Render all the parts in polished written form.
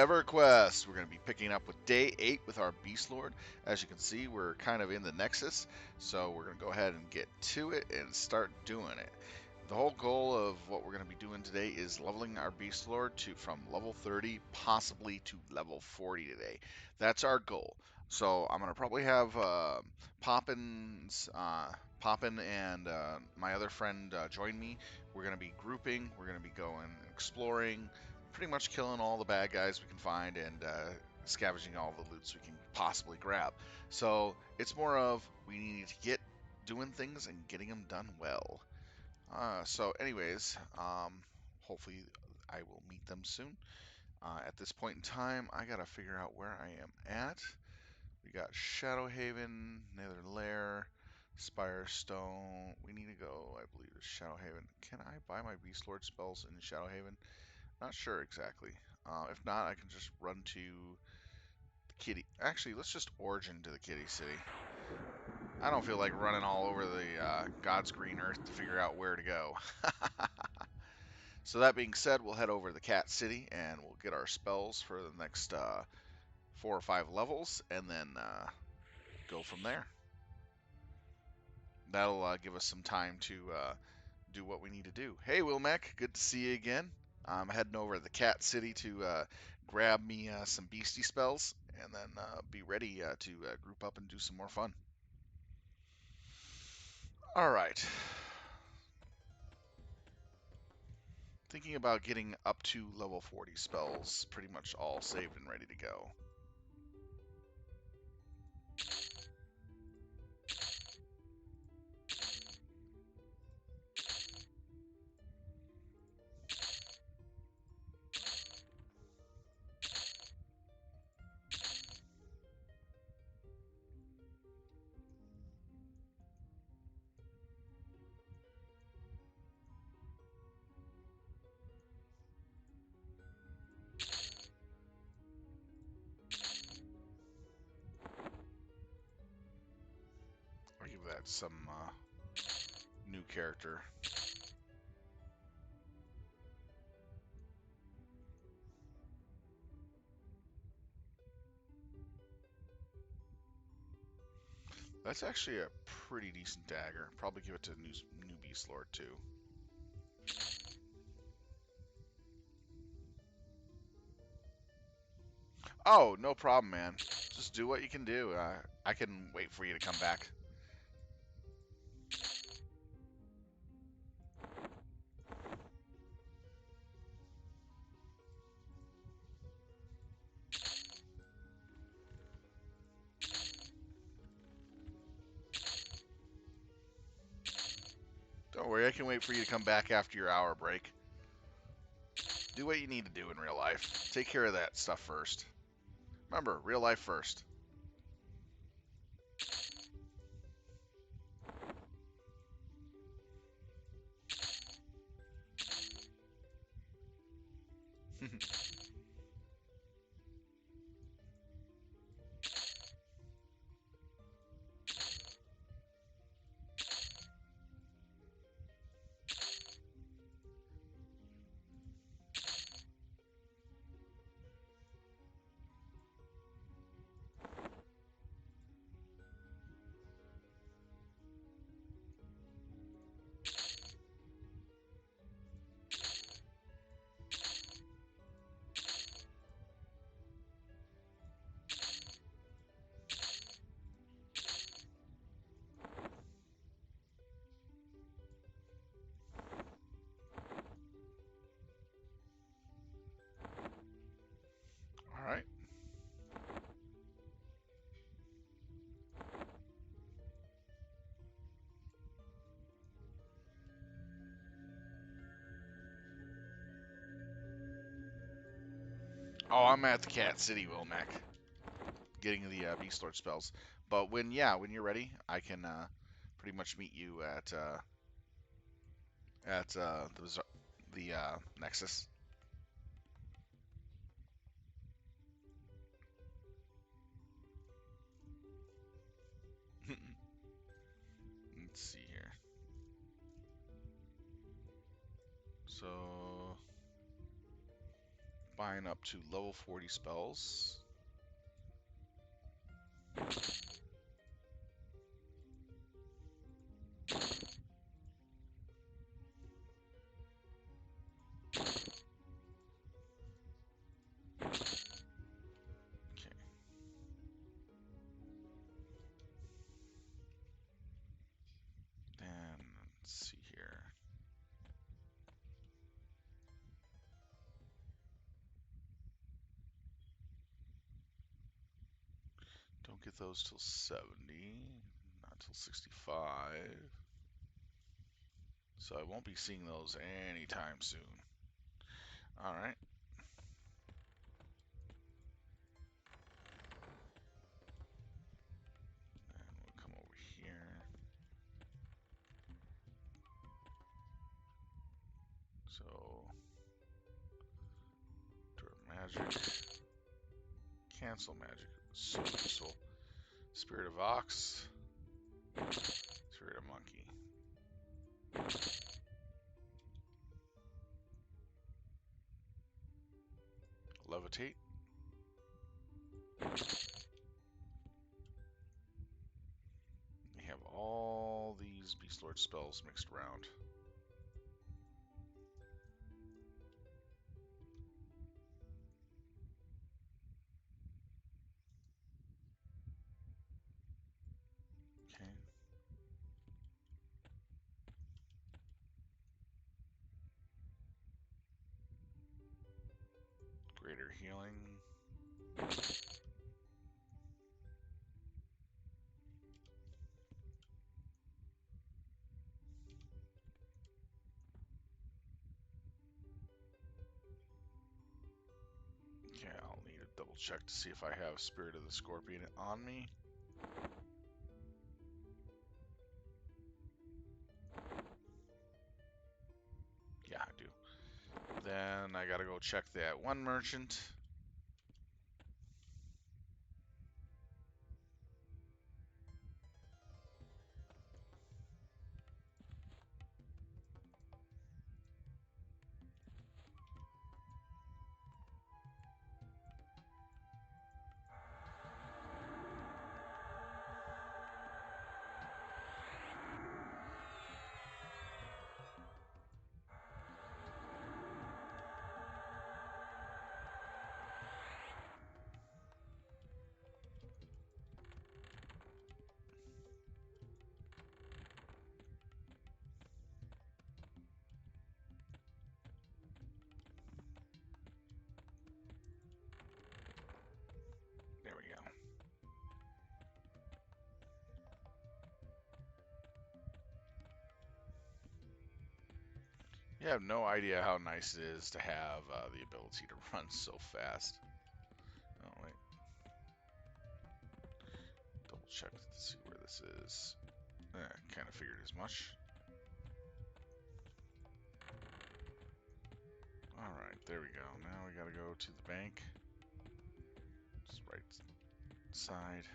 Everquest. We're going to be picking up with day 8 with our Beastlord. As you can see, we're kind of in the Nexus, so we're going to go ahead and get to it and start doing it. The whole goal of what we're going to be doing today is leveling our Beastlord from level 30 possibly to level 40 today. That's our goal. So I'm going to probably have Poppin and my other friend join me. We're going to be grouping. We're going to be going exploring, pretty much killing all the bad guys we can find and scavenging all the loots we can possibly grab. So it's more of we need to get doing things and getting them done well. So anyways, hopefully I will meet them soon. At this point in time, I gotta figure out where I am at. We got Shadowhaven, Nether Lair, Spirestone. We need to go, I believe, to Shadowhaven. Can I buy my Beastlord spells in Shadowhaven? Not sure exactly. If not, I can just run to the kitty. Actually, let's just origin to the kitty city. I don't feel like running all over the God's green earth to figure out where to go. So that being said, we'll head over to the Cat City and we'll get our spells for the next 4 or 5 levels, and then go from there. That'll give us some time to do what we need to do. Hey, Wilmec, good to see you again. I'm heading over to the Cat City to grab me some beastie spells, and then be ready to group up and do some more fun. All right. Thinking about getting up to level 40 spells, pretty much all saved and ready to go. I'll give that some new character. That's actually a pretty decent dagger. Probably give it to new Beastlord too. Oh, no problem, man. Just do what you can do. I can wait for you to come back. Don't worry, I can wait for you to come back after your hour break. Do what you need to do in real life. Take care of that stuff first. Remember, real life first. All right. Oh, I'm at the Cat City, Wilmec, getting the Beastlord spells. But when you're ready, I can pretty much meet you at the Nexus. Let's see here. So buying up to level 40 spells. Okay. Then let's see here. Don't get those till 70, not till 65. So I won't be seeing those anytime soon. All right. And we'll come over here. So, magic, cancel magic, so useful. Spirit of Ox, Spirit of Monkey. Levitate. We have all these Beastlord spells mixed around. Okay. Greater healing. Okay, I'll need to double check to see if I have Spirit of the Scorpion on me. Yeah, I do. Then I gotta go check that one merchant. There we go. You have no idea how nice it is to have the ability to run so fast. Oh, wait. Double check to see where this is. Kind of figured as much. Alright, there we go. Now we gotta go to the bank. Just right side.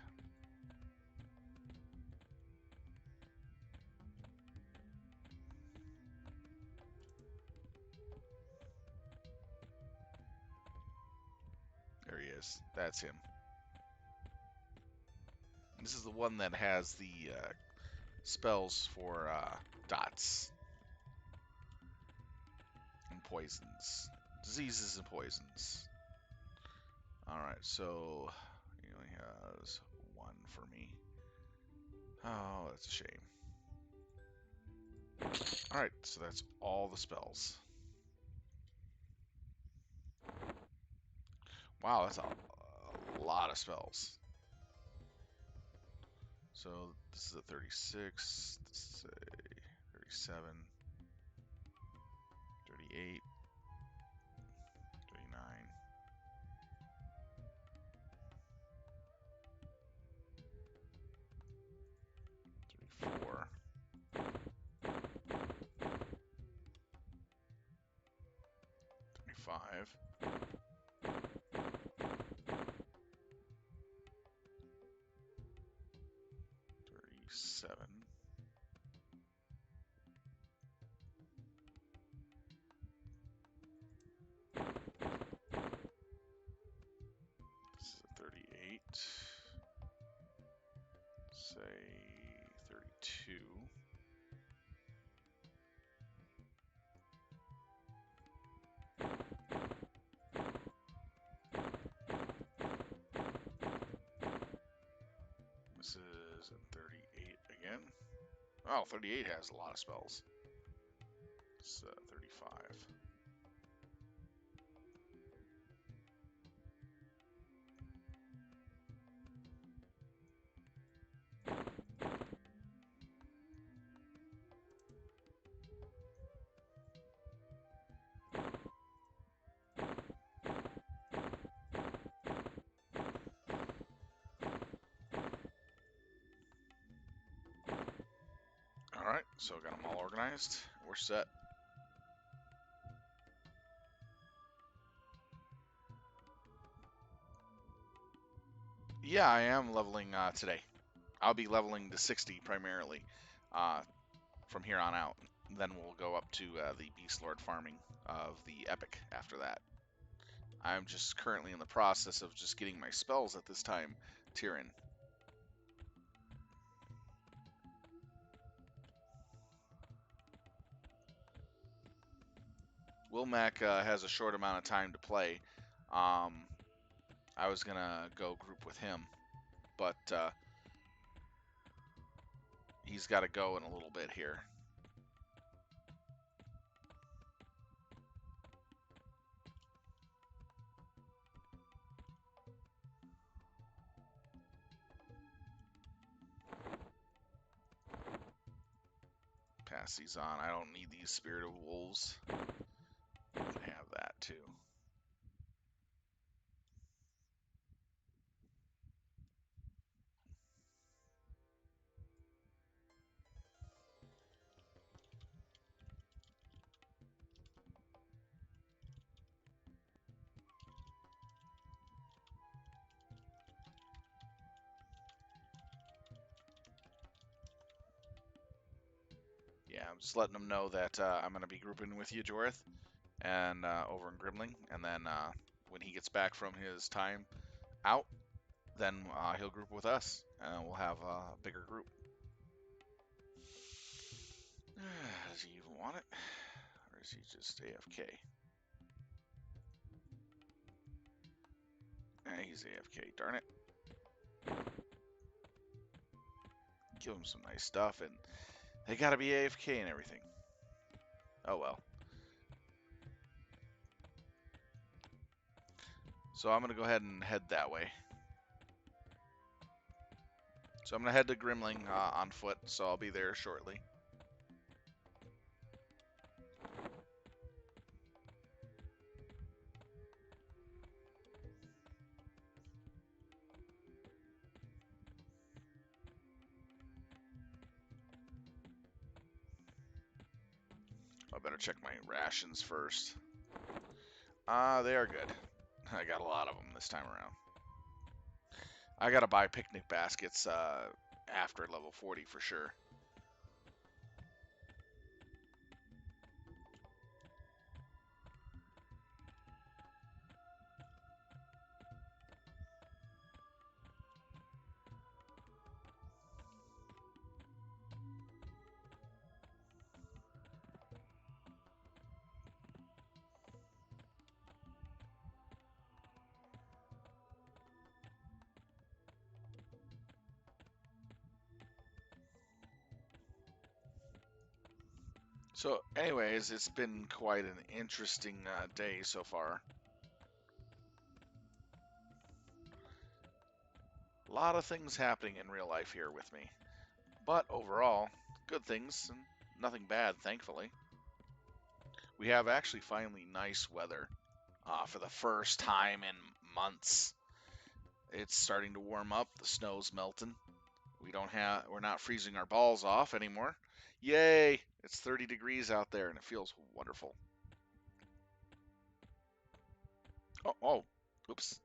There he is. That's him. This is the one that has the spells for dots and poisons. Diseases and poisons. Alright, so he only has one for me. Oh, that's a shame. Alright, so that's all the spells. Wow, that's a lot of spells. So this is a 36, this is a 37, 38, 39, 34, 35, 37, 38, say 32. This is 38 again. Oh, 38 has a lot of spells. It's 35. Alright, so got them all organized. We're set. Yeah, I am leveling today. I'll be leveling to 60 primarily from here on out. Then we'll go up to the Beastlord farming of the Epic after that. I'm just currently in the process of just getting my spells at this time, Tyrion. Wilmac has a short amount of time to play. I was gonna go group with him, but he's got to go in a little bit here. Pass these on. I don't need these Spirit of Wolves. I can have that too. Yeah, I'm just letting them know that I'm going to be grouping with you, Jorith, and over in Grimling, and then when he gets back from his time out, then he'll group with us, and we'll have a bigger group. Does he even want it? Or is he just AFK? He's AFK, darn it. Give him some nice stuff, and they gotta be AFK and everything. Oh well. So I'm gonna go ahead and head that way. So I'm gonna head to Grimling on foot, so I'll be there shortly. I better check my rations first. They are good. I got a lot of them this time around. I gotta buy picnic baskets after level 40 for sure. So anyways, it's been quite an interesting day so far. A lot of things happening in real life here with me. But overall, good things and nothing bad, thankfully. We have actually finally nice weather for the first time in months. It's starting to warm up. The snow's melting. We're not freezing our balls off anymore. Yay! It's 30 degrees out there and it feels wonderful. Oh, oops.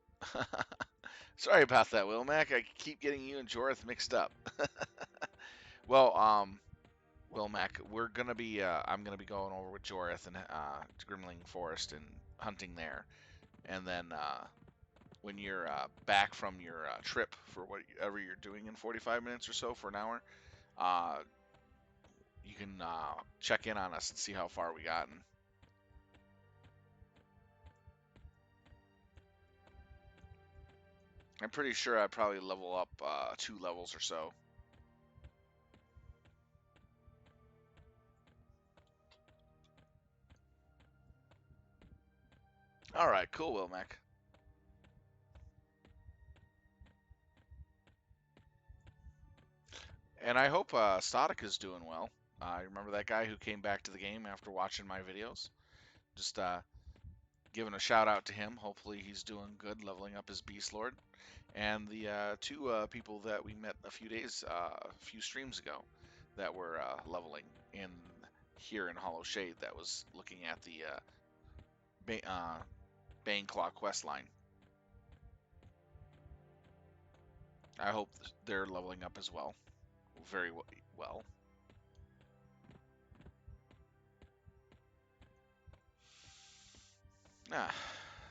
Sorry about that, Wilmac. I keep getting you and Jorith mixed up. Well, Wilmac, I'm gonna be going over with Jorith and to Grimling Forest and hunting there, and then when you're back from your trip for whatever you're doing in 45 minutes or so for an hour, uh, you can check in on us and see how far we gotten. I'm pretty sure I probably level up 2 levels or so. All right, cool, Wilmec. And I hope Static is doing well. I remember that guy who came back to the game after watching my videos. Just giving a shout out to him. Hopefully he's doing good, leveling up his Beastlord. And the 2 people that we met a few streams ago, that were leveling in here in Hollow Shade, that was looking at the Baneclaw quest line. I hope they're leveling up as well. Very well. Ah,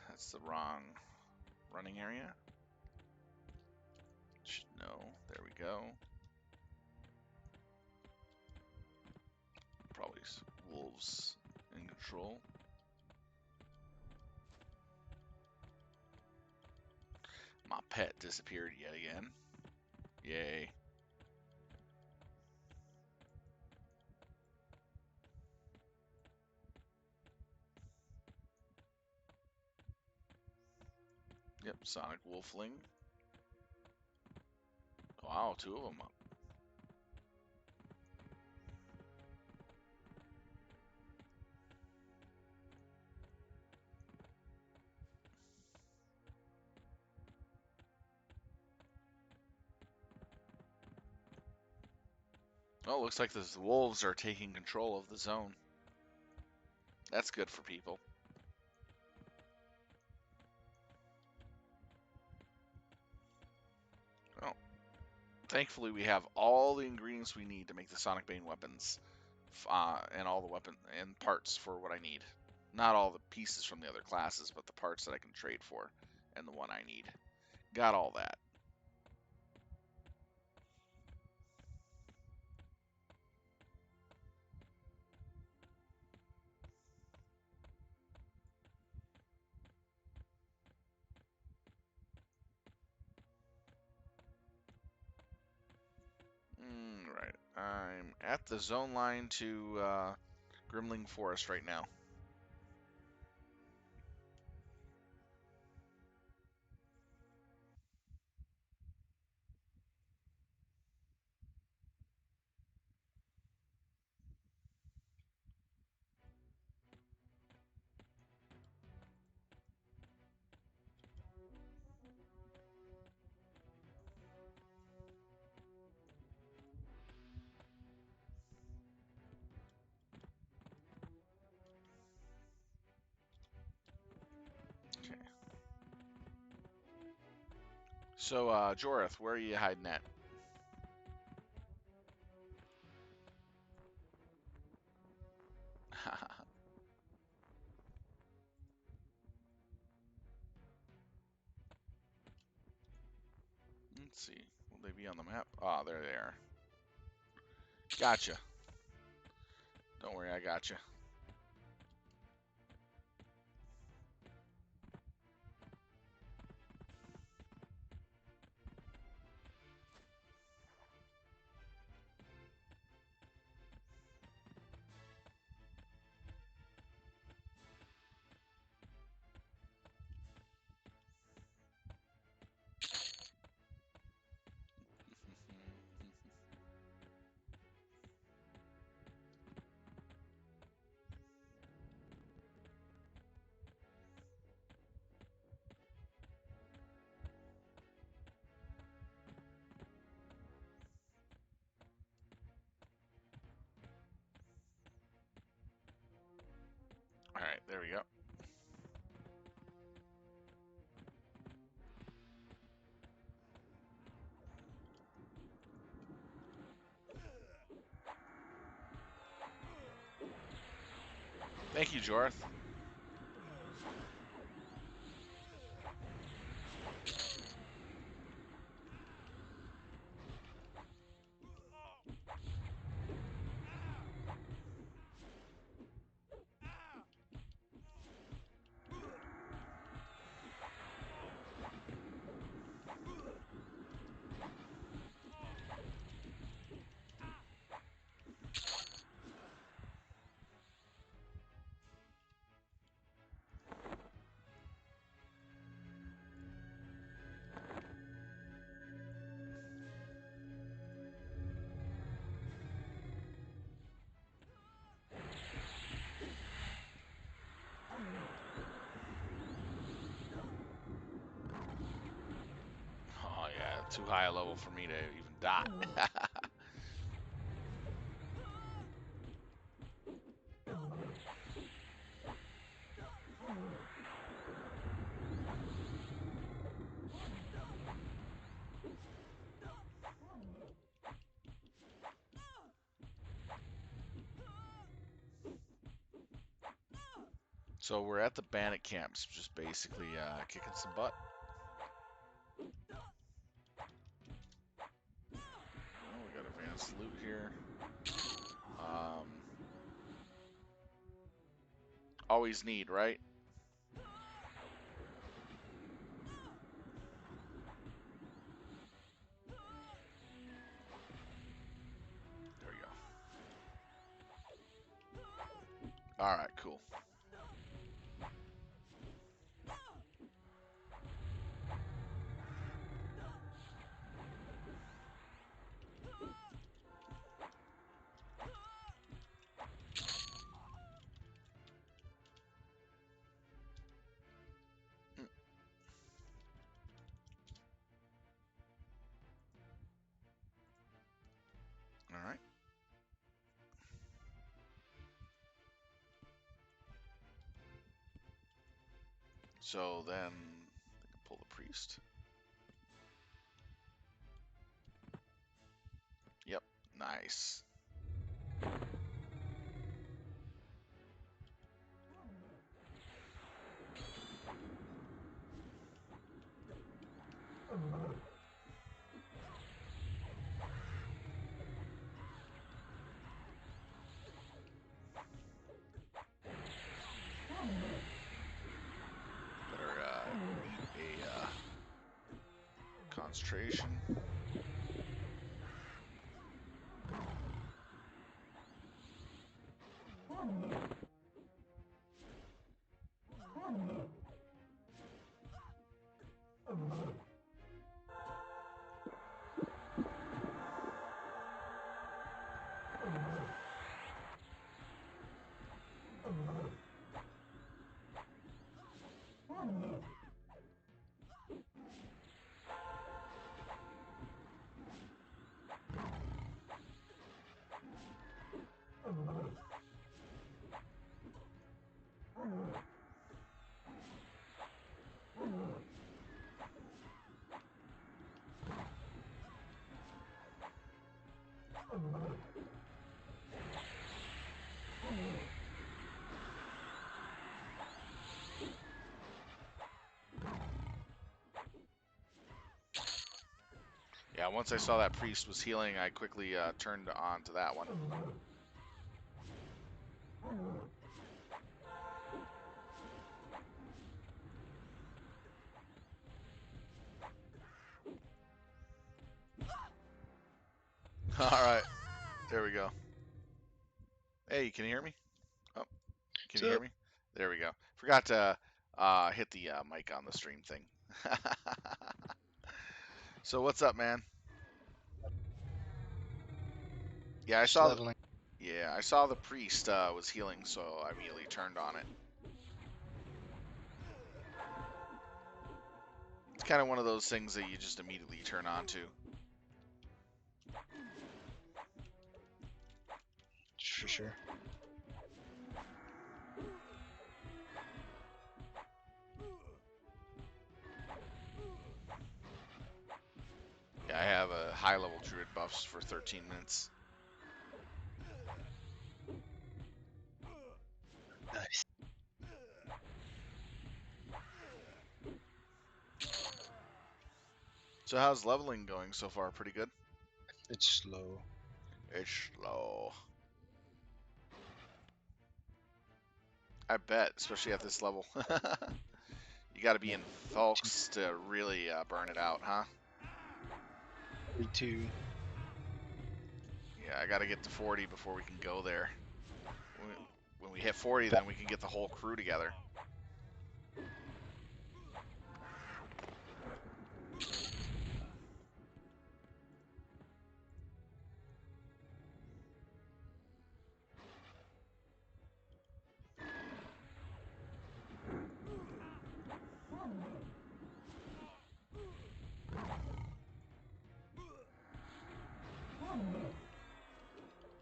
that's the wrong running area. No, there we go. Probably wolves in control. My pet disappeared yet again. Yay. Yep, Sonic Wolfling. Wow, 2 of them up. Oh, looks like the wolves are taking control of the zone. That's good for people. Oh, thankfully we have all the ingredients we need to make the Sonic Bane weapons, and all the weapon and parts for what I need. Not all the pieces from the other classes, but the parts that I can trade for, and the one I need. Got all that. Right. I'm at the zone line to Grimling Forest right now. Okay. So, Jorith, where are you hiding at? Let's see. Will they be on the map? Oh, there they are. Gotcha. Don't worry, I gotcha. All right, there we go. Thank you, Jorith. Too high a level for me to even die. So we're at the bandit camps, just basically kicking some butt. Oh, we got advanced loot here. Always need, right? There we go. All right, cool. All right. So then, I can pull the priest. Yep, nice. Better eat a concentration. Yeah, once I saw that priest was healing, I quickly turned on to that one. All right, there we go. Hey, can you hear me? Oh, can you hear So, me? There we go. Forgot to hit the mic on the stream thing. So what's up, man? Yeah, I just saw. leveling. Yeah, I saw the priest was healing, so I immediately turned on it. It's kind of one of those things that you just immediately turn on to. For sure. Yeah, I have a high level druid buffs for 13 minutes. Nice. So how's leveling going so far? Pretty good. It's slow. It's slow. I bet, especially at this level. You got to be Yeah. in Folks to really burn it out, huh? 42. Yeah, I got to get to 40 before we can go there. When we hit 40, That then we can get the whole crew together.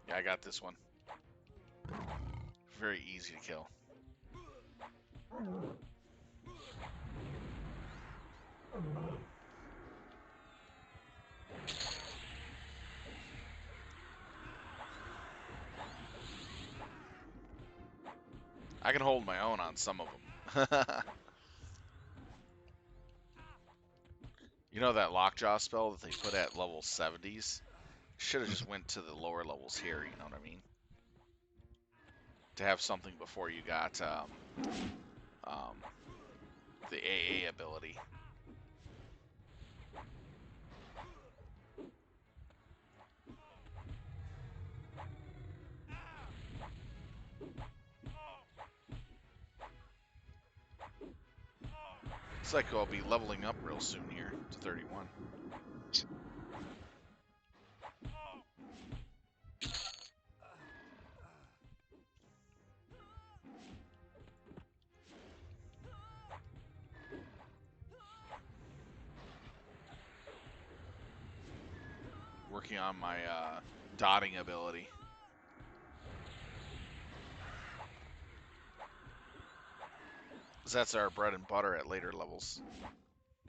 Yeah, I got this one. Very easy to kill. I can hold my own on some of them. You know that lockjaw spell that they put at level 70s? Should have just went to the lower levels here, you know what I mean? To have something before you got um, the AA ability. Looks like I'll be leveling up real soon here to 31. Working on my dotting ability. Because that's our bread and butter at later levels.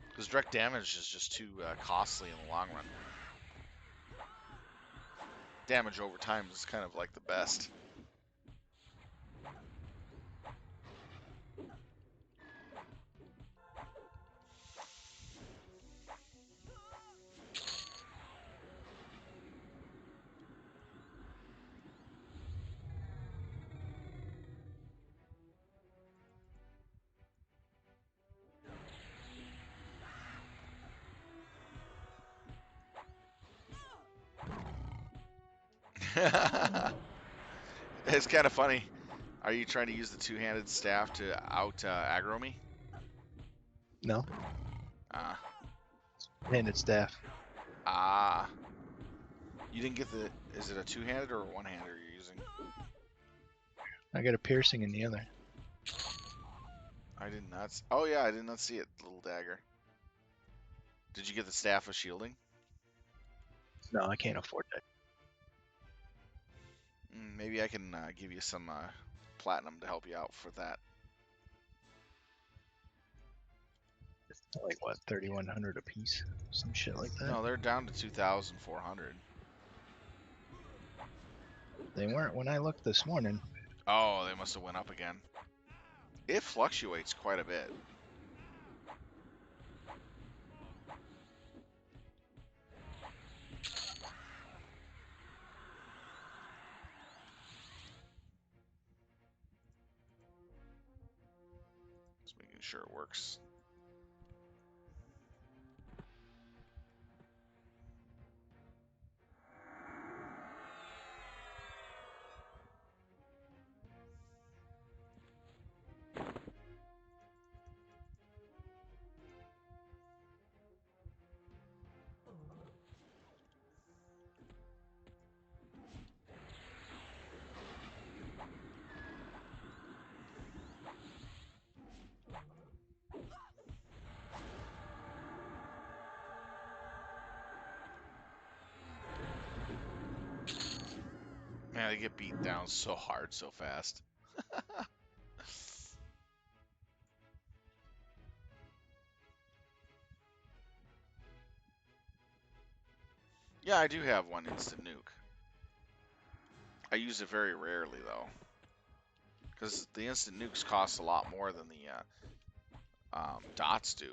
Because direct damage is just too costly in the long run. Damage over time is kind of like the best. It's kind of funny. Are you trying to use the two-handed staff to out aggro me? No, Ah. handed staff. Ah. You didn't get the... Is it a two-handed or a one-handed you're using? I got a piercing in the other. I did not... Oh, yeah, I did not see it. Little dagger. Did you get the staff of shielding? No, I can't afford that. Maybe I can give you some platinum to help you out for that. It's like what, 3,100 a piece, some shit like that. No, they're down to 2,400. They weren't when I looked this morning. Oh, they must have went up again. It fluctuates quite a bit. Just making sure it works. Man, they get beat down so hard so fast. Yeah, I do have one instant nuke. I use it very rarely, though. Because the instant nukes cost a lot more than the dots do.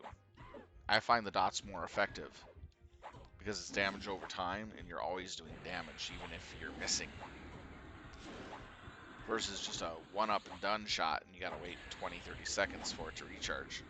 I find the dots more effective. Because it's damage over time, and you're always doing damage, even if you're missing. Versus just a one-up and done shot, and you gotta wait 20, 30 seconds for it to recharge.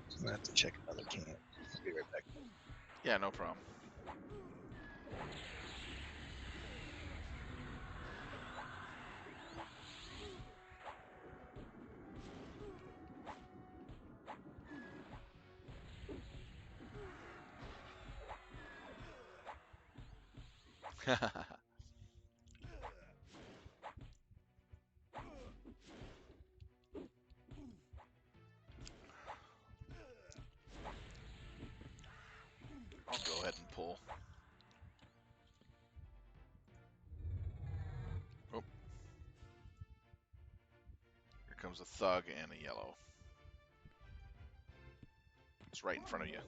So I'm gonna have to check another can. I'll be right back. Yeah, no problem. I'll go ahead and pull. Oh, here comes a thug and a yellow. It's right in front of you.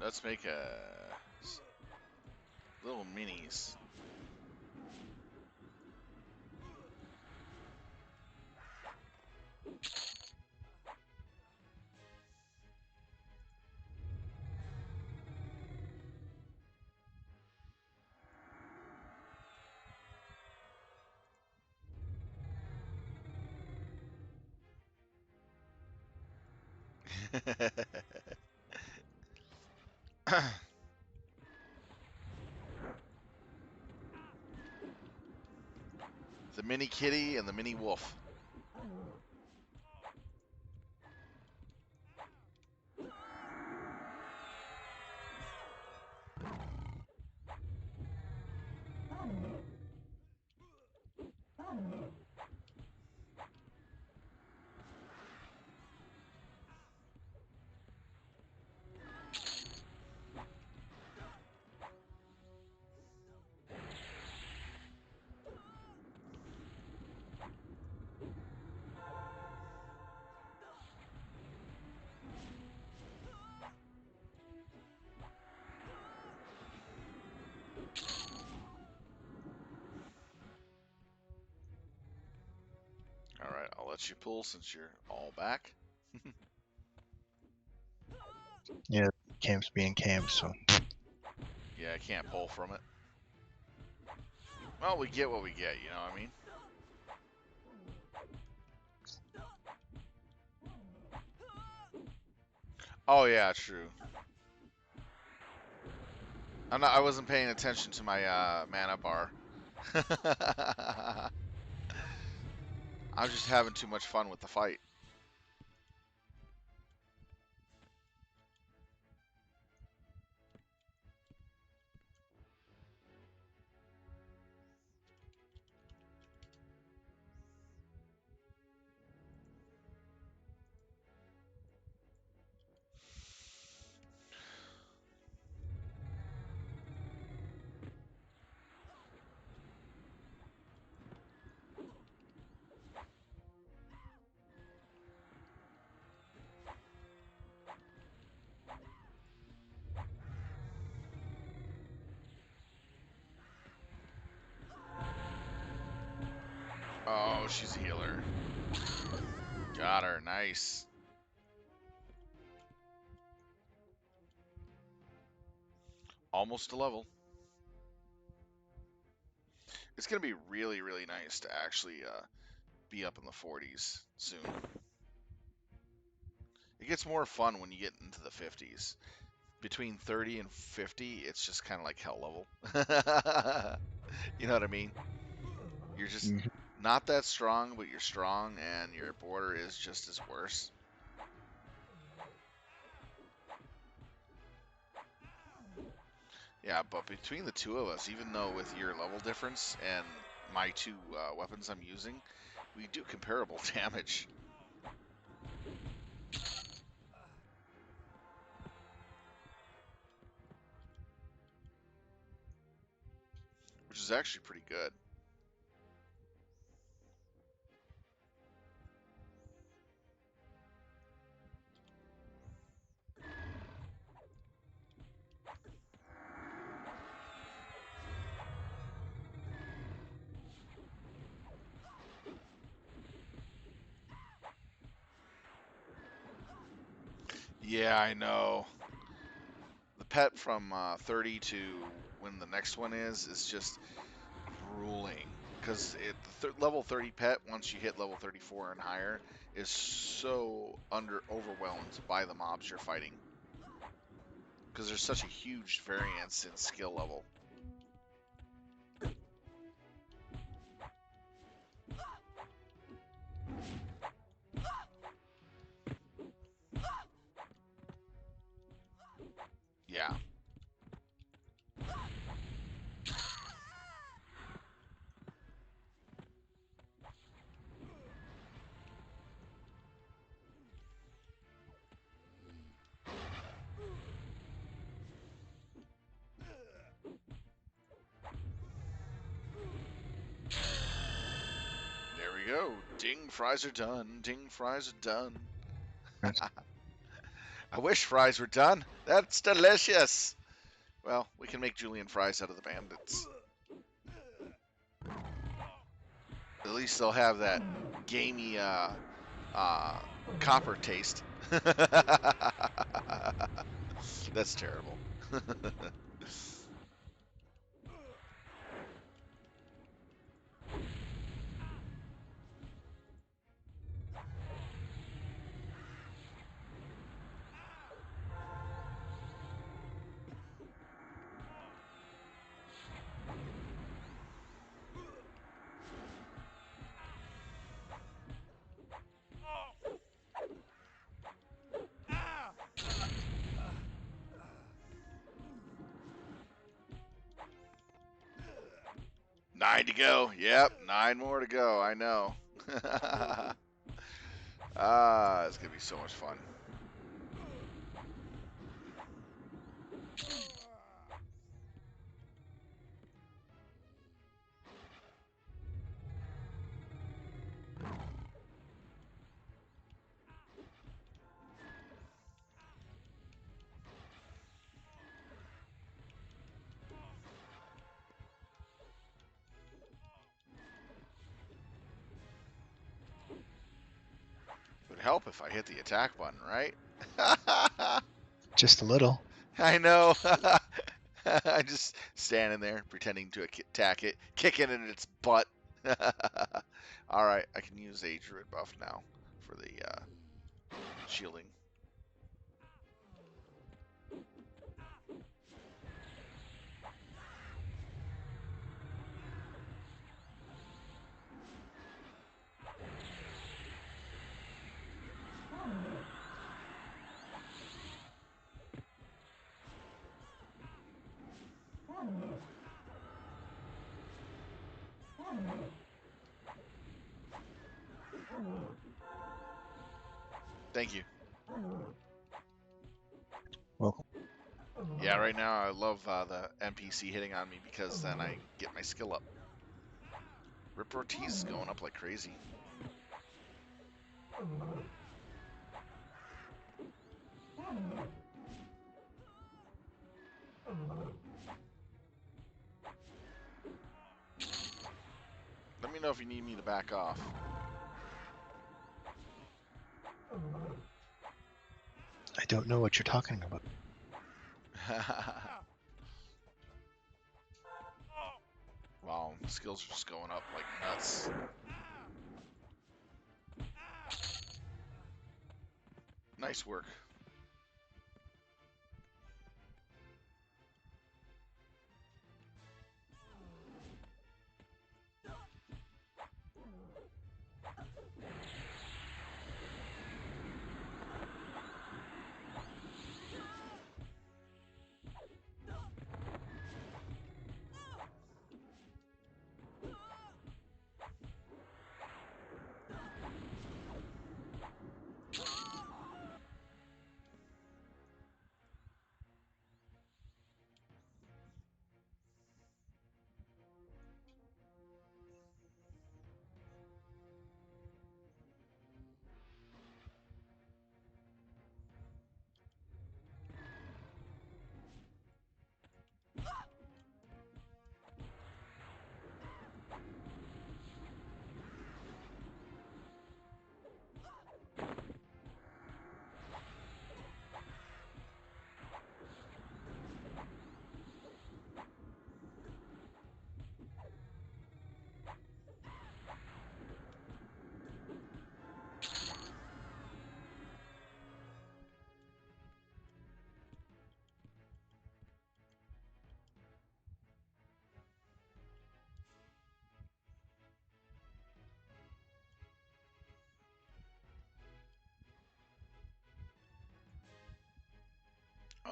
Let's make a little minis. The mini kitty and the mini wolf. All right, I'll let you pull since you're all back. Yeah, camps being camps, so Yeah, I can't pull from it. Well, we get what we get, you know what I mean? Oh yeah, true. I wasn't paying attention to my mana bar. I was just having too much fun with the fight. Oh, she's a healer. Got her. Nice. Almost a level. It's going to be really, really nice to actually be up in the 40s soon. It gets more fun when you get into the 50s. Between 30 and 50, it's just kind of like hell level. You know what I mean? You're just Mhm. not that strong, but you're strong, and your border is just as worse. Yeah, but between the two of us, even though with your level difference and my two weapons I'm using, we do comparable damage. Which is actually pretty good. Yeah, I know. The pet from 30 to when the next one is just grueling. Because the level 30 pet, once you hit level 34 and higher, is so overwhelmed by the mobs you're fighting. Because there's such a huge variance in skill level. Yeah. There we go. Ding, fries are done. Ding, fries are done. I wish fries were done. That's delicious. Well, we can make julienne fries out of the bandits. At least they'll have that gamey copper taste. That's terrible. Nine to go. Yep, 9 more to go. I know. It's going to be so much fun. It would help if I hit the attack button, right? Just a little. I know. I'm just standing there pretending to attack it, kicking it in its butt. All right, I can use a druid buff now for the shielding. Thank you. Welcome. Yeah, right now I love the NPC hitting on me because then I get my skill up. Rip Ortiz is going up like crazy. Let me know if you need me to back off. I don't know what you're talking about. Wow, skills are just going up like nuts. Nice work.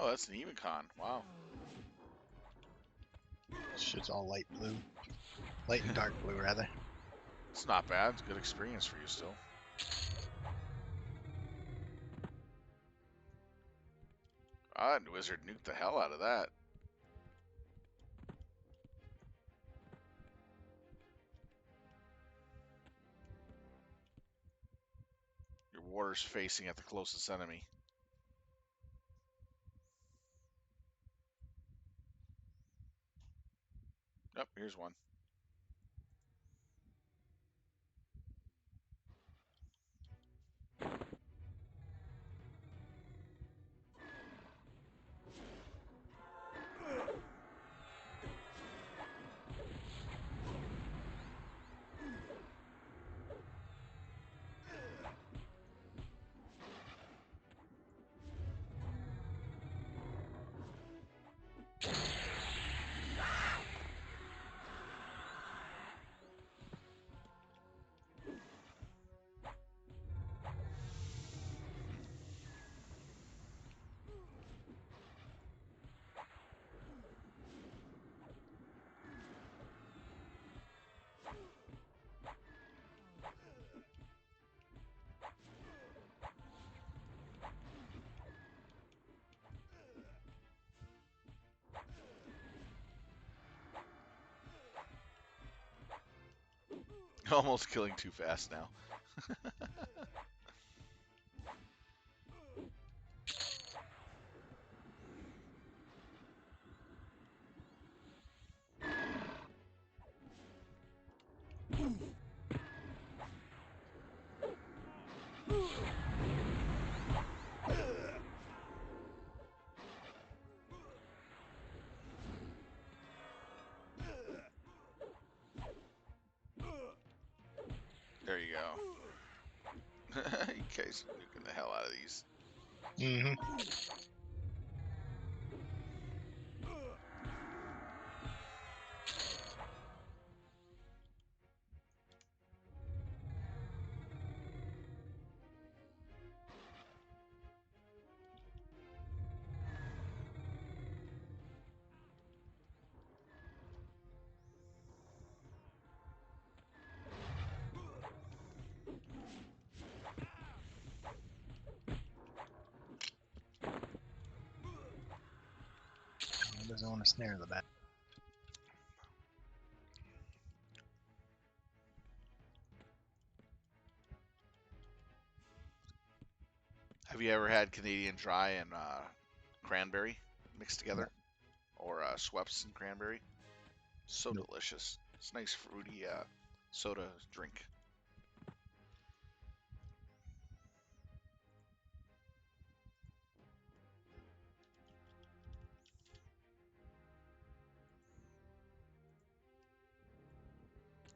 Oh, that's an Emicon. Wow. Shit's all light blue. Light and dark blue, rather. It's not bad. It's a good experience for you still. Ah, Wizard nuked the hell out of that. Your water's facing at the closest enemy. Yep, here's one. Almost killing too fast now. There you go. You guys are nuking the hell out of these. Mm-hmm. Doesn't want to snare the bat. Have you ever had Canadian Dry and cranberry mixed No, together? Or Schweppes and cranberry? So nope. delicious. It's a nice fruity soda drink.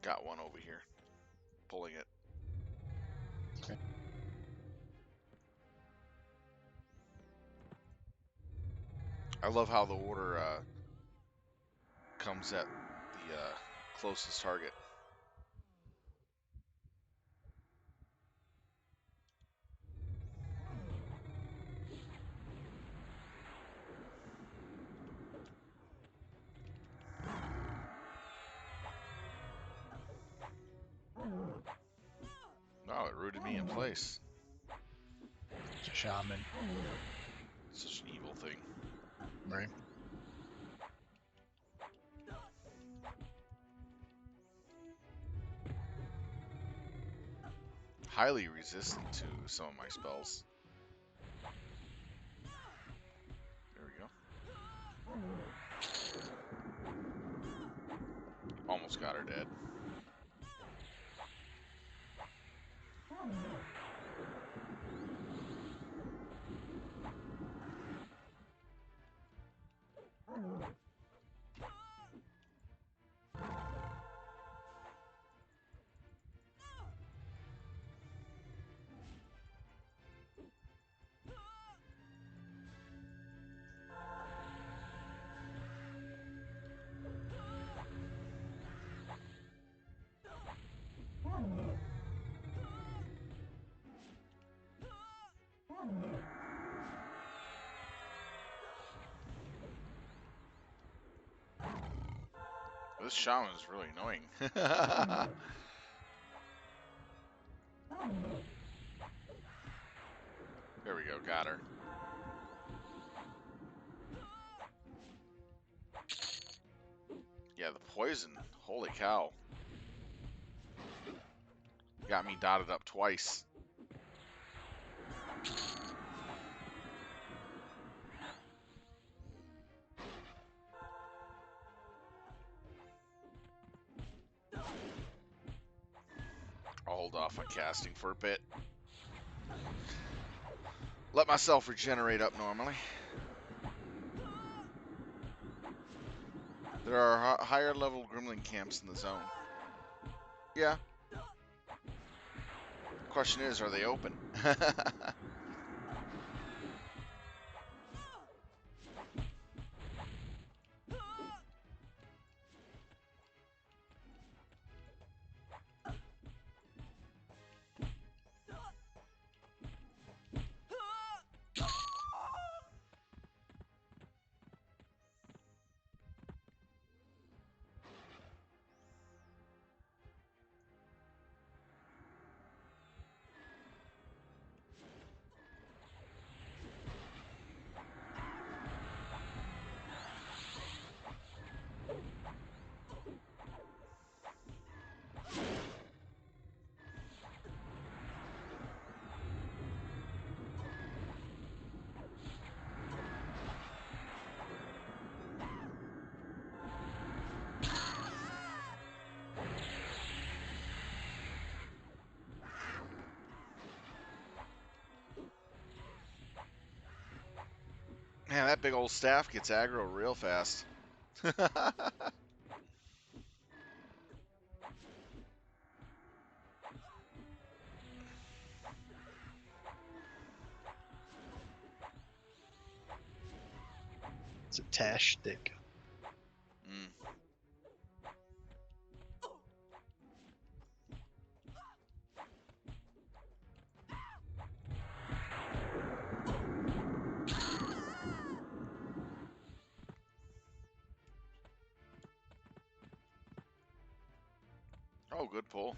Got one over here. Pulling it. Okay. I love how the order comes at the closest target. Oh, it rooted me in place. It's a shaman, Such an evil thing. right? Highly resistant to some of my spells. There we go. Almost got her dead. This shaman is really annoying. There we go, got her. Yeah, the poison. Holy cow. Got me dotted up twice. I'll hold off on casting for a bit. Let myself regenerate up normally. There are higher level gremlin camps in the zone. Yeah. The question is, are they open? Man, that big old staff gets aggro real fast. It's a tash stick. Mm. Oh, good pull.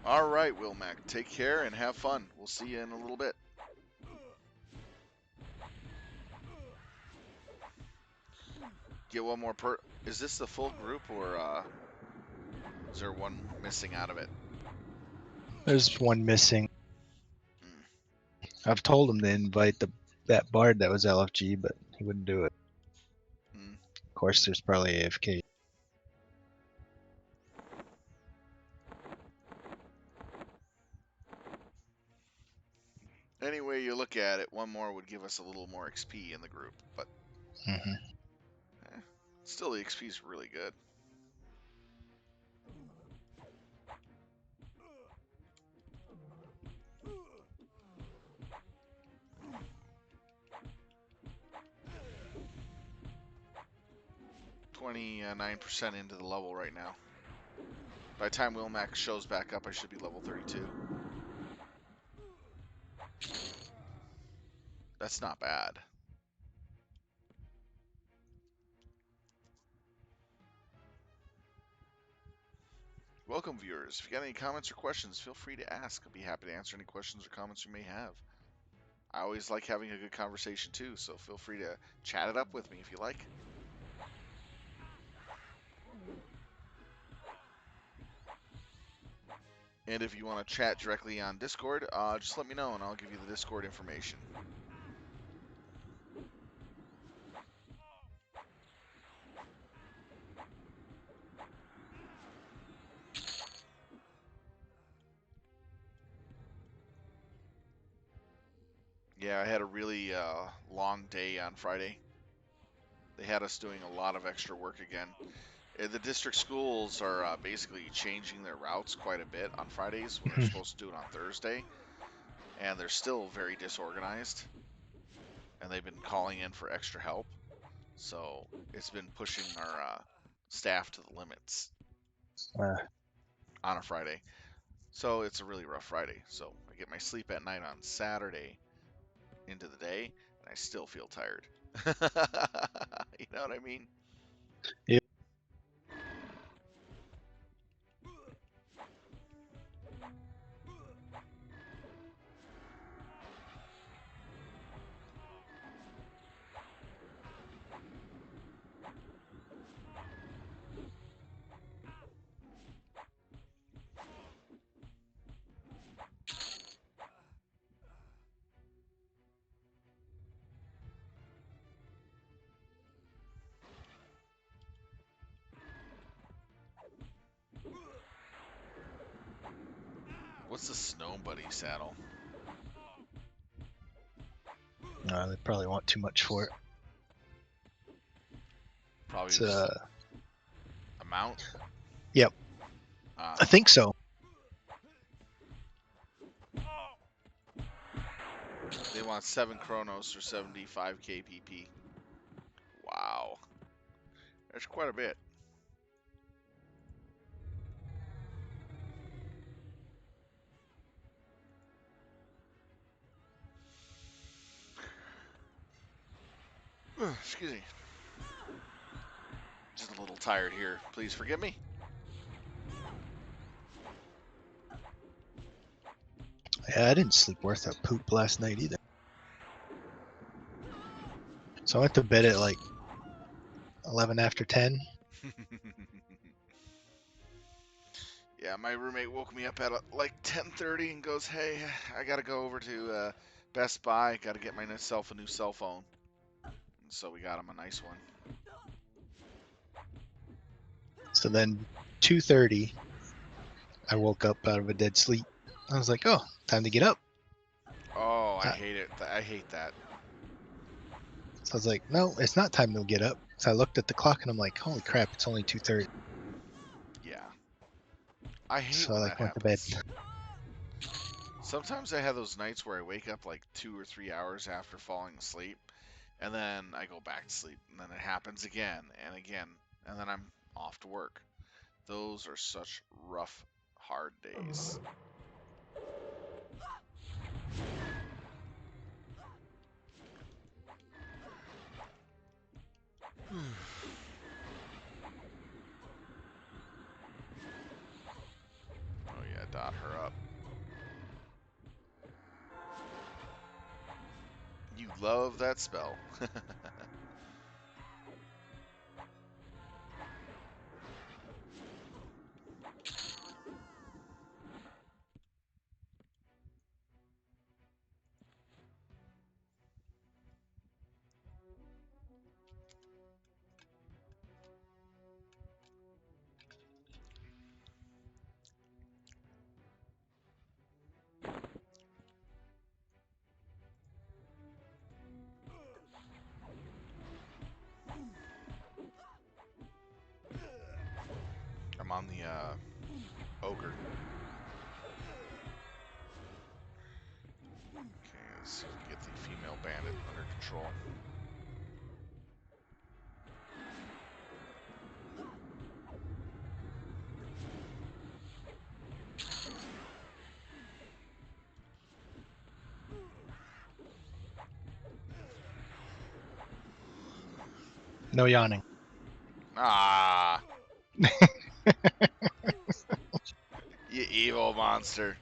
All right, Wilmac. Take care and have fun. We'll see you in a little bit. Get one more per. Is this the full group or is there one missing out of it? There's one missing. Mm. I've told him to invite that bard that was LFG, but he wouldn't do it. Mm. Of course, there's probably AFK. Any way you look at it, one more would give us a little more XP in the group, but still the XP is really good. $29% into the level right now. By the time Wilmac shows back up, I should be level 32. That's not bad. Welcome, viewers. If you got any comments or questions, feel free to ask. I'll be happy to answer any questions or comments you may have. I always like having a good conversation too, so feel free to chat it up with me if you like. And if you want to chat directly on Discord, just let me know and I'll give you the Discord information. Yeah, I had a really long day on Friday. They had us doing a lot of extra work again. The district schools are basically changing their routes quite a bit on Fridays when they're supposed to do it on Thursday. And they're still very disorganized. And they've been calling in for extra help. So it's been pushing our staff to the limits on a Friday. So it's a really rough Friday. So I get my sleep at night on Saturday. into the day, and I still feel tired. You know what I mean? Yeah. What's the Snow Buddy saddle? They probably want too much for it. Probably It's just a mount. yep, I think so. They want 7 Chronos or 75 KPP. Wow, that's quite a bit. Excuse me. Just a little tired here. Please forgive me. Yeah, I didn't sleep worth a poop last night either. So I went to bed at like 11 after 10. Yeah, my roommate woke me up at like 10:30 and goes, "Hey, I gotta go over to Best Buy. Gotta get myself a new cell phone." And so we got him a nice one. So then 2:30, I woke up out of a dead sleep. I was like, oh, time to get up. Oh, I Uh, hate it. I hate that. So I was like, no, it's not time to get up. So I looked at the clock and I'm like, holy crap, it's only 2:30. Yeah, I hate So I when like that went to bed. happens. Sometimes I have those nights where I wake up like 2 or 3 hours after falling asleep, and then I go back to sleep, and then it happens again and again, and then I'm off to work. Those are such rough, hard days. Oh yeah, dot her up. You love that spell. I'm on the ogre. Okay, let's see if we can get the female bandit under control. No yawning. Ah, you evil monster.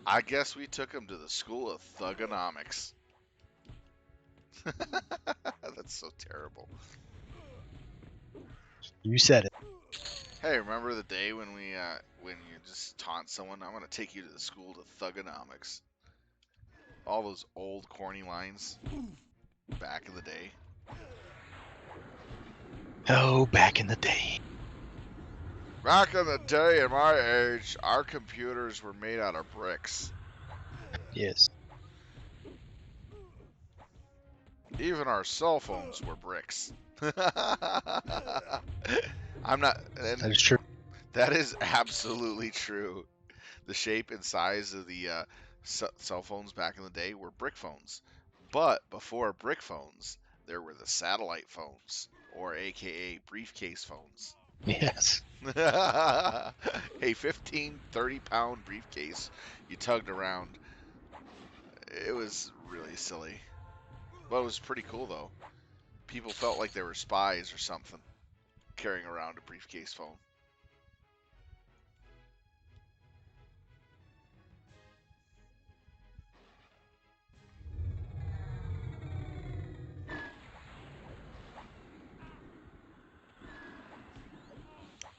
I guess we took him to the school of thugonomics. That's so terrible. You said it. Hey, remember the day when you just taunt someone? I'm gonna take you to the school of thugonomics. All those old corny lines back in the day. Oh, back in the day. Back in the day, in my age, our computers were made out of bricks. Yes, Even our cell phones were bricks. I'm not, and that is true. that is absolutely true. The shape and size of the cell phones back in the day were brick phones. But before brick phones, there were the satellite phones, or AKA briefcase phones. Yes. A 15, 30-pound briefcase you tugged around. It was really silly. But it was pretty cool, though. People felt like they were spies or something carrying around a briefcase phone.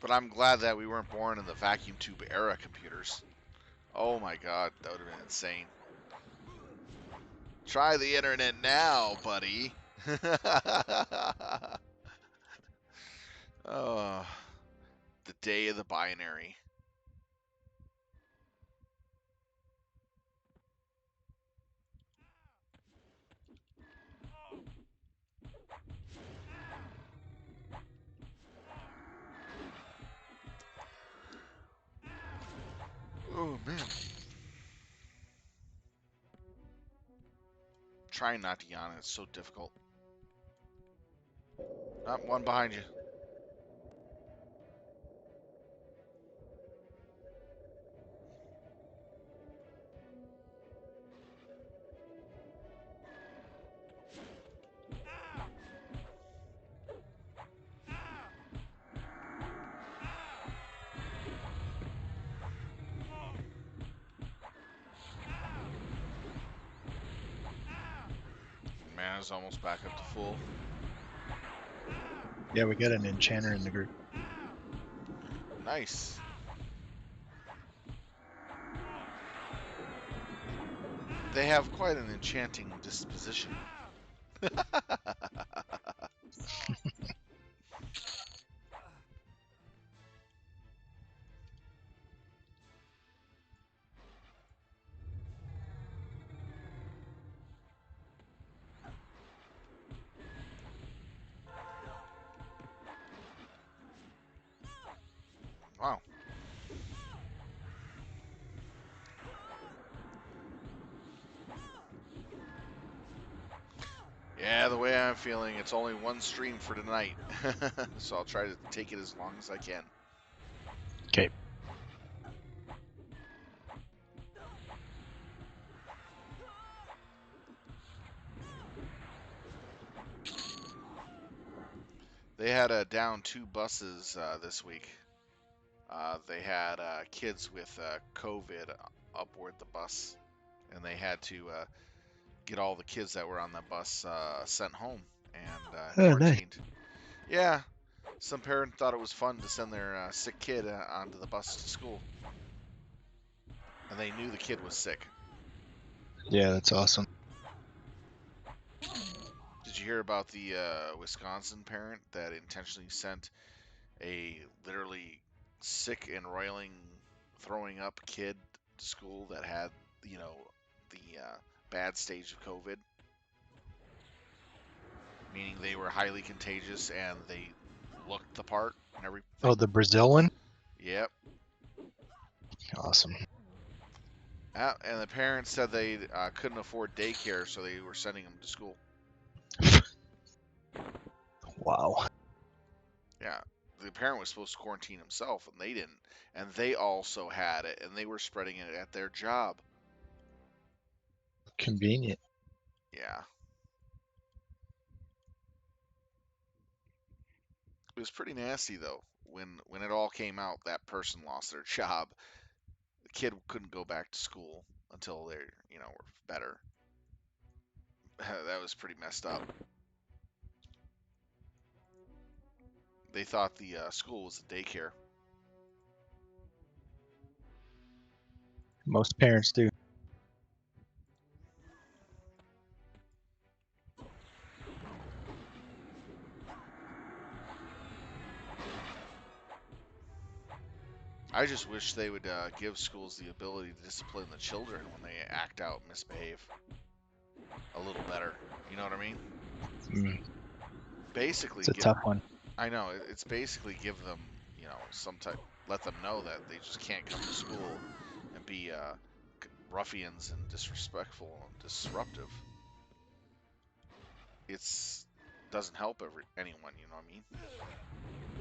But I'm glad that we weren't born in the vacuum tube era computers. Oh my god, that would have been insane. Try the internet now, buddy. Oh, the day of the binary. Oh man. Trying not to yawn, it's so difficult. Not one behind you. Man is almost back up to full. Yeah, we got an enchanter in the group. Nice. They have quite an enchanting disposition. Wow. Yeah, the way I'm feeling, it's only one stream for tonight. So I'll try to take it as long as I can. Okay. They had down 2 buses this week. They had kids with COVID aboard the bus, and they had to get all the kids that were on the bus sent home and Oh, nice. quarantined. Yeah, some parent thought it was fun to send their sick kid onto the bus to school, and they knew the kid was sick. Yeah, that's awesome. Did you hear about the Wisconsin parent that intentionally sent a literally sick and roiling, throwing up kid to school that had, you know, the bad stage of COVID, meaning they were highly contagious and they looked the part and everything? Oh, the Brazil one? Yep. Awesome. And the parents said they couldn't afford daycare, so they were sending them to school. Wow. Yeah. The parent was supposed to quarantine himself, and they didn't. And they also had it, and they were spreading it at their job. Convenient. Yeah. It was pretty nasty, though. When it all came out, that person lost their job. The kid couldn't go back to school until they, were better. That was pretty messed up. They thought the school was a daycare. Most parents do. I just wish they would give schools the ability to discipline the children when they act out and misbehave a little better. You know what I mean? Mm, Basically, it's a tough one. I know it's basically give them, some type, let them know that they just can't come to school and be ruffians and disrespectful and disruptive. It's doesn't help anyone. You know what I mean?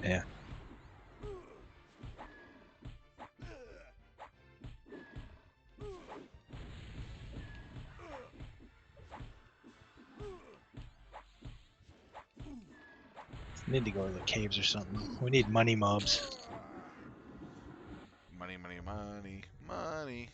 Yeah. Need to go to the caves or something. We need money mobs. Money, money, money, money.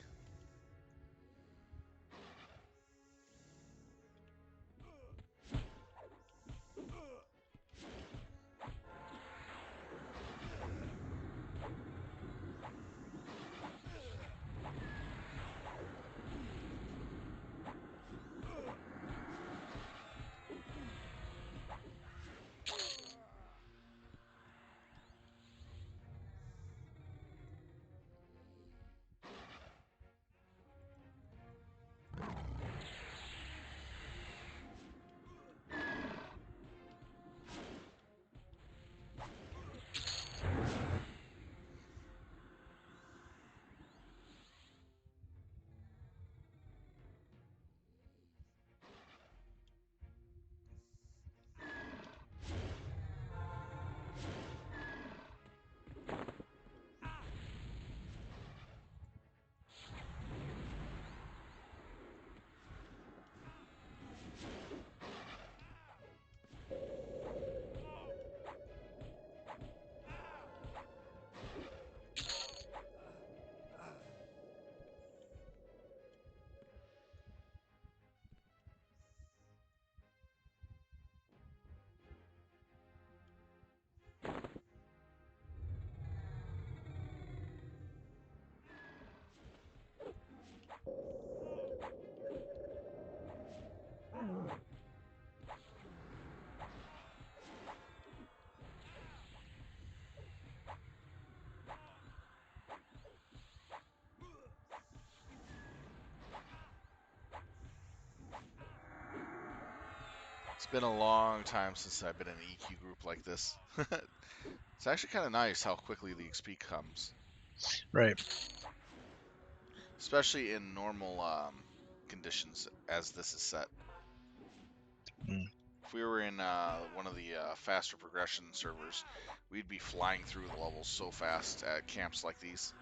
It's been a long time since I've been in an EQ group like this. It's actually kind of nice how quickly the XP comes, Right. especially in normal conditions as this is set. Mm. If we were in one of the faster progression servers, we'd be flying through the levels so fast at camps like these.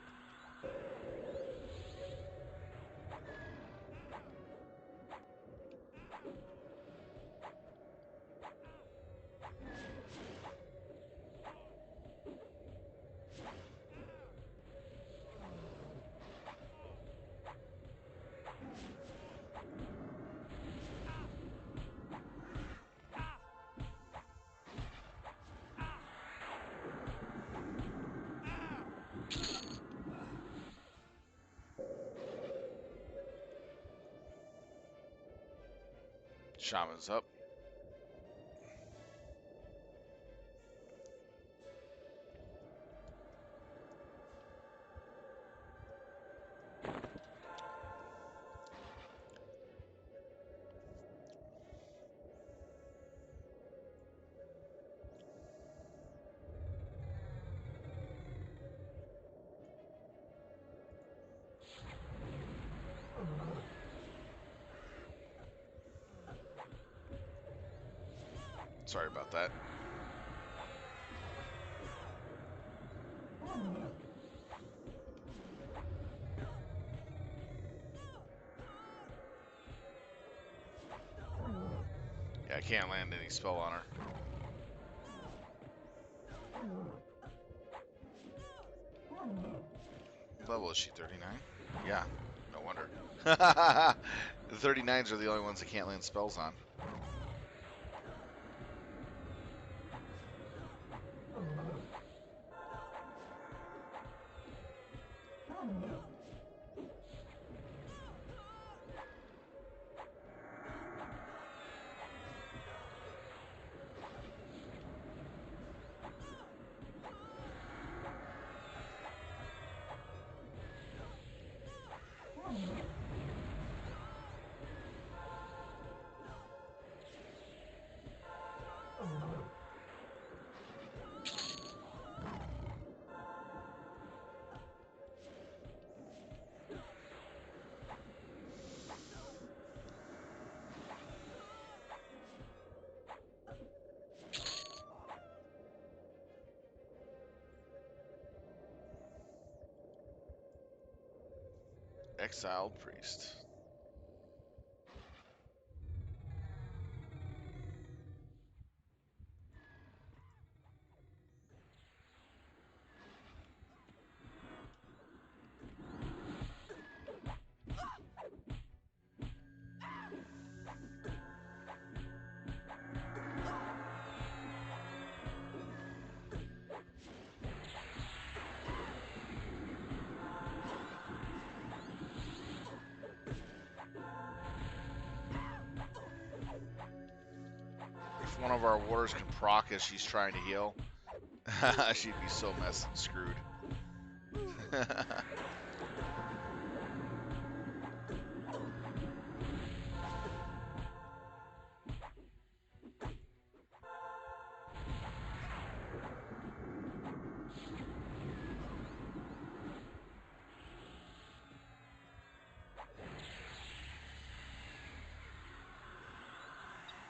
Shaman's up. Sorry about that. Yeah, I can't land any spell on her. What level is she? 39? Yeah, no wonder. The 39s are the only ones that can't land spells on. Exiled priest. If one of our warders can proc as she's trying to heal, she'd be so screwed.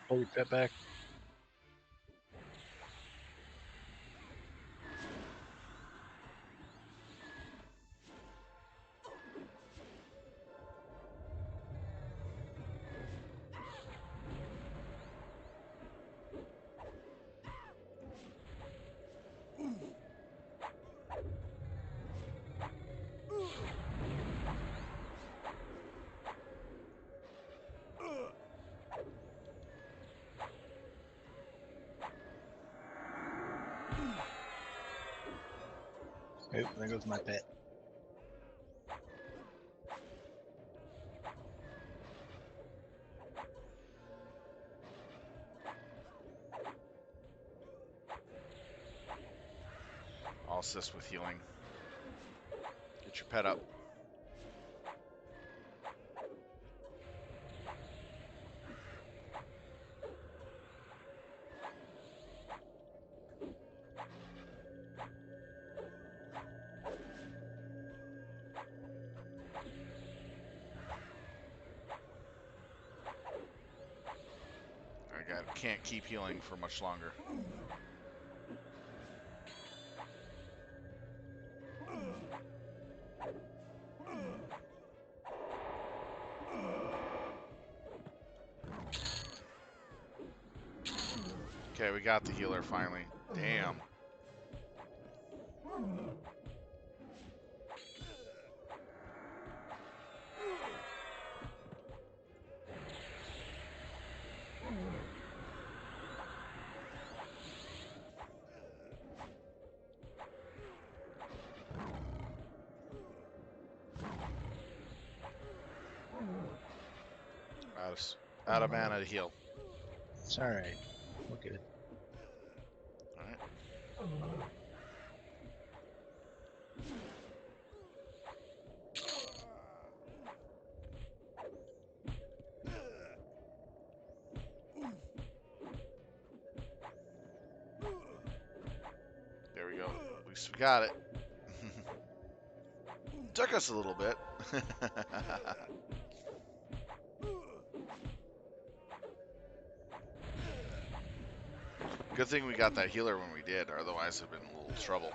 Pull your pet back. Oh, there goes my pet. I'll assist with healing. Get your pet up. Can't keep healing for much longer. Okay, we got the healer finally. Damn. Out of mana to heal. It's alright. We're good. Alright. There we go. At least we got it. Took us a little bit. Good thing we got that healer when we did, otherwise it'd been a little trouble.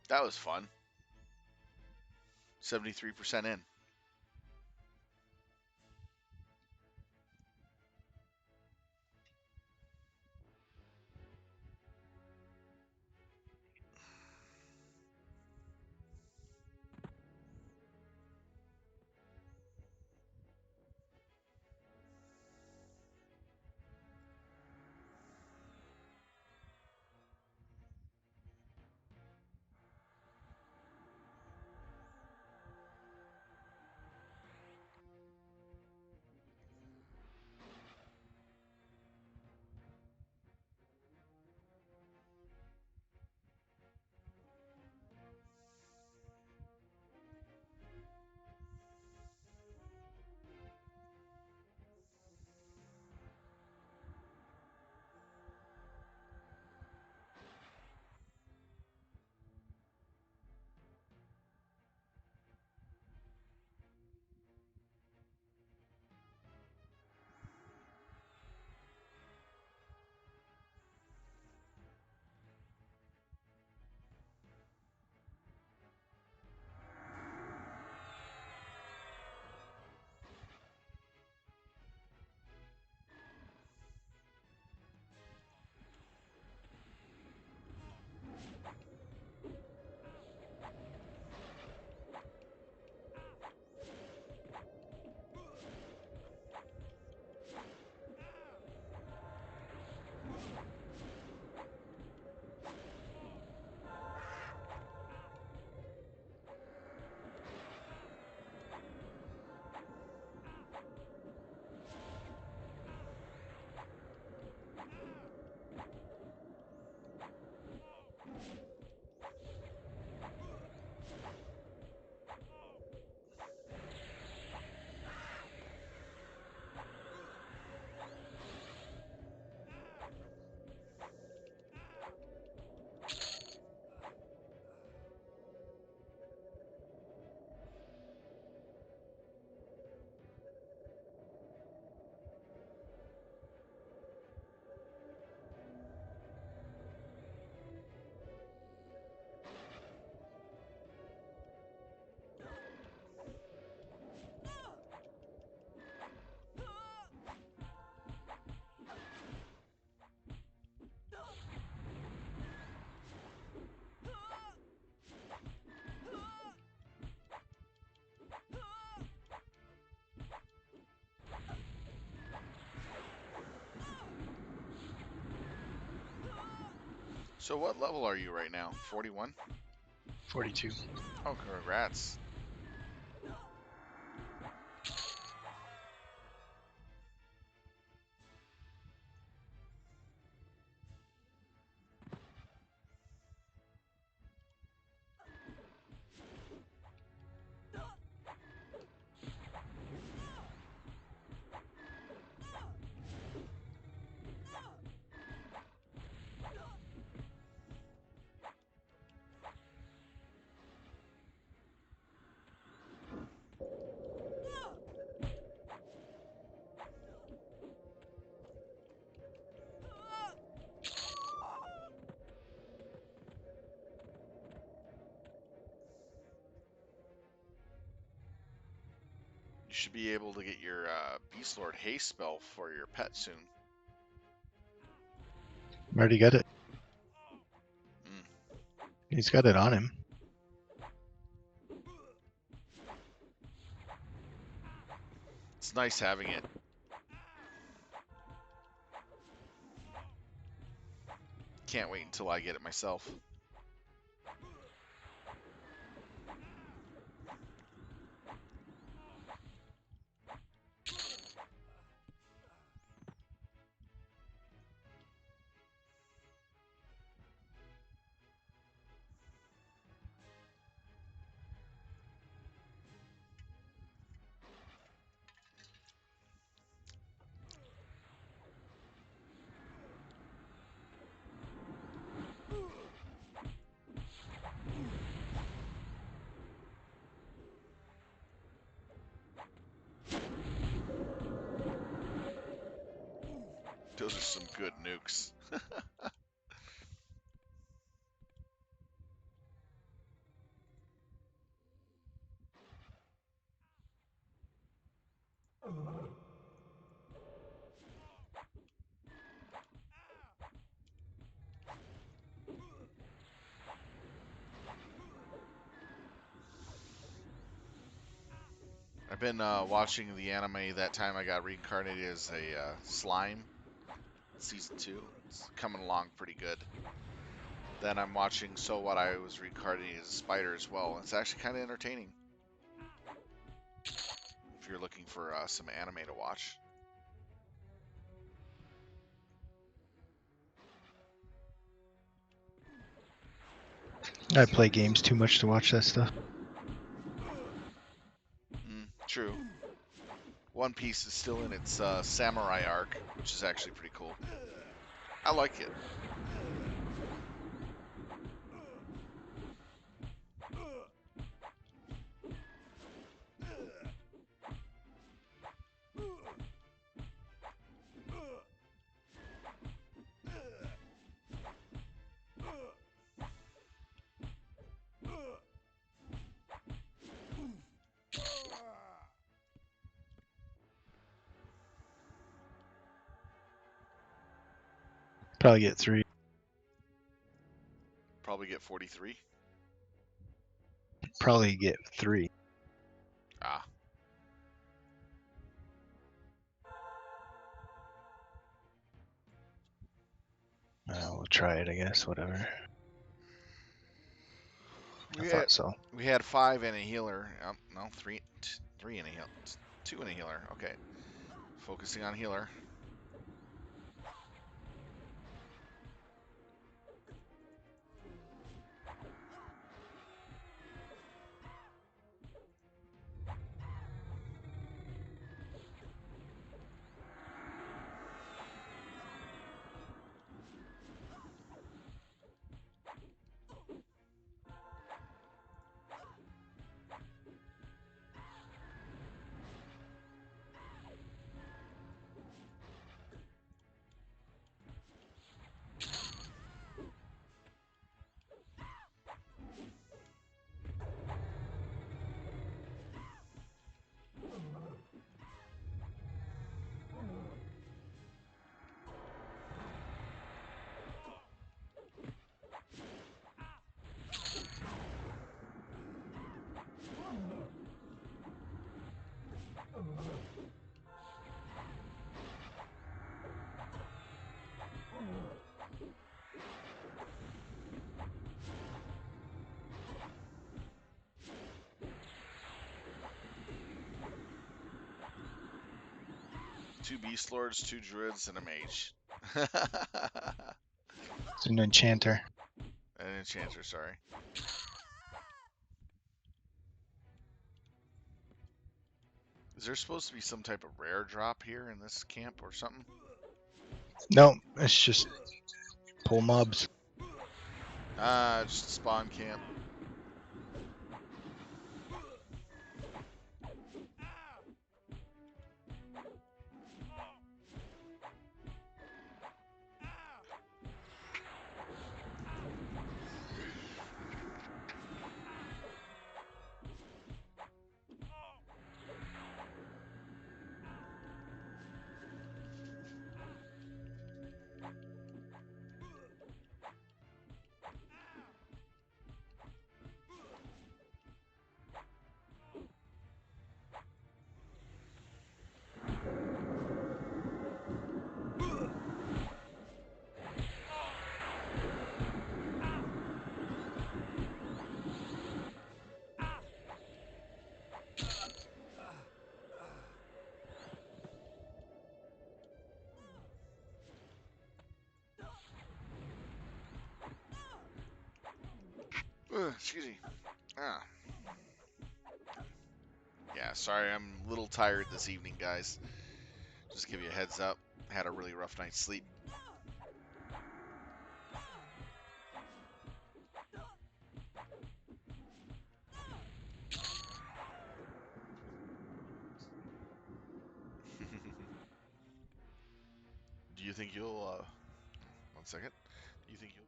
That was fun. 73% in. So what level are you right now? 41? 42. Oh, congrats. You should be able to get your Beastlord haste spell for your pet soon. Already got it. Mm. He's got it on him. It's nice having it. Can't wait until I get it myself. Those are some good nukes. I've been watching the anime that time I got reincarnated as a slime. Season 2. It's coming along pretty good. Then I'm watching So What I was reincarnated as a spider as well. It's actually kind of entertaining if you're looking for some anime to watch. I play games too much to watch that stuff. True. One Piece is still in its samurai arc, which is actually pretty cool. I like it. Probably get 3. Probably get 43. Probably get 3. Ah. We'll try it, I guess. Whatever. I We had thought so. we had 5 and a healer. No, 3 and a healer. 2 and a healer. Okay. Focusing on healer. 2 Beastlords, 2 Druids, and a Mage. It's an enchanter. An Enchanter, sorry. Is there supposed to be some type of rare drop here in this camp or something? No, it's just pull mobs. Just a spawn camp. Excuse me. Ah. Yeah, sorry, I'm a little tired this evening, guys. Just give you a heads up. Had a really rough night's sleep. Do you think you'll, one second. Do you think you'll...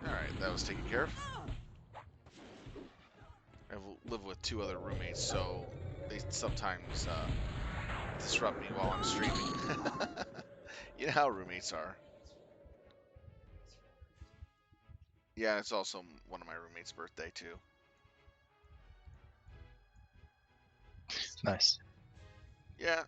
Alright, that was taken care of. I live with 2 other roommates, so they sometimes disrupt me while I'm streaming. You know how roommates are. Yeah, it's also one of my roommates' birthday, too. Nice. Yeah.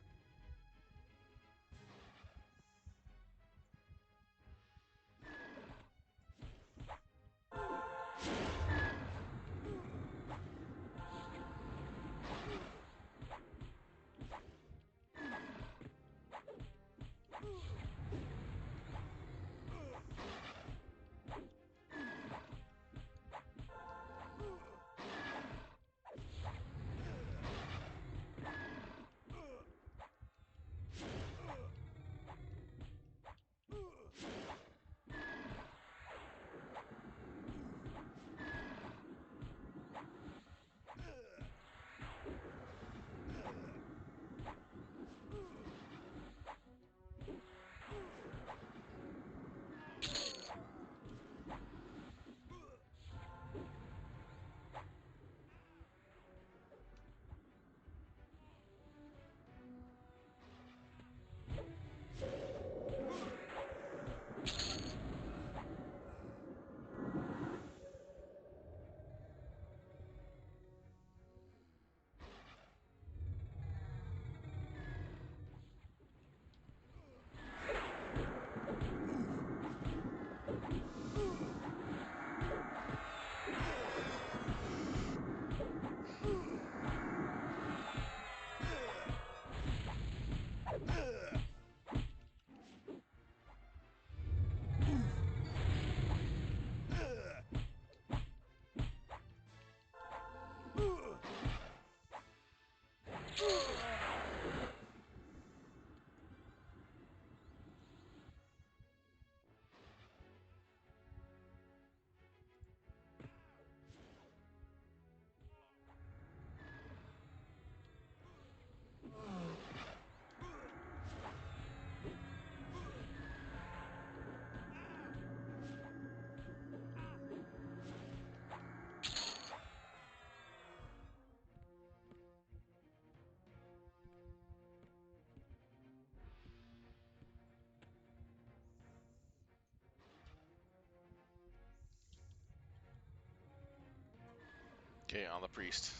Okay, on the priest.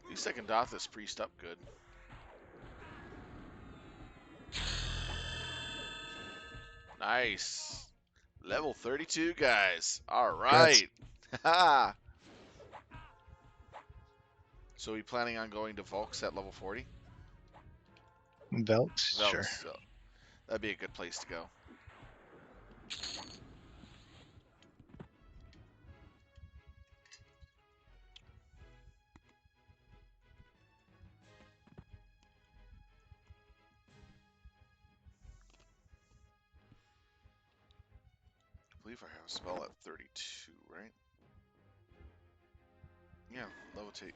At least I can dot this priest up good. Nice. Level 32, guys. All Congrats. right. Ha. So we planning on going to Volks at level 40? Velks, sure. Velks. So that'd be a good place to go. I believe I have a spell at 32, right? Yeah, levitate.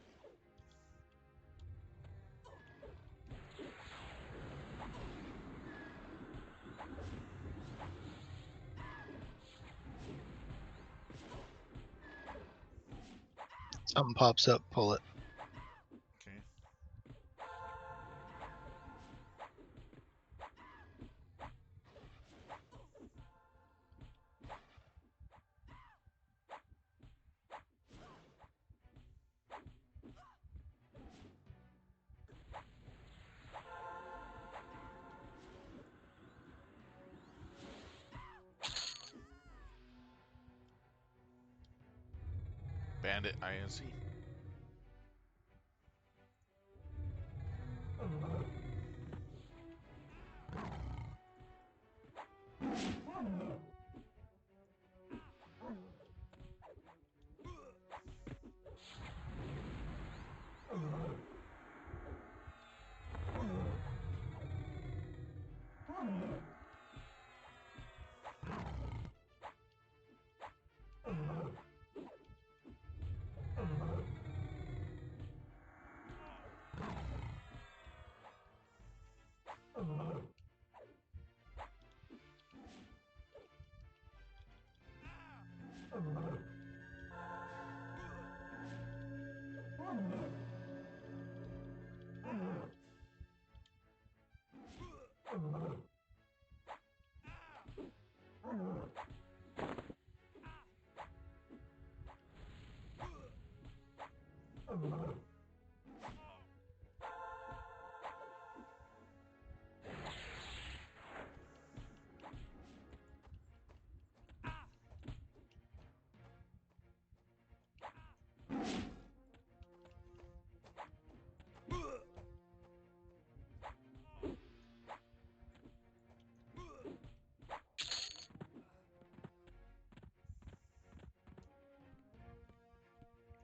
Something pops up, pull it. Okay. Bandit INC.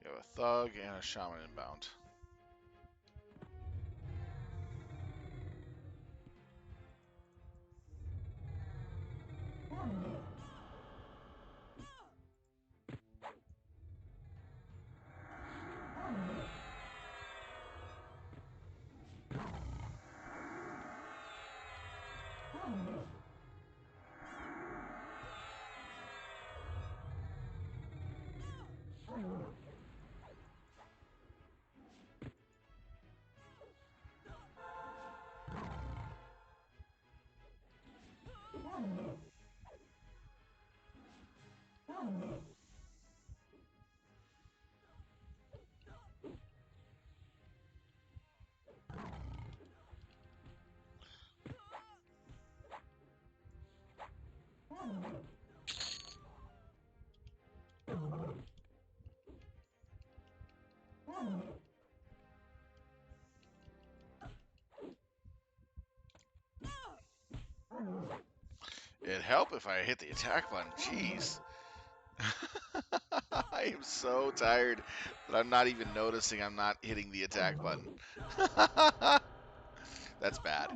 You have a thug and a shaman inbound. It'd help if I hit the attack button. Jeez. I am so tired that I'm not even noticing I'm not hitting the attack button. That's bad.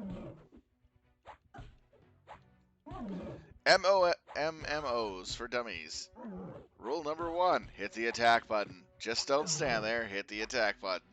MMOs for dummies. Rule number 1, hit the attack button. Just don't stand there, hit the attack button.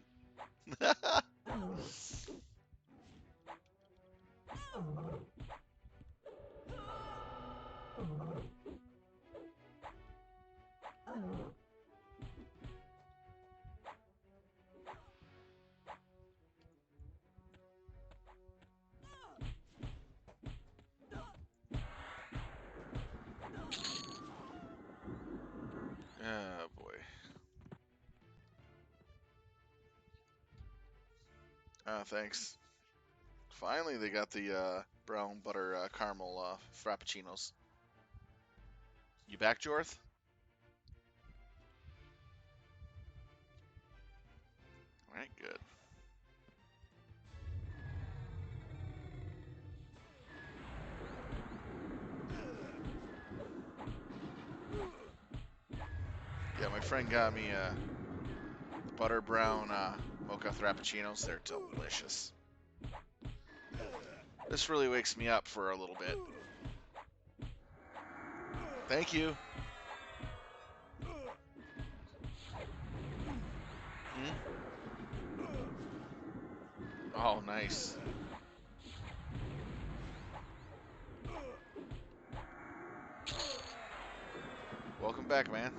Thanks. Finally, they got the brown butter caramel frappuccinos. You back, Jorth? All right, good. Yeah, my friend got me the butter brown mocha frappuccinos. They're delicious. This really wakes me up for a little bit. Thank you. Hmm? Oh, nice. Welcome back, man.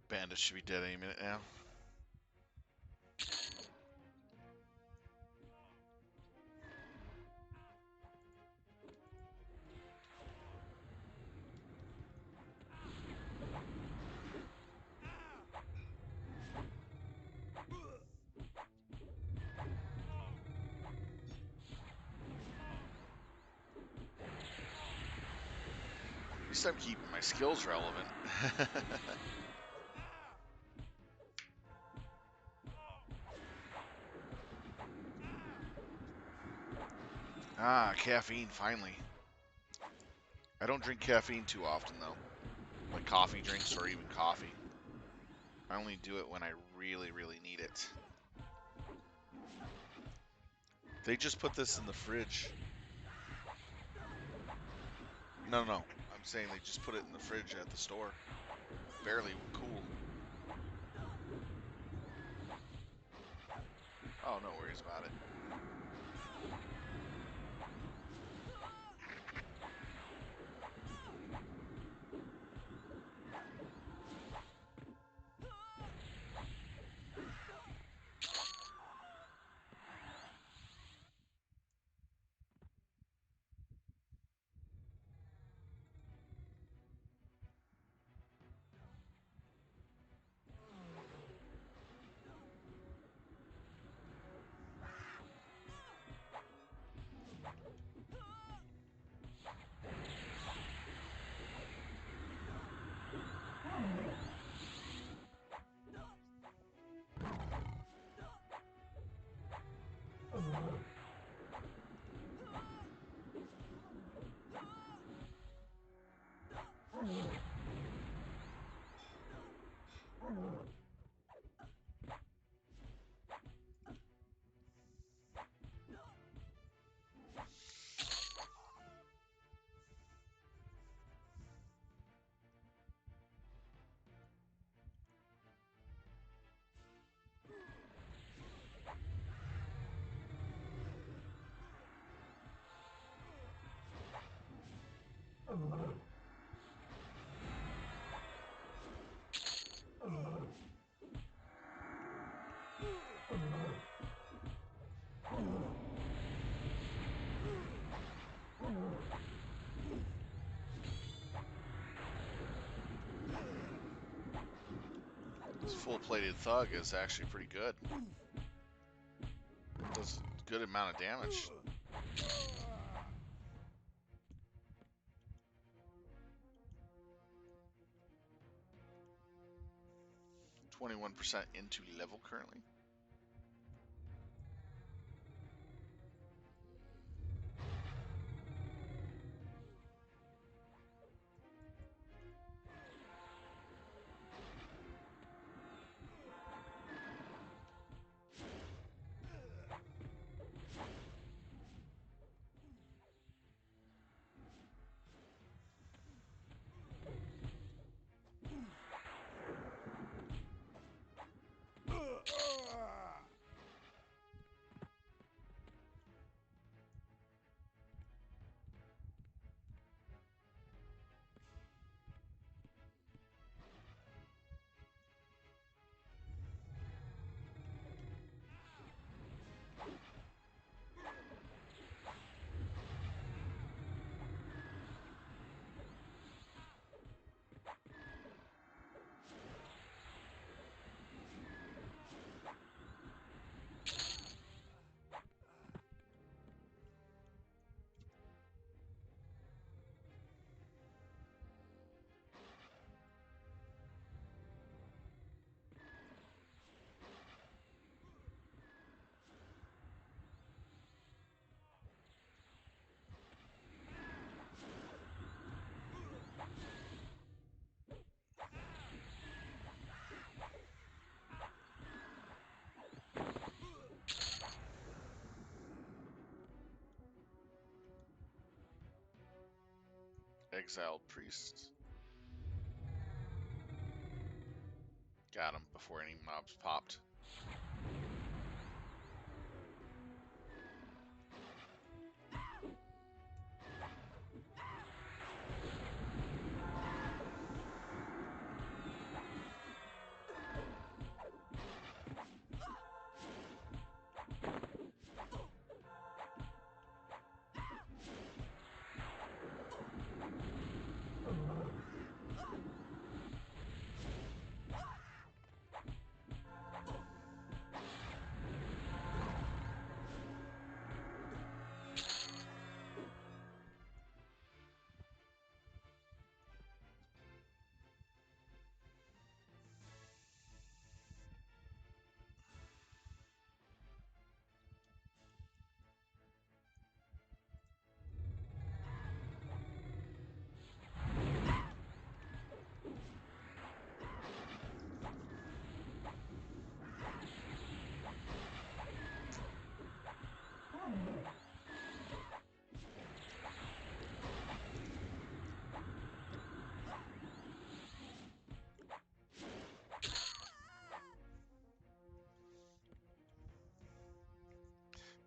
Bandit should be dead any minute now. At least I'm keeping my skills relevant. Ah, caffeine, finally. I don't drink caffeine too often, though. Like coffee drinks or even coffee. I only do it when I really, really need it. They just put this in the fridge. No, no, I'm saying they just put it in the fridge at the store. barely cool. Oh, no worries about it. This full-plated thug is actually pretty good. Does a good amount of damage. 21% into level currently. Exiled priest. Got him before any mobs popped.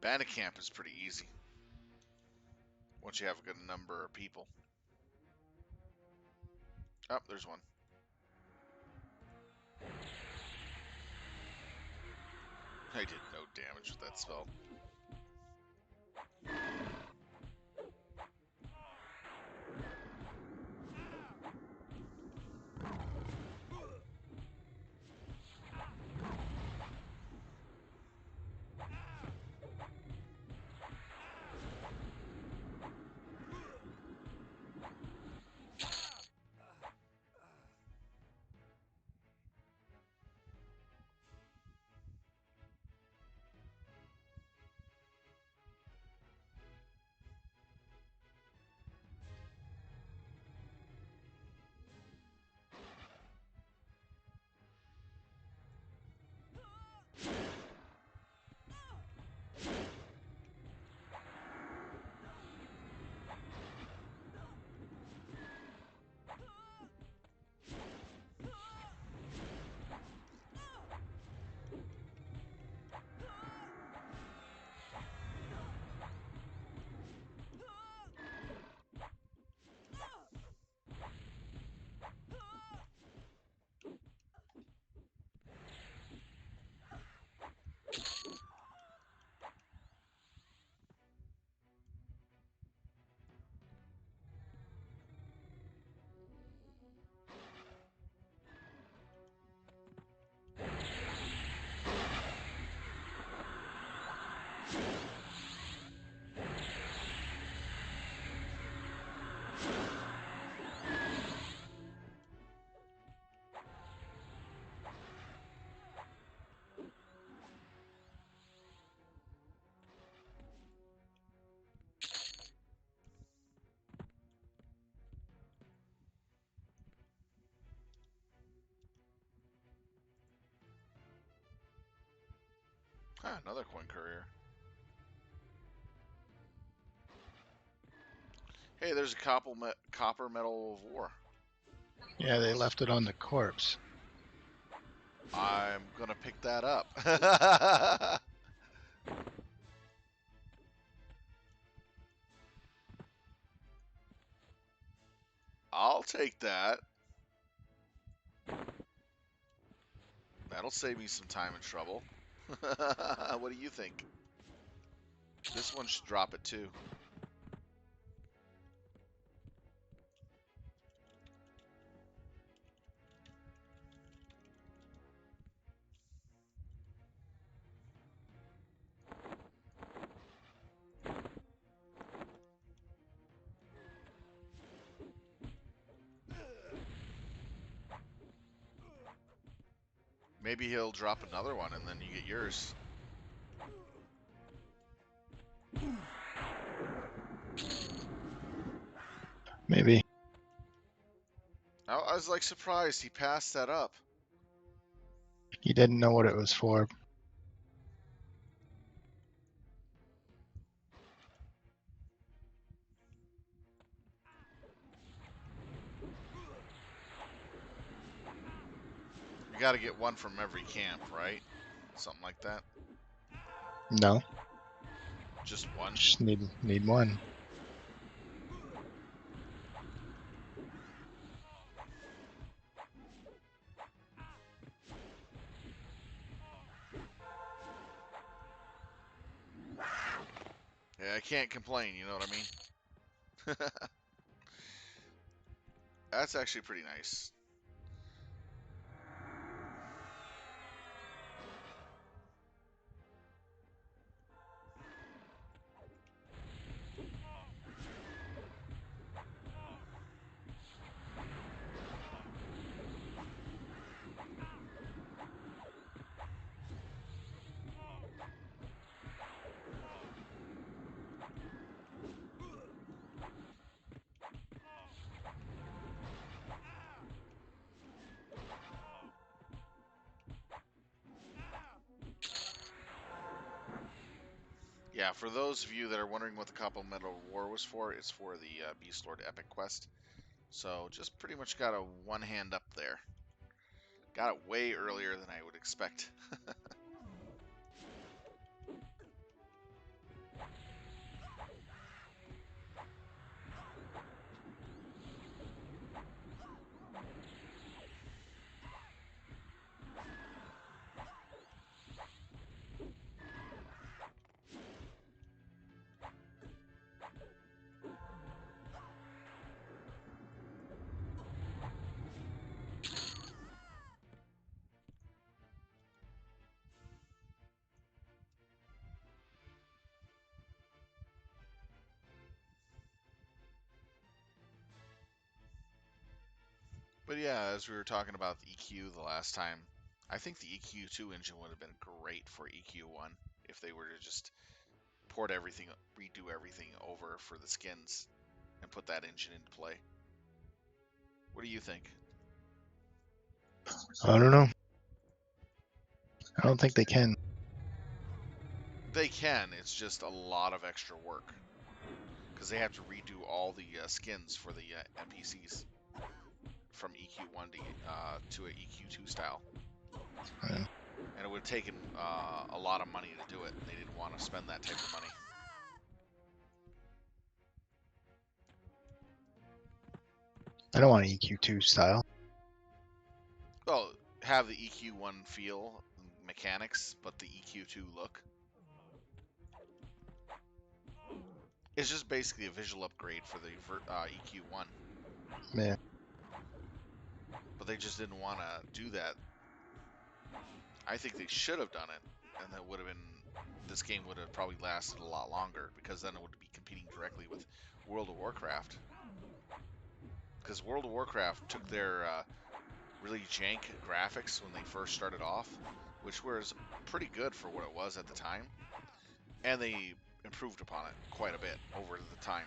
Bandit camp is pretty easy once you have a good number of people. Oh, there's one. I did no damage with that spell. Ah, another coin courier. Hey, there's a copper medal of war. Yeah, they left it on the corpse. I'm gonna pick that up. I'll take that. That'll save me some time and trouble. What do you think? This one should drop it too. Maybe he'll drop another one and then you get yours. Maybe. I was like surprised he passed that up. He didn't know what it was for. You got to get one from every camp, right? Something like that. No, Just one. just need one. Yeah, I can't complain. You know what I mean? That's actually pretty nice. Yeah, for those of you that are wondering what the Copper Medal War was for, it's for the Beastlord Epic Quest. So just pretty much got a one hand up there. Got it way earlier than I would expect. But yeah, as we were talking about the EQ the last time, I think the EQ2 engine would have been great for EQ1 if they were to just port everything, redo everything over for the skins and put that engine into play. What do you think? I don't know. I don't think they can. They can, it's just a lot of extra work because they have to redo all the skins for the NPCs from EQ1 to a EQ2 style. Yeah. And it would have taken a lot of money to do it, and they didn't want to spend that type of money. I don't want an EQ2 style. Well, have the EQ1 feel mechanics, but the EQ2 look. It's just basically a visual upgrade for the EQ1. Yeah. But they just didn't want to do that. I think they should have done it, and that would have been. This game would have probably lasted a lot longer because then it would be competing directly with World of Warcraft. Because World of Warcraft took their really jank graphics when they first started off, which was pretty good for what it was at the time, and they improved upon it quite a bit over the time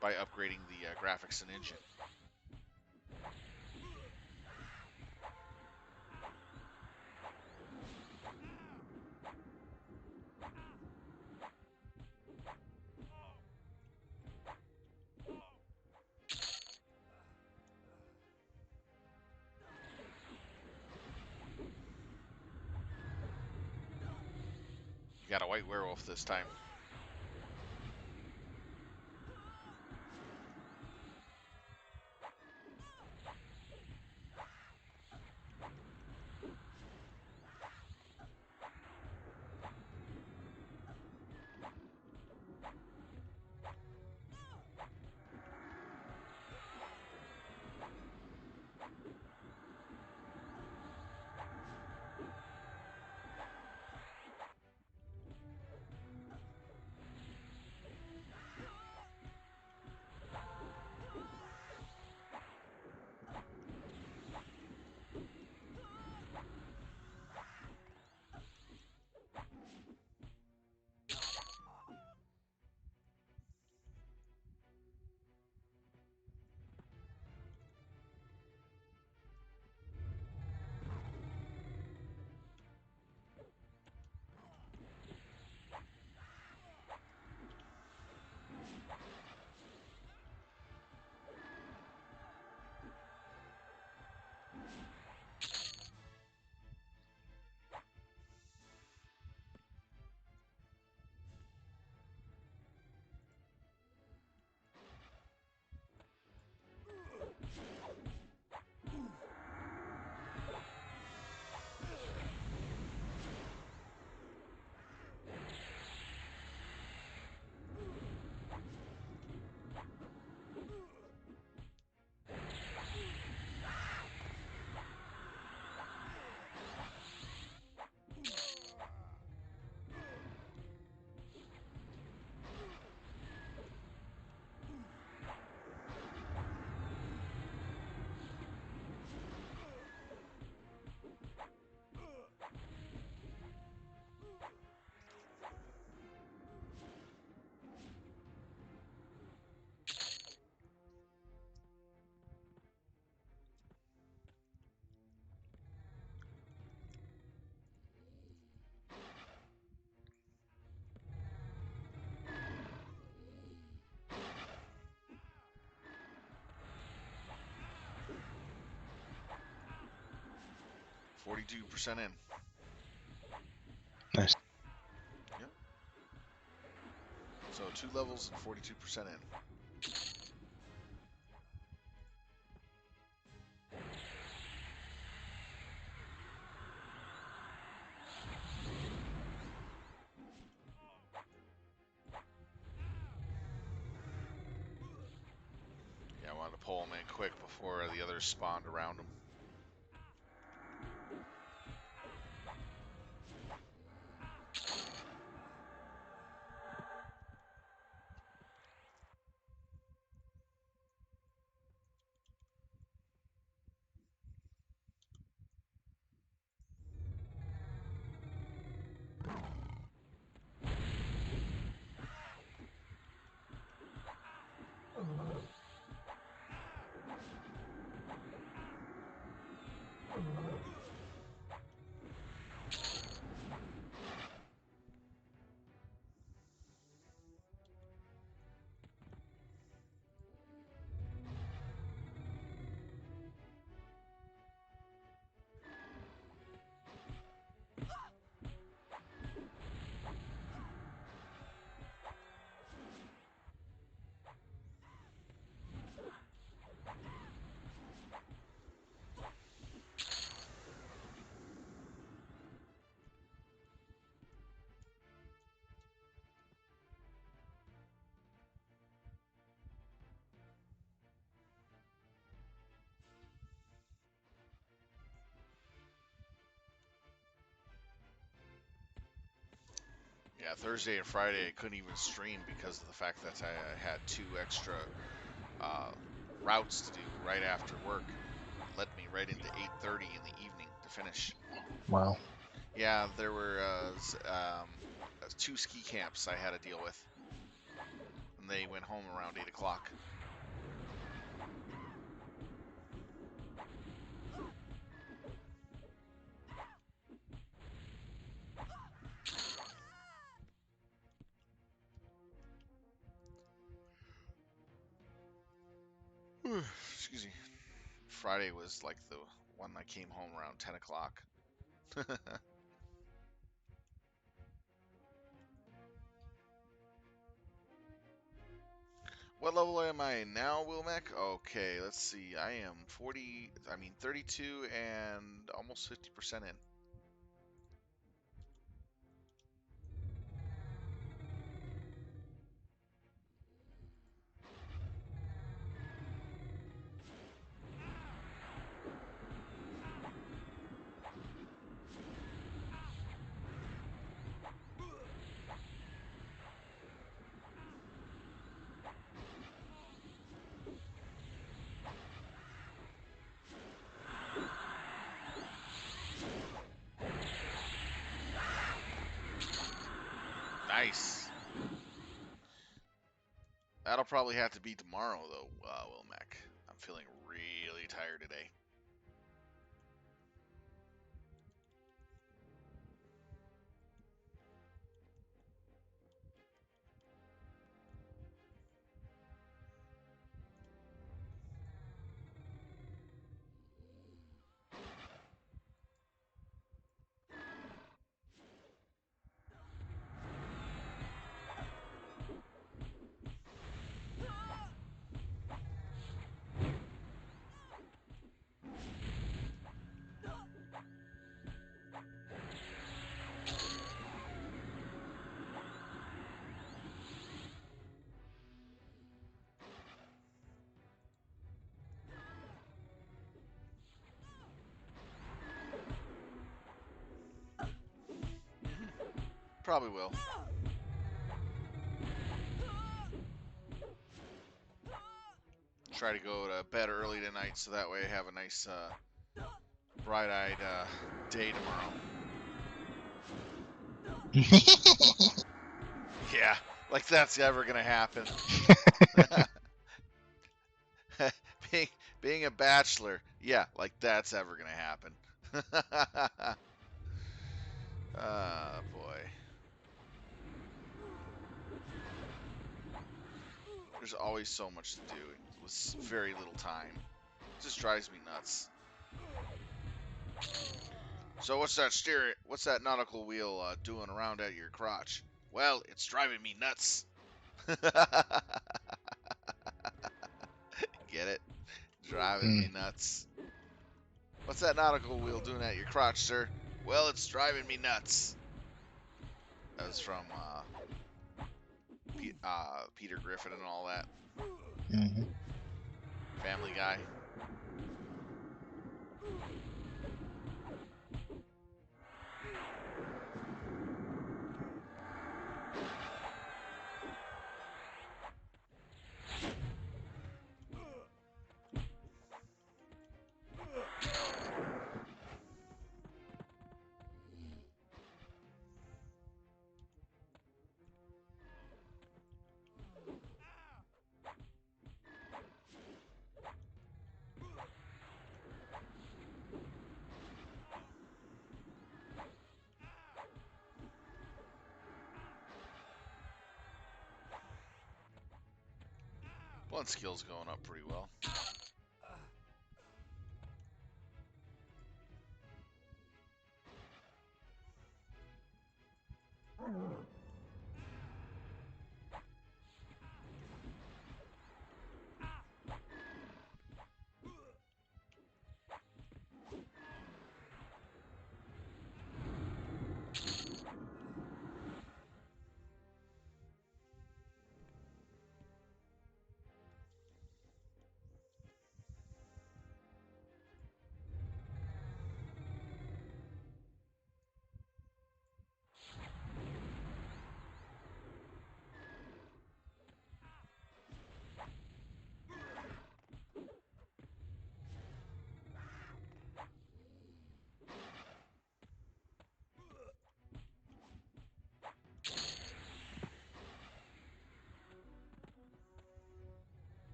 by upgrading the graphics and engine. You got a white werewolf this time. %42 in. Nice. Yep. So 2 levels and 42% in. Yeah, I wanted to pull him in quick before the others spawned around him. Yeah, Thursday and Friday I couldn't even stream because of the fact that I had two extra uh, routes to do right after work. It led me right into 8:30 in the evening to finish. Wow. Yeah, there were two ski camps I had to deal with, and they went home around 8 o'clock. Excuse me. Friday was like the one I came home around 10 o'clock. What level am I now, Wilmec? Okay, let's see. I am 32 and almost 50% in. Nice. That'll probably have to be tomorrow, though, Wilmec. I'm feeling really tired today. Hmm. Probably will. Try to go to bed early tonight so that way I have a nice, bright-eyed day tomorrow. Yeah, like that's ever gonna happen. being being a bachelor, yeah, like that's ever gonna happen. Ah, boy. There's always so much to do with very little time. It just drives me nuts. So what's that nautical wheel doing around at your crotch? Well, it's driving me nuts. Get it? Driving me Mm. nuts. What's that nautical wheel doing at your crotch, sir? Well, it's driving me nuts. That was from Peter Griffin and all that. Hmm. Family Guy. Blunt skill's going up pretty well.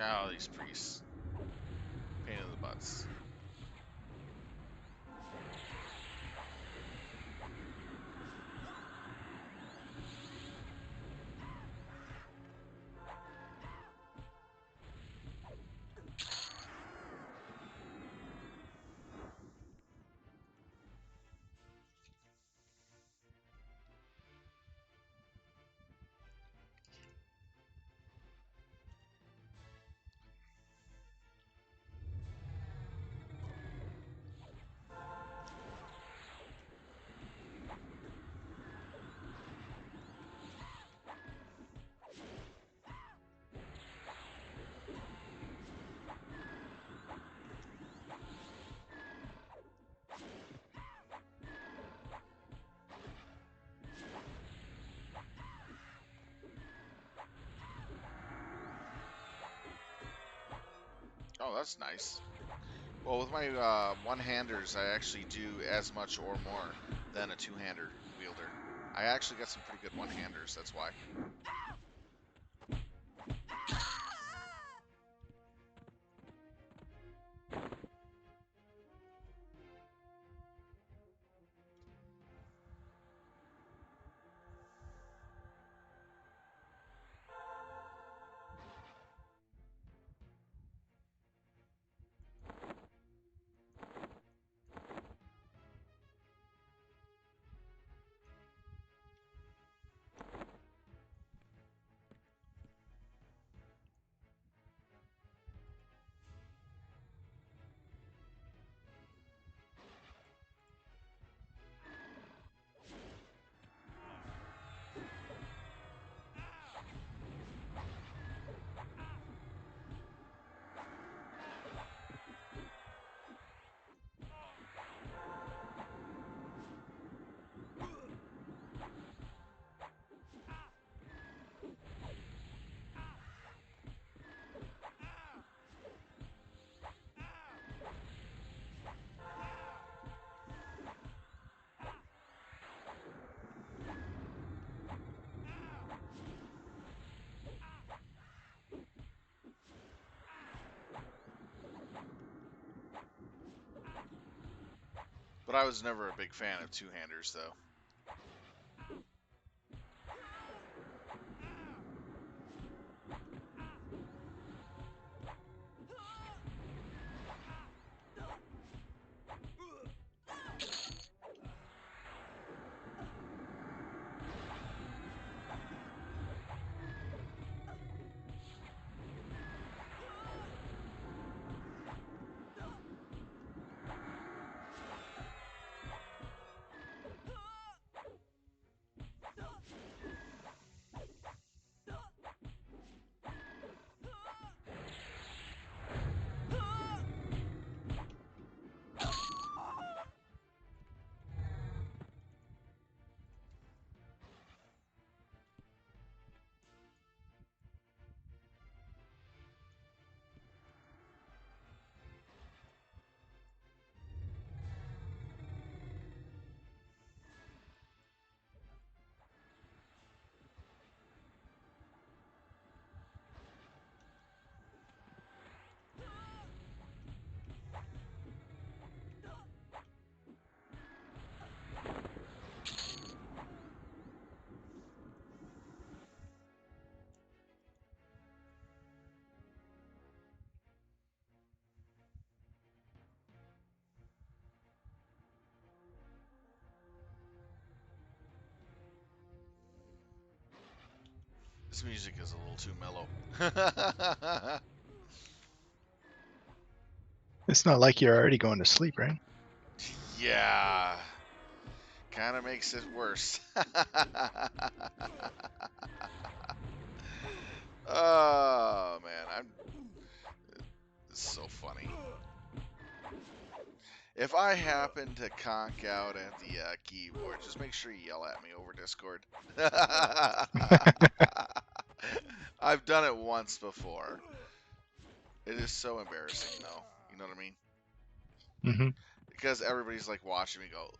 Oh, these priests. Pain in the butts. Oh, that's nice. Well, with my one-handers, I actually do as much or more than a two-hander wielder. I actually got some pretty good one-handers, that's why. But I was never a big fan of two-handers, though. This music is a little too mellow. It's not like you're already going to sleep, right? Yeah. Kind of makes it worse. Oh, man. It's so funny. If I happen to conk out at the keyboard, just make sure you yell at me over Discord. I've done it once before. It is so embarrassing, though. You know what I mean? Mm-hmm. Because everybody's like watching me go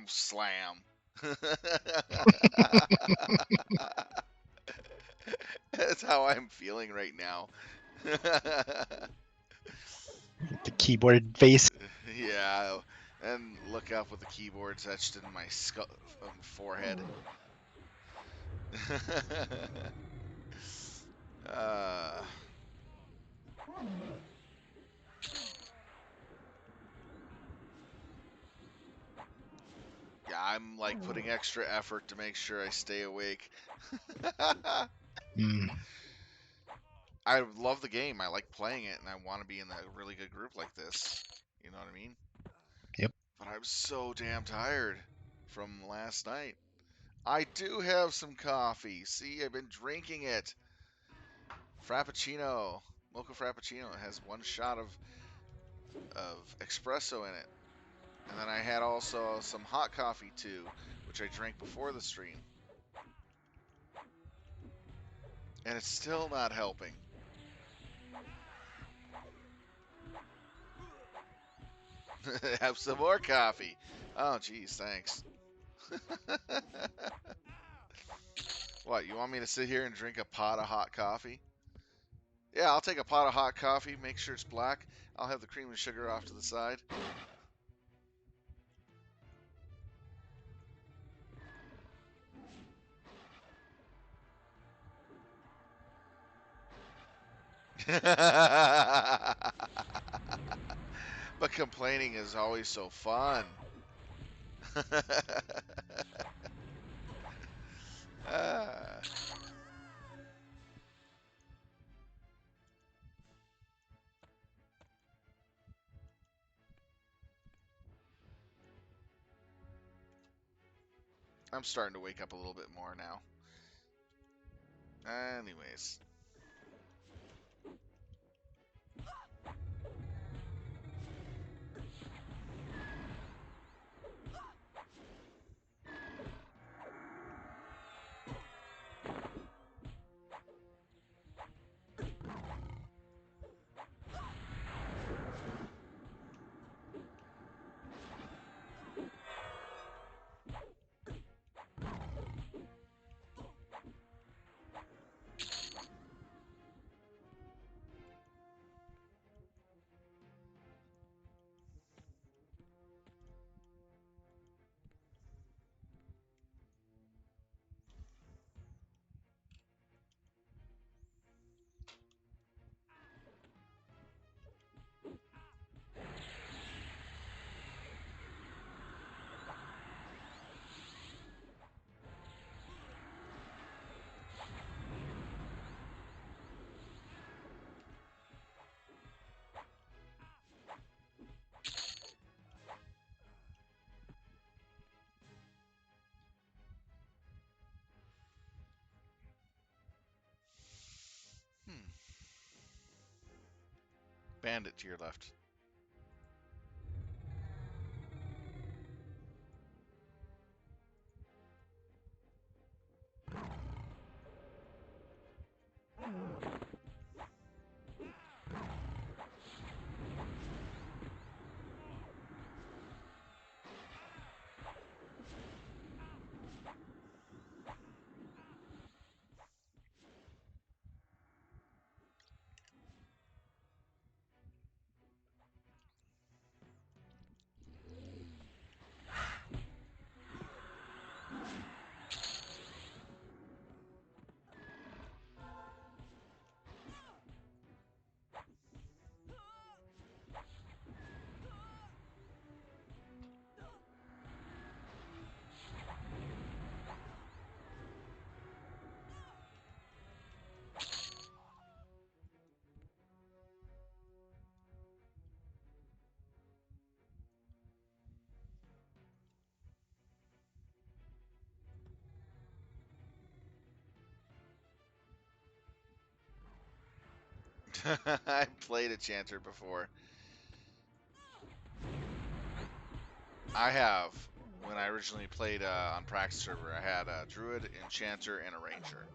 slam. That's how I'm feeling right now. The keyboard face. Yeah, and look up with the keyboards etched in my forehead. uh, yeah, I'm like putting extra effort to make sure I stay awake. Mm, I love the game. I like playing it, and I want to be in a really good group like this. You know what I mean? yep. But I'm so damn tired from last night. I do have some coffee. See, I've been drinking it. Frappuccino, mocha frappuccino. It has one shot of espresso in it. And then I had also some hot coffee too, which I drank before the stream. And it's still not helping. Have some more coffee. Oh, geez, thanks. What, you want me to sit here and drink a pot of hot coffee? Yeah, I'll take a pot of hot coffee, make sure it's black. I'll have the cream and sugar off to the side. But complaining is always so fun. Ah. I'm starting to wake up a little bit more now. Anyways. Hmm. Bandit to your left. I played a chanter before. I have. When I originally played on practice server, I had a druid, enchanter, and a ranger.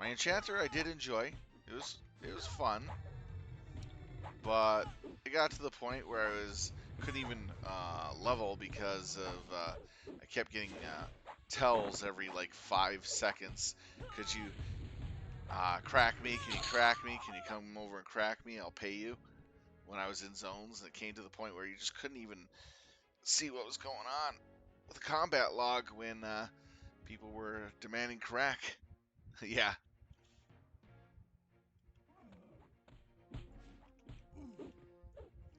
My enchanter I did enjoy. It was fun, but it got to the point where couldn't even level because of I kept getting tells every like 5 seconds because Crack me. Can you crack me? Can you come over and crack me? I'll pay you. When I was in zones, and it came to the point where you just couldn't even see what was going on with the combat log when people were demanding crack. Yeah.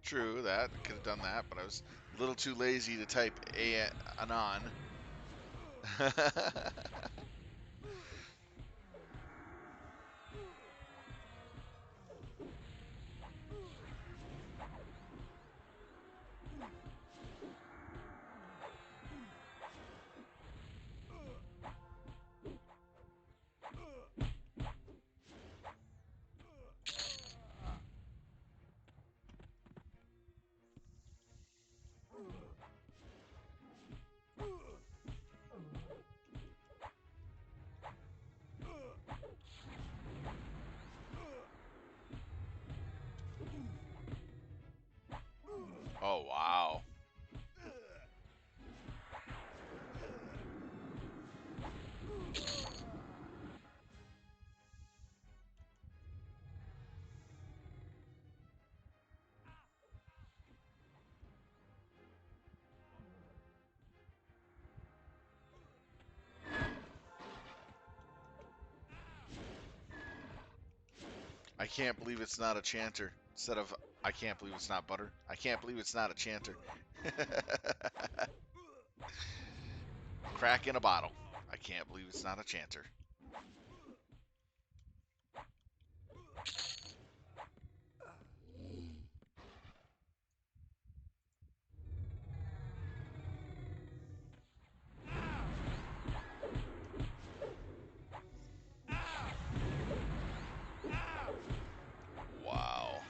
True, that. I could have done that, but I was a little too lazy to type anon. Oh, wow. I can't believe it's not a chanter. Instead of, I can't believe it's not butter. I can't believe it's not a chanter. Crack in a bottle. I can't believe it's not a chanter. Wow.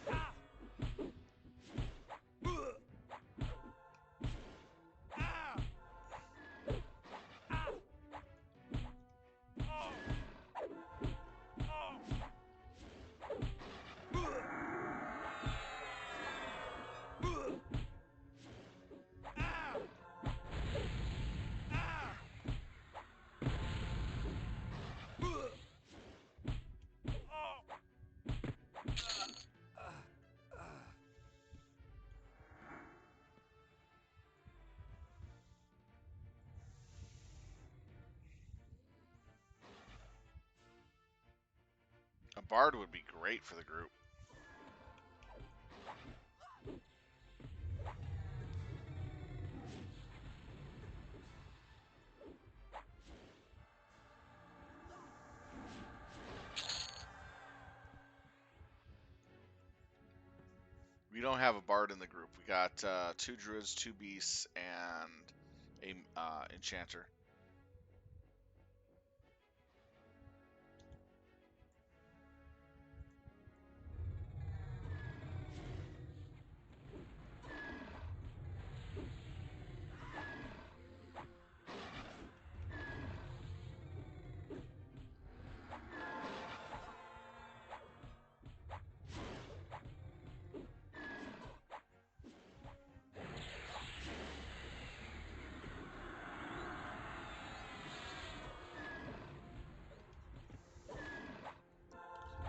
A bard would be great for the group. We don't have a bard in the group. We got 2 druids, 2 beasts, and a enchanter.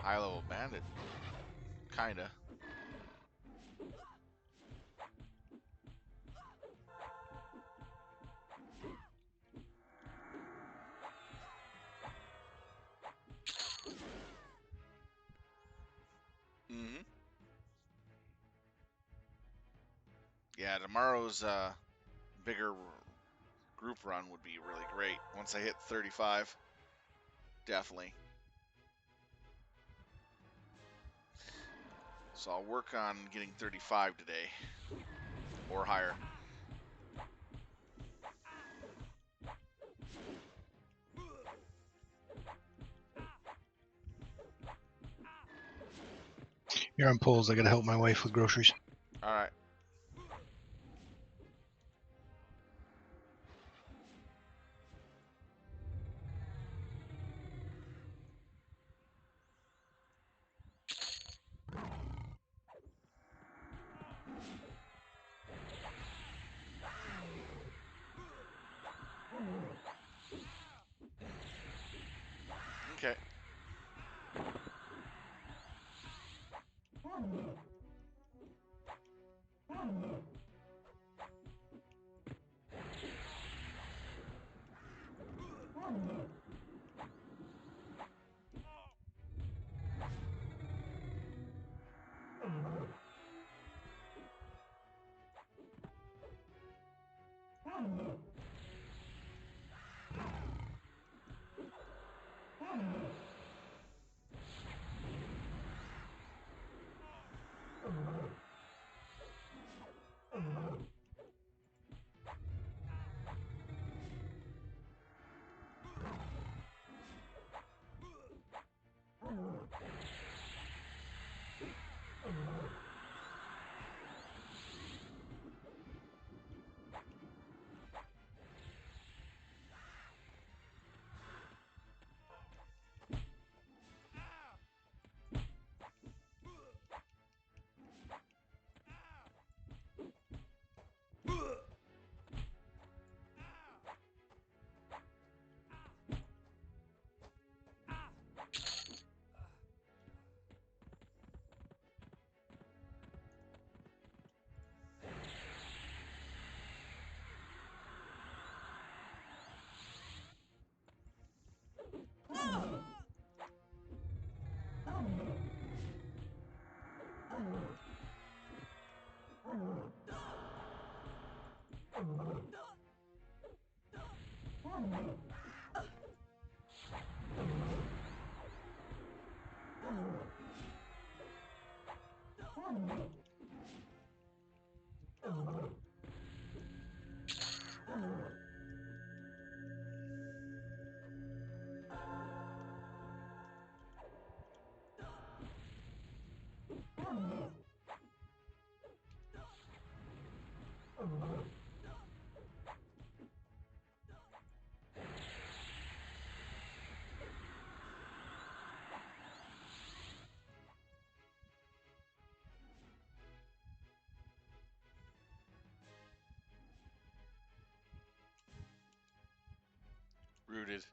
High level bandit. Kinda. Mm-hmm. Yeah, tomorrow's bigger group run would be really great. Once I hit 35, definitely. So I'll work on getting 35 today, or higher. You're on polls. I gotta help my wife with groceries. All right. Okay. Rooted.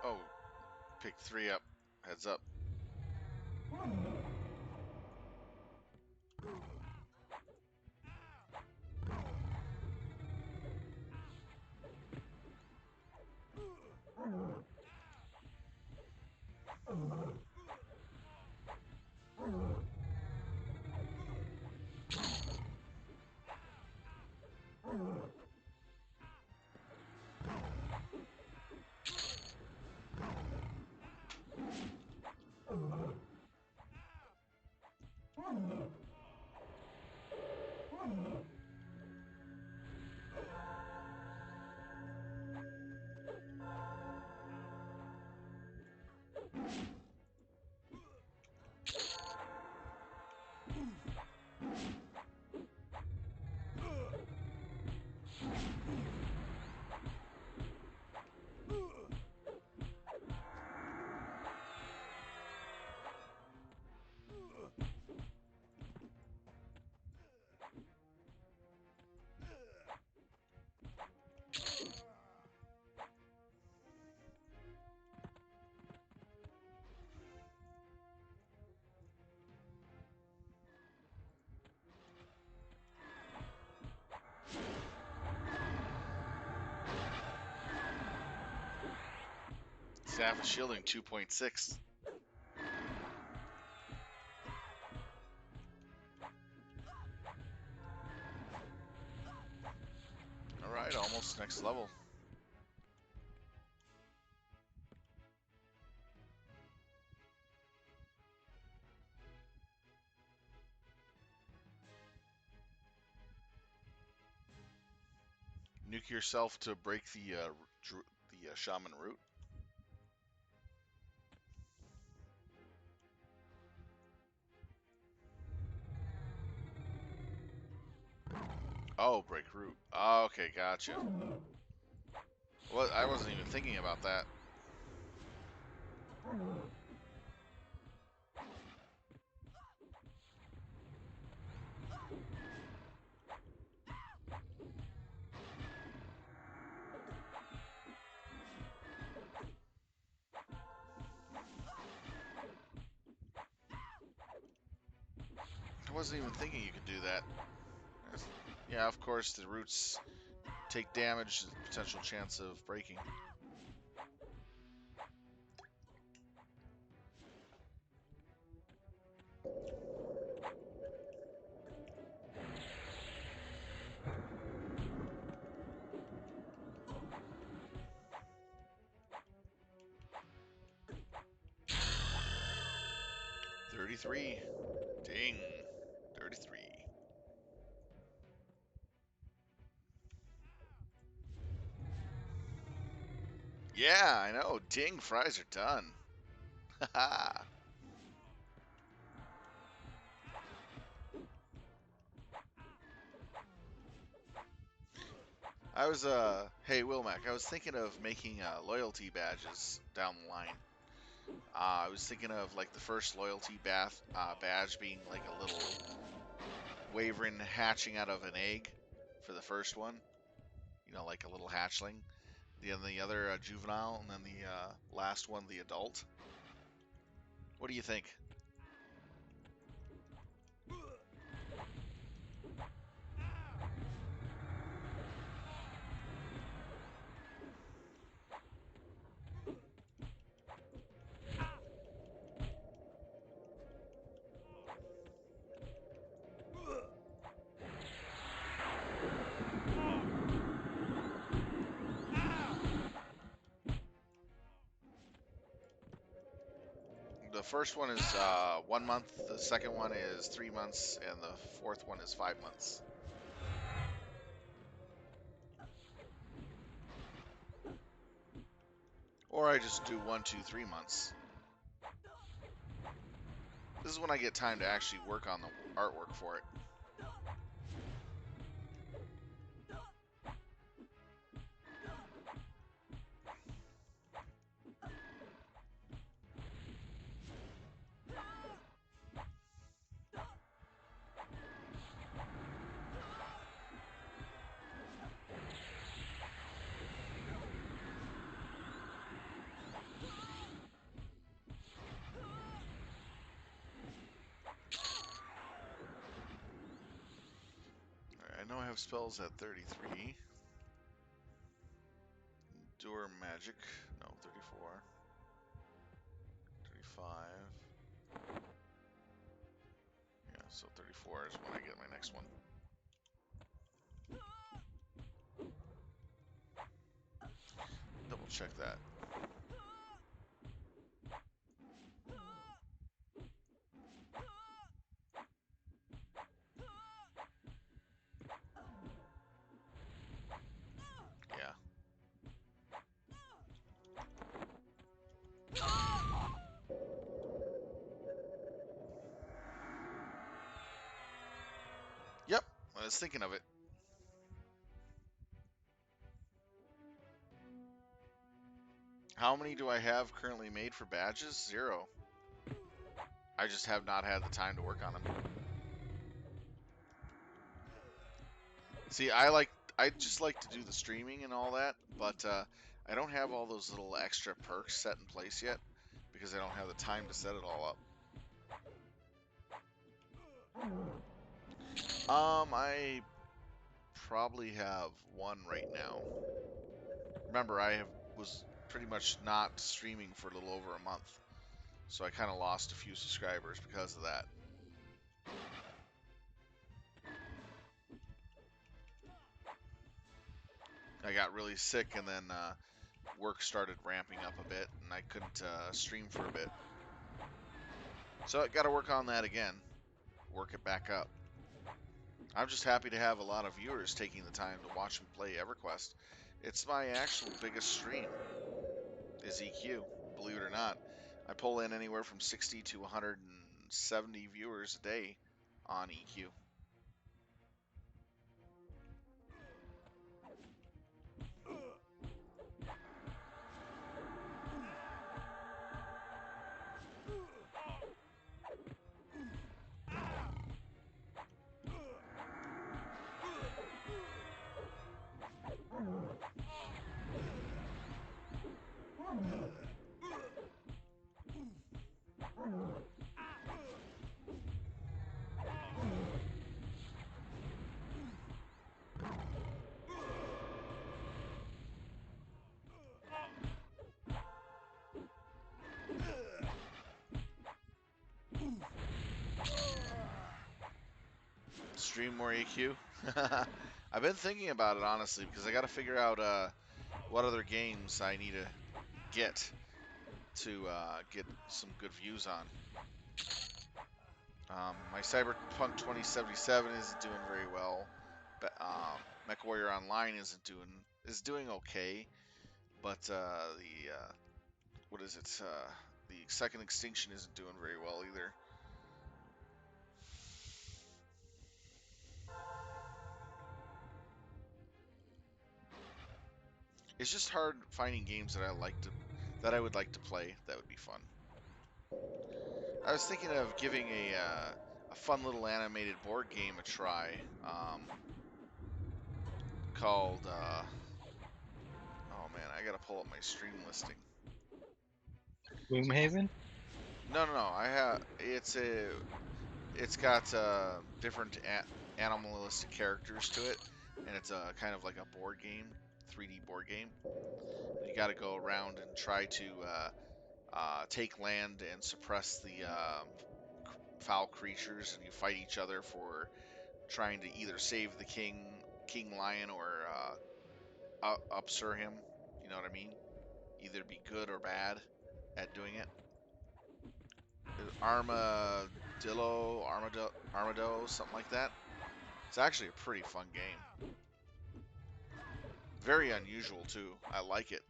Oh, pick 3 up. Heads up. Staff of Shielding 2.6. Alright, almost next level. nuke yourself to break the shaman root. Oh, break root. Oh, okay, gotcha. Well, I wasn't even thinking about that. I wasn't even thinking you could do that. Yeah, of course, the roots take damage, potential chance of breaking. $33. Ding. 33. Yeah, I know. Ding, fries are done. Haha. Hey, Wilmac, I was thinking of making loyalty badges down the line. I was thinking of like the first loyalty badge being like a little wyvern hatching out of an egg for the first one. You know, like a little hatchling. The other juvenile, and then the last one, the adult. What do you think? The first one is 1 month, the second one is 3 months, and the fourth one is 5 months. Or I just do 1, 2, 3 months. This is when I get time to actually work on the artwork for it. Alright, I know I have spells at 33. Endure magic. No, 34. 35. Yeah, so 34 is when I get my next one. Double check that. Yeah. Yep, I was thinking of it. How many do I have currently made for badges? 0. I just have not had the time to work on them. See, I just like to do the streaming and all that, but I don't have all those little extra perks set in place yet because I don't have the time to set it all up. I probably have one right now. Remember, was pretty much not streaming for a little over a month, so I kind of lost a few subscribers because of that. I got really sick, and then work started ramping up a bit, and I couldn't stream for a bit. So I got to work on that again, work it back up. I'm just happy to have a lot of viewers taking the time to watch me play EverQuest. It's my actual biggest stream is EQ, believe it or not. I pull in anywhere from 60 to 170 viewers a day on EQ. Stream more EQ? I've been thinking about it honestly because I got to figure out what other games I need to get to get some good views on. My Cyberpunk 2077 isn't doing very well, but MechWarrior Online is doing okay, but the what is it? The Second Extinction isn't doing very well either. It's just hard finding games that I would like to play that would be fun. I was thinking of giving a fun little animated board game a try, called oh man, I gotta pull up my stream listing. Gloomhaven? No, no, no. I have it's got different animalistic characters to it, and it's a kind of like a board game, 3D board game. And you got to go around and try to take land and suppress the foul creatures, and you fight each other for trying to either save the king lion or upsir him. You know what I mean? Either be good or bad at doing it. Armadillo, something like that. It's actually a pretty fun game. Very unusual too. I like it.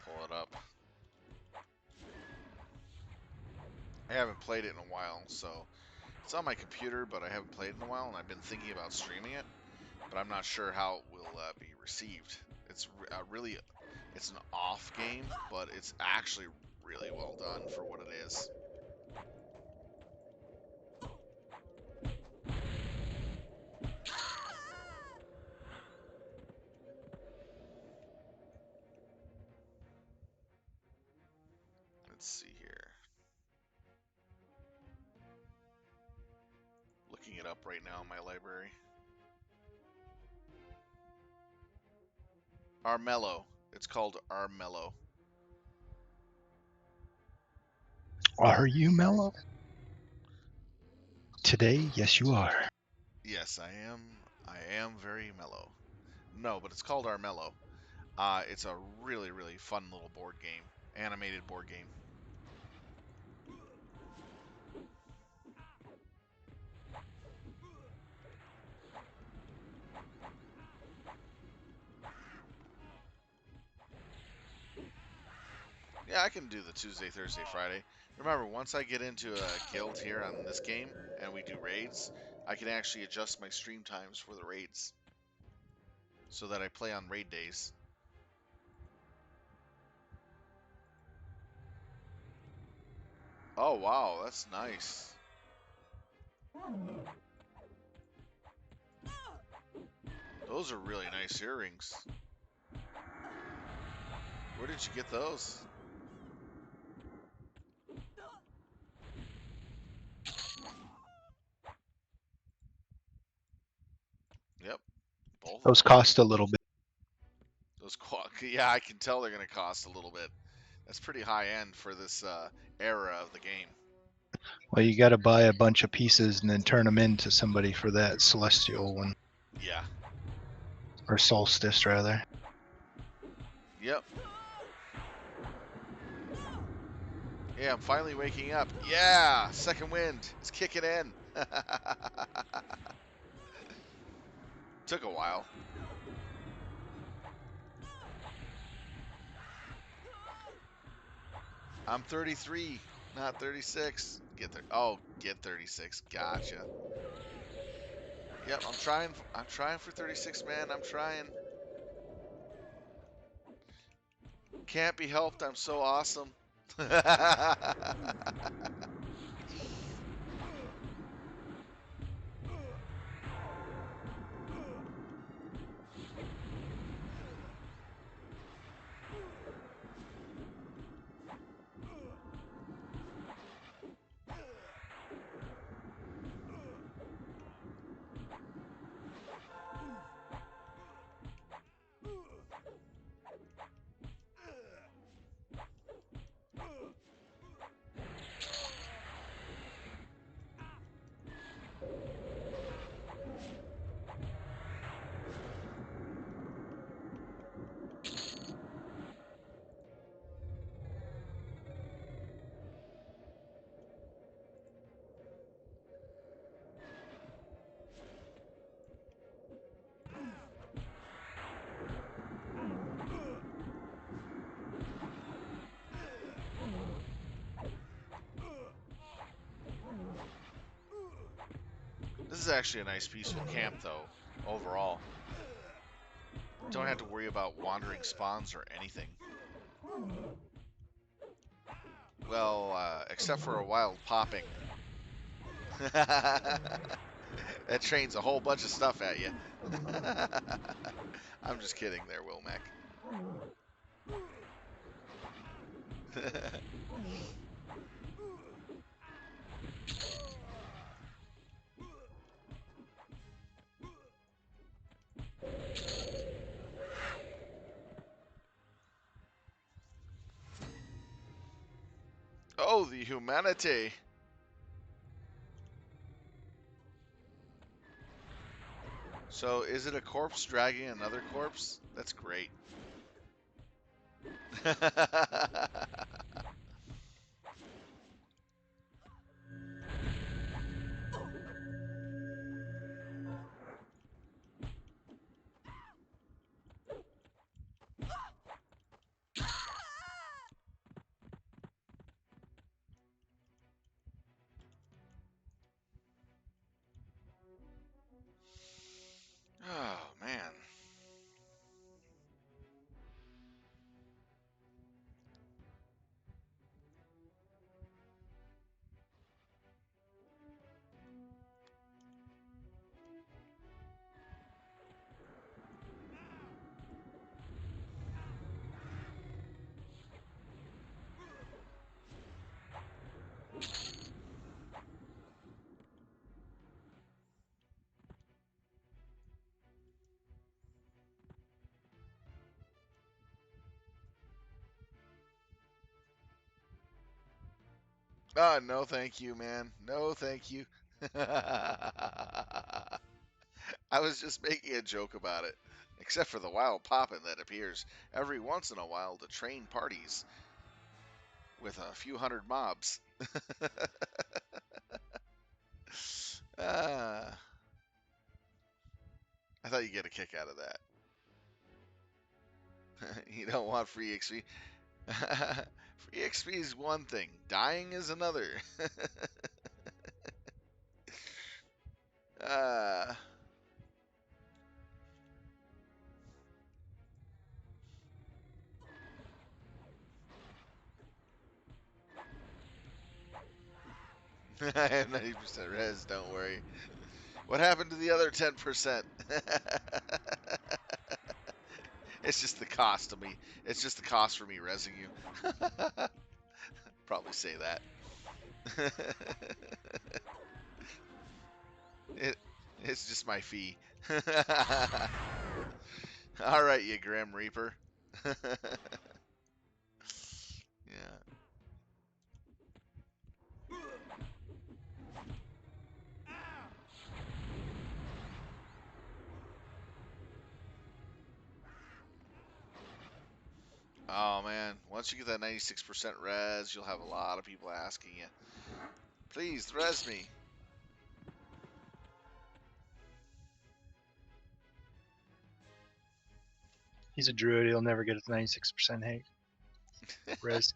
Pull it up. I haven't played it in a while, so it's on my computer, but I haven't played it in a while, and I've been thinking about streaming it, but I'm not sure how it will be received. It's really, it's an off game, but it's actually really well done for what it is. Let's see here. Looking it up right now in my library. Armello. It's called Armello. Are you mellow? Today, yes, you are. Yes, I am. I am very mellow. No, but it's called Armello. It's a really, really fun little board game, animated board game. Yeah, I can do the Tuesday, Thursday, Friday. Remember, once I get into a guild here on this game and we do raids, I can actually adjust my stream times for the raids so that I play on raid days. Oh, wow, that's nice. Those are really nice earrings. Where did you get those? Yep, both of Those them. cost a little bit. Yeah, I can tell they're going to cost a little bit. That's pretty high end for this era of the game. Well, you got to buy a bunch of pieces and then turn them into somebody for that celestial one, Yeah. or solstice rather. Yep. Yeah, I'm finally waking up. Yeah, second wind is kicking in. Took a while. I'm 33, not 36. Get there. Oh, get 36. Gotcha. Yep, I'm trying. I'm trying for 36, man. I'm trying. Can't be helped. I'm so awesome. This is actually a nice, peaceful camp, though, overall. Don't have to worry about wandering spawns or anything. Well, except for a wild popping. That trains a whole bunch of stuff at you. I'm just kidding there, Wilmac. Oh, the humanity. So, is it a corpse dragging another corpse? That's great. Oh, man. Oh, no thank you, man. No thank you. I was just making a joke about it. Except for the wild poppin' that appears every once in a while to train parties with a few hundred mobs. Ah, I thought you'd get a kick out of that. You don't want free XP. Free XP is one thing, dying is another. uh, I have 90% res, don't worry. What happened to the other 10%? It's just the cost of me. It's just the cost for me resing you. Probably say that. it, it's just my fee. All right, you Grim Reaper. Yeah. Oh man, once you get that 96% res, you'll have a lot of people asking you, please res me. He's a druid. He'll never get a 96% res.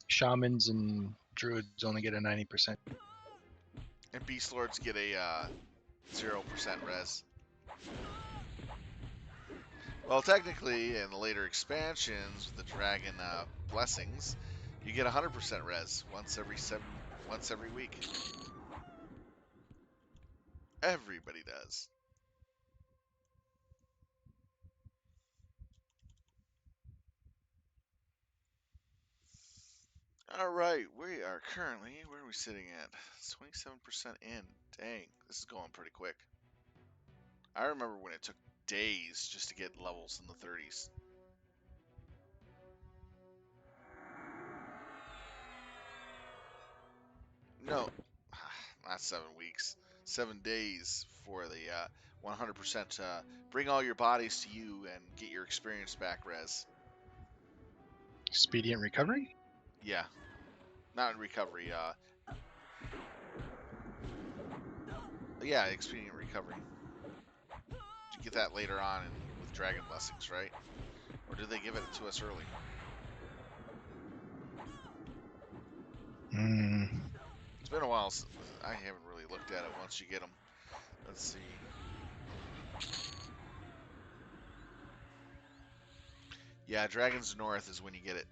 Shamans and druids only get a 90%. And Beastlords get a 0% res. Well, technically, in the later expansions with the dragon blessings, you get 100% res once every week. Everybody does. All right, we are currently, where are we sitting at? It's 27% in. Dang, this is going pretty quick. I remember when it took days just to get levels in the 30s. No, not 7 weeks. 7 days for the 100% bring all your bodies to you and get your experience back res. Expedient recovery? Yeah, not in recovery. Yeah, expedient recovery. You get that later on with dragon blessings, right? Or did they give it to us early? It's been a while since I haven't really looked at it once you get them. Let's see. Yeah, Dragon's North is when you get it.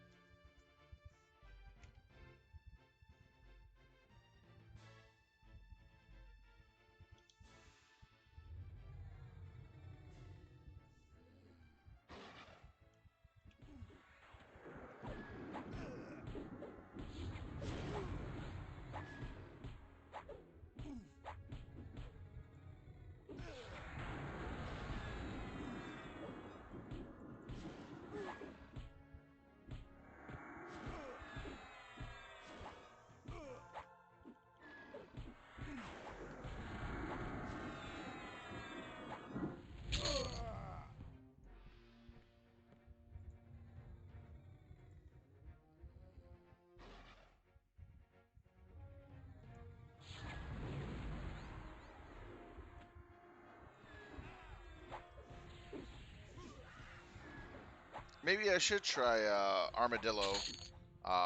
Maybe I should try Armadillo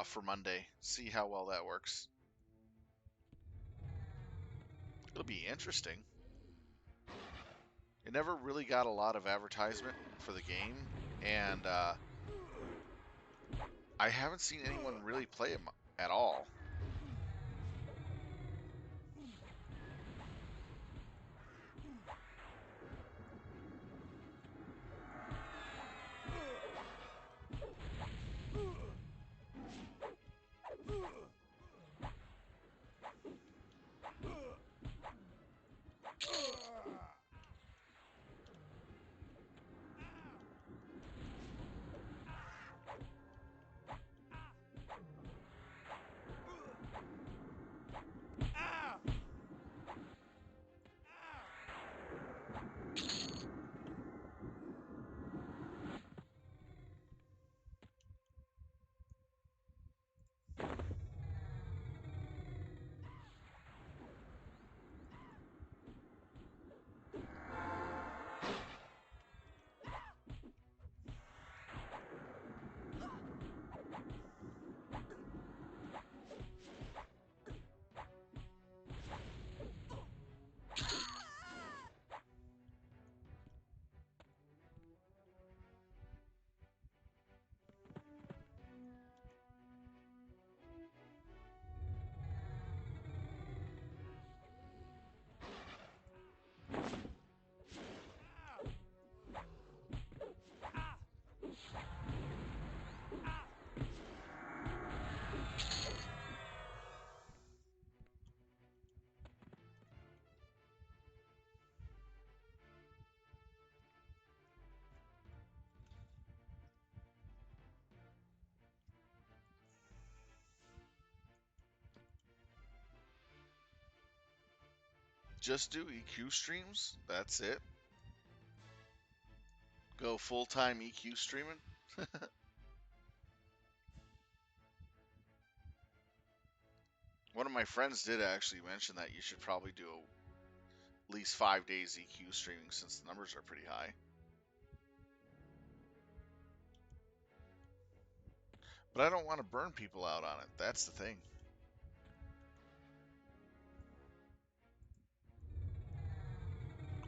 for Monday. See how well that works. It'll be interesting. It never really got a lot of advertisement for the game, and I haven't seen anyone really play it at all. Just do EQ streams. That's it. Go full-time EQ streaming. One of my friends did actually mention that you should probably do at least 5 days EQ streaming since the numbers are pretty high. But I don't want to burn people out on it. That's the thing.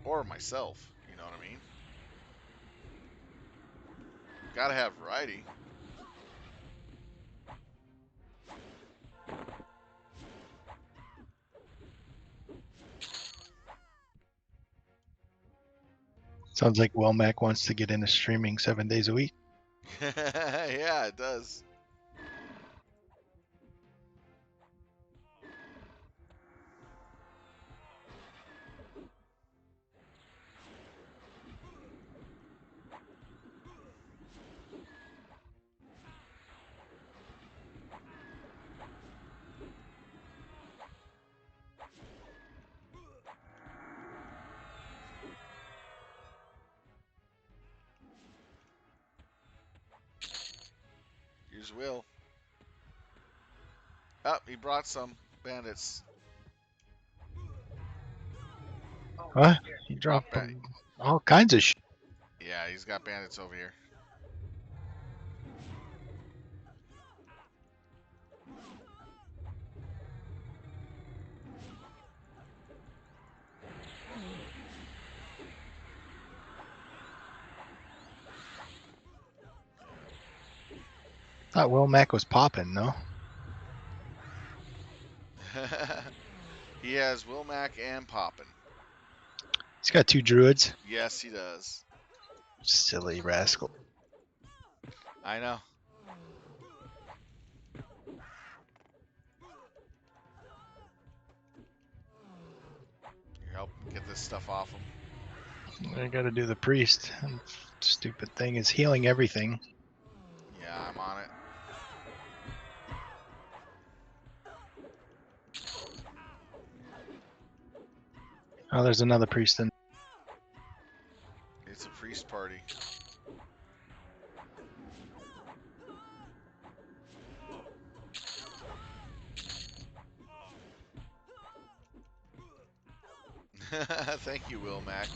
Or myself. You know what I mean? Gotta have variety. Sounds like Wellmac wants to get into streaming 7 days a week. Yeah, it does. Here's Will. Oh, he brought some bandits. What? You Brought drop back. all kinds of shit. Yeah, he's got bandits over here. Thought Wellmac was popping, no? He has Wilmac and Poppin. He's got 2 druids. Yes, he does. Silly rascal. I know. You're helping get this stuff off him. I gotta do the priest. Stupid thing is healing everything. Yeah, I'm on it. Oh, there's another priest in. It's a priest party. Thank you, Wilmac.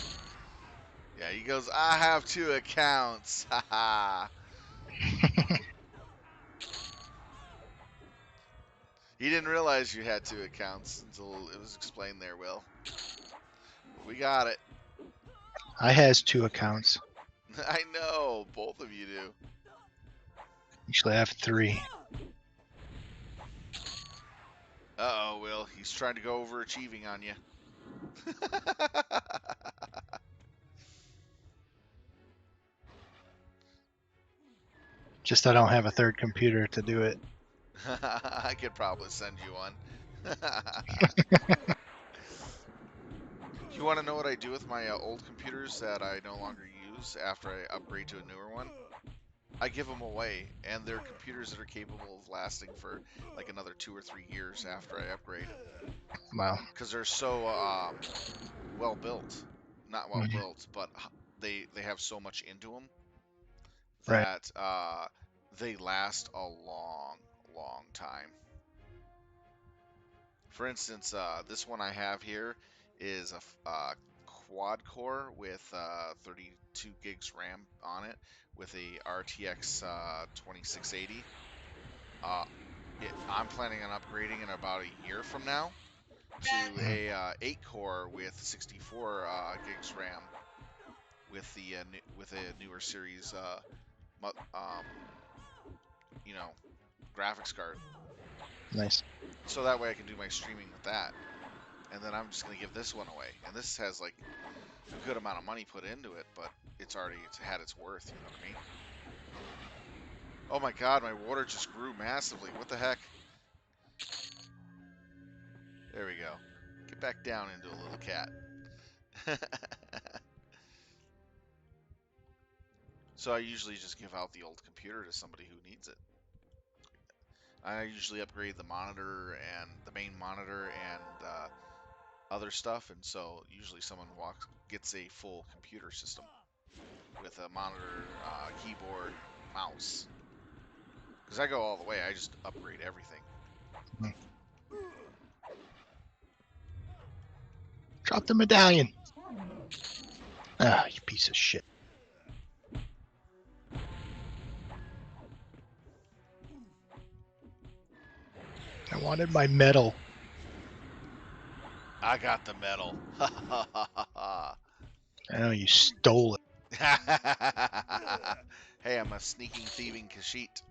Yeah, he goes, I have 2 accounts. Haha. He didn't realize you had 2 accounts until it was explained there, Will. But we got it. I has 2 accounts. I know. Both of you do. Actually, I have 3. Uh-oh, Will. He's trying to go overachieving on you. Just I don't have a 3rd computer to do it. I could probably send you one. You want to know what I do with my old computers that I no longer use after I upgrade to a newer one? I give them away, and they're computers that are capable of lasting for like another 2 or 3 years after I upgrade, Wow. because they're so well built. Not well Mhm. built, but they have so much into them Right. that they last a long, long time. For instance, this one I have here is a quad core with 32 gigs RAM on it with a RTX 2680. Uh, I'm planning on upgrading in about a year from now to Mhm. a 8 core with 64 gigs RAM with the with a newer series, you know, graphics card. Nice. So that way I can do my streaming with that. And then I'm just gonna give this one away. And this has like a good amount of money put into it, but it's had its worth. You know what I mean? Oh my God, my water just grew massively. What the heck? There we go. Get back down into a little cat. So I usually just give out the old computer to somebody who needs it. I usually upgrade the monitor and the main monitor and other stuff, and so usually someone gets a full computer system with a monitor, keyboard, mouse. Because I go all the way, I just upgrade everything. Drop the medallion. Ah, you piece of shit. I wanted my medal. I got the medal. I know you stole it. Hey, I'm a sneaking, thieving Kashyyyk.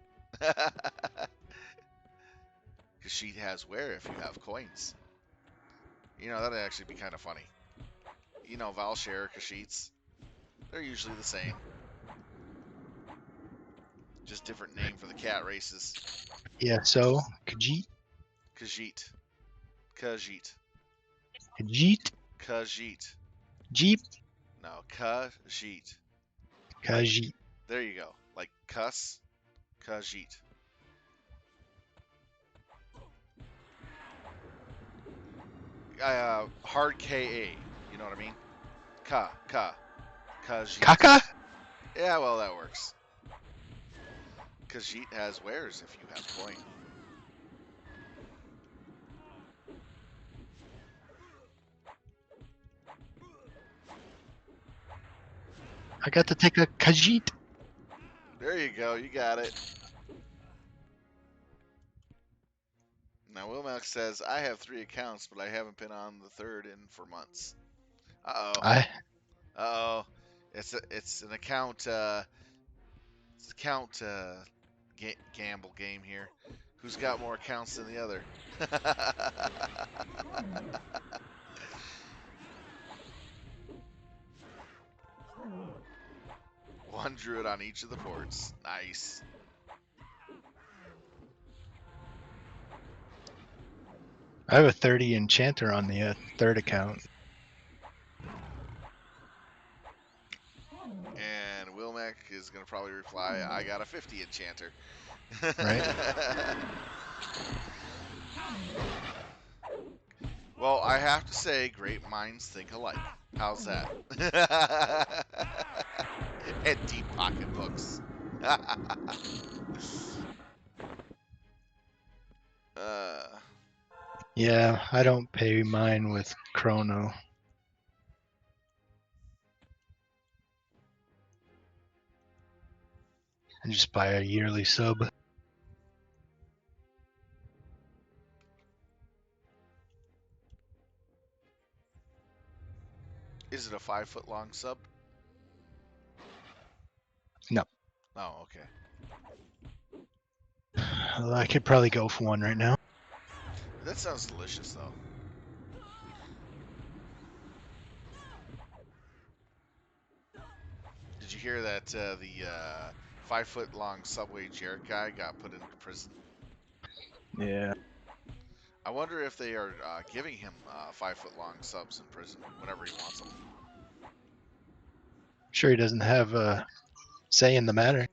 Kashyyyk has wear if you have coins. That'd actually be kind of funny. Valshare, Kashyyks, they're usually the same. Just different name for the cat races. Yeah, so Khajiit. Khajiit. Khajiit. Khajiit. Khajiit. Jeep. No, Khajiit. Khajiit. There you go. Like cuss, Khajiit. Hard KA. You know what I mean? Khajiit. Kaka? Yeah, well, that works. Khajiit has wares if you have coin. I got to take a Khajiit. There you go. You got it. Now, Wilmax says, I have 3 accounts, but I haven't been on the third in for months. Uh-oh. I Uh-oh. It's an account, gamble game here. Who's got more accounts than the other? One druid on each of the ports. Nice. have a 30 enchanter on the third account. And Wilmec is going to probably reply, I got a 50 enchanter. Right. Well, I have to say, great minds think alike. How's that? And deep pocketbooks. uh, Yeah, I don't pay mine with Chrono. I just buy a yearly sub. is it a 5-foot long sub? No. Oh, okay. I could probably go for one right now. That sounds delicious, though. Did you hear that the 5-foot long Subway Jarrett guy got put into prison? Yeah. I wonder if they are giving him 5-foot long subs in prison whenever he wants them. Sure he doesn't have a say in the matter.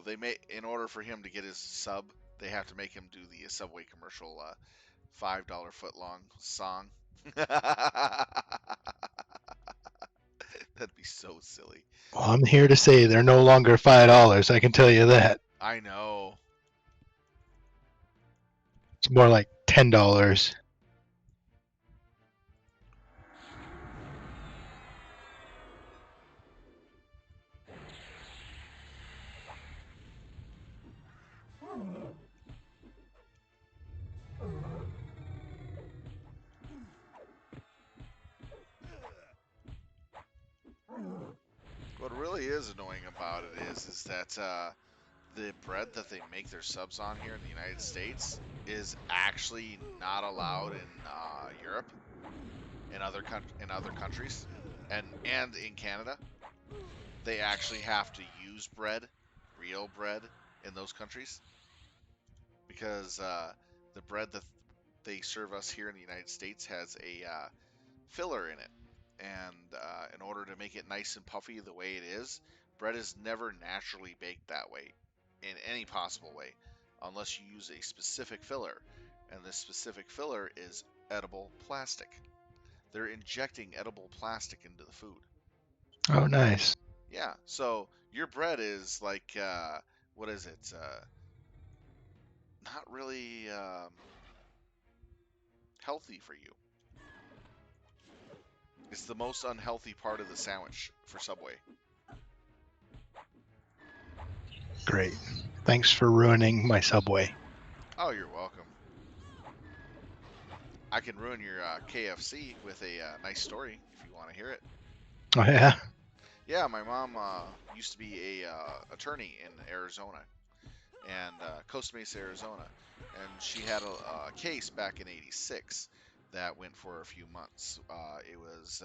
They may, in order for him to get his sub, they have to make him do the Subway commercial $5 foot long song. That'd be so silly. Well, I'm here to say they're no longer $5. I can tell you that. I know. It's more like $10. What really is annoying about it is that the bread that they make their subs on here in the United States is actually not allowed in Europe, in other countries, and in Canada. They actually have to use bread, real bread, in those countries because the bread that they serve us here in the United States has a filler in it, and in order to make it nice and puffy the way it is, bread is never naturally baked that way in any possible way unless you use a specific filler. And this specific filler is edible plastic. They're injecting edible plastic into the food. Oh, nice. Yeah, so your bread is like, what is it? Not really healthy for you. It's the most unhealthy part of the sandwich for Subway. Great. Thanks for ruining my Subway. Oh, you're welcome. I can ruin your KFC with a nice story if you want to hear it. Oh, yeah? Yeah, my mom used to be a attorney in Arizona, and Costa Mesa, Arizona, and she had a case back in '86 that went for a few months. It was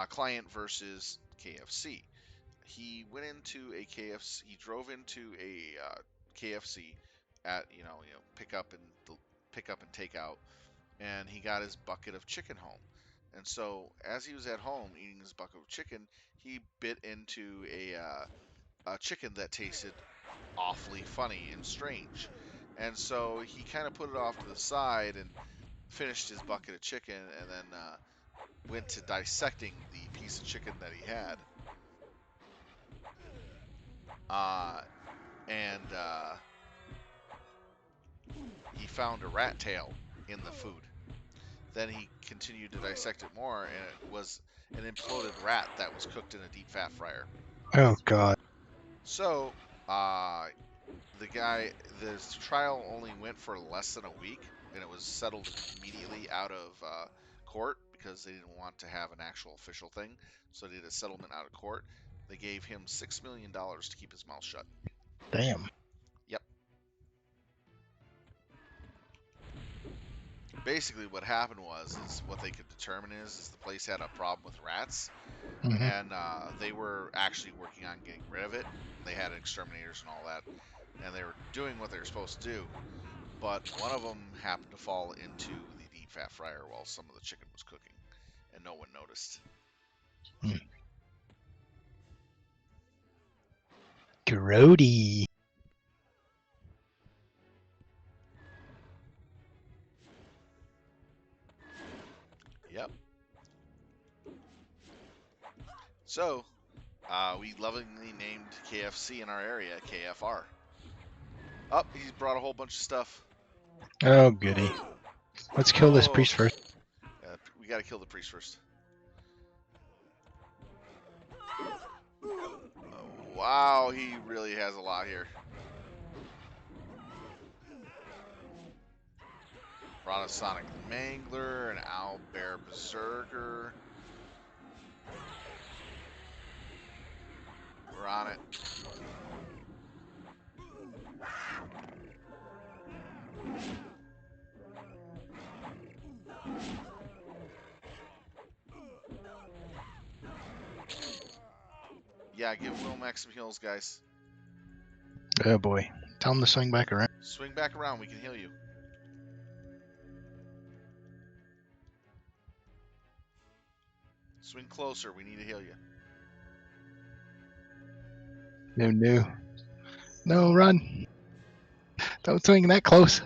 client versus KFC. He went into a KFC. He drove into a KFC at pick up and take out, and he got his bucket of chicken home. And so, as he was at home eating his bucket of chicken, he bit into a chicken that tasted awfully funny and strange. And so he kind of put it off to the side and finished his bucket of chicken, and then went to dissecting the piece of chicken that he had. Uh, and he found a rat tail in the food. Then he continued to dissect it more, and it was an imploded rat that was cooked in a deep fat fryer. Oh, God. So, the trial only went for less than a week, and it was settled immediately out of court because they didn't want to have an actual official thing. So they did a settlement out of court. They gave him $6 million to keep his mouth shut. Damn. Yep. Basically, what happened is what they could determine is the place had a problem with rats, Mm-hmm. and they were actually working on getting rid of it. They had exterminators and all that, and they were doing what they were supposed to do. But one of them happened to fall into the deep fat fryer while some of the chicken was cooking, and no one noticed. Grody. Yep. So, we lovingly named KFC in our area KFR. Oh, he's brought a whole bunch of stuff. Oh, goody. Let's kill this Oh, priest first. we gotta kill the priest first. Wow, he really has a lot here. Brought a Sonic Mangler, an Owlbear Berserker. We're on it. Yeah, give Will Max some heals, guys. Oh, boy. Tell him to swing back around. Swing back around, we can heal you. Swing closer, we need to heal you. No, no. No, run. Don't swing that close.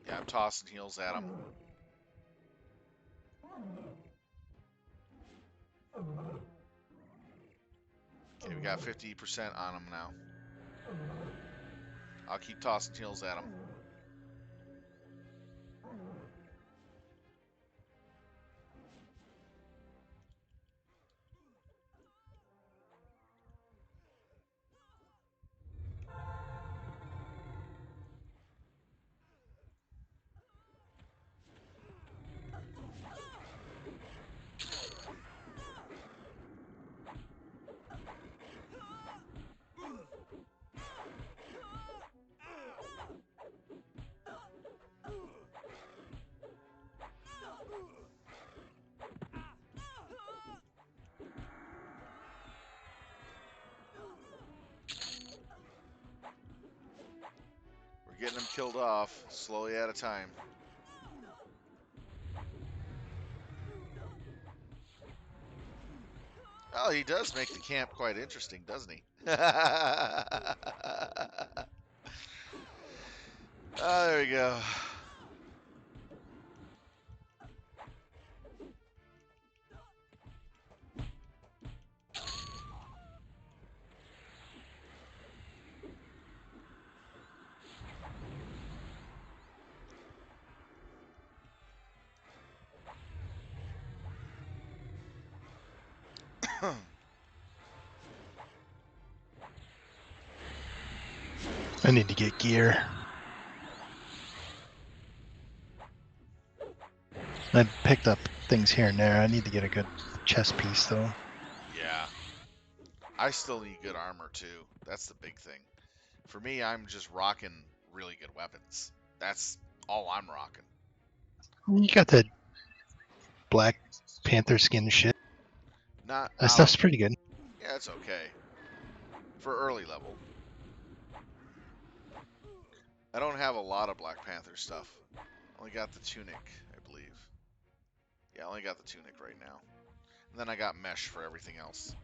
Yeah, I'm tossing heals at him. Okay, we got 50% on him now. I'll keep tossing heals at him. We're getting him killed off, slowly at a time. Oh, he does make the camp quite interesting, doesn't he? Oh, there we go. I need to get gear. I picked up things here and there. I need to get a good chest piece though. Yeah. I still need good armor too. That's the big thing. For me, I'm just rocking really good weapons. That's all I'm rocking. You got that Black Panther skin shit. Not, That stuff's pretty good. yeah, it's okay for early level. I don't have a lot of Black Panther stuff. Only got the tunic, I believe. Yeah, I only got the tunic right now. And then I got mesh for everything else.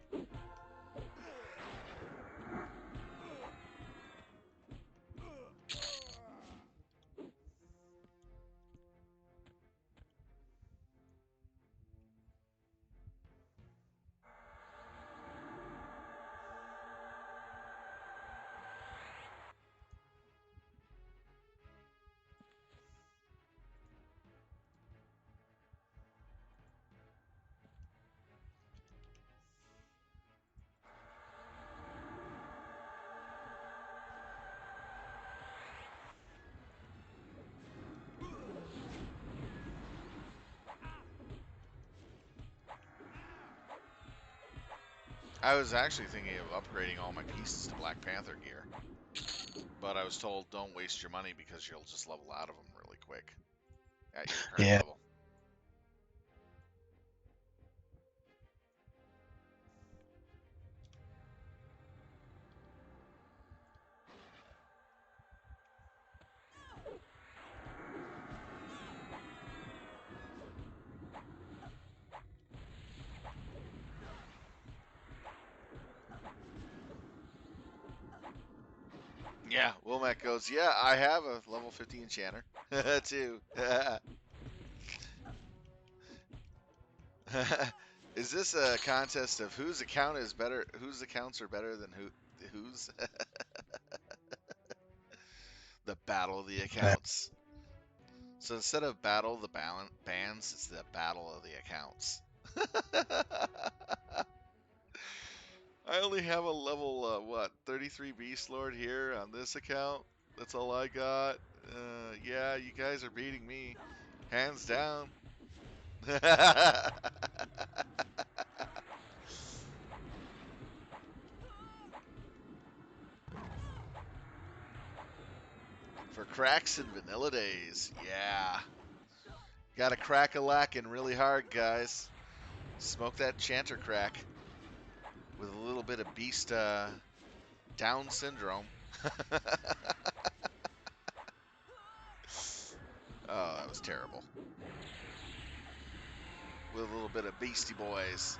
I was actually thinking of upgrading all my pieces to Black Panther gear. But I was told don't waste your money because you'll just level out of them really quick at your current Yeah. level. Yeah, Wilmec goes, yeah, I have a level 50 enchanter too. Is this a contest of whose account is better? Whose accounts are better than whose? The battle of the accounts. So instead of battle of the bands, it's the battle of the accounts. I only have a level, what, 33 Beastlord here on this account. That's all I got. Yeah, you guys are beating me. Hands down. For cracks and vanilla days. Yeah. Gotta crack a lacking really hard, guys. Smoke that chanter crack with a little bit of beast Down syndrome. Oh, that was terrible. With a little bit of Beastie Boys.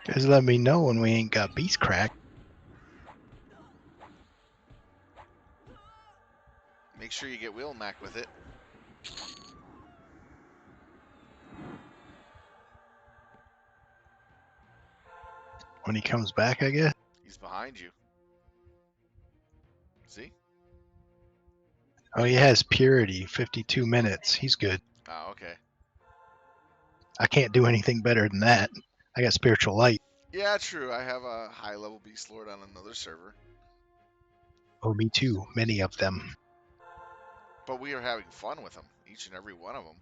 Guys, let me know when we ain't got beast crack. Make sure you get Wheel Mac with it. When he comes back, I guess. He's behind you. See? Oh, he has purity, 52 minutes. He's good. Oh, okay. I can't do anything better than that. I got spiritual light. Yeah, true. I have a high level Beast Lord on another server. Oh, me too. Many of them. But we are having fun with them. Each and every one of them.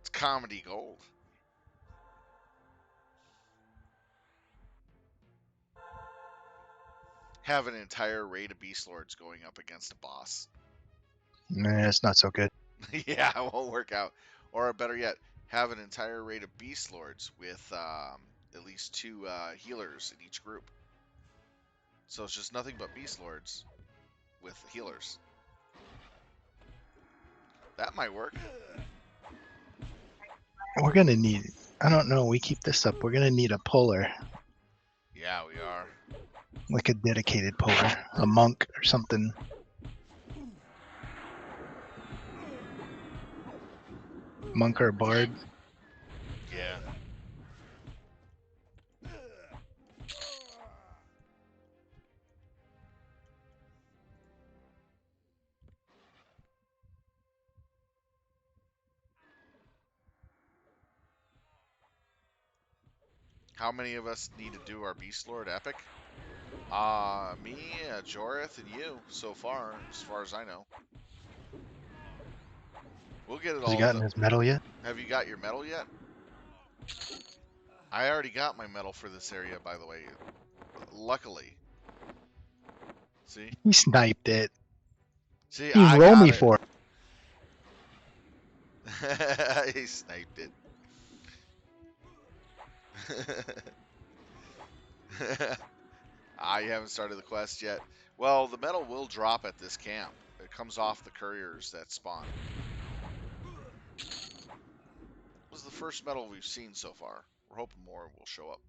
It's comedy gold. Have an entire raid of Beast Lords going up against a boss. Nah, it's not so good. Yeah, it won't work out. Or better yet, have an entire raid of Beast Lords with at least 2 healers in each group. So it's just nothing but Beast Lords with healers. That might work. We're gonna need. I don't know. We keep this up. We're gonna need a puller, Yeah, we are. like a dedicated puller, a monk or something. Monk or bard. Yeah. How many of us need to do our Beastlord epic? Me, Jorith, and you so far as I know. We'll get it Has he all gotten done. his medal yet? Have you got your medal yet? I already got my medal for this area, by the way. Luckily. See? He sniped it. See, He I roll got me it. for it. He sniped it. You haven't started the quest yet. Well, the medal will drop at this camp. It comes off the couriers that spawn. This is the first medal we've seen so far. We're hoping more will show up.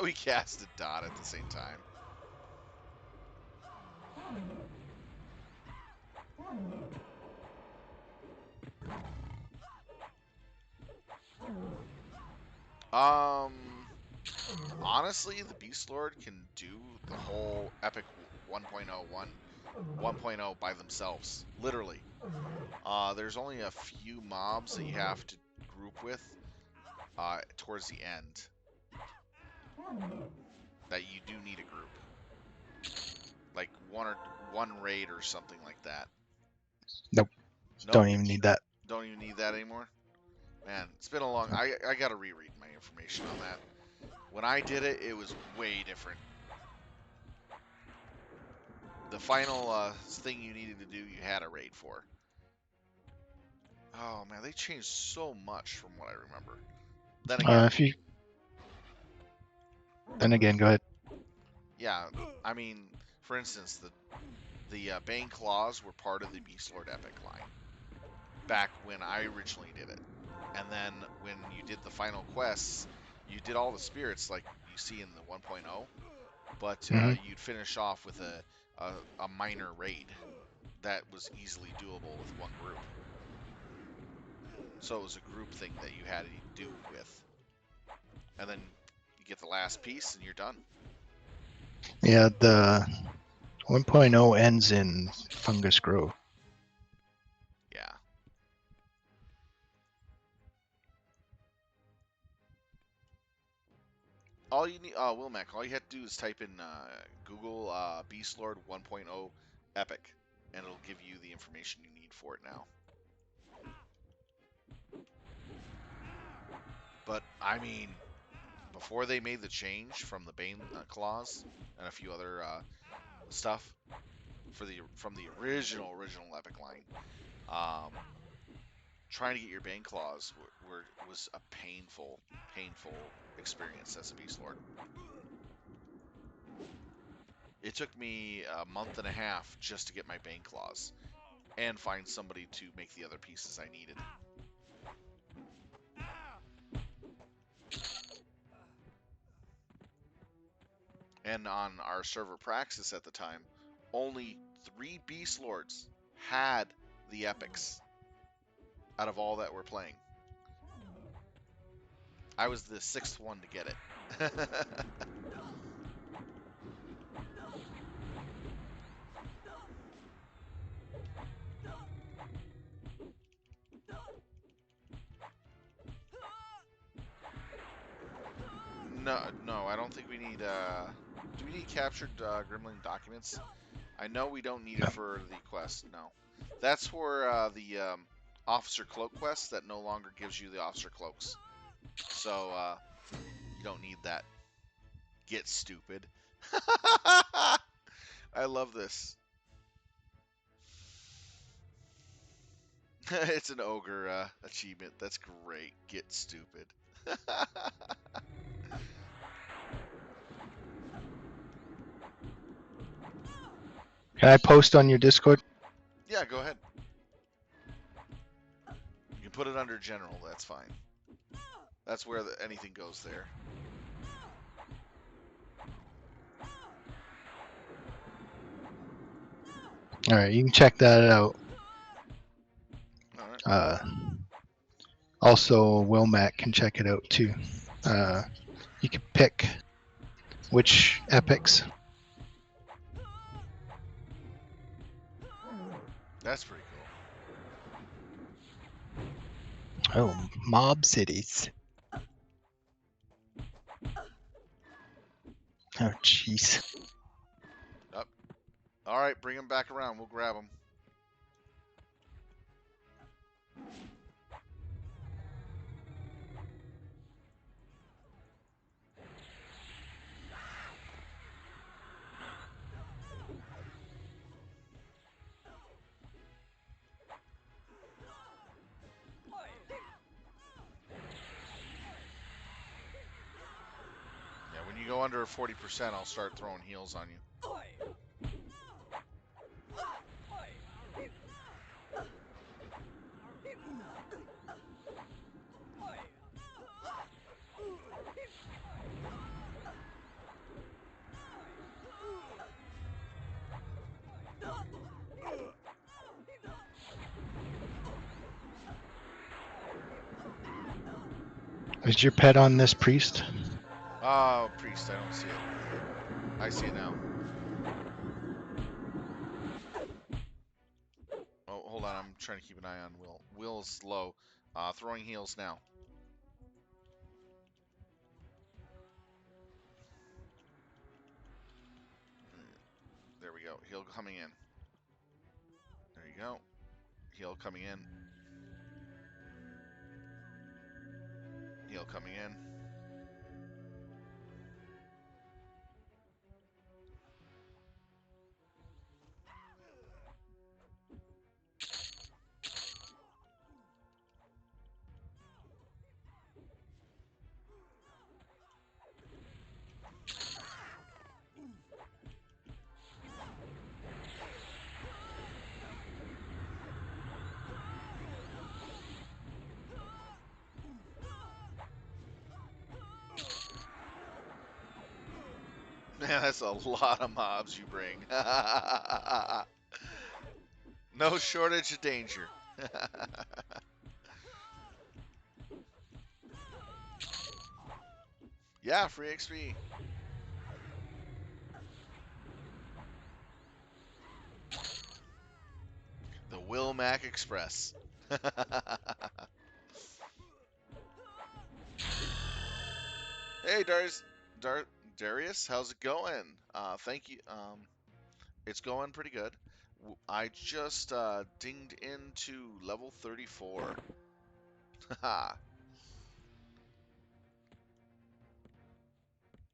We casted Dot at the same time. Um, honestly, the Beastlord can do the whole Epic 1.0 by themselves. Literally. There's only a few mobs that you have to group with towards the end that you do need a group. Like one raid or something like that. Nope. Nope. Don't even need that. Don't even need that anymore. Man, it's been a long. I gotta reread my information on that. When I did it, it was way different. The final thing you needed to do, you had a raid for. Oh man, they changed so much from what I remember. Then again, If you. Then again, go ahead. yeah. I mean, for instance, the Bane Claws were part of the Beastlord Epic line back when I originally did it. And then when you did the final quests, you did all the spirits like you see in the 1.0, but Hmm. you'd finish off with a minor raid that was easily doable with one group. So it was a group thing that you had to do with. And then you get the last piece and you're done. Yeah, the 1.0 ends in Fungus Grove. Yeah. All you need, Wilmac, all you have to do is type in Google Beastlord 1.0 Epic, and it'll give you the information you need for it now. But, I mean, before they made the change from the Bane claws and a few other stuff from the original Epic line, trying to get your Bane claws was a painful experience as a Beastlord. It took me a month and a half just to get my Bane claws and find somebody to make the other pieces I needed. And on our server Praxis at the time, only 3 Beastlords had the epics out of all that were playing. I was the 6th one to get it. No, I don't think we need. Do we need captured Gremlin documents? I know we don't need it for the quest. No, that's for the officer cloak quest that no longer gives you the officer cloaks. So you don't need that. Get stupid. I love this. It's an ogre achievement. That's great. Get stupid. Can I post on your Discord? Yeah, go ahead. You can put it under general. That's fine. That's where anything goes there. All right, you can check that out. All right. Also, Wilmac can check it out too. You can pick which epics. That's pretty cool. Oh, mob cities. Oh, jeez. Up. All right, bring him back around. We'll grab him. Yeah, when you go under 40%, I'll start throwing heals on you. Is your pet on this priest? Oh, priest, I don't see it. I see it now. Oh, hold on. I'm trying to keep an eye on Will. Will's low. Throwing heals now. There we go. Heal coming in. There you go. Heal coming in. Heal coming in. Man, that's a lot of mobs you bring. No shortage of danger. Yeah, free XP. The Wilmac Express. Hey, Darius, how's it going? Thank you. It's going pretty good. I just dinged into level 34. How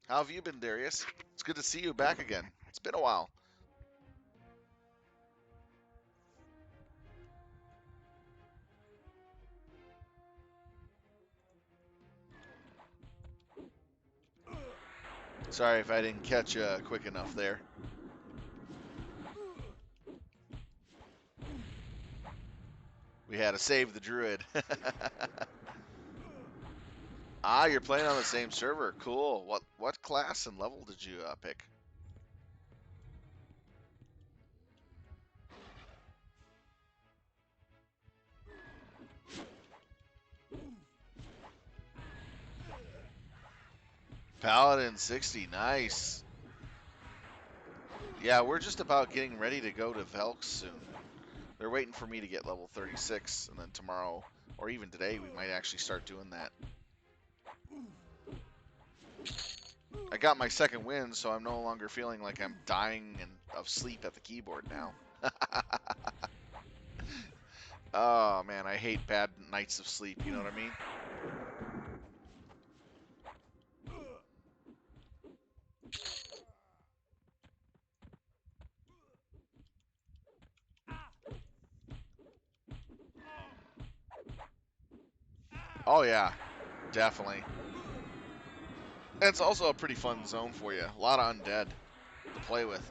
have you been, Darius? It's good to see you back again. It's been a while. Sorry if I didn't catch you quick enough there. We had to save the druid. Ah, you're playing on the same server. Cool. What class and level did you pick? Paladin 60. Nice. Yeah, we're just about getting ready to go to Velk soon. They're waiting for me to get level 36, and then tomorrow, or even today, we might actually start doing that. I got my second win, so I'm no longer feeling like I'm dying of sleep at the keyboard now. Oh, man, I hate bad nights of sleep, you know what I mean? Oh, yeah, definitely. It's also a pretty fun zone for you. A lot of undead to play with.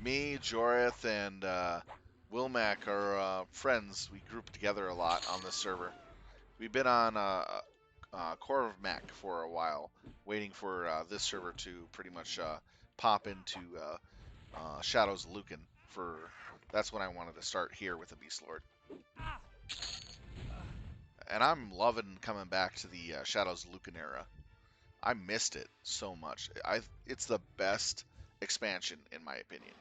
Me, Joreth, and Wilmac are friends. We group together a lot on this server. We've been on Core of Mac for a while, waiting for this server to pretty much pop into Shadows of Lucan. That's when I wanted to start here with the Beastlord. And I'm loving coming back to the Shadows of Lucan era. I missed it so much. It's the best expansion in my opinion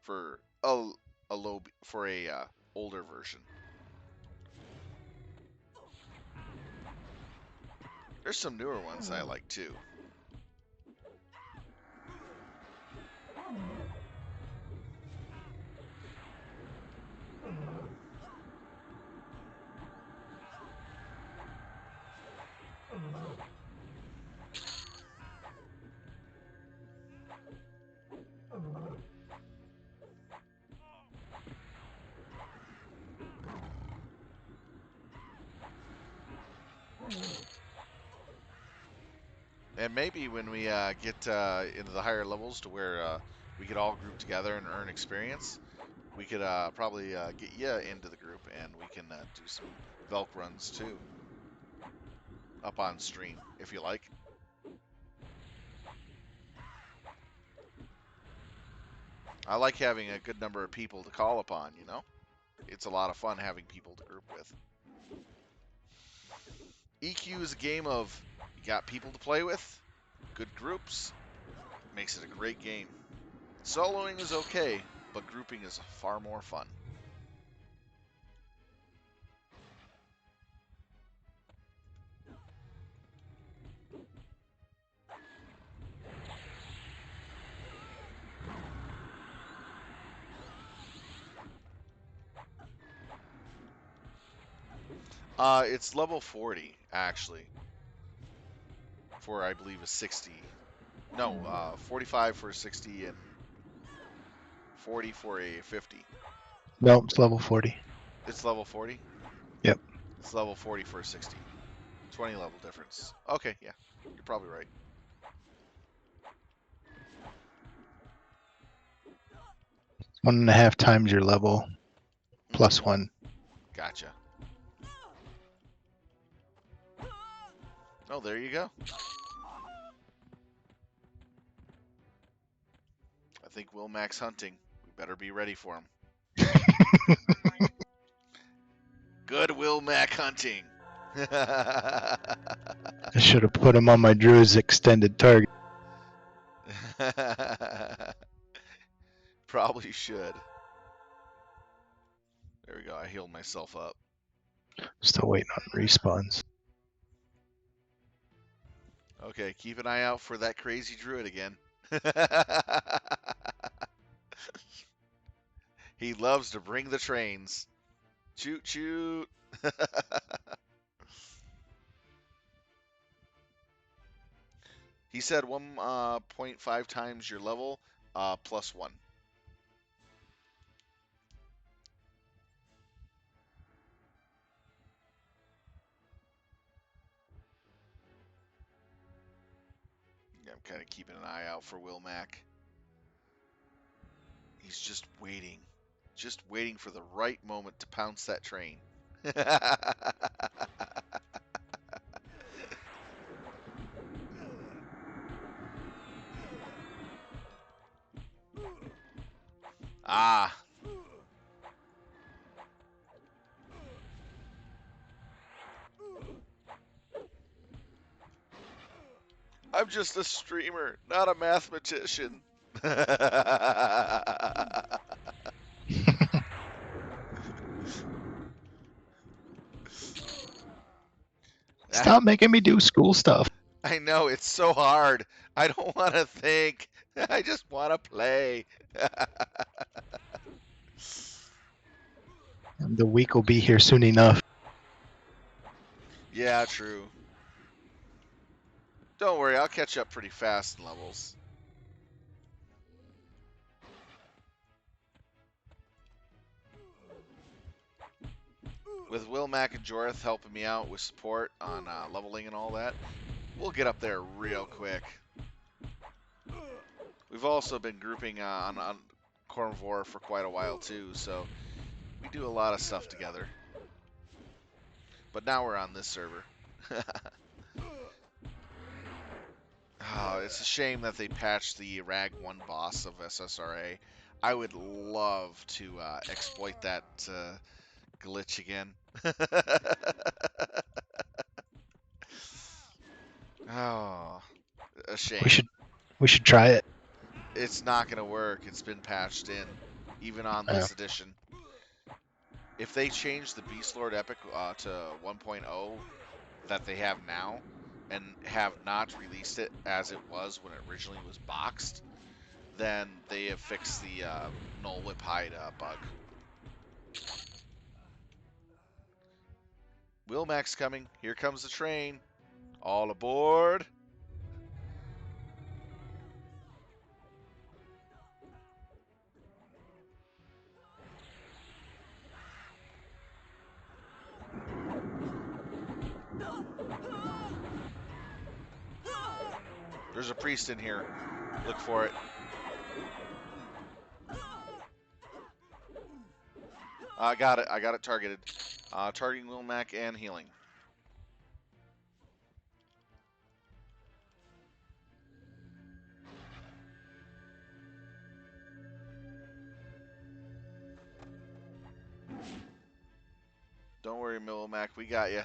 for a older version. There's some newer ones I like too. And maybe when we get into the higher levels to where we could all group together and earn experience, we could probably get you into the group and we can do some Velk runs too. Up on stream, if you like. I like having a good number of people to call upon, you know? It's a lot of fun having people to group with. EQ is a game of you got people to play with, good groups, makes it a great game. Soloing is okay, but grouping is far more fun. It's level 40, actually. For, I believe, a 60. No, 45 for a 60 and 40 for a 50. No, it's level 40. It's level 40? Yep. It's level 40 for a 60. 20 level difference. Okay, yeah. You're probably right. It's 1.5 times your level plus 1. Gotcha. Oh, there you go. I think Wilmac's hunting. We better be ready for him. Good Wilmac hunting. I should have put him on my Druid's extended target. Probably should. There we go. I healed myself up. Still waiting on respawns. Okay, keep an eye out for that crazy druid again. He loves to bring the trains. Choot choot. He said 1.5 times your level plus 1. Yeah, I'm kind of keeping an eye out for Wilmac. He's just waiting for the right moment to pounce that train. Ah. I'm just a streamer, not a mathematician. Stop making me do school stuff. I know, it's so hard. I don't want to think. I just want to play. The week will be here soon enough. Yeah, true. Don't worry, I'll catch up pretty fast in levels. With Wilmac and Joreth helping me out with support on leveling and all that, we'll get up there real quick. We've also been grouping on carnivore for quite a while too, so we do a lot of stuff together. But now we're on this server. Oh, it's a shame that they patched the Rag 1 boss of SSRA. I would love to exploit that glitch again. Oh, a shame. We should try it. It's not going to work. It's been patched in, even on this edition. If they change the Beastlord Epic to 1.0 that they have now, and have not released it as it was when it originally was boxed, then they have fixed the null whip hide bug. Wilmac's coming. Here comes the train. All aboard. There's a priest in here. Look for it. I got it. I got it targeted. Targeting Wilmac and healing. Don't worry, Wilmac. We got you.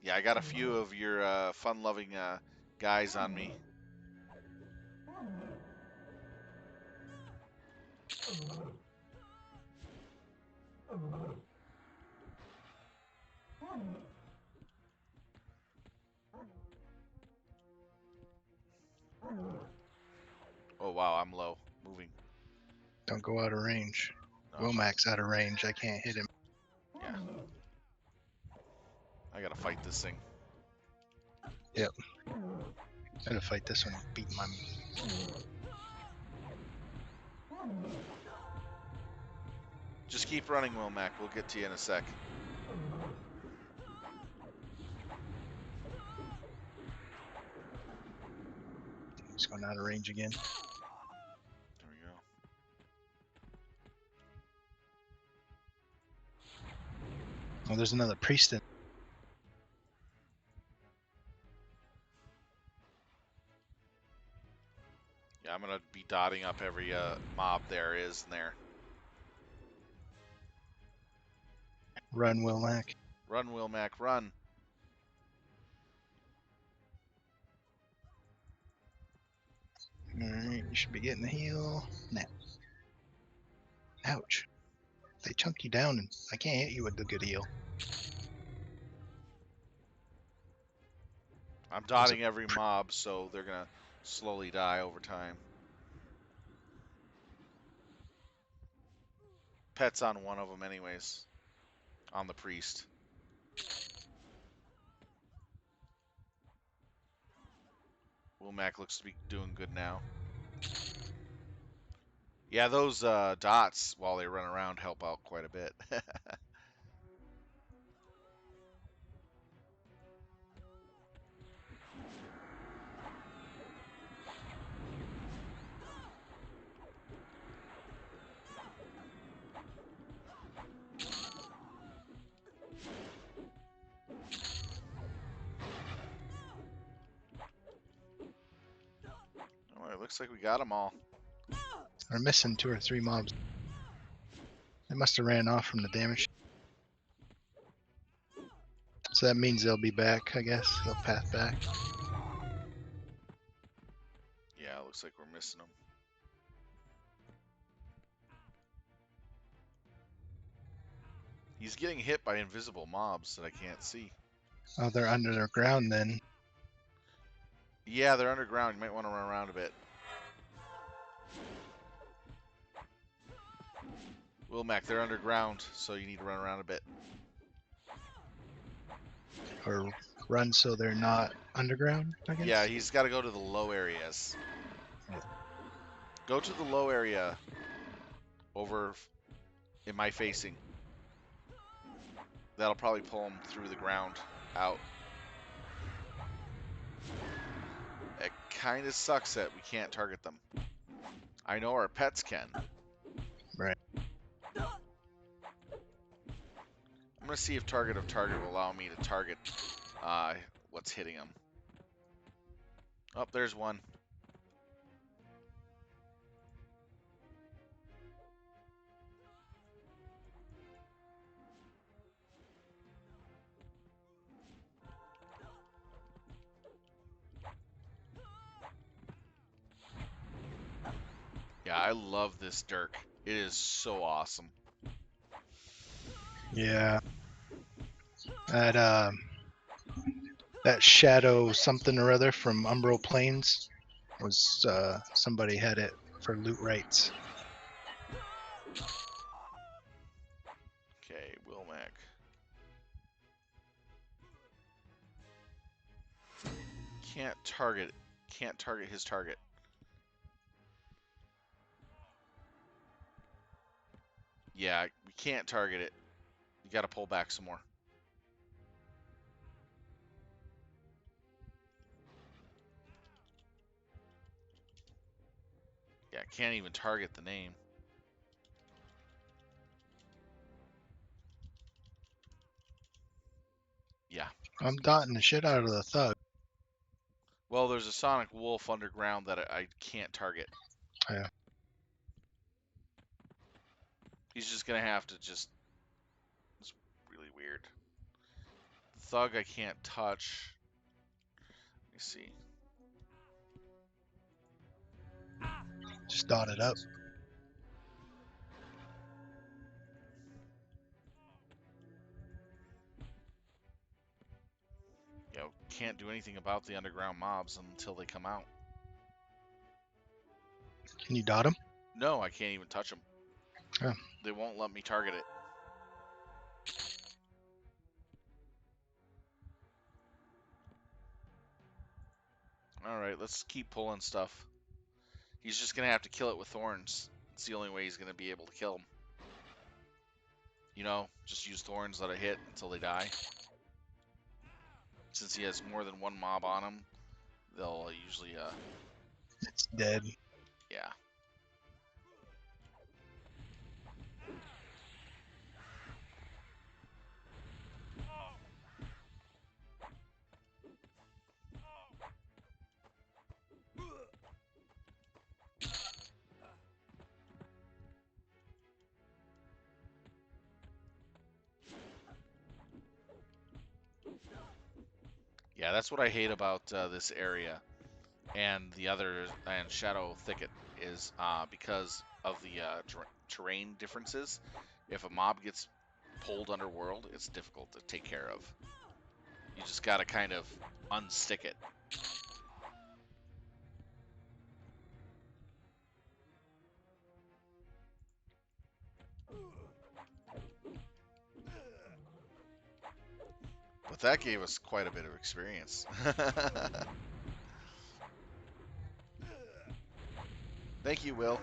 Yeah, I got a few of your fun-loving guys on me. Oh, wow, I'm low. Moving. Don't go out of range. Oh, Wilmac's out of range. I can't hit him. yeah. I gotta fight this thing. Yep. Gotta fight this one. Beat my. Just keep running, Wilmac. We'll get to you in a sec. He's going out of range again. There we go. Oh, there's another priest in. Yeah, I'm gonna be dotting up every mob there is in there. Run, Wilmac. Run, Wilmac, run. Alright, you should be getting a heal. Now. Ouch. They chunk you down and I can't hit you with the good heal. I'm dotting every mob, so they're gonna slowly die over time. Pet's on one of them anyways. On the priest. Wilmac looks to be doing good now. Yeah, those dots, while they run around, help out quite a bit. Oh, it looks like we got them all. We're missing 2 or 3 mobs. They must have ran off from the damage. So that means they'll be back, I guess. They'll path back. Yeah, it looks like we're missing them. He's getting hit by invisible mobs that I can't see. Oh, they're under the ground then. Yeah, they're underground. You might want to run around a bit. Wilmac, they're underground, so you need to run around a bit. Or run so they're not underground, I guess? Yeah, he's got to go to the low areas. Yeah. Go to the low area over in my facing. That'll probably pull them through the ground out. It kind of sucks that we can't target them. I know our pets can. Right. I'm going to see if target of target will allow me to target what's hitting them. Oh, there's one. Yeah, I love this Dirk. It is so awesome. Yeah. That shadow something or other from Umbro Plains was somebody had it for loot rights. Okay, Wilmac. Can't target his target. Yeah, we can't target it. You got to pull back some more. Yeah, can't even target the name. Yeah. I'm dotting the shit out of the thug. Well, there's a Sonic Wolf underground that I can't target. Yeah. He's just gonna have to just. It's really weird. Thug I can't touch. Let me see. Just dot it up. You know, can't do anything about the underground mobs until they come out. Can you dot them? No, I can't even touch them. Oh. They won't let me target it. Alright, let's keep pulling stuff. He's just going to have to kill it with thorns. It's the only way he's going to be able to kill him. You know, just use thorns, let it hit until they die. Since he has more than one mob on him, they'll usually, It's dead. yeah. Yeah, that's what I hate about this area and the other and Shadow Thicket is because of the terrain differences. If a mob gets pulled underworld, it's difficult to take care of. You just gotta kind of unstick it. But that gave us quite a bit of experience. Thank you, Will.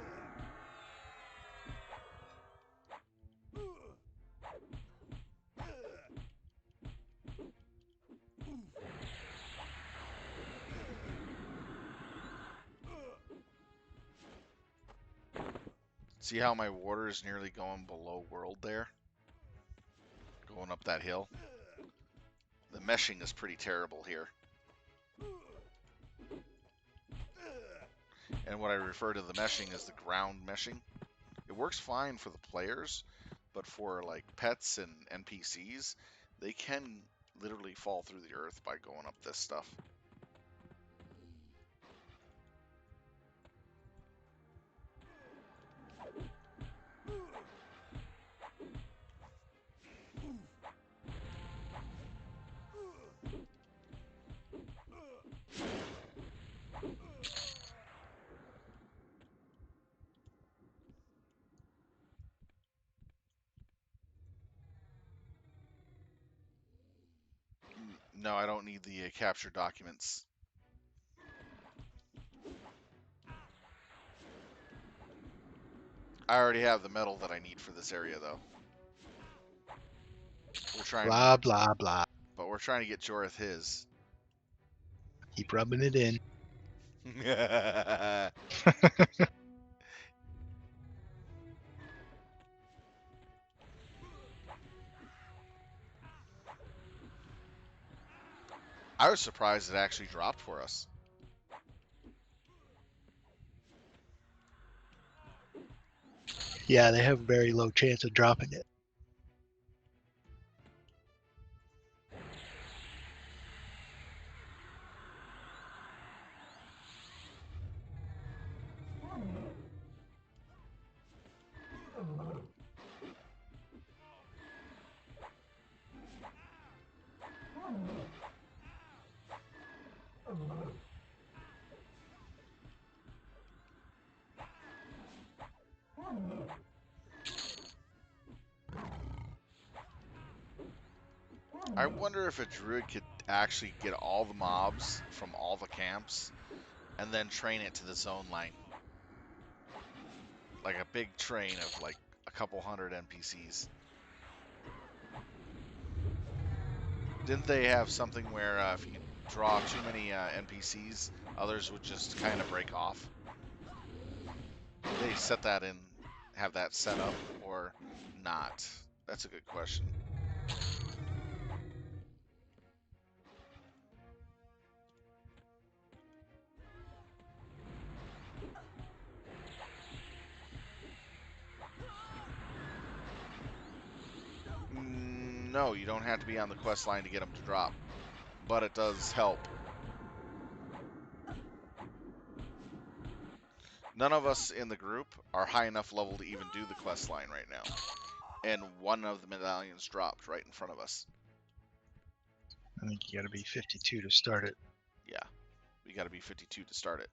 See how my water is nearly going below world there? Going up that hill. The meshing is pretty terrible here. And what I refer to the meshing as the ground meshing. It works fine for the players, but for like pets and NPCs, they can literally fall through the earth by going up this stuff. No, I don't need the capture documents. I already have the metal that I need for this area, though. We're trying, Blah, blah, blah. but we're trying to get Jorith his. Keep rubbing it in. I was surprised it actually dropped for us. Yeah, they have a very low chance of dropping it. I wonder if a druid could actually get all the mobs from all the camps and then train it to the zone line. Like a big train of like a couple hundred NPCs. Didn't they have something where if you draw too many NPCs, others would just kind of break off? Did they set that in, have that set up, or not? That's a good question. No, you don't have to be on the quest line to get them to drop, but it does help. None of us in the group are high enough level to even do the quest line right now, and one of the medallions dropped right in front of us. I think you got to be 52 to start it. Yeah, we got to be 52 to start it.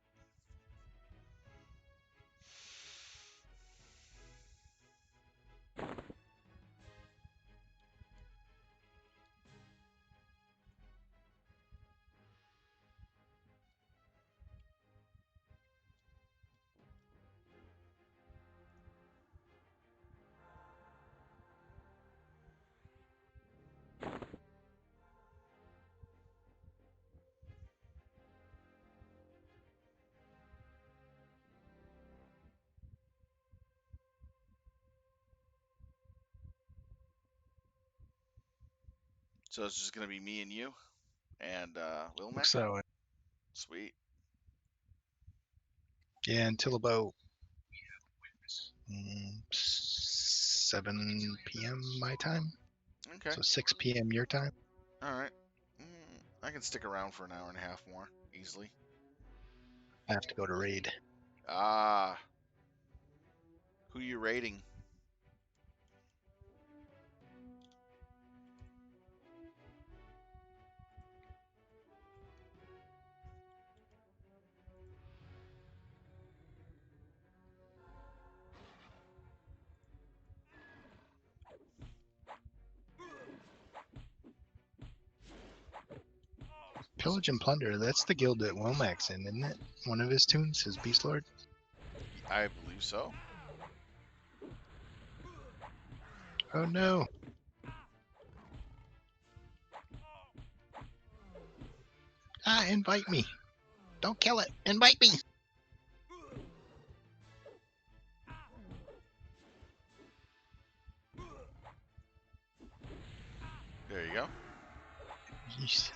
So it's just gonna be me and you, and Wilmec. Looks that way. Sweet. Yeah, until about 7 p.m. my time. Okay. So 6 p.m. your time. All right. I can stick around for an hour and a half more easily. I have to go to raid. Ah. Who you raiding? Pillage and Plunder, that's the guild that Womack's in, isn't it? One of his tunes, his Beastlord. I believe so. Oh no. Ah, invite me. Don't kill it. Invite me. There you go. Jeez.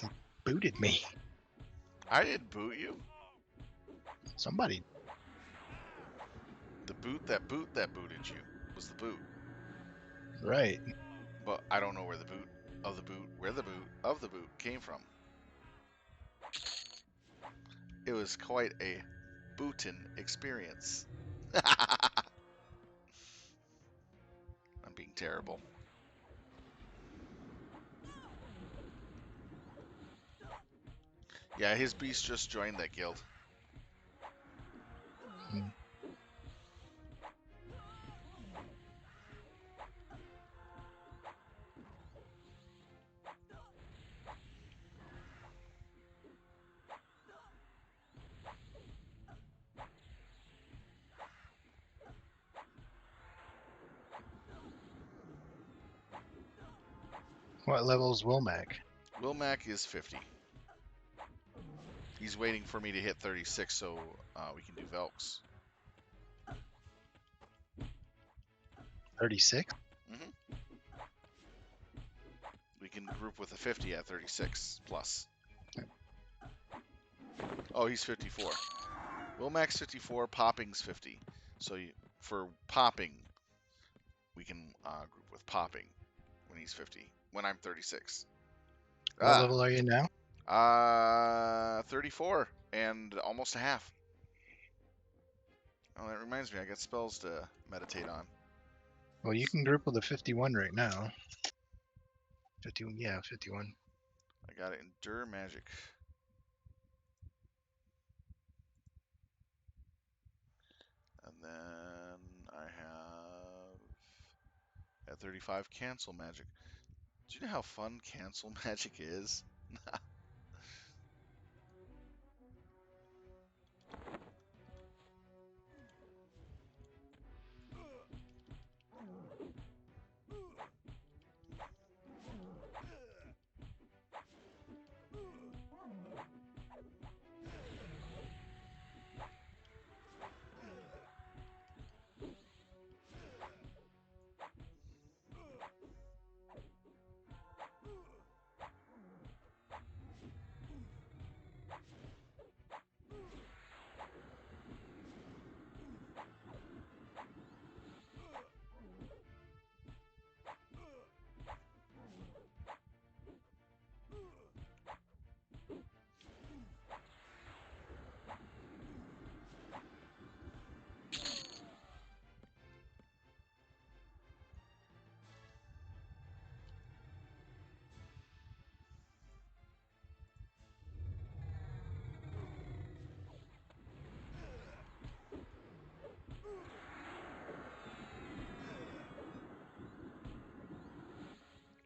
They booted me. I didn't boot you. Somebody. The boot that booted you was the boot. Right. But I don't know where the boot of the boot, came from. It was quite a bootin' experience. I'm being terrible. Yeah, his beast just joined that guild. Hmm. What level's Wilmac? Wilmac is 50. He's waiting for me to hit 36 so we can do Velks. 36? hmm We can group with a 50 at 36 plus. Oh, he's 54. Wilmac's 54, Popping's 50. So for Popping, we can group with Popping when he's 50. When I'm 36. What level are you now? 34 and almost a half. Oh, that reminds me, I got spells to meditate on. Well, you can group with a 51 right now. 51, yeah, 51. I got Endure Magic. And then I have at 35 Cancel Magic. Do you know how fun Cancel Magic is?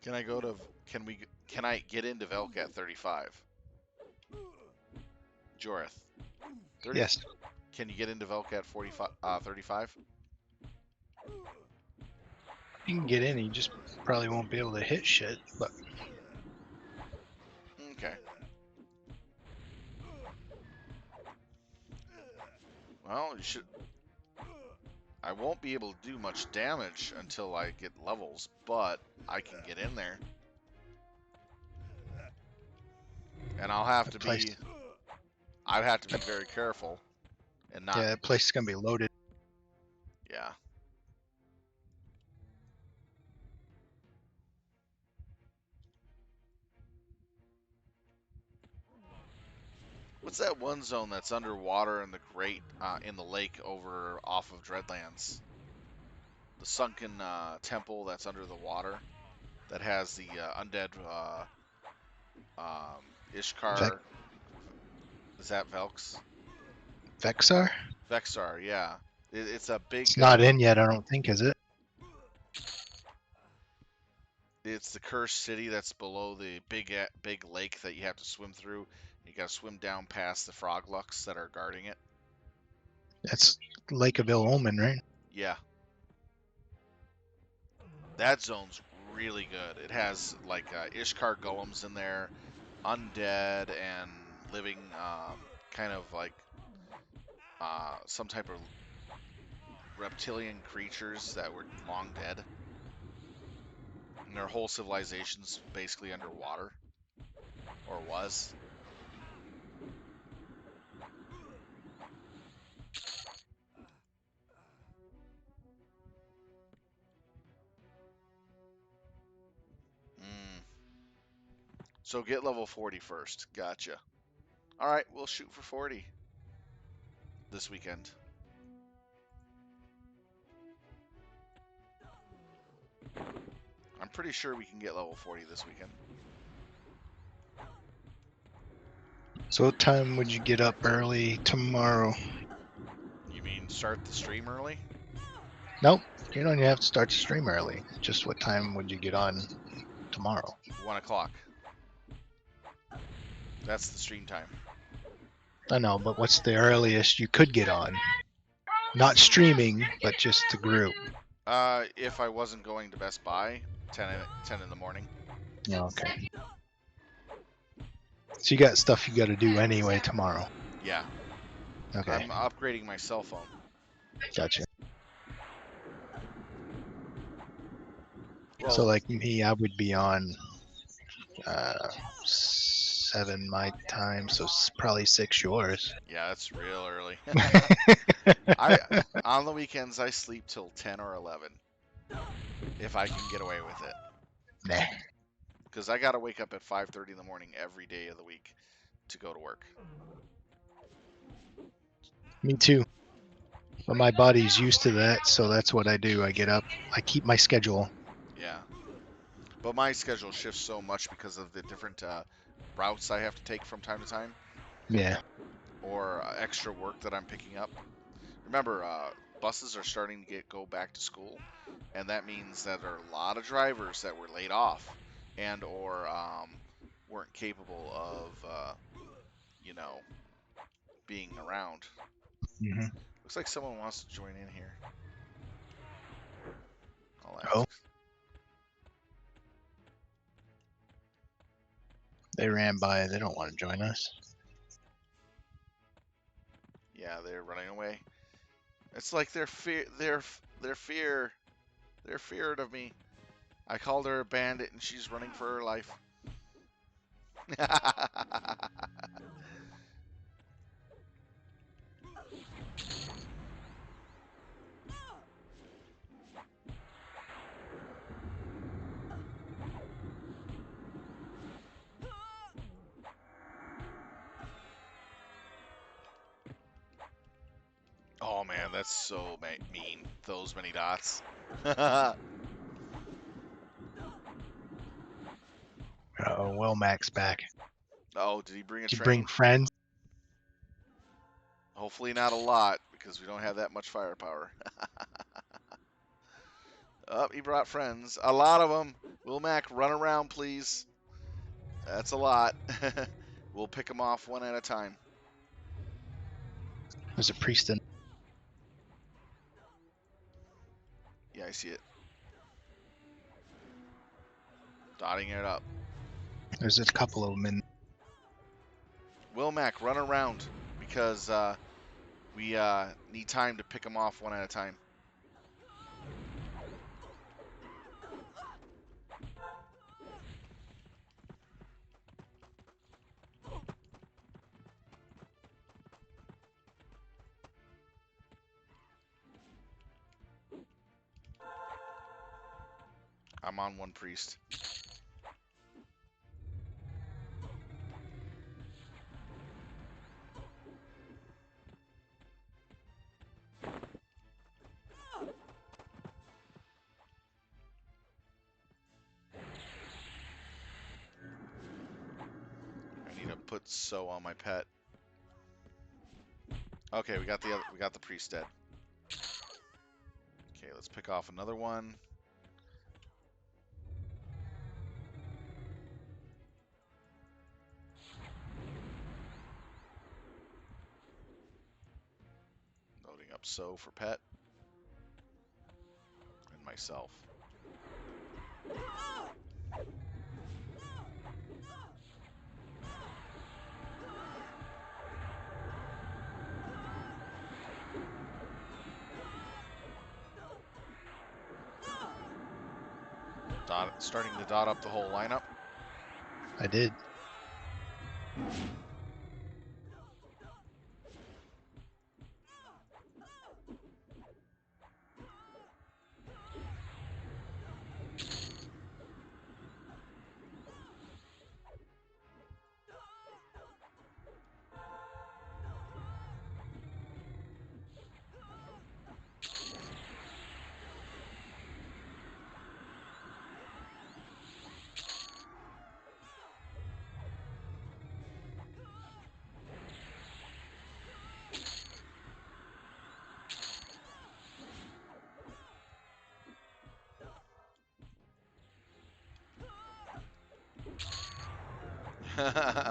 Can I go to? Can I get into Velk at 35? Jorith. 30, Yes. Can you get into Velk at 45? 35? You can get in, you just probably won't be able to hit shit, but Okay. Well, you should. I won't be able to do much damage until I get levels, but I can get in there. And I'll have to be. I'd have to be very careful and not. yeah, that place is gonna be loaded. Yeah. What's that one zone that's underwater in the in the lake over off of Dreadlands? The sunken temple that's under the water that has the undead Ishkar. Is that Velks? Vexar? Vexar, yeah. It's a big. It's not in yet, I don't think, is it? It's the cursed city that's below the big lake that you have to swim through. You got to swim down past the Froglucks that are guarding it. That's Lake of Ill Omen, right? Yeah. That zone's really good. It has like Ishkar golems in there, undead and living, kind of like some type of reptilian creatures that were long dead. And their whole civilization's basically underwater, or was. Mm. So get level 40 first. Gotcha. All right, we'll shoot for 40 this weekend. I'm pretty sure we can get level 40 this weekend. So what time would you get up early tomorrow? You mean start the stream early? Nope, you don't even have to start the stream early. Just what time would you get on tomorrow? 1 o'clock. That's the stream time. I know, but what's the earliest you could get on? Not streaming, but just the group. If I wasn't going to Best Buy, 10 in the morning. Okay. So you got stuff you got to do anyway tomorrow. Yeah, Okay. I'm upgrading my cell phone. Gotcha. Well, So like me, I would be on 7 my time, so probably 6 yours. yeah, that's real early. I on the weekends I sleep till 10 or 11 if I can get away with it. Nah. Because I gotta wake up at 5:30 in the morning every day of the week to go to work. Me too. But my body's used to that, so that's what I do. I get up, I keep my schedule. Yeah, but my schedule shifts so much because of the different routes I have to take from time to time, Yeah. or extra work that I'm picking up. Remember, buses are starting to go back to school, and that means that there are a lot of drivers that were laid off and or weren't capable of you know being around. Hmm. Looks like someone wants to join in here. I'll Oh, ask. they ran by. They don't want to join us. Yeah, they're running away. It's like they're feared of me. I called her a bandit and she's running for her life. Oh man, that's so mean. Those many dots. Oh, well, Mac's back. Oh, did he bring a Did you bring train? friends? Hopefully not a lot, because we don't have that much firepower. Oh, he brought friends. A lot of them. Will Mac, run around, please. That's a lot. We'll pick them off one at a time. There's a priest in. Yeah, I see it. Dotting it up. There's a couple of them in. Will Mac, run around, because we need time to pick them off one at a time. I'm on one priest. I need to put so on my pet. Okay, we got the priest dead. Okay, let's pick off another one. Loading up so for pet and myself. Starting to dot up the whole lineup. I did.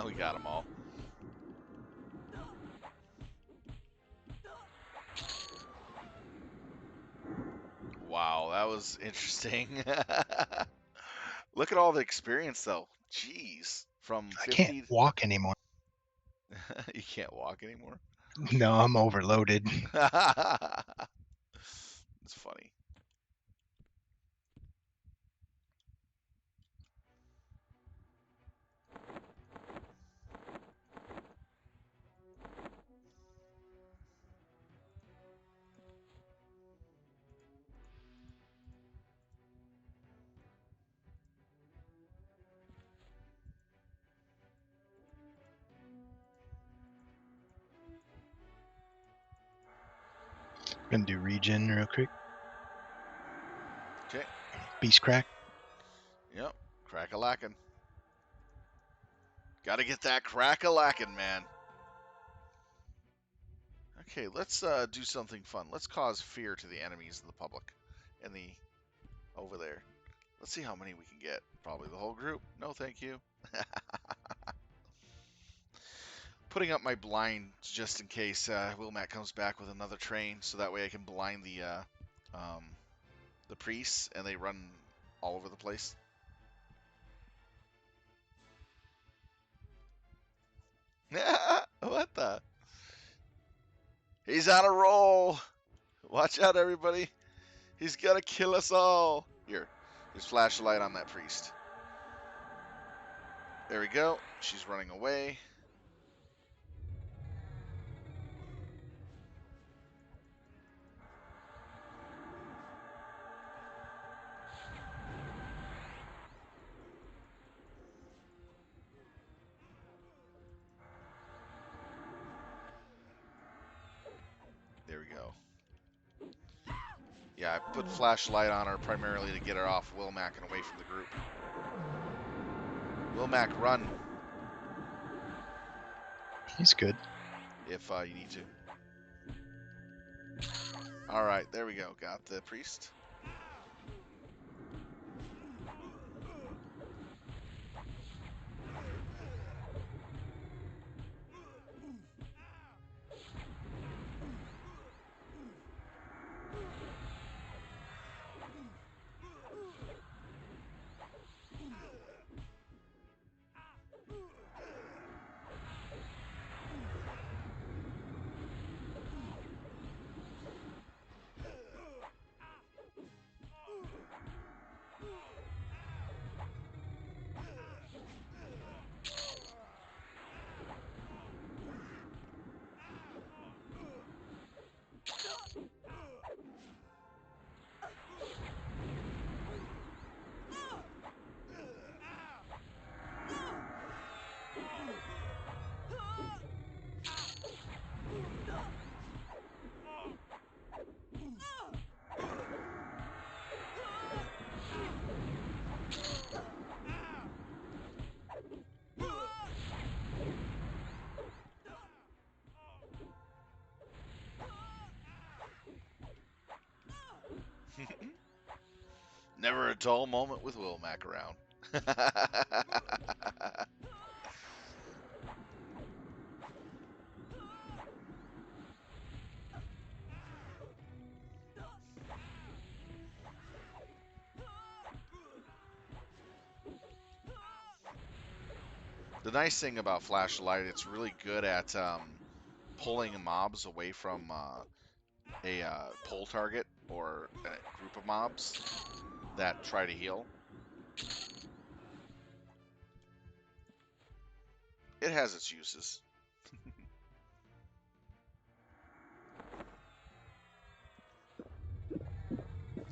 We got them all. Wow, that was interesting. Look at all the experience, though. Jeez. From I can't 50. walk anymore. You can't walk anymore? No, I'm overloaded. It's funny. Gonna do regen real quick. Okay. Beast crack. Yep. Crack-a-lackin'. Gotta get that crack-a-lackin', man. Okay, let's do something fun. Let's cause fear to the enemies of the public and the over there. Let's see how many we can get. Probably the whole group. No, thank you. Putting up my blind just in case Wilmac comes back with another train, so that way I can blind the priests and they run all over the place. What the? He's on a roll. Watch out, everybody. He's gonna kill us all. Here, just flash a light on that priest. There we go. She's running away. There we go. Yeah, I put flashlight on her primarily to get her off Wilmac and away from the group. Wilmac, run He's good. if you need to. All right, there we go. Got the priest. Never a dull moment with Wilmac around. The nice thing about flashlight, it's really good at pulling mobs away from a pole target or a group of mobs that try to heal. It has its uses.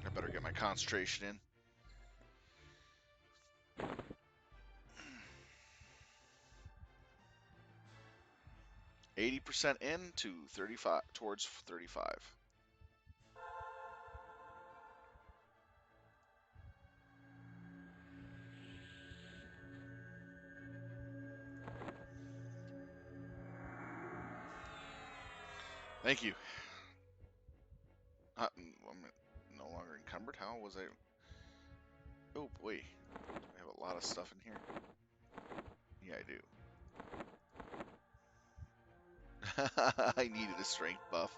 I better get my concentration in. 80% in to 35 towards 35. Thank you. I'm no longer encumbered. How was I? Oh boy, I have a lot of stuff in here. Yeah, I do. I needed a strength buff.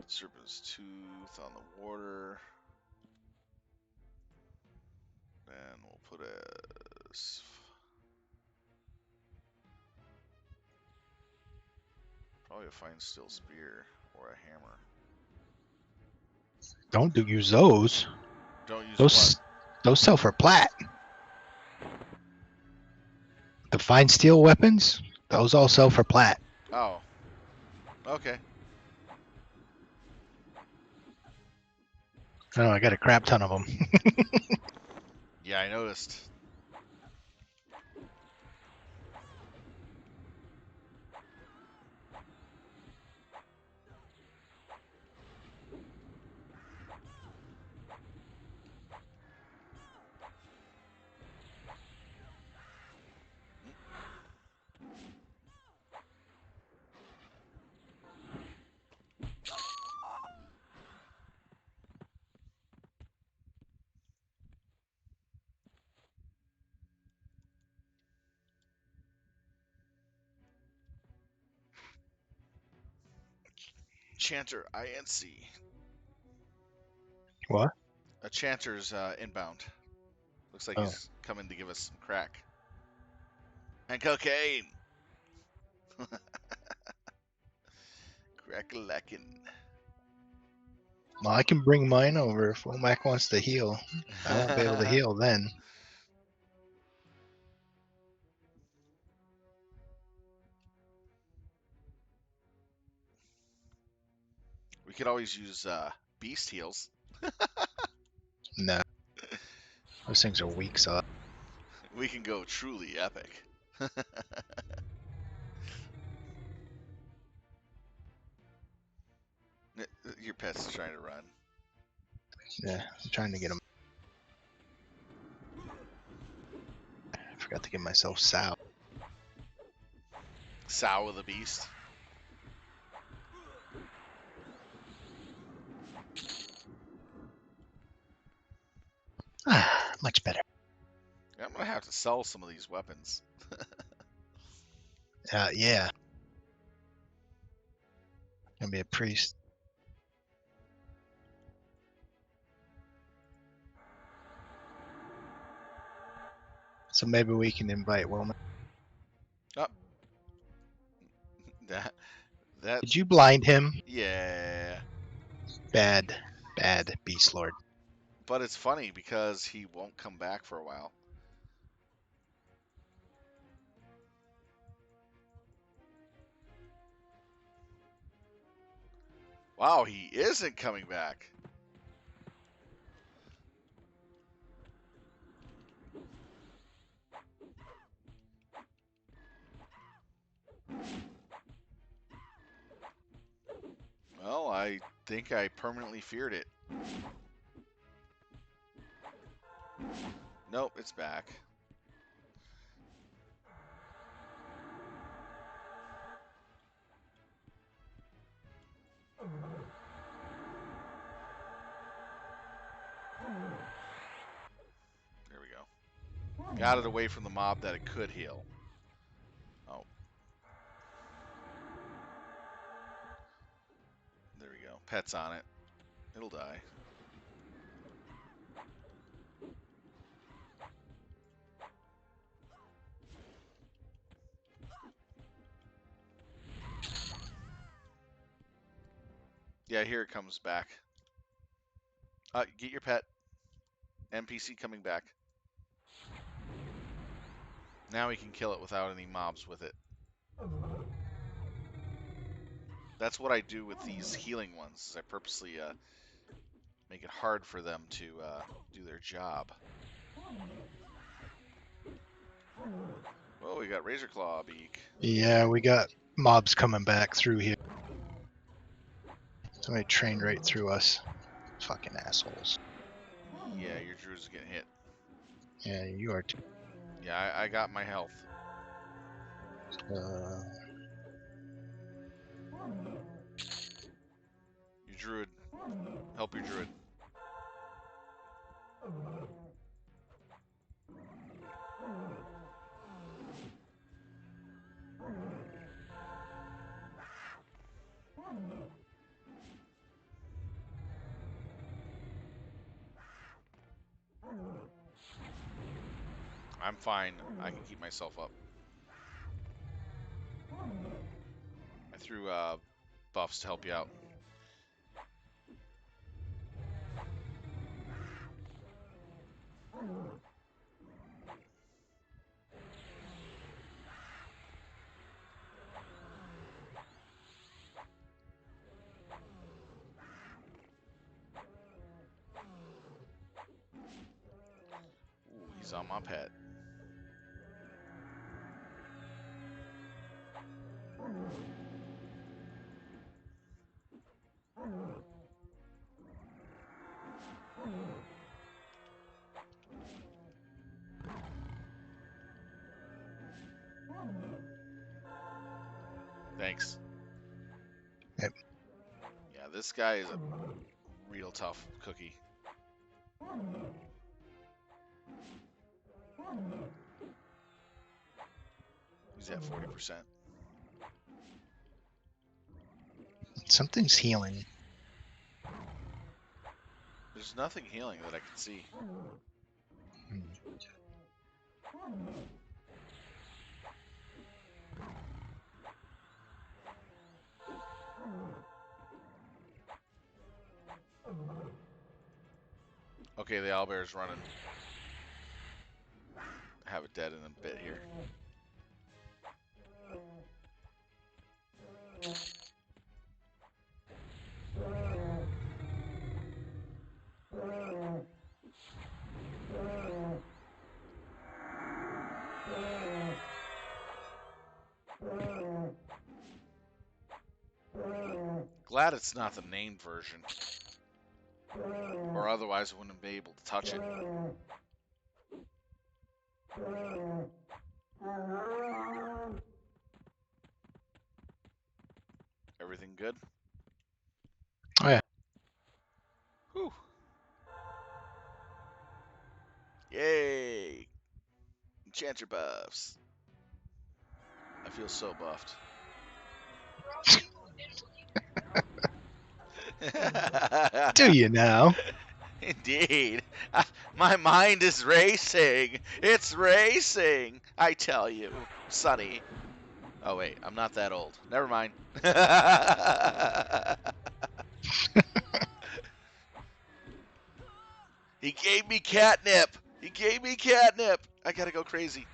Serpent's Tooth on the water. And we'll put a probably a fine steel spear or a hammer. Don't use those. Don't use Those what? those sell for plat. The fine steel weapons, those all sell for plat. Oh. Okay. I know I got a crap ton of them. Yeah, I noticed. Chanter INC. What? A Chanter's inbound. Looks like Oh. he's coming to give us some crack. And cocaine. Crack-a-lackin'. Well, I can bring mine over if Womack wants to heal. I won't be able to heal then. We could always use beast heals. No, those things are weak sauce. We can go truly epic. Your pet's trying to run. Yeah, I'm trying to get them. I forgot to give myself sow. Sow of the beast. Ah, much better. I'm gonna have to sell some of these weapons. Yeah. Gonna be a priest. So maybe we can invite Womack. Oh. That. Did you blind him? Yeah. Bad Beastlord. But it's funny because he won't come back for a while. Wow, he isn't coming back. Well, I think I permanently feared it. Nope, it's back. There we go. Got it away from the mob that it could heal. Oh. There we go. Pet's on it. It'll die. Yeah, here it comes back. Get your pet. NPC coming back. Now we can kill it without any mobs with it. That's what I do with these healing ones. Is I purposely make it hard for them to do their job. Oh, we got Razor Claw beak. Yeah, we got mobs coming back through here. Somebody trained right through us. Fucking assholes. Yeah, your druid's getting hit. Yeah, you are too. Yeah, I got my health. Your druid. Help your druid. I'm fine. I can keep myself up. I threw buffs to help you out. Ooh, he's on my pet. Thanks. Yep. Yeah, this guy is a real tough cookie. He's at 40%. Something's healing. There's nothing healing that I can see. Hmm. Okay, the owlbear's running. Have it dead in a bit here. Glad it's not the named version. Or otherwise I wouldn't be able to touch it. Everything good? Oh yeah. Whew. Yay! Enchanter buffs. I feel so buffed. Do you now? Indeed. My mind is racing. It's racing. I tell you, Sonny. Oh, wait. I'm not that old. Never mind. He gave me catnip. He gave me catnip. I gotta go crazy.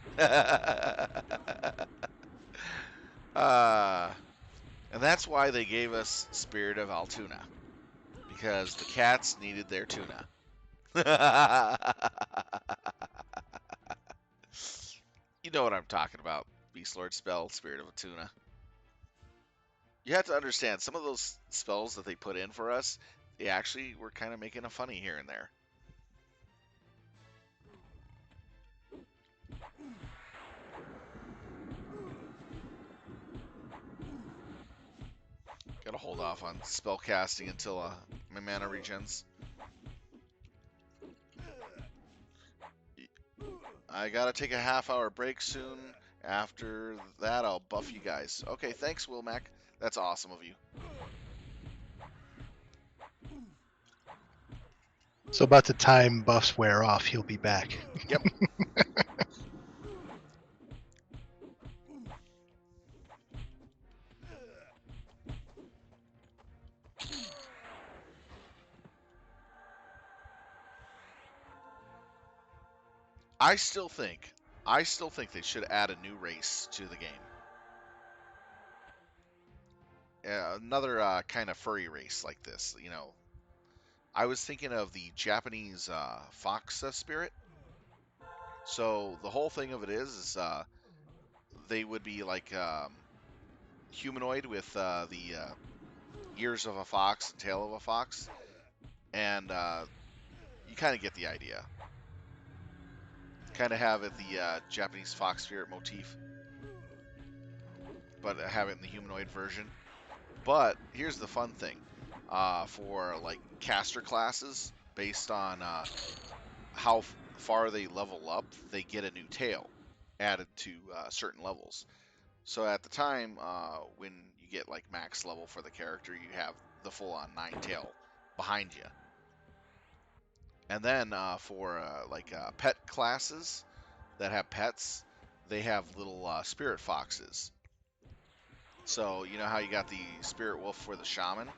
And that's why they gave us Spirit of Altoona. Because the cats needed their tuna. You know what I'm talking about. Beastlord spell, Spirit of Tuna. You have to understand, some of those spells that they put in for us, they actually were kind of making a funny here and there. Gotta hold off on spell casting until my mana regens. I gotta take a half-hour break soon. After that, I'll buff you guys. Okay, thanks, Wilmac. That's awesome of you. So about the time buffs wear off, he'll be back. Yep. I still think they should add a new race to the game. Another kind of furry race like this. You know, I was thinking of the Japanese fox spirit. So the whole thing of it is they would be like humanoid with the ears of a fox and tail of a fox, and you kind of get the idea. Kind of have it the Japanese fox spirit motif, but have it in the humanoid version. But here's the fun thing: for like caster classes, based on how far they level up, they get a new tail added to certain levels. So at the time when you get like max level for the character, you have the full-on 9 tail behind you. And then for like pet classes, that have pets, they have little spirit foxes. So you know how you got the spirit wolf for the shaman?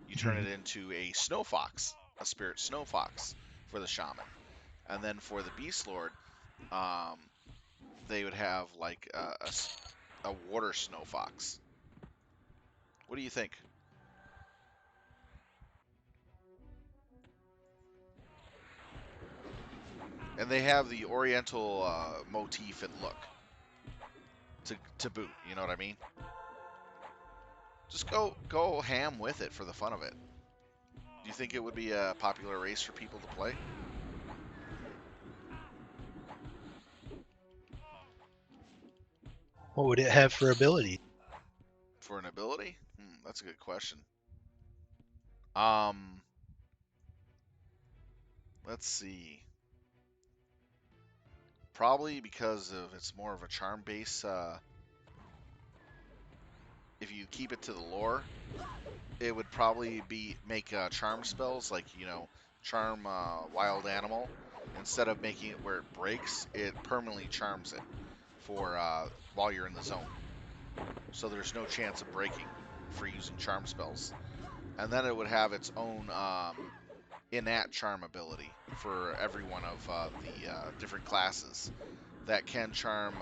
You turn it into a snow fox, a spirit snow fox for the shaman. And then for the Beastlord, um, they would have like a water snow fox. What do you think? And they have the oriental motif and look to boot. You know what I mean? Just go ham with it for the fun of it. Do you think it would be a popular race for people to play? What would it have for ability? For an ability? That's a good question. Um, let's see. Probably because of it's more of a charm base. If you keep it to the lore, it would probably be make charm spells like charm wild animal. Instead of making it where it breaks, it permanently charms it for while you're in the zone. So there's no chance of breaking for using charm spells. And then it would have its own innate charm ability for every one of the different classes that can charm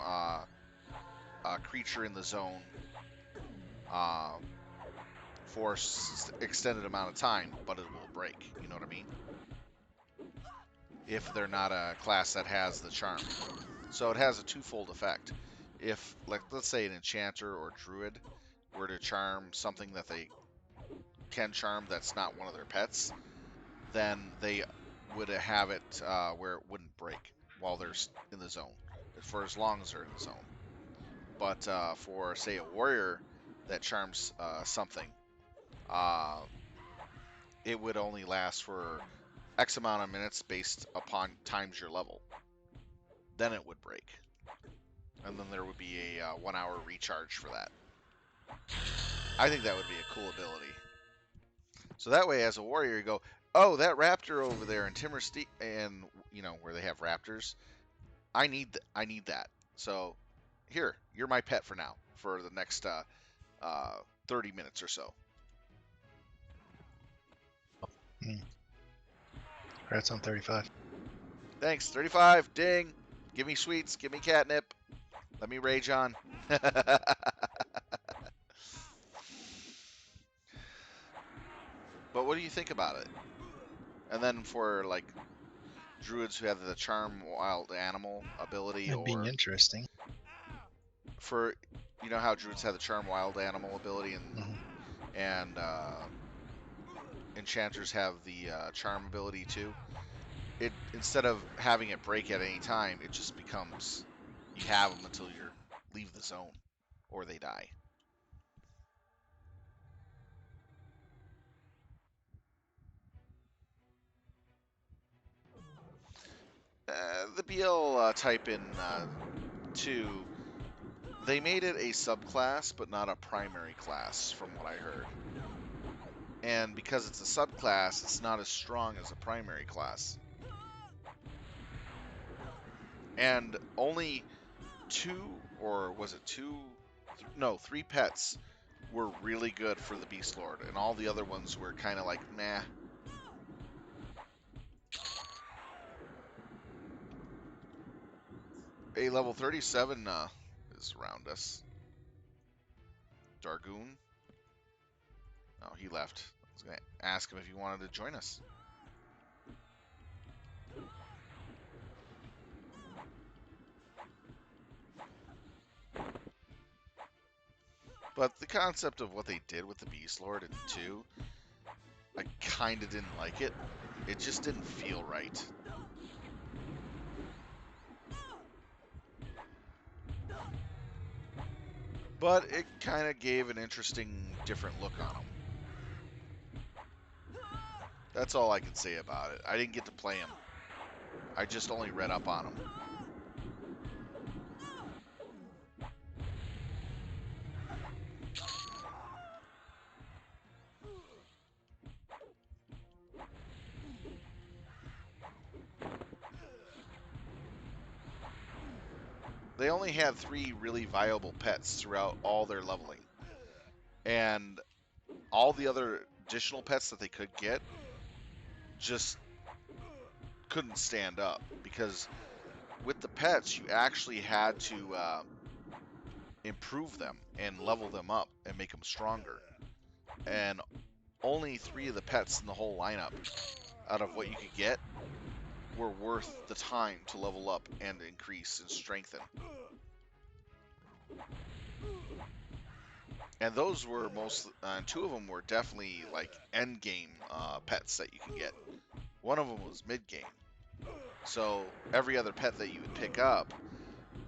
a creature in the zone uh, for extended amount of time, but it will break. You know what I mean? If they're not a class that has the charm. So it has a twofold effect. If, like, let's say an enchanter or druid were to charm something that they can charm that's not one of their pets, then they would have it where it wouldn't break while they're in the zone, for as long as they're in the zone. But for, say, a warrior that charms something, uh, it would only last for X amount of minutes based upon times your level. Then it would break. And then there would be a 1 hour recharge for that. I think that would be a cool ability. So that way, as a warrior, you go, oh, that raptor over there in Timor Steep, and where they have raptors, I need that. So here, you're my pet for now, for the next 30 minutes or so. Congrats on 35. Thanks, 35. Ding. Give me sweets. Give me catnip. Let me rage on. But what do you think about it? And then for like druids who have the charm wild animal ability, It'd be or interesting. for how druids have the charm wild animal ability, and enchanters have the charm ability too. It, instead of having it break at any time, it just becomes you have them until you leave the zone or they die. The BL type in 2, they made it a subclass, but not a primary class, from what I heard. And because it's a subclass, it's not as strong as a primary class. And only 2, or was it 2? No, 3 pets were really good for the Beastlord, and all the other ones were kind of like, nah. A level 37 is around us. Dargoon. Oh, he left. I was going to ask him if he wanted to join us. But the concept of what they did with the Beastlord in 2, I kind of didn't like it. It just didn't feel right. But it kind of gave an interesting, different look on him. That's all I can say about it. I didn't get to play him. I just only read up on him. they only had 3 really viable pets throughout all their leveling, and all the other additional pets that they could get just couldn't stand up, because with the pets you actually had to improve them and level them up and make them stronger, and only 3 of the pets in the whole lineup out of what you could get were worth the time to level up and increase and strengthen. And those were and 2 of them were definitely like end game pets that you could get. One of them was mid game. So every other pet that you would pick up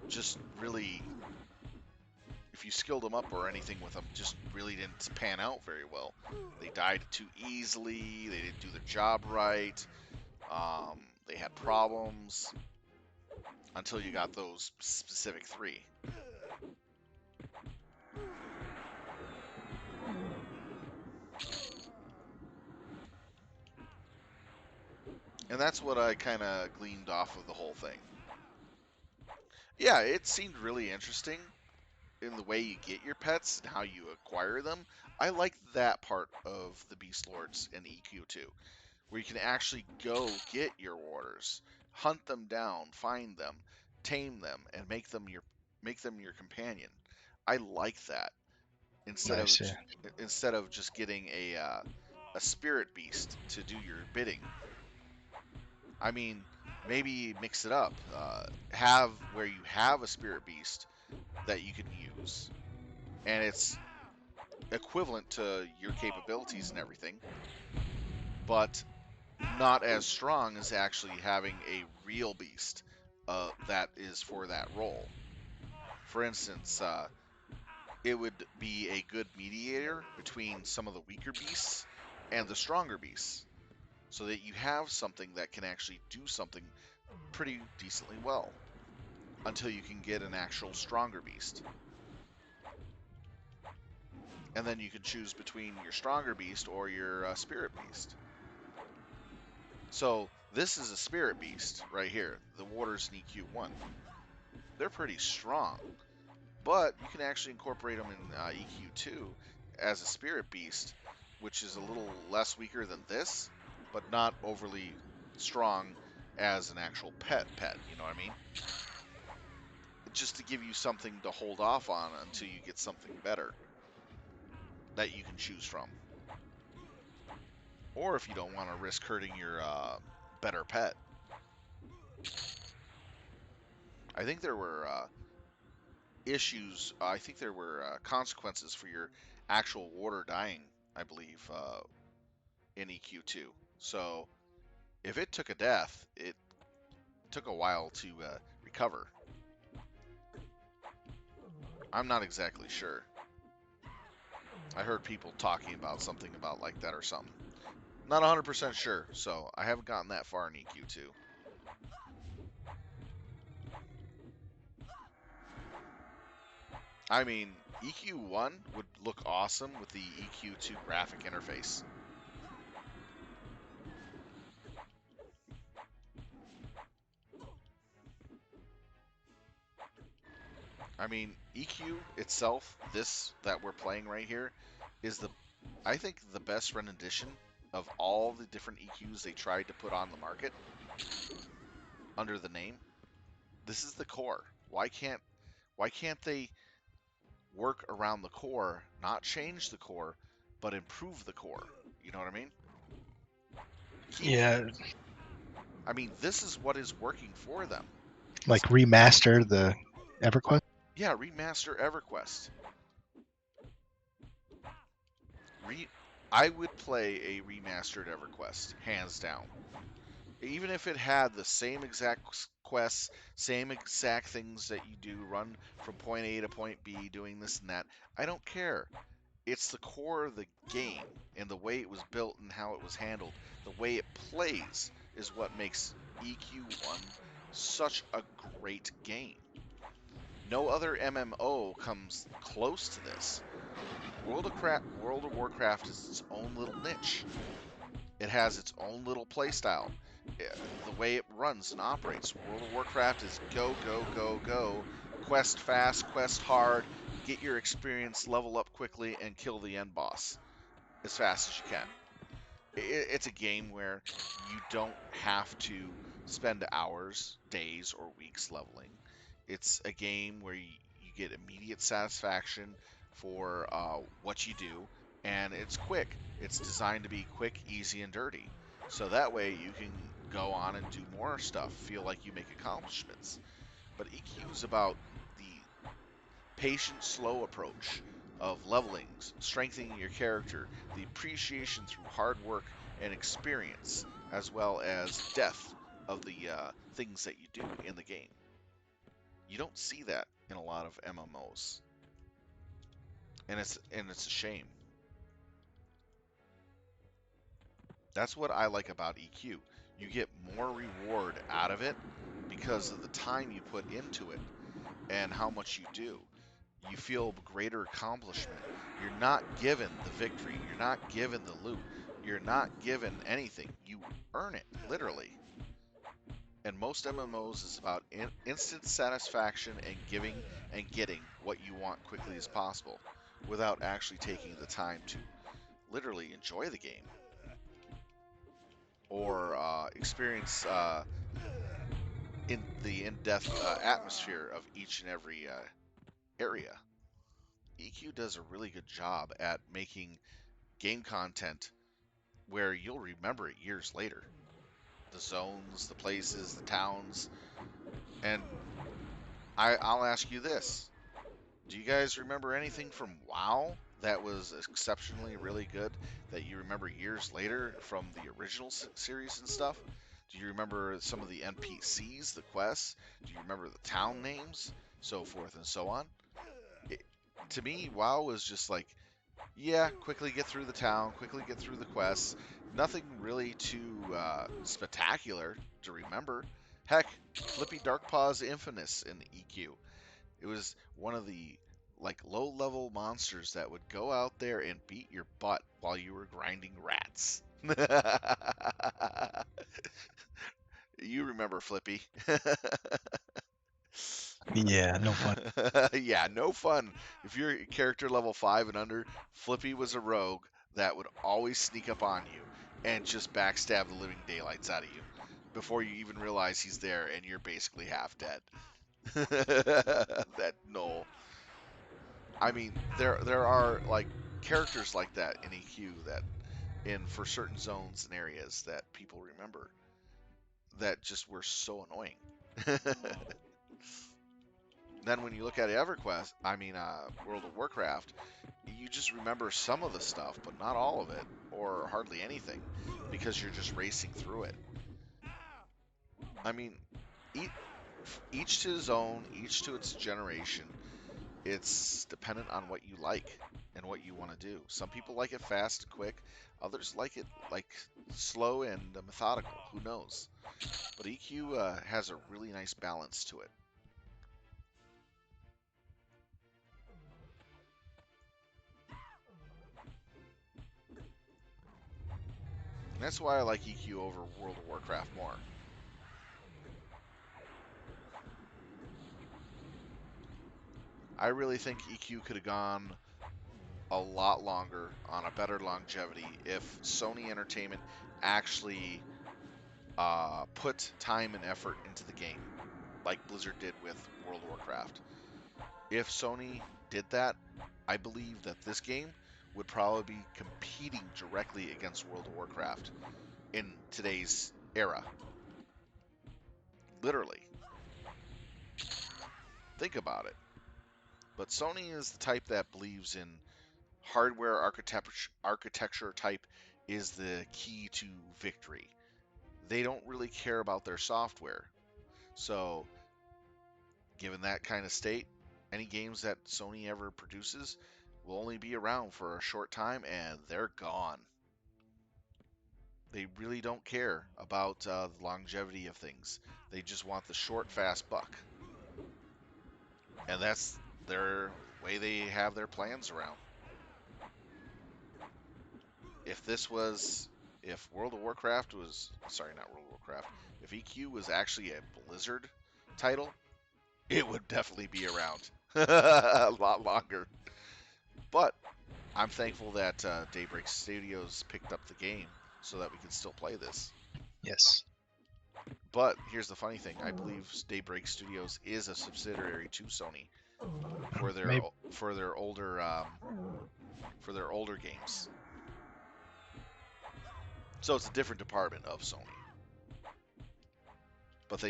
just really, if you skilled them up or anything with them, just really didn't pan out very well. They died too easily. They didn't do their job right. They had problems until you got those specific 3. And that's what I kind of gleaned off of the whole thing. Yeah, it seemed really interesting in the way you get your pets and how you acquire them. I like that part of the Beastlords in EQ2, where you can actually go get your warders, hunt them down, find them, tame them, and make them your companion. I like that instead I of see. just getting a spirit beast to do your bidding. I mean, maybe mix it up. Have where you have a spirit beast that you can use, and it's equivalent to your capabilities and everything, but not as strong as actually having a real beast that is for that role. For instance, it would be a good mediator between some of the weaker beasts and the stronger beasts, so that you have something that can actually do something pretty decently well until you can get an actual stronger beast. And then you can choose between your stronger beast or your spirit beast. So this is a spirit beast right here, the Warders in EQ1. They're pretty strong, but you can actually incorporate them in EQ2 as a spirit beast, which is a little less weaker than this, but not overly strong as an actual pet, you know what I mean? Just to give you something to hold off on until you get something better that you can choose from. Or if you don't want to risk hurting your better pet. I think there were issues, I think there were consequences for your actual warder dying, I believe, in EQ2. So if it took a death, it took a while to recover. I'm not exactly sure. I heard people talking about something about like that or something. Not 100% sure, so I haven't gotten that far in EQ2. I mean, EQ1 would look awesome with the EQ2 graphic interface. I mean, EQ itself, this that we're playing right here, is I think the best rendition of all the different EQs they tried to put on the market under the name. This is the core. Why can't they work around the core, not change the core, but improve the core? You know what I mean? Yeah, I mean, this is what is working for them. like remaster the EverQuest. Yeah, remaster EverQuest. I would play a remastered EverQuest, hands down. Even if it had the same exact quests, same exact things that you do, run from point A to point B, doing this and that, I don't care. It's the core of the game and the way it was built and how it was handled. The way it plays is what makes EQ1 such a great game. No other MMO comes close to this. World of Warcraft is its own little niche. It has its own little playstyle. The way it runs and operates. World of Warcraft is go, go, go, go, quest fast, quest hard, get your experience, level up quickly, and kill the end boss as fast as you can. It's a game where you don't have to spend hours, days, or weeks leveling. It's a game where you get immediate satisfaction for what you do, and it's quick. It's designed to be quick, easy, and dirty. So that way you can go on and do more stuff, feel like you make accomplishments. But EQ is about the patient, slow approach of levelings, strengthening your character, the appreciation through hard work and experience, as well as depth of the things that you do in the game. You don't see that in a lot of MMOs, and it's a shame. That's what I like about EQ. You get more reward out of it because of the time you put into it and how much you do. You feel greater accomplishment. You're not given the victory. You're not given the loot. You're not given anything. You earn it, literally. And most MMOs is about instant satisfaction and giving and getting what you want quickly as possible without actually taking the time to literally enjoy the game or experience in the in-depth atmosphere of each and every area. EQ does a really good job at making game content where you'll remember it years later. The zones, the places, the towns. And I'll ask you this. Do you guys remember anything from WoW that was exceptionally really good that you remember years later from the original series and stuff? Do you remember some of the NPCs, the quests? Do you remember the town names? So forth and so on. It, to me, WoW was just like, yeah, quickly get through the town, quickly get through the quests. Nothing really too spectacular to remember. Heck, Flippy Darkpaw's infamous in the EQ. It was one of the like low-level monsters that would go out there and beat your butt while you were grinding rats. You remember Flippy. Yeah, no fun. Yeah, no fun. If you're character level 5 and under, Flippy was a rogue that would always sneak up on you and just backstab the living daylights out of you before you even realize he's there and you're basically half dead. That Knoll. I mean, there are like characters like that in EQ that in for certain zones and areas that people remember that just were so annoying. Then when you look at Everquest, World of Warcraft, you just remember some of the stuff, but not all of it, or hardly anything, because you're just racing through it. I mean, each to his own, each to its generation. It's dependent on what you like and what you want to do. Some people like it fast and quick. Others like it like slow and methodical. Who knows? But EQ has a really nice balance to it. And that's why I like EQ over World of Warcraft more. I really think EQ could have gone a lot longer on a better longevity if Sony Entertainment actually put time and effort into the game, like Blizzard did with World of Warcraft. If Sony did that, I believe that this game would probably be competing directly against World of Warcraft in today's era. Literally. Think about it. But Sony is the type that believes in hardware architecture type is the key to victory. They don't really care about their software. So, given that kind of state, any games that Sony ever produces will only be around for a short time and they're gone. They really don't care about the longevity of things. They just want the short, fast buck. And that's their way they have their plans around. If World of Warcraft was, sorry, not World of Warcraft, if EQ was actually a Blizzard title, it would definitely be around a lot longer. But I'm thankful that Daybreak Studios picked up the game so that we can still play this. Yes. But here's the funny thing: I believe Daybreak Studios is a subsidiary to Sony for their Maybe. for their older for their older games. So it's a different department of Sony. But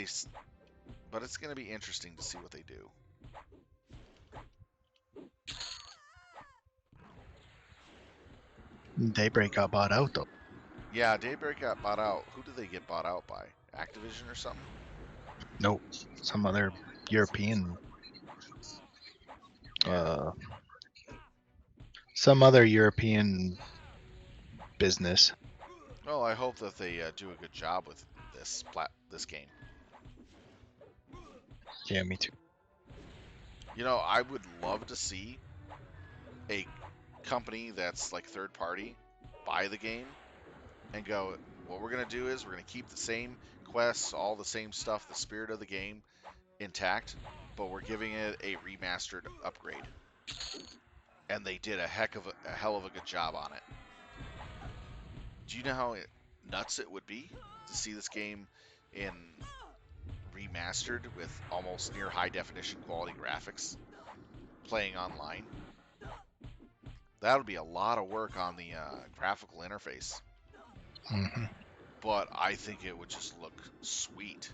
but it's going to be interesting to see what they do. Daybreak got bought out though. Yeah, Daybreak got bought out. Who did they get bought out by? Activision or something? Nope. Some other European. Yeah. Some other European business. Well, I hope that they do a good job with this game. Yeah, me too. You know, I would love to see a company that's like third party buy the game and go, what we're going to do is we're going to keep the same quests, all the same stuff, the spirit of the game intact, but we're giving it a remastered upgrade. And they did a hell of a good job on it. Do you know how nuts it would be to see this game in remastered with almost near high definition quality graphics playing online? That would be a lot of work on the graphical interface, Hmm. but I think it would just look sweet.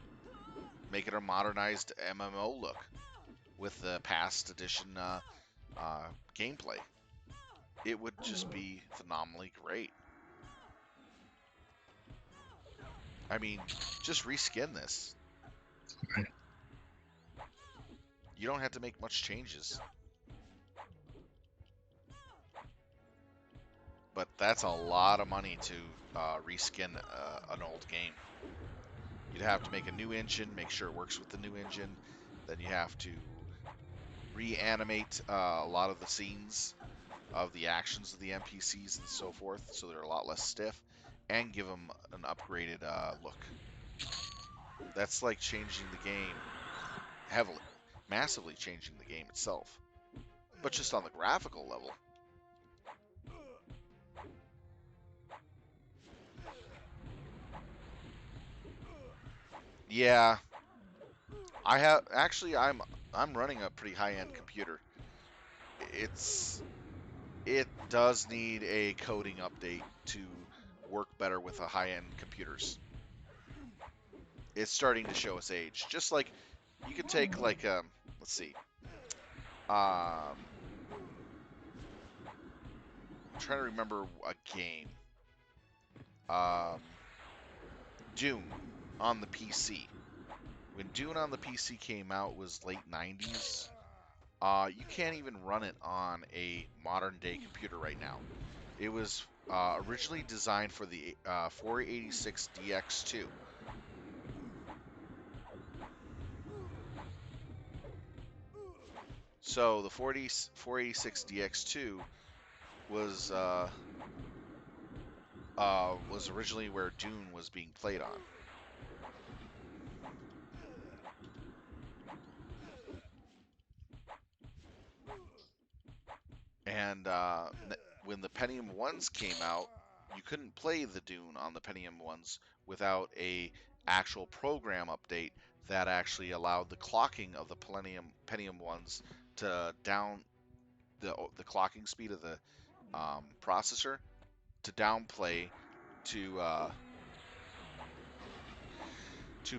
Make it a modernized MMO look with the past edition gameplay. It would just be phenomenally great. I mean, just reskin this. You don't have to make much changes. But that's a lot of money to reskin an old game. You'd have to make a new engine, make sure it works with the new engine. Then you have to reanimate a lot of the scenes of the actions of the NPCs and so forth, so they're a lot less stiff, and give them an upgraded look. That's like changing the game heavily, massively changing the game itself, but just on the graphical level. Yeah, I have actually. I'm running a pretty high-end computer. It does need a coding update to work better with a high-end computers. It's starting to show its age. Just like you could take like let's see, I'm trying to remember a game, um, Dune on the PC. When Dune on the PC came out, was late 90s. You can't even run it on a modern day computer right now. It was originally designed for the 486 DX2. So the 486 DX2 was was originally where Dune was being played on. And when the Pentium 1s came out, you couldn't play the Dune on the Pentium 1s without a actual program update that actually allowed the clocking of the Pentium 1s to down the clocking speed of the processor to downplay to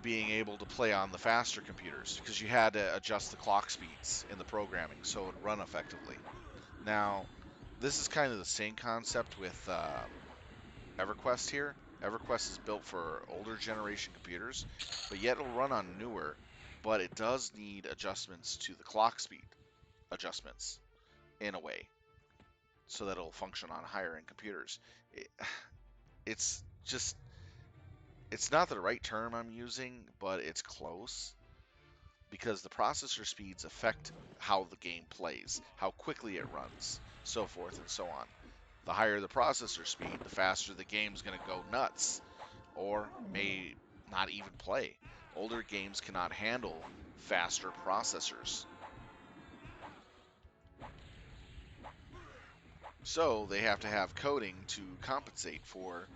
being able to play on the faster computers because you had to adjust the clock speeds in the programming so it would run effectively. Now, this is kind of the same concept with Everquest here. Everquest is built for older generation computers, but yet it'll run on newer, but it does need adjustments to the clock speed adjustments in a way so that it'll function on higher end computers. It, it's just, it's not the right term I'm using, but it's close because the processor speeds affect how the game plays, how quickly it runs, so forth and so on. The higher the processor speed, the faster the game's going to go nuts, or may not even play, Older games cannot handle faster processors. So they have to have coding to compensate for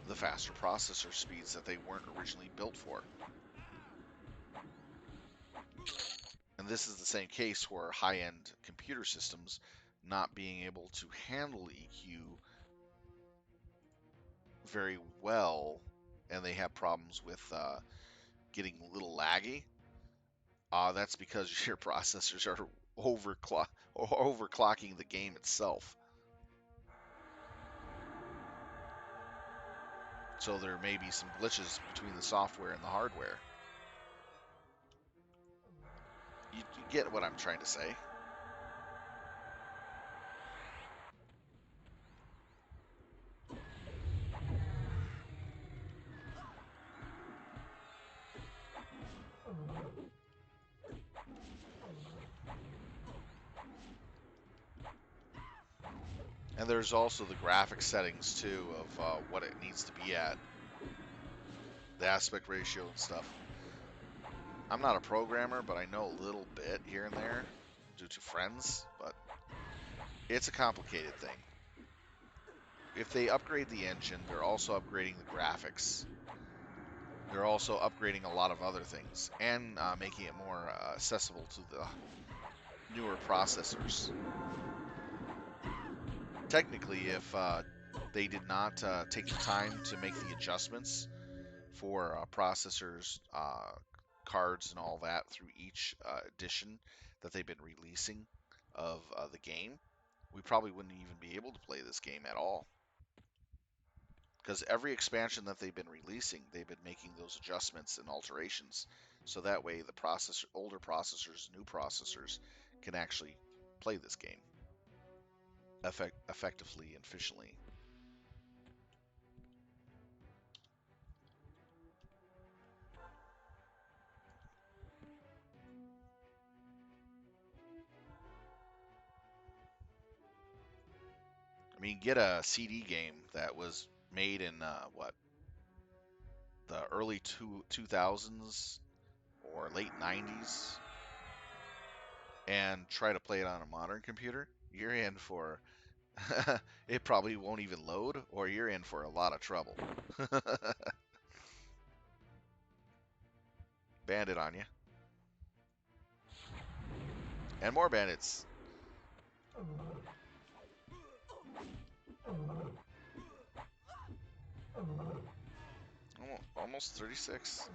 the faster processor speeds that they weren't originally built for. And this is the same case for high-end computer systems not being able to handle EQ very well, and they have problems with getting a little laggy. That's because your processors are overclocking the game itself. So there may be some glitches between the software and the hardware. You get what I'm trying to say. And there's also the graphic settings too of what it needs to be at, the aspect ratio and stuff. I'm not a programmer, but I know a little bit here and there due to friends, but it's a complicated thing. If they upgrade the engine, they're also upgrading the graphics. They're also upgrading a lot of other things and making it more accessible to the newer processors. Technically, if they did not take the time to make the adjustments for processors, cards, and all that through each edition that they've been releasing of the game, we probably wouldn't even be able to play this game at all. Because every expansion that they've been releasing, they've been making those adjustments and alterations, so that way the older processors, new processors, can actually play this game effectively and efficiently. I mean, get a CD game that was made in the early 2000s or late 90s and try to play it on a modern computer, you're in for it probably won't even load, or you're in for a lot of trouble. Bandit on you. And more bandits. Almost 36.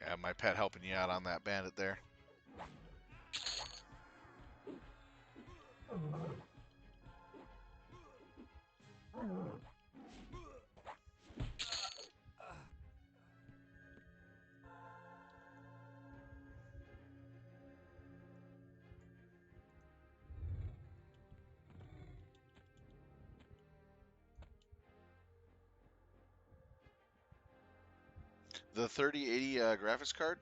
Yeah, my pet helping you out on that bandit there. The 3080 graphics card,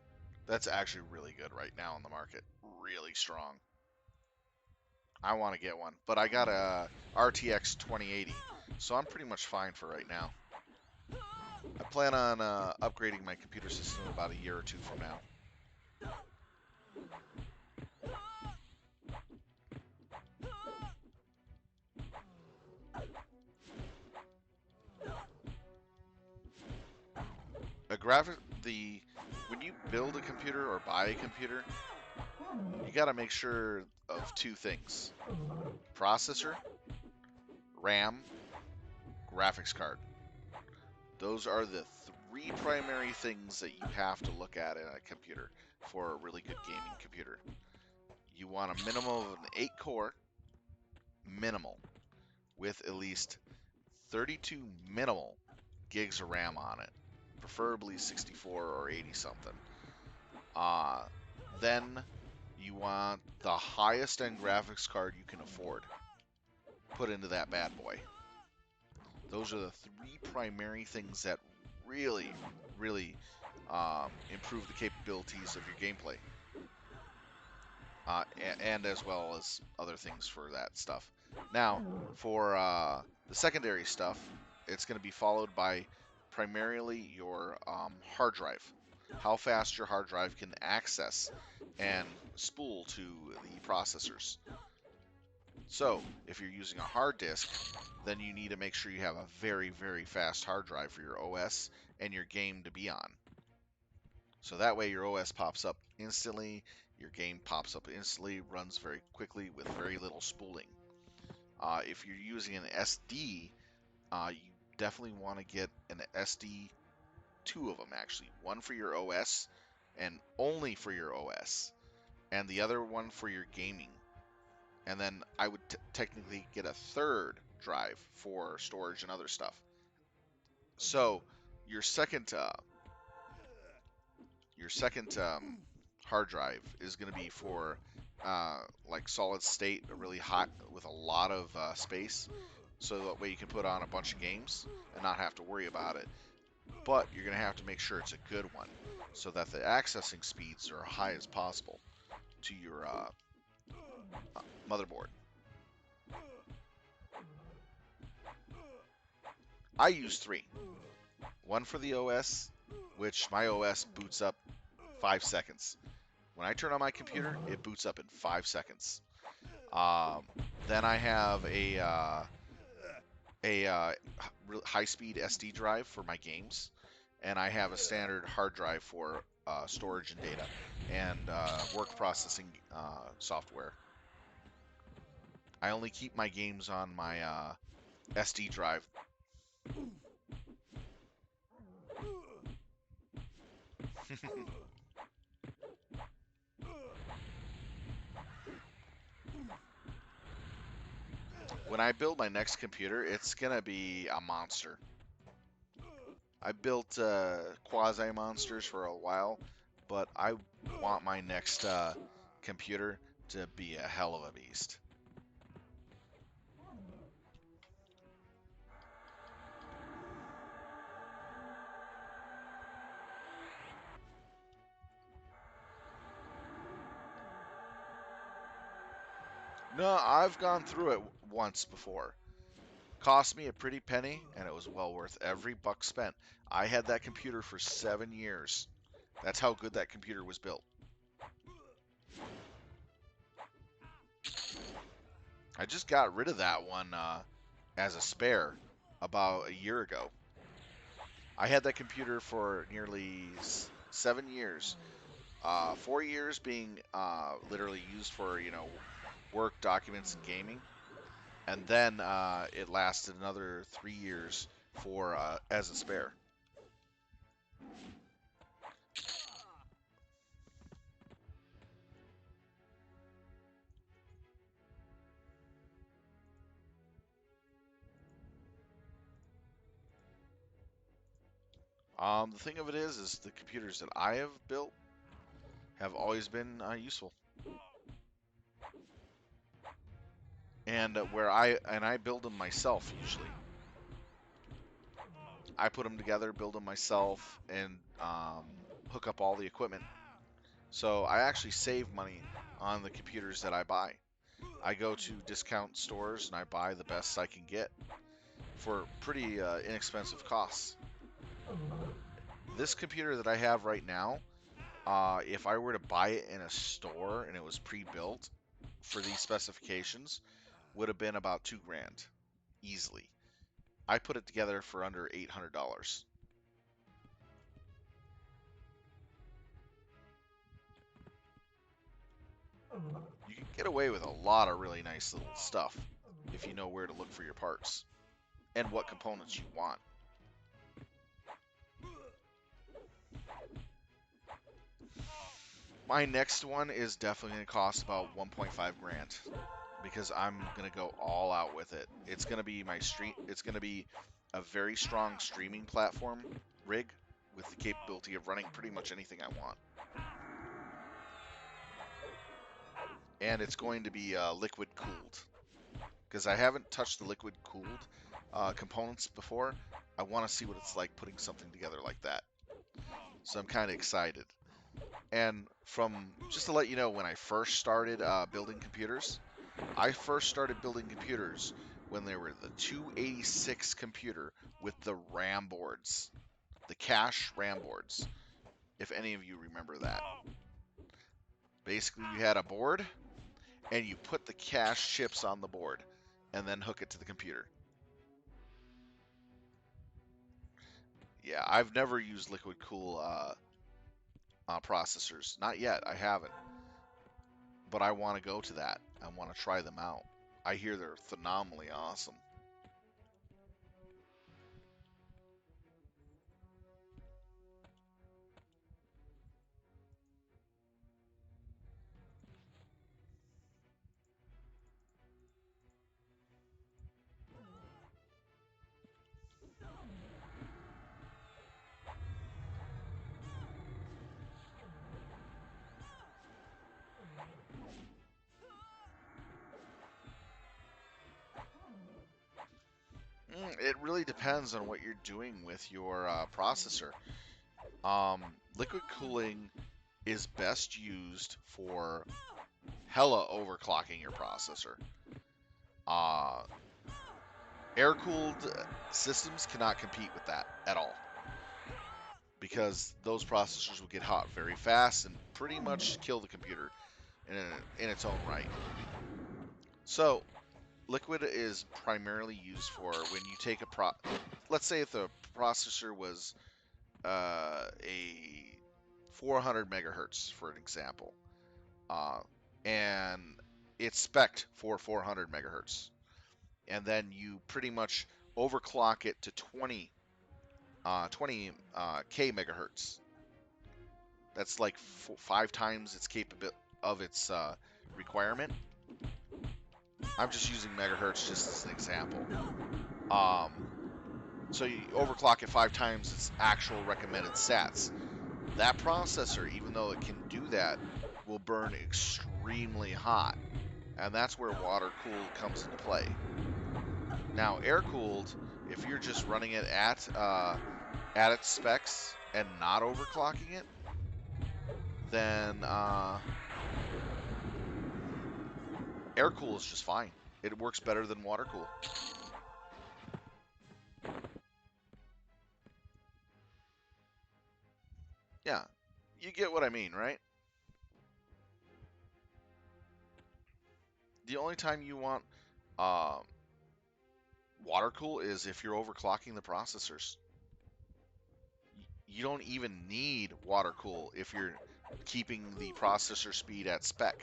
that's actually really good right now on the market. Really strong. I want to get one, but I got a RTX 2080, so I'm pretty much fine for right now. I plan on upgrading my computer system about a year or two from now. A graphic, when you build a computer or buy a computer, you got to make sure of two things: processor, RAM, graphics card. Those are the three primary things that you have to look at in a computer for a really good gaming computer. You want a minimum of an 8-core, minimal, with at least 32 minimal gigs of RAM on it, preferably 64 or 80 something. Then you want the highest end graphics card you can afford put into that bad boy. Those are the three primary things that really, really improve the capabilities of your gameplay. And as well as other things for that stuff. Now, for the secondary stuff, it's going to be followed by primarily your hard drive. How fast your hard drive can access and spool to the processors. So, if you're using a hard disk, then you need to make sure you have a very, very fast hard drive for your OS and your game to be on. So that way your OS pops up instantly, your game pops up instantly, runs very quickly with very little spooling. If you're using an SD, you definitely want to get an SD, two of them actually. One for your OS and only for your OS, and the other one for your gaming. And then I would technically get a third drive for storage and other stuff. So your second hard drive is going to be for like solid state, really hot with a lot of space, so that way you can put on a bunch of games and not have to worry about it. But you're going to have to make sure it's a good one, so that the accessing speeds are high as possible to your motherboard. I use 3. One for the OS, which my OS boots up 5 seconds. When I turn on my computer, it boots up in 5 seconds. Then I have a high-speed SD drive for my games, and I have a standard hard drive for storage and data and work processing software. I only keep my games on my SD drive. When I build my next computer, it's going to be a monster. I built quasi-monsters for a while, but I want my next computer to be a hell of a beast. No, I've gone through it once before. Cost me a pretty penny, and it was well worth every buck spent. I had that computer for 7 years. That's how good that computer was built. I just got rid of that one as a spare about a year ago. I had that computer for nearly 7 years. 4 years being literally used for, work, documents, and gaming. And then it lasted another 3 years for as a spare. The thing of it is the computers that I have built have always been useful. And I build them myself usually. I put them together, build them myself, and hook up all the equipment. So I actually save money on the computers that I buy. I go to discount stores and I buy the best I can get for pretty inexpensive costs. This computer that I have right now, if I were to buy it in a store and it was pre-built for these specifications, would have been about $2,000 easily. I put it together for under $800. You can get away with a lot of really nice little stuff if you know where to look for your parts and what components you want. My next one is definitely going to cost about 1.5 grand because I'm going to go all out with it. It's going to be my stream. It's going to be a very strong streaming platform rig with the capability of running pretty much anything I want. And it's going to be liquid cooled because I haven't touched the liquid cooled components before. I want to see what it's like putting something together like that. So I'm kind of excited. And just to let you know, when I first started building computers, I first started building computers when they were the 286 computer with the RAM boards, the cache RAM boards, if any of you remember that. Basically, you had a board, and you put the cache chips on the board, and then hook it to the computer. Yeah, I've never used liquid cool processors. Not yet, I haven't. But I want to go to that. I want to try them out. I hear they're phenomenally awesome. It really depends on what you're doing with your processor. Liquid cooling is best used for hella overclocking your processor. Air-cooled systems cannot compete with that at all because those processors will get hot very fast and pretty much kill the computer in its own right. So, liquid is primarily used for when you take let's say if the processor was a 400 megahertz, for an example, and it's spec'd for 400 megahertz, and then you pretty much overclock it to 20 K megahertz. That's like 5 times its capability of its requirement. I'm just using megahertz just as an example. So you overclock it 5 times its actual recommended stats. That processor, even though it can do that, will burn extremely hot. And that's where water cooled comes into play. Now, air cooled, if you're just running it at its specs and not overclocking it, then air cool is just fine. It works better than water cool. Yeah, you get what I mean, right? The only time you want water cool is if you're overclocking the processors. You don't even need water cool if you're keeping the processor speed at spec.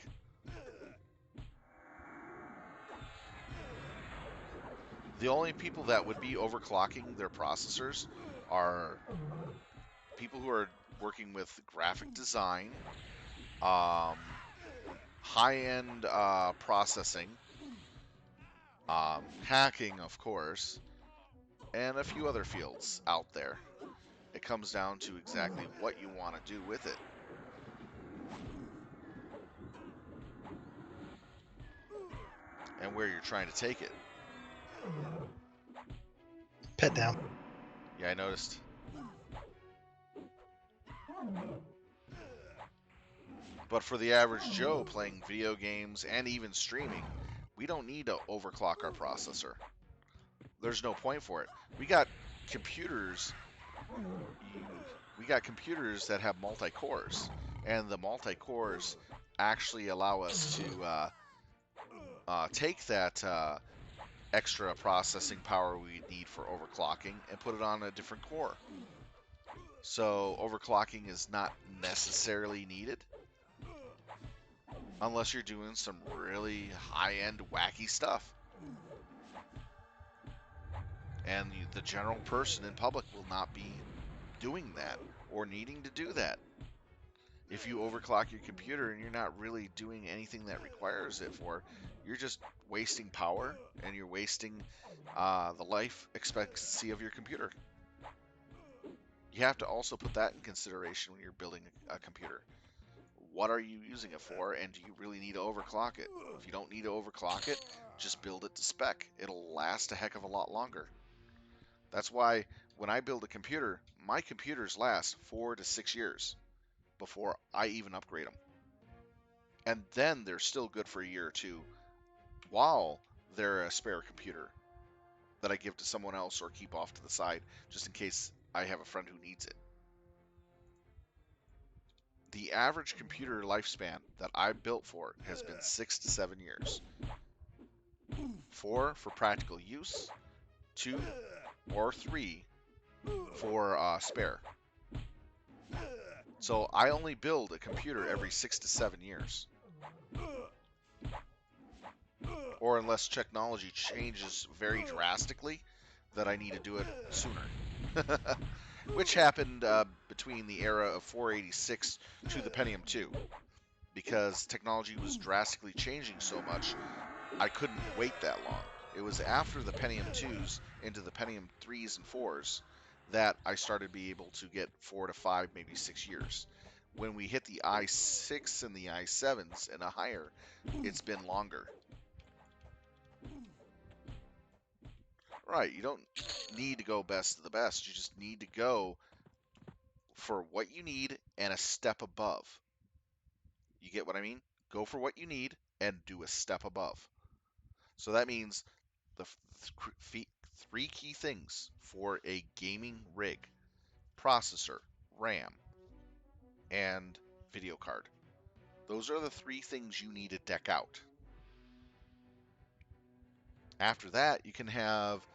The only people that would be overclocking their processors are people who are working with graphic design, high-end processing, hacking, of course, and a few other fields out there. It comes down to exactly what you want to do with it. And where you're trying to take it. Pet down. Yeah, I noticed. But for the average Joe playing video games and even streaming, we don't need to overclock our processor. There's no point for it. We got computers we got computers that have multi-cores, and the multi-cores actually allow us to take that extra processing power we need for overclocking and put it on a different core. So overclocking is not necessarily needed unless you're doing some really high-end wacky stuff. And the general person in public will not be doing that or needing to do that. If you overclock your computer and you're not really doing anything that requires it for, you're just wasting power and you're wasting the life expectancy of your computer. You have to also put that in consideration when you're building a computer. What are you using it for, and do you really need to overclock it? If you don't need to overclock it, just build it to spec. It'll last a heck of a lot longer. That's why when I build a computer, my computers last 4 to 6 years before I even upgrade them. And then they're still good for a year or two while they're a spare computer that I give to someone else or keep off to the side just in case I have a friend who needs it. The average computer lifespan that I've built for has been 6 to 7 years. 4 for practical use, 2 or 3 for spare. So I only build a computer every 6 to 7 years. Or unless technology changes very drastically that I need to do it sooner. Which happened between the era of 486 to the Pentium 2. Because technology was drastically changing so much, I couldn't wait that long. It was after the Pentium 2s into the Pentium 3s and 4s that I started to be able to get 4 to 5, maybe 6 years. When we hit the i6 and the i7s and a higher, it's been longer. Right, you don't need to go best of the best. You just need to go for what you need and a step above. You get what I mean? Go for what you need and do a step above. So that means the three key things for a gaming rig: processor, RAM, and video card. Those are the 3 things you need to deck out. After that, you can have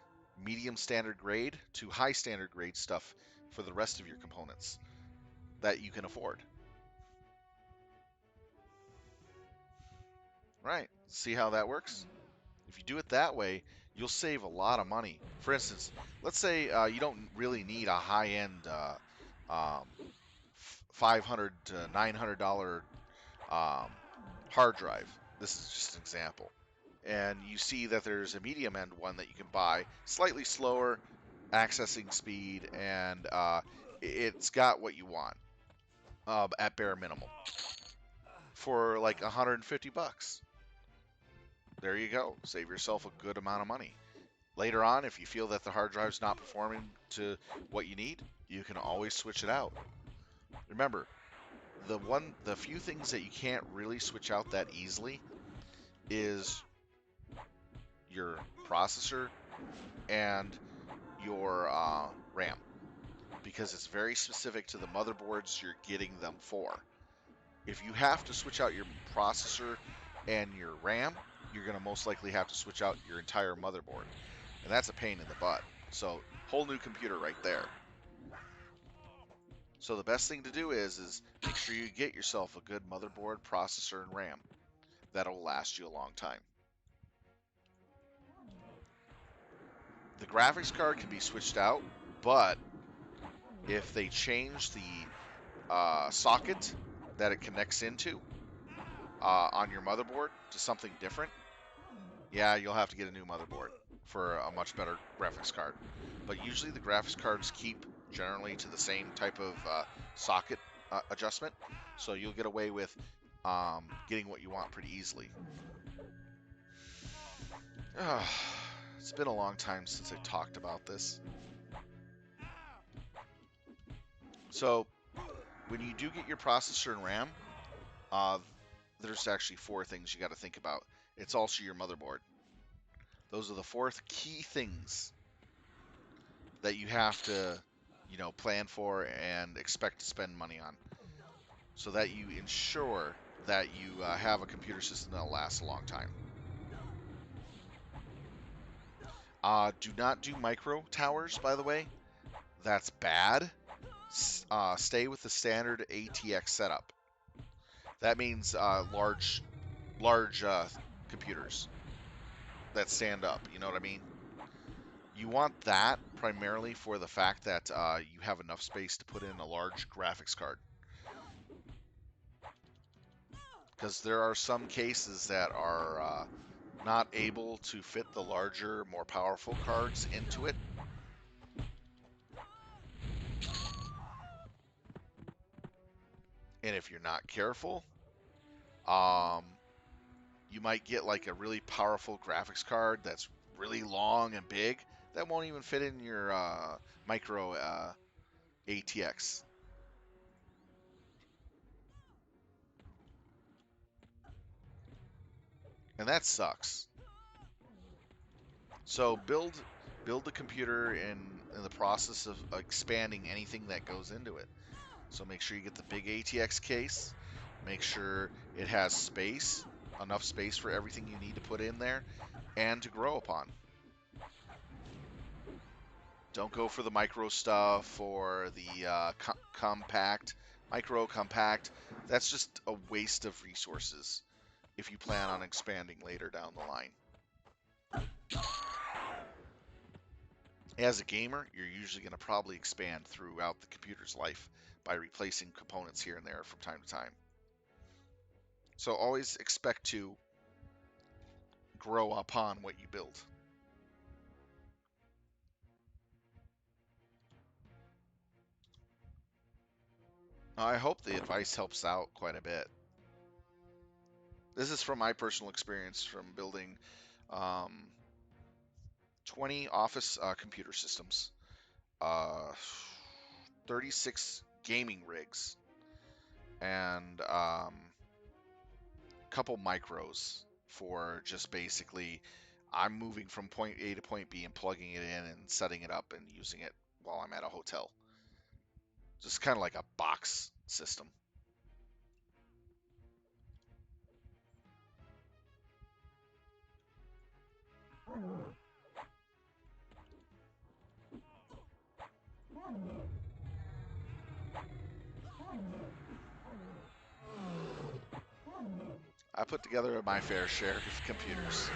medium standard grade to high standard grade stuff for the rest of your components that you can afford. Right. See how that works? If you do it that way, you'll save a lot of money. For instance, let's say you don't really need a high-end $500 to $900 hard drive. This is just an example. And you see that there's a medium end one that you can buy, slightly slower accessing speed, and it's got what you want at bare minimum for like 150 bucks. There you go. Save yourself a good amount of money. Later on, if you feel that the hard drive's not performing to what you need, you can always switch it out. Remember, the few things that you can't really switch out that easily is your processor and your RAM, because it's very specific to the motherboards you're getting them for. If you have to switch out your processor and your RAM, you're going to most likely have to switch out your entire motherboard. And that's a pain in the butt. So, whole new computer right there. So the best thing to do is make sure you get yourself a good motherboard, processor, and RAM. That'll last you a long time. The graphics card can be switched out, but if they change the socket that it connects into on your motherboard to something different, yeah, you'll have to get a new motherboard for a much better graphics card. But usually the graphics cards keep generally to the same type of socket adjustment, so you'll get away with getting what you want pretty easily. It's been a long time since I talked about this. So when you do get your processor and RAM, there's actually 4 things you got to think about. It's also your motherboard. Those are the 4 key things that you have to plan for and expect to spend money on, so that you ensure that you have a computer system that'll last a long time. Do not do micro towers, by the way. That's bad. Stay with the standard ATX setup. That means large computers that stand up. You know what I mean? You want that primarily for the fact that you have enough space to put in a large graphics card. Because there are some cases that are not able to fit the larger, more powerful cards into it. And if you're not careful, you might get like a really powerful graphics card that's really long and big that won't even fit in your micro ATX. And that sucks. So build the computer in the process of expanding anything that goes into it. So make sure you get the big ATX case. Make sure it has space, enough space for everything you need to put in there and to grow upon. Don't go for the micro stuff or the compact, micro compact. That's just a waste of resources if you plan on expanding later down the line. As a gamer, you're usually going to probably expand throughout the computer's life by replacing components here and there from time to time. So always expect to grow upon what you build. I hope the advice helps out quite a bit. This is from my personal experience from building 20 office computer systems, 36 gaming rigs, and couple micros for just basically I'm moving from point A to point B and plugging it in and setting it up and using it while I'm at a hotel. Just kind of like a box system. I put together my fair share of computers.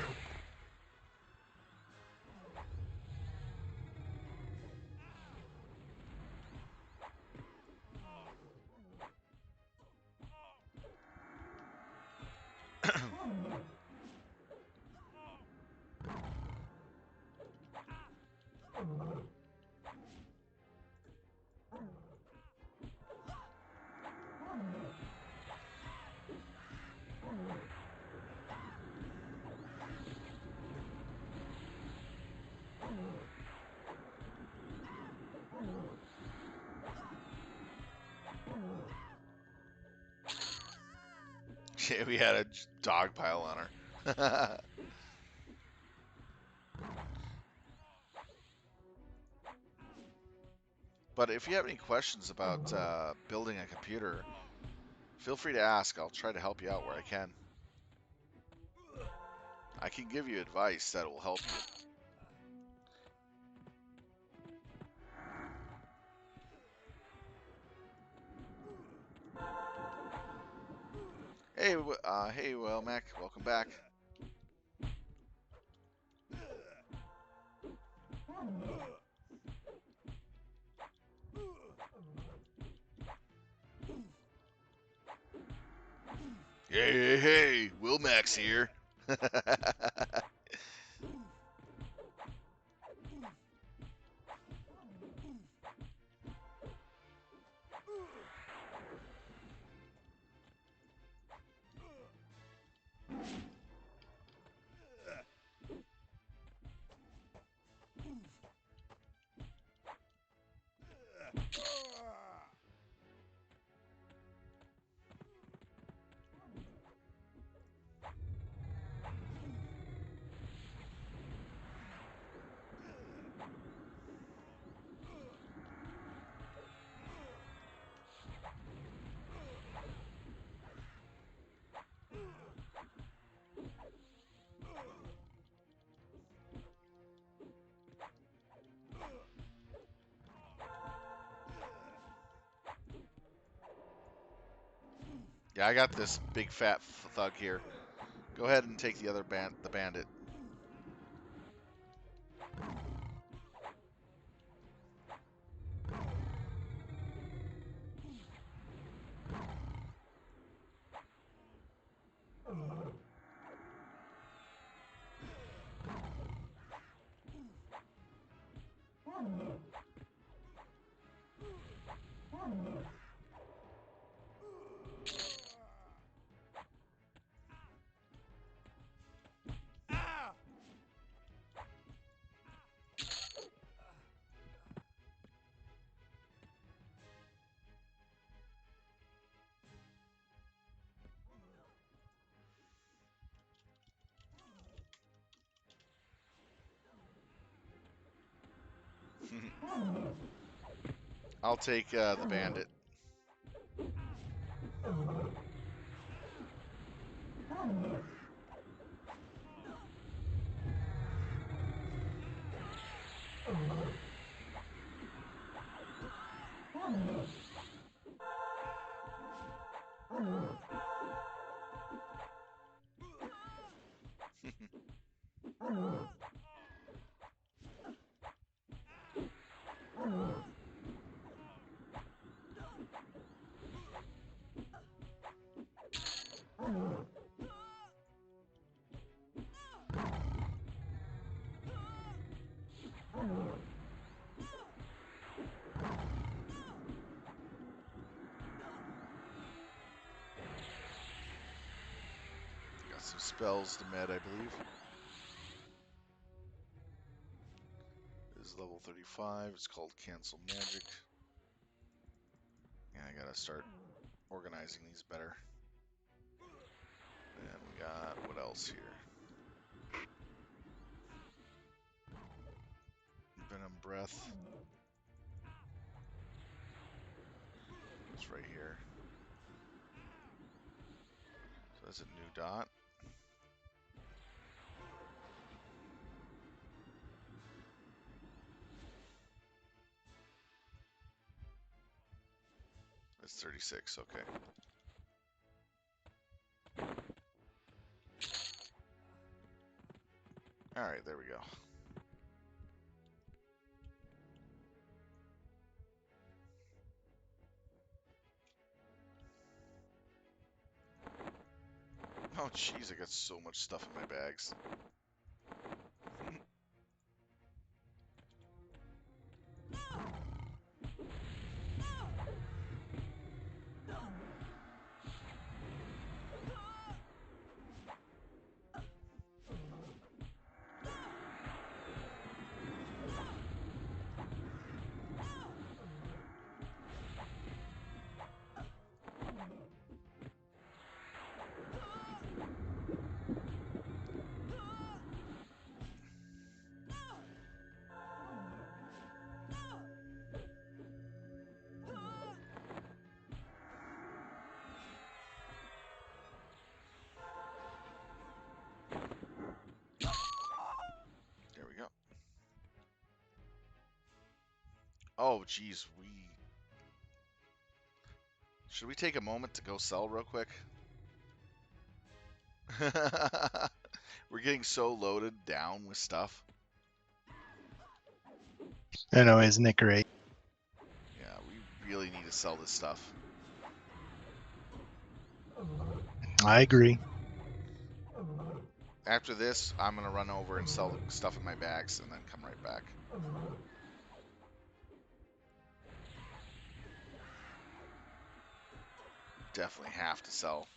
Yeah, we had a dog pile on her. But if you have any questions about building a computer, feel free to ask. I'll try to help you out where I can. I can give you advice that will help you. Hey, well, Mac, welcome back. Hey, Will Max here. Yeah, I got this big fat thug here. Go ahead and take the other the bandit. I'll take the bandit. Got some spells to med, I believe. This is level 35. It's called Cancel Magic. Yeah, I gotta start organizing these better. And we got, what else here? Venom Breath. It's right here. So that's a new dot. That's 36, okay. Alright, there we go. Oh jeez, I got so much stuff in my bags. There we go. Oh jeez, should we take a moment to go sell real quick? We're getting so loaded down with stuff. Anyways, Nick, right? Yeah, we really need to sell this stuff. I agree. After this, I'm going to run over and sell the stuff in my bags and then come right back. Definitely have to sell.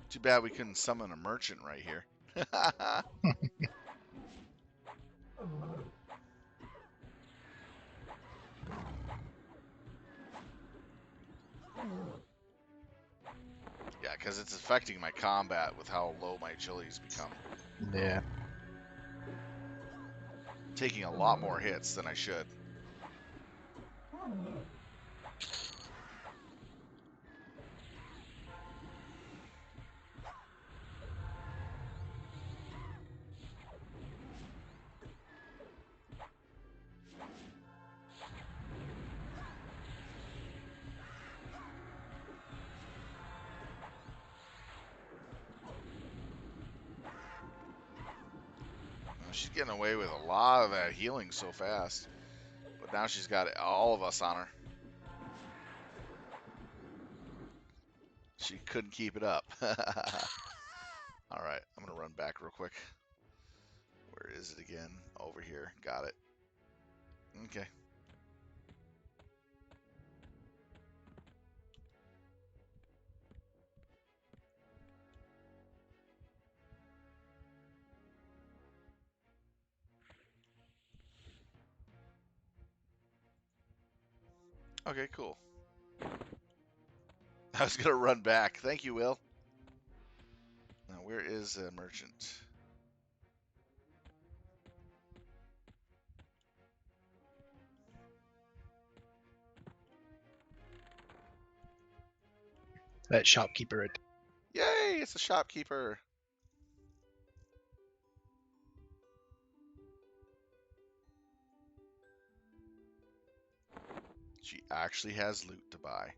Too bad we couldn't summon a merchant right here. Yeah, because it's affecting my combat with how low my agility's become. Yeah. Taking a lot more hits than I should. she's getting away with a lot of that healing so fast. But now she's got all of us on her. She couldn't keep it up. All right, I'm going to run back real quick. Where is it again? Over here. Got it. Okay. Okay, cool. I was going to run back. Thank you, Will. Now, where is a merchant? That shopkeeper. Yay, it's a shopkeeper. She actually has loot to buy.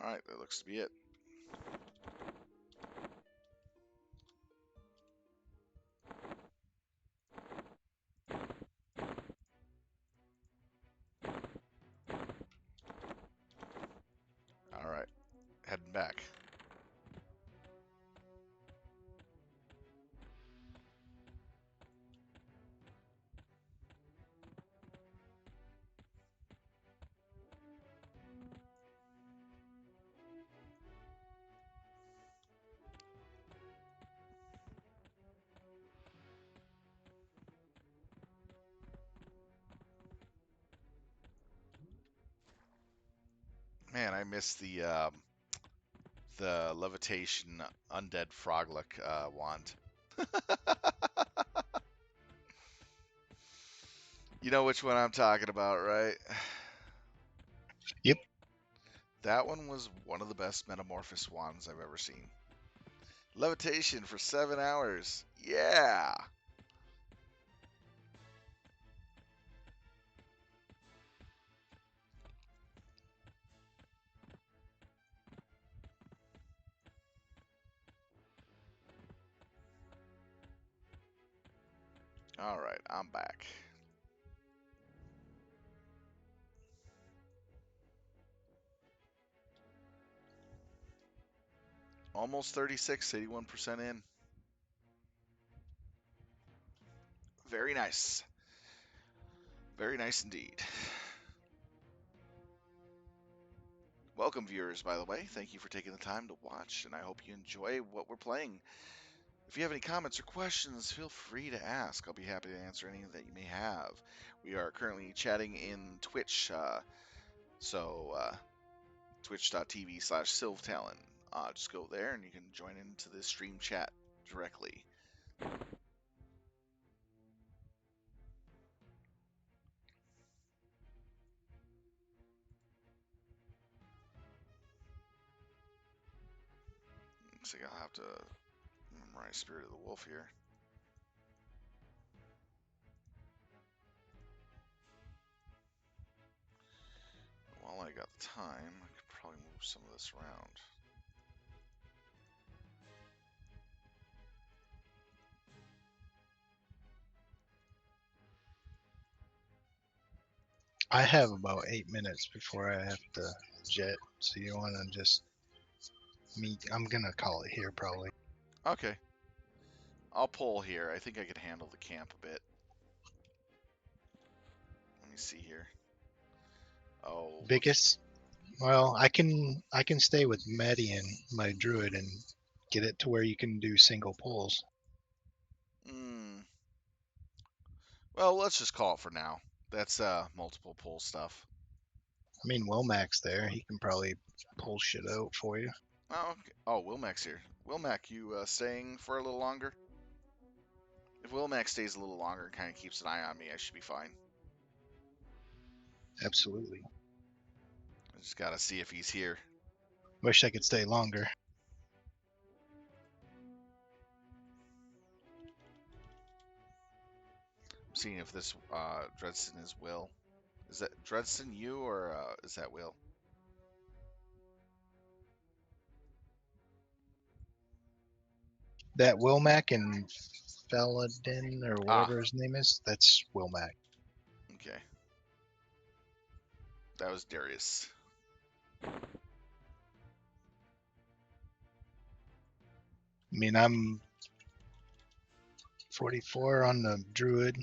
All right, that looks to be it. All right, heading back. Man, I missed the levitation undead froglock wand. You know which one I'm talking about, right? Yep. That one was one of the best metamorphosis wands I've ever seen. Levitation for 7 hours. Yeah. All right, I'm back. Almost 36, 81% in. Very nice. Very nice indeed. Welcome, viewers, by the way. Thank you for taking the time to watch, and I hope you enjoy what we're playing. If you have any comments or questions, feel free to ask. I'll be happy to answer any that you may have. We are currently chatting in Twitch, twitch.tv/SilvTalon. Just go there and you can join into the stream chat directly. Looks like I'll have to memorize Spirit of the Wolf here. While I got the time, I could probably move some of this around. I have about 8 minutes before I have to jet. So you want to just meet? I'm gonna call it here probably. Okay. I'll pull here. I think I could handle the camp a bit. Let me see here. Oh, Biggest. Well, I can stay with Maddie and my druid and get it to where you can do single pulls. Well, let's just call it for now. That's multiple pull stuff. I mean, Womack's there. He can probably pull shit out for you. Oh, okay. Oh, Wilmac's here. Wilmac, you staying for a little longer? If Wilmac stays a little longer and kind of keeps an eye on me, I should be fine. Absolutely. I just gotta see if he's here. Wish I could stay longer. I'm seeing if this Dredston is Will. Is that Dredston you or is that Will? That Womack and Felladin or Ah, whatever his name is, that's Womack. okay. That was Darius. I mean, I'm 44 on the Druid,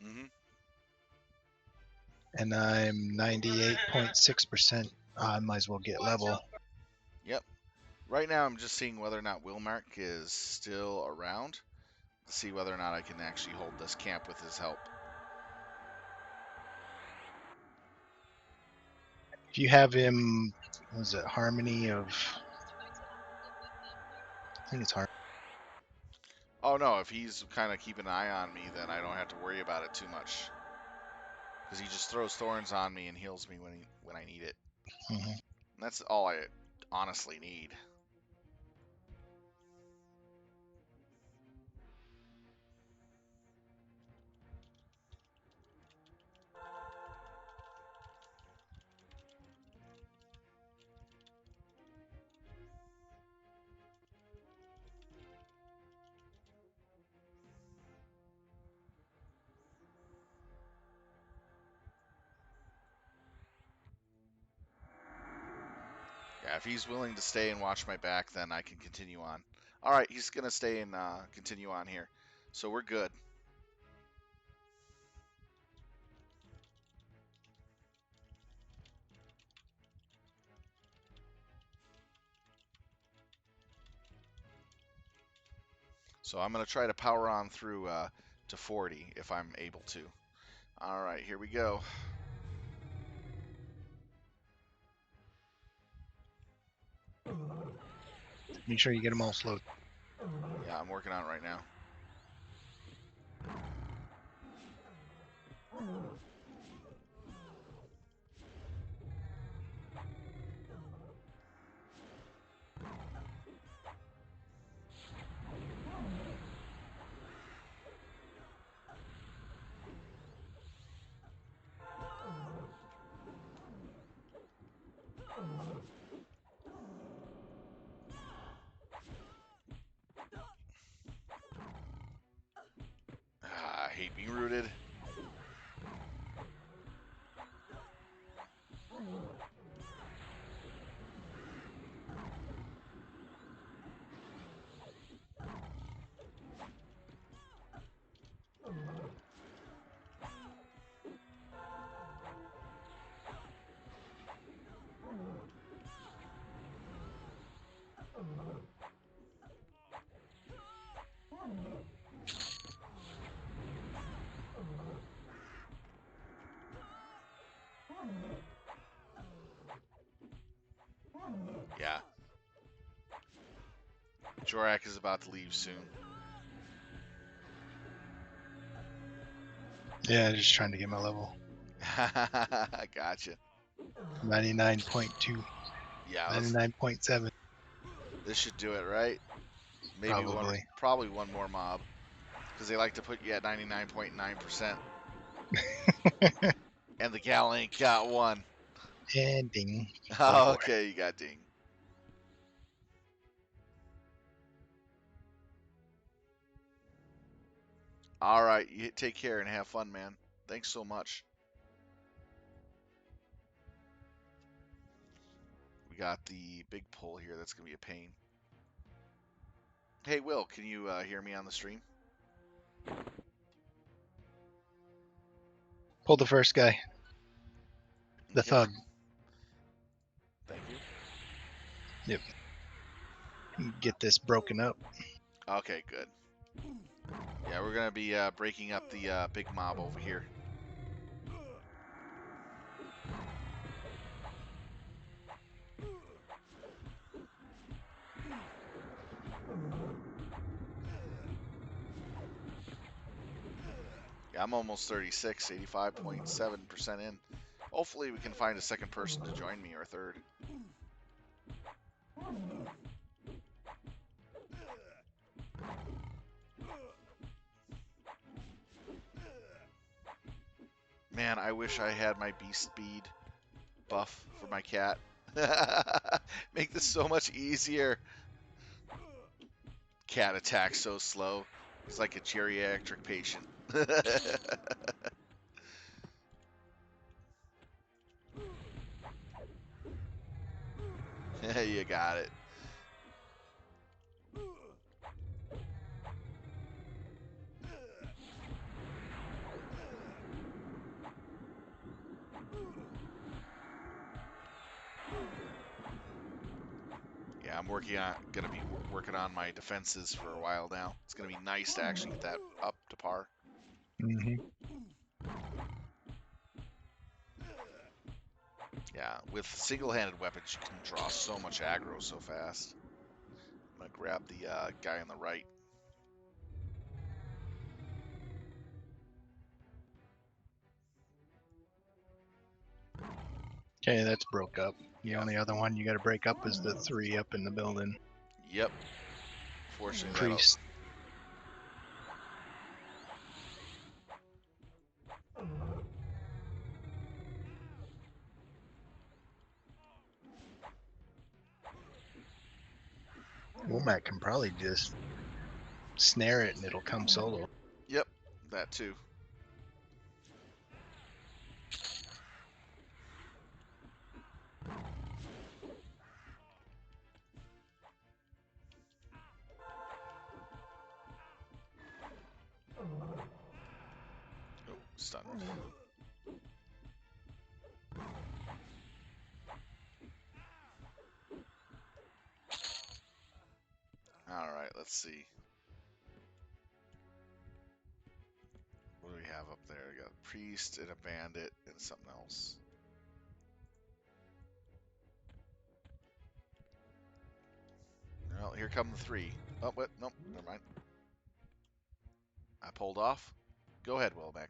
Mm-hmm. and I'm 98.6%. I might as well get level. Yep. Right now, I'm just seeing whether or not Wilmark is still around to see whether or not I can actually hold this camp with his help. If you have him, was it Harmony of? I think it's Harmony. Oh no, if he's kind of keeping an eye on me, then I don't have to worry about it too much. Because he just throws thorns on me and heals me when I need it. Mm-hmm. And that's all I honestly need. Yeah, if he's willing to stay and watch my back, then I can continue on. All right, he's gonna stay and continue on here, so we're good. So I'm gonna try to power on through to 40 if I'm able to. All right, here we go. Make sure you get them all slowed. Yeah, I'm working on it right now. I hate being rooted. Yeah. Jorak is about to leave soon. Yeah, just trying to get my level. Gotcha. 99.2, Yeah, 99.7, this should do it, right? Maybe probably. probably one more mob, because they like to put you at 99.9%. And the gal ain't got one. And ding. Oh, okay, you got ding. All right, you take care and have fun, man. Thanks so much. We got the big pull here. That's gonna be a pain. Hey, Will, can you hear me on the stream? Pull the first guy, the Okay. thug. Thank you. Yep. Get this broken up. Okay, good. Yeah, we're gonna be breaking up the big mob over here. Yeah, I'm almost 36, 85.7% in. Hopefully we can find a second person to join me, or a third. Man, I wish I had my beast speed buff for my cat. Make this so much easier. Cat attacks so slow. It's like a geriatric patient. You got it. Yeah, I'm gonna be working on my defenses for a while now. It's gonna be nice to actually get that up to par. Hmm. Yeah, with single-handed weapons, you can draw so much aggro so fast. I'm gonna grab the guy on the right. Okay, that's broke up. The Yeah. only other one you got to break up is the 3 up in the building. Yep. Fortunately, that'll. Priest. Womack can probably just snare it and it'll come solo. Yep, that too. Oh, stunned. All right, let's see. What do we have up there? We got a priest and a bandit and something else. Well, here come the 3. Oh, what? Nope, never mind. I pulled off. Go ahead, Wilbeck.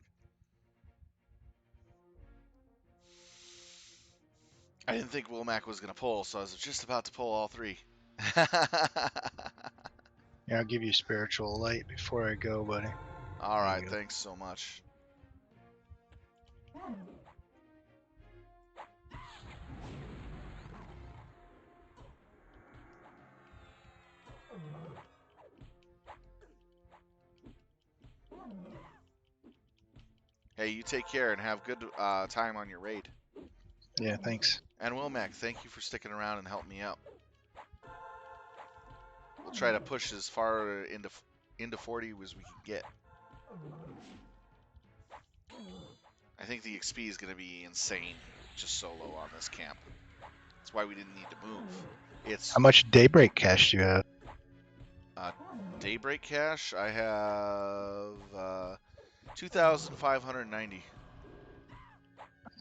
I didn't think Wilmac was going to pull, so I was just about to pull all 3. Yeah, I'll give you spiritual light before I go, buddy. All right, thanks so much. Hey, you take care and have good time on your raid. Yeah, thanks. And Wilmac, thank you for sticking around and helping me out. We'll try to push as far into 40 as we can get. I think the XP is going to be insane just solo on this camp. That's why we didn't need to move. It's How much daybreak cash do you have? Daybreak cash. I have 2,590.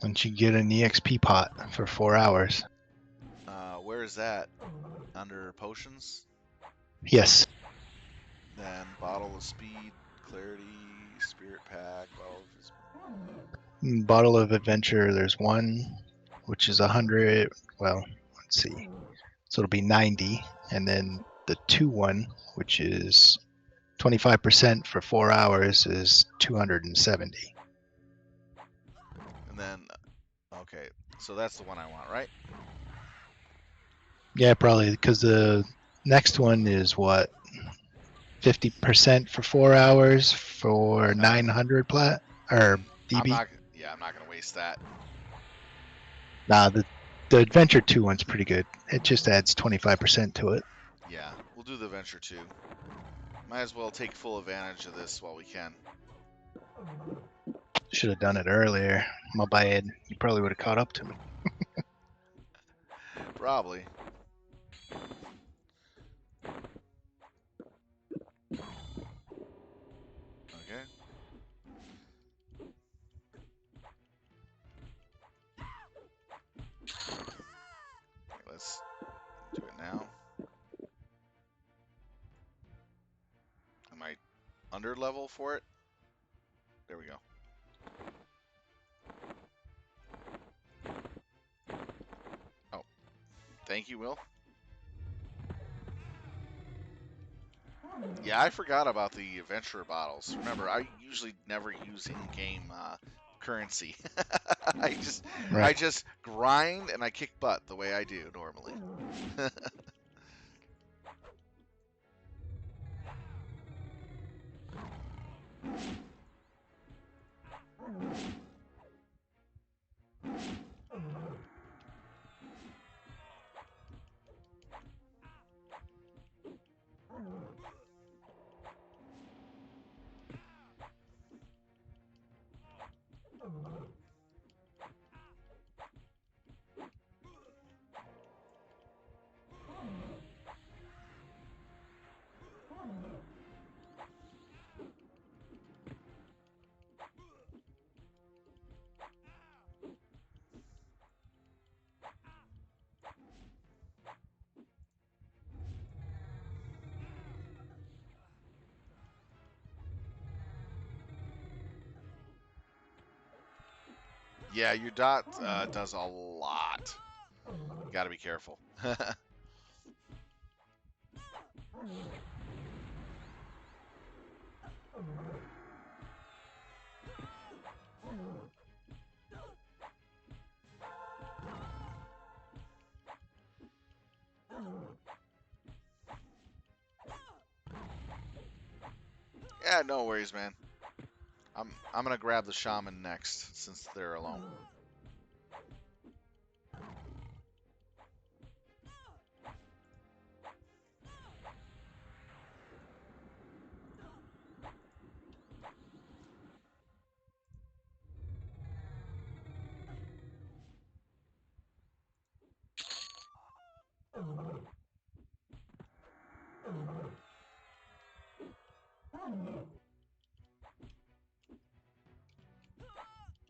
Once you get an EXP pot for 4 hours. Where is that? Under potions? Yes. Then bottle of speed, clarity, spirit pack, Bottle of adventure, there's one, which is 100. Well, let's see. So it'll be 90. And then the 2 which is 25% for 4 hours, is 270. and then okay, so that's the one I want, right? Yeah, probably, because the next one is what? 50% for 4 hours for 900 plat or DB. I'm not gonna waste that. Nah, the adventure 2 one's pretty good. It just adds 25% to it. Yeah, we'll do the venture 2. Might as well take full advantage of this while we can. Should have done it earlier. My bad. You probably would have caught up to me. Probably. 100 level for it. There we go. Oh, thank you, Will. Yeah, I forgot about the adventurer bottles. Remember, I usually never use in-game currency. I Right. just grind and I kick butt the way I do normally. Yeah, your dot does a lot. You got to be careful. Yeah, no worries, man. I'm gonna grab the shaman next since they're alone.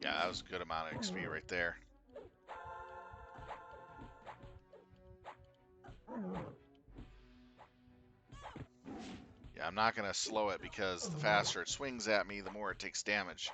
Yeah, that was a good amount of XP right there. Yeah, I'm not gonna slow it because the faster it swings at me, the more it takes damage.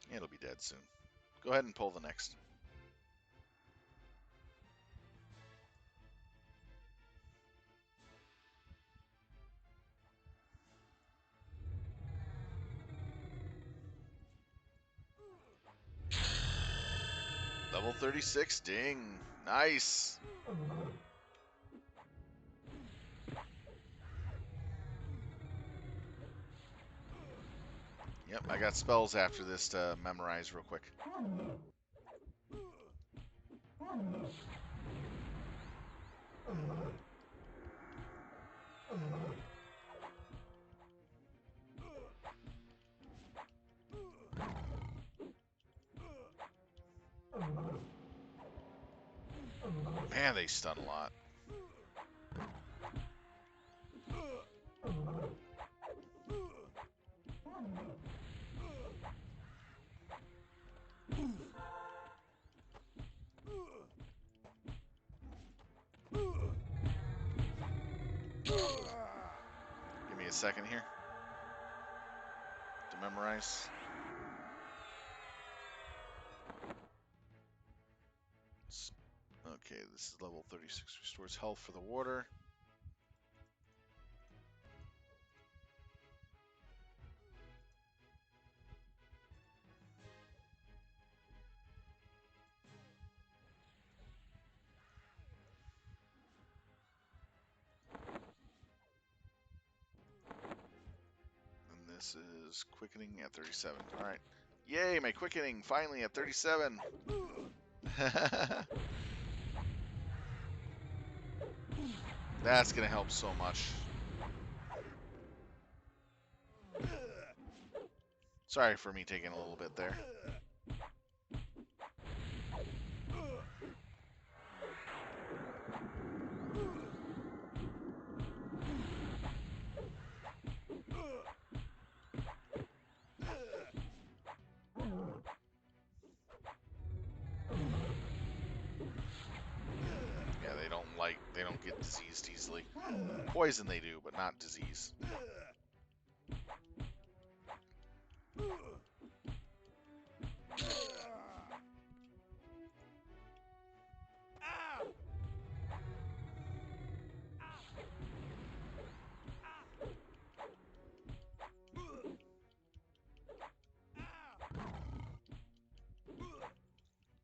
It'll be dead soon. Go ahead and pull the next. Level 36, ding. Nice. Yep, I got spells after this to memorize real quick. Man, they stun a lot. Give me a second here to memorize. Okay, this is level 36. Restores health for the warder. And this is quickening at 37. All right. Yay, my quickening finally at 37. That's going to help so much. Sorry for me taking a little bit there. Yeah, they don't get diseased easily. Poison they do, but not disease.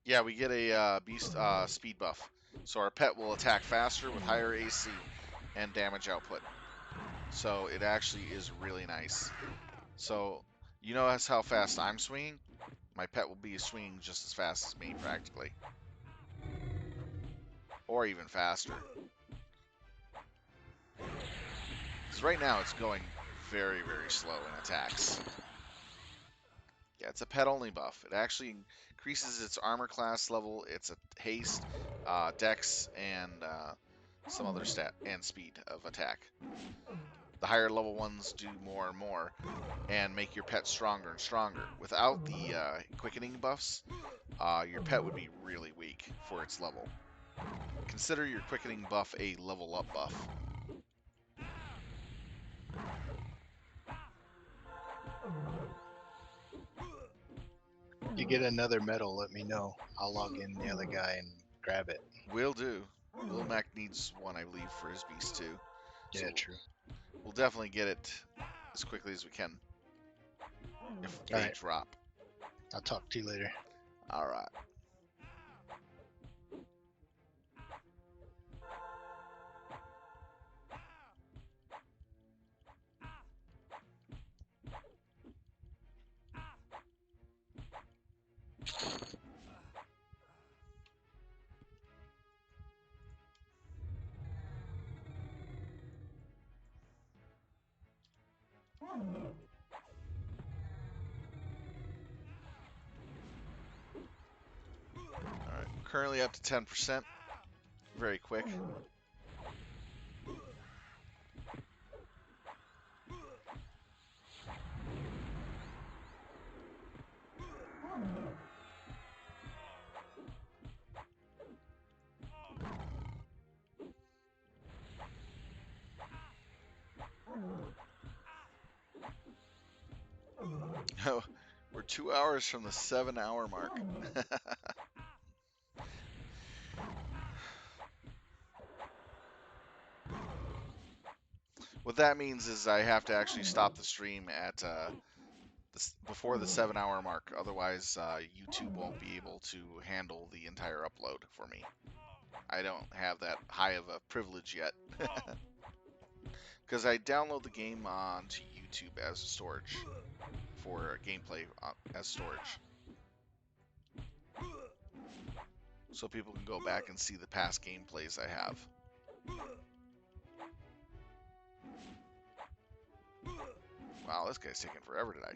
Yeah, we get a beast speed buff, so our pet will attack faster with higher AC and damage output. So it actually is really nice. So you know how fast I'm swinging? My pet will be swinging just as fast as me, practically, or even faster. Because right now it's going very, very slow in attacks. Yeah, it's a pet-only buff. It actually increases its armor class level, its haste, dex, and some other stat and speed of attack. The higher level ones do more and more, and make your pet stronger and stronger. Without the quickening buffs, your pet would be really weak for its level. Consider your quickening buff a level up buff. If you get another medal, let me know. I'll log in the other guy and grab it. Will do. Will Mac needs one, I believe, for his beast too. Yeah, So true. we'll definitely get it as quickly as we can if All they right. drop. I'll talk to you later. All right. All right. Currently up to 10%. Very quick. Oh, we're 2 hours from the 7-hour mark. What that means is I have to actually stop the stream at before the 7-hour mark. Otherwise, YouTube won't be able to handle the entire upload for me. I don't have that high of a privilege yet. Because I download the game onto YouTube as storage for gameplay as storage. So people can go back and see the past gameplays I have. Wow, this guy's taking forever today.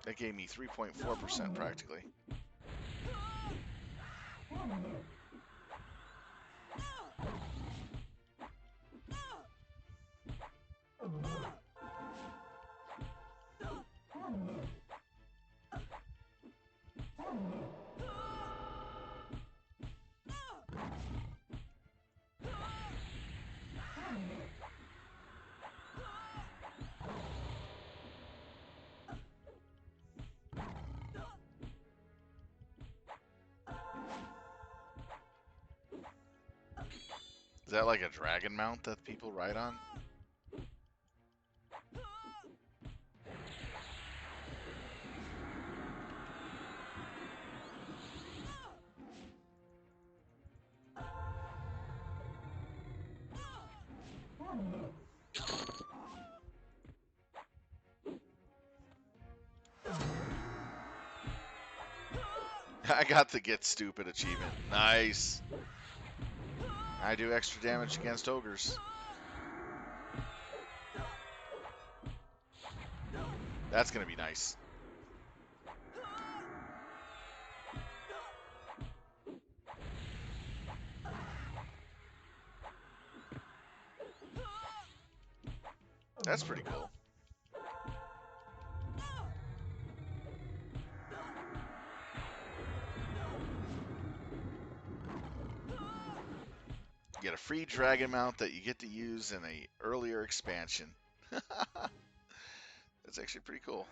That gave me 3.4% practically. Is that like a dragon mount that people ride on? I got the Get Stupid achievement. Nice. I do extra damage against ogres. That's going to be nice. That's pretty cool. You get a free dragon mount that you get to use in a earlier expansion. That's actually pretty cool.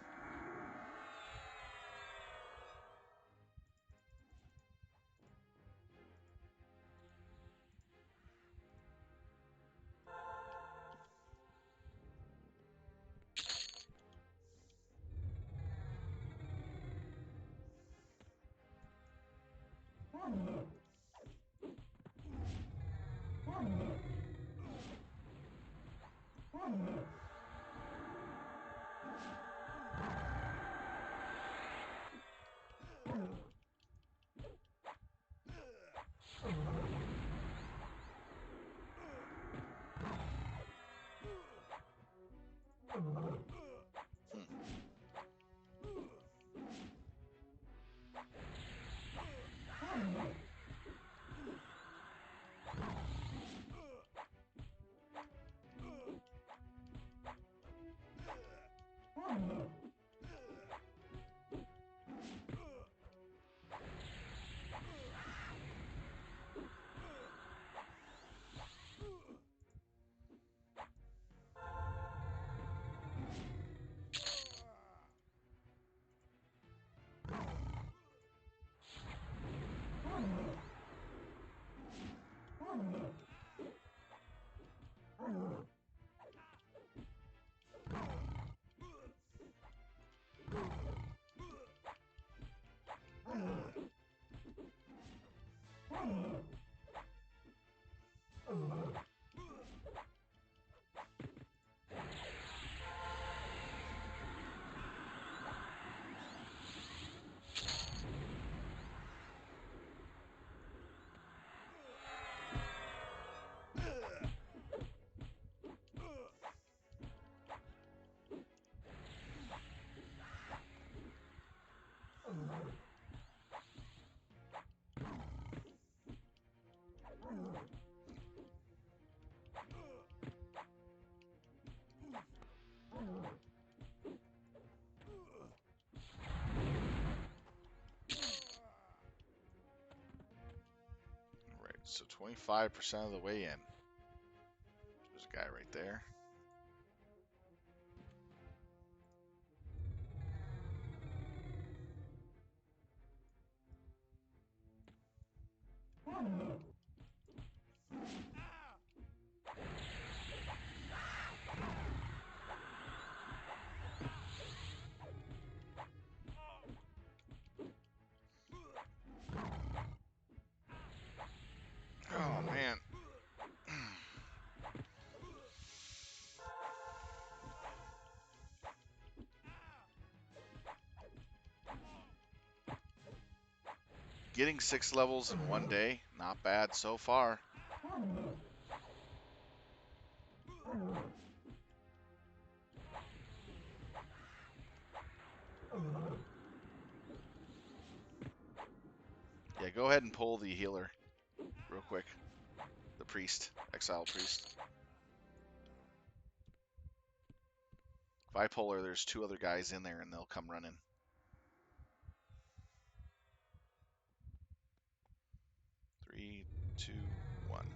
Right, so 25% of the way in. There's a guy right there. Oh, man. Getting 6 levels in one day, not bad so far. Yeah, go ahead and pull the healer real quick. The priest, exile priest. If I pull her, there's 2 other guys in there and they'll come running. Three, two, one.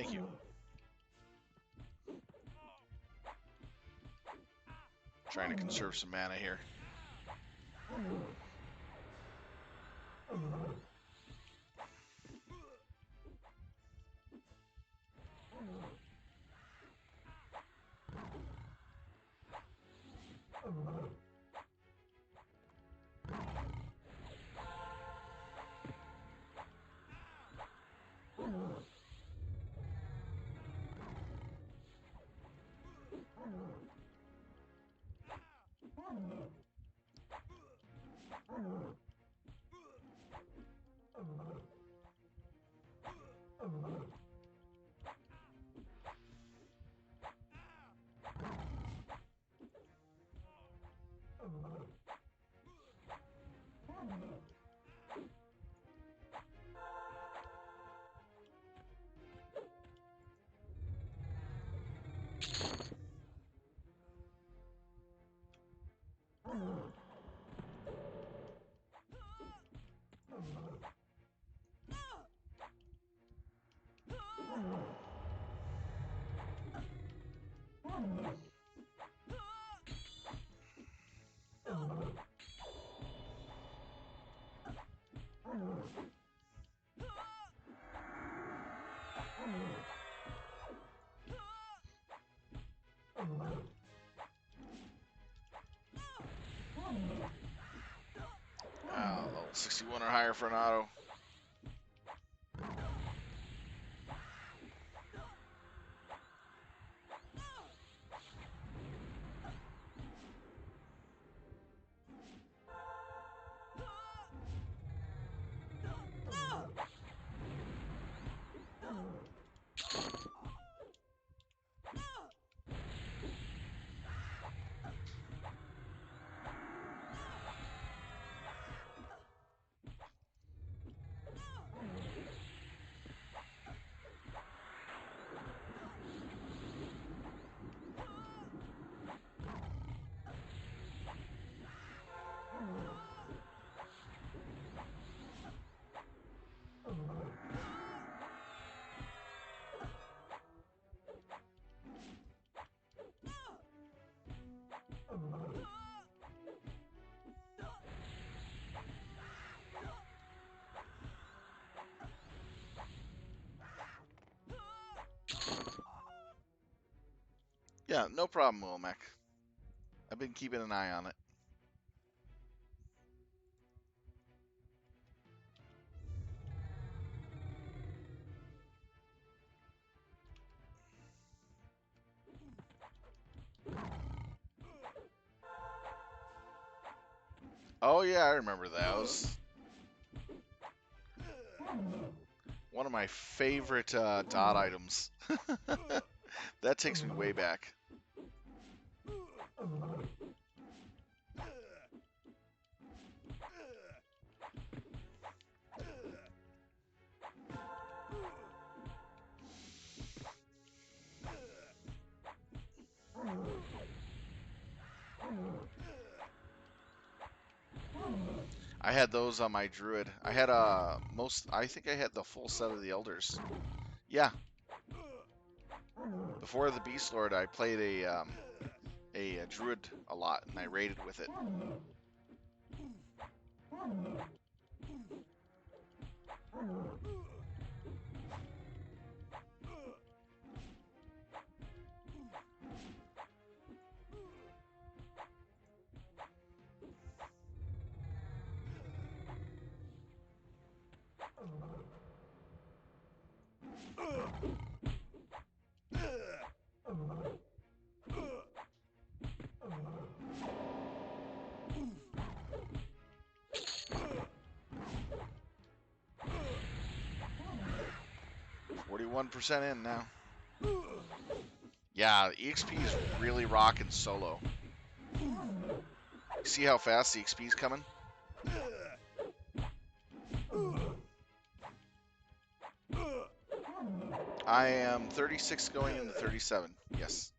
Thank you. Trying to conserve some mana here. Level 61 or higher for an auto. Yeah, no problem, Wilmec. I've been keeping an eye on it. Oh yeah, I remember those. One of my favorite dot items. That takes me way back. I had those on my druid. I had I think I had the full set of the elders. Yeah. Before the Beastlord, I played a druid a lot, and I raided with it. %in now. Yeah, EXP is really rocking solo. See how fast the XP is coming? I am 36 going into 37. Yes.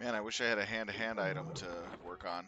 Man, I wish I had a hand-to-hand item to work on.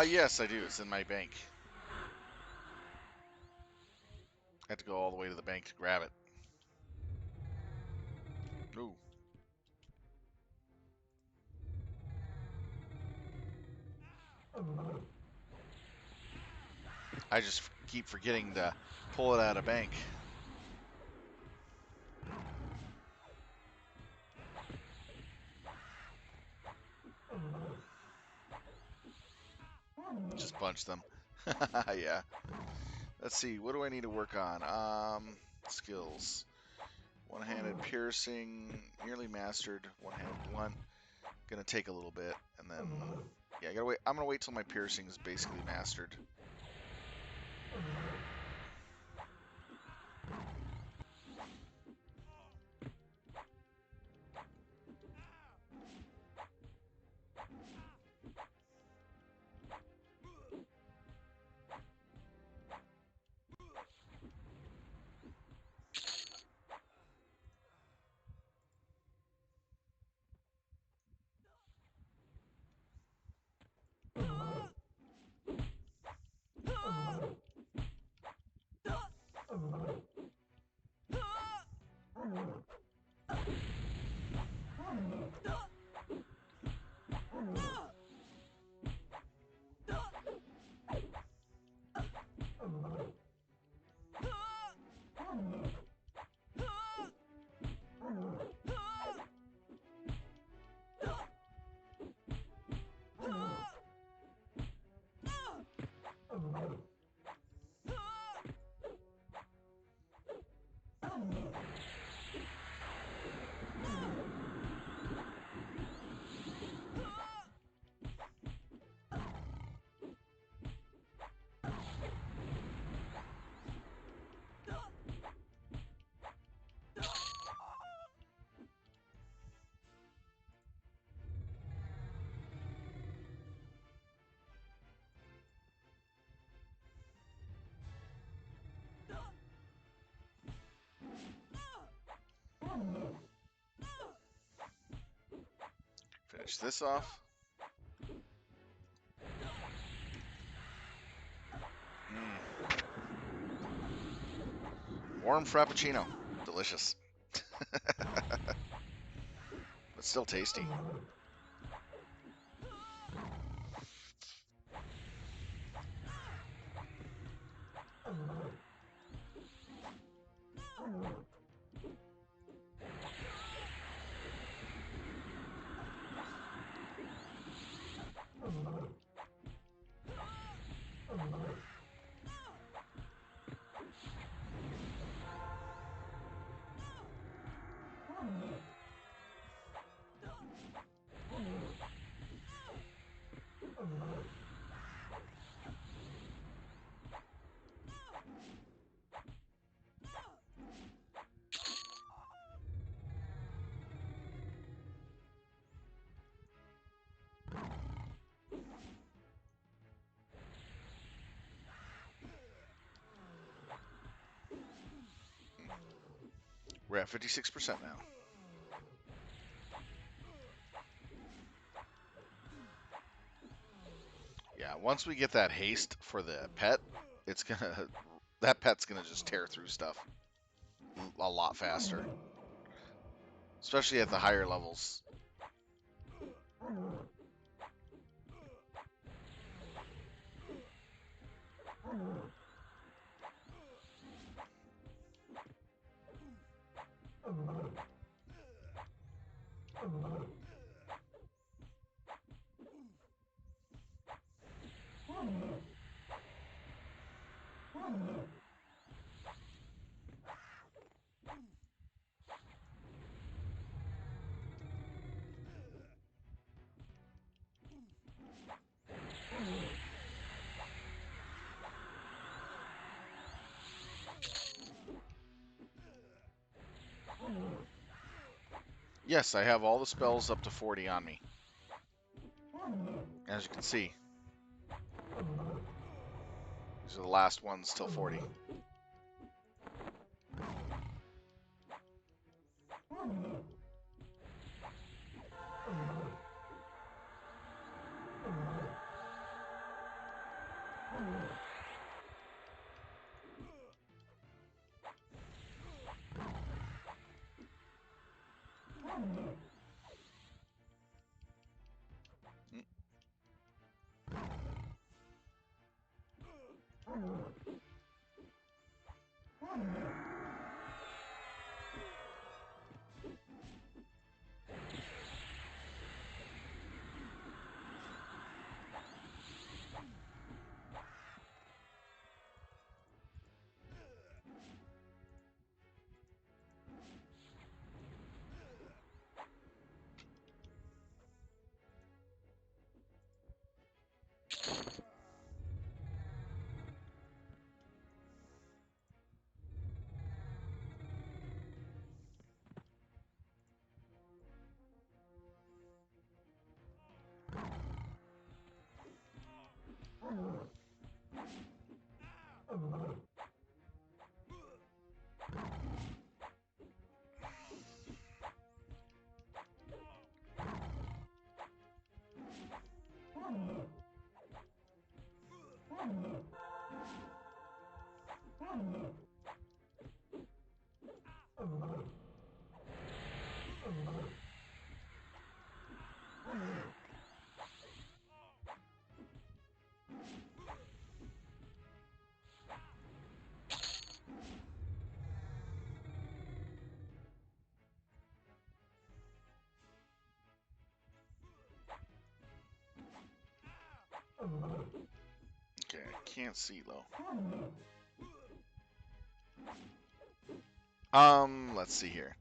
Yes, I do. It's in my bank. I had to go all the way to the bank to grab it. Ooh. I just keep forgetting to pull it out of bank. Just bunch them. Yeah. Let's see. What do I need to work on? Skills. One-handed piercing, nearly mastered. One-handed blunt. Gonna take a little bit, and then yeah, I gotta wait. I'm gonna wait till my piercing is basically mastered. Finish this off. Warm Frappuccino. Delicious. But still tasty. We're at 56% now. Yeah, once we get that haste for the pet, it's gonna that pet's gonna just tear through stuff a lot faster, especially at the higher levels. Yes, I have all the spells up to 40 on me. As you can see, these are the last ones till 40. Okay, I can't see though. Let's see here.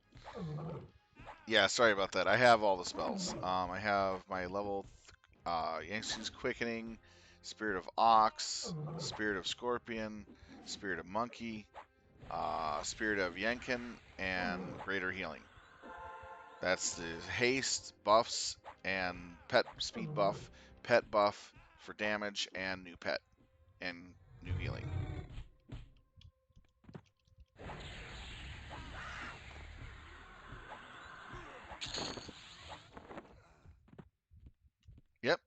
Yeah, sorry about that. I have all the spells. I have my level Yangtze's Quickening, Spirit of Ox, Spirit of Scorpion, Spirit of Monkey, Spirit of Yenkin, and Greater Healing. That's the haste buffs and pet speed buff, pet buff for damage, and new pet and new healing. Yep.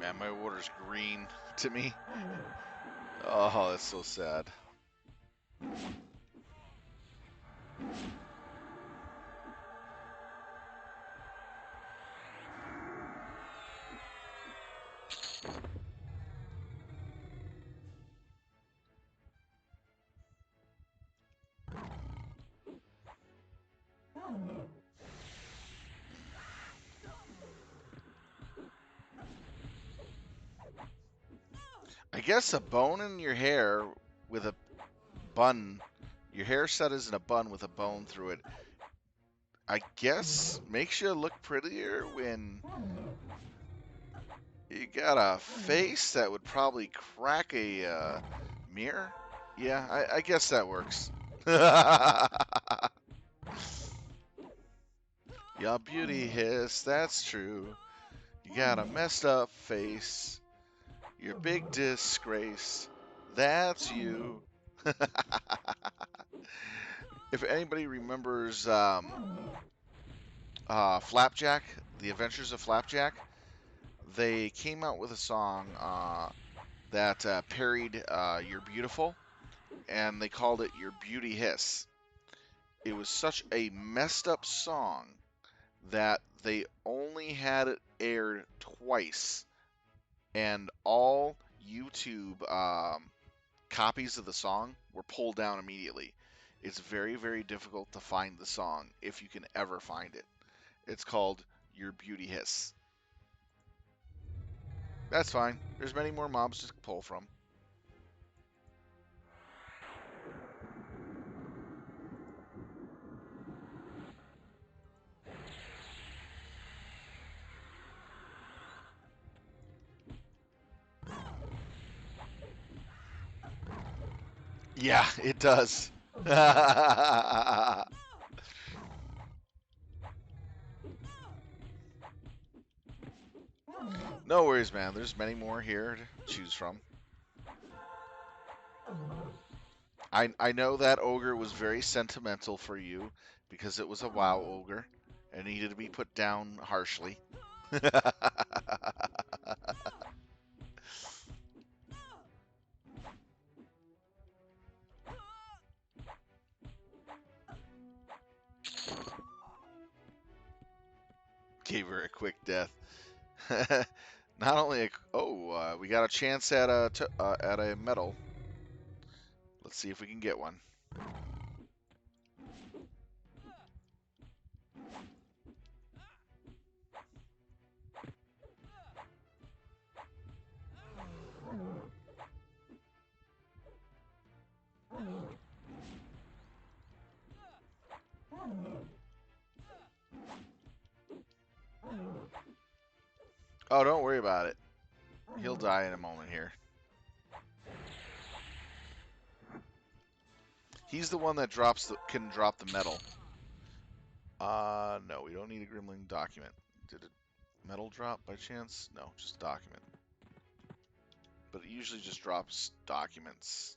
Man, my water's green to me. Oh, that's so sad. guess a bone in your hair with a bun. Your hair set is in a bun with a bone through it. I guess makes you look prettier when you got a face that would probably crack a mirror. Yeah, I guess that works. Your beauty hiss, that's true. You got a messed up face. Your big disgrace, that's you. If anybody remembers Flapjack, The Adventures of Flapjack, they came out with a song that parodied You're Beautiful, and they called it Your Beauty Hiss. It was such a messed up song that they only had it aired twice, and all YouTube copies of the song were pulled down immediately. It's very, very difficult to find the song if you can ever find it. It's called Your Beauty Hiss. That's fine. There's many more mobs to pull from. Yeah, it does. No worries, man. There's many more here to choose from. I know that ogre was very sentimental for you because it was a WoW ogre and needed to be put down harshly. Gave her a quick death. Not only we got a chance at a medal. Let's see if we can get one. Oh, don't worry about it. He'll die in a moment here. He's the one that can drop the medal. No, we don't need a Grimling document. Did a medal drop by chance? No, just document. But it usually just drops documents.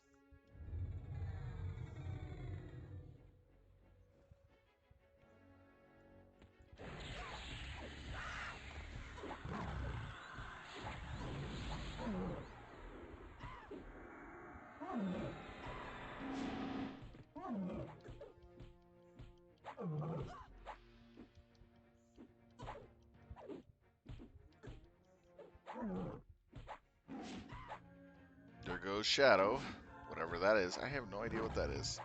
There goes Shadow. Whatever that is. I have no idea what that is.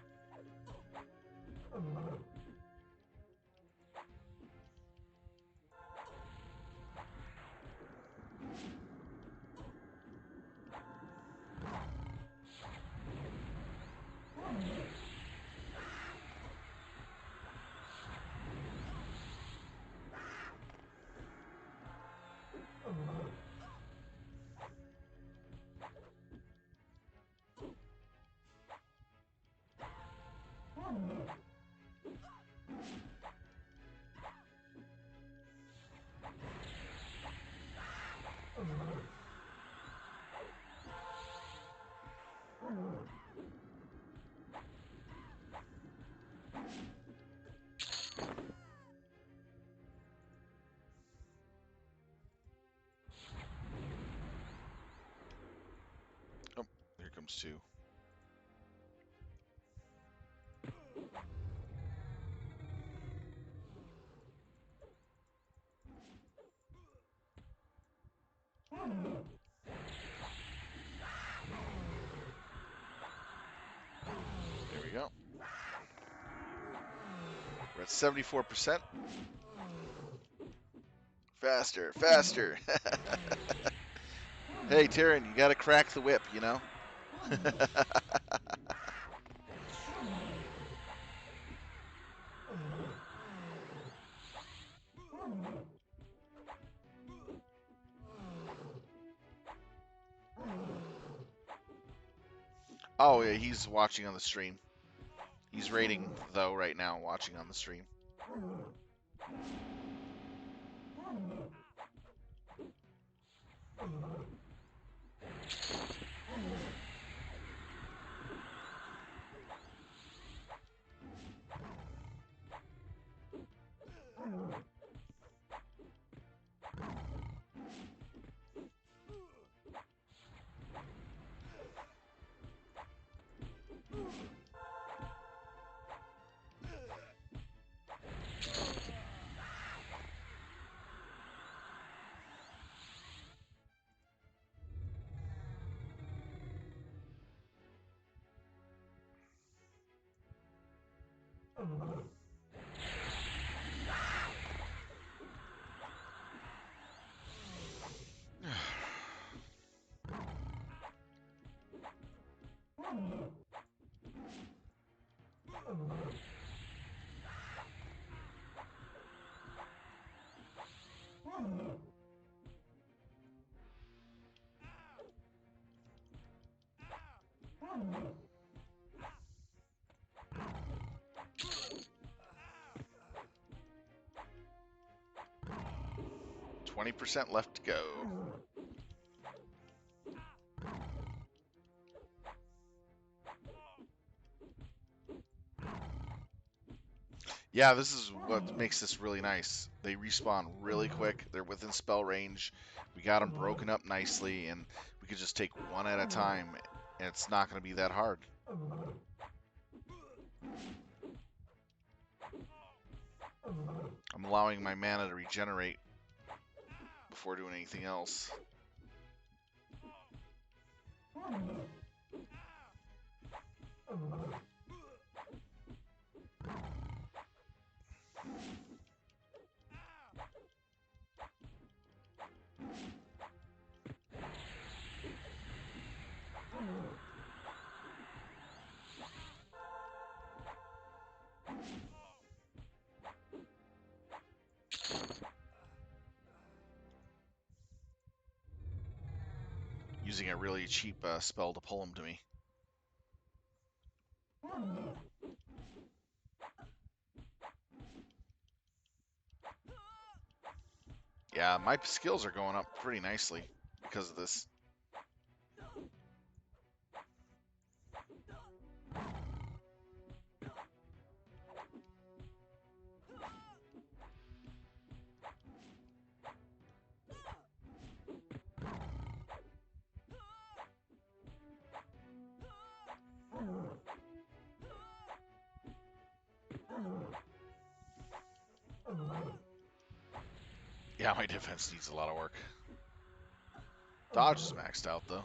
Oh, here comes two. There we go. We're at 74%. Faster, faster. Hey, Taryn, you got to crack the whip, you know? Oh, yeah, he's watching on the stream. He's raiding, though, right now, watching on the stream. 20% left to go. Yeah, this is what makes this really nice. They respawn really quick. They're within spell range. We got them broken up nicely, and we could just take one at a time, and it's not going to be that hard. I'm allowing my mana to regenerate before doing anything else. Using a really cheap spell to pull him to me. Yeah, my skills are going up pretty nicely because of this. Yeah, my defense needs a lot of work. Dodge is maxed out, though.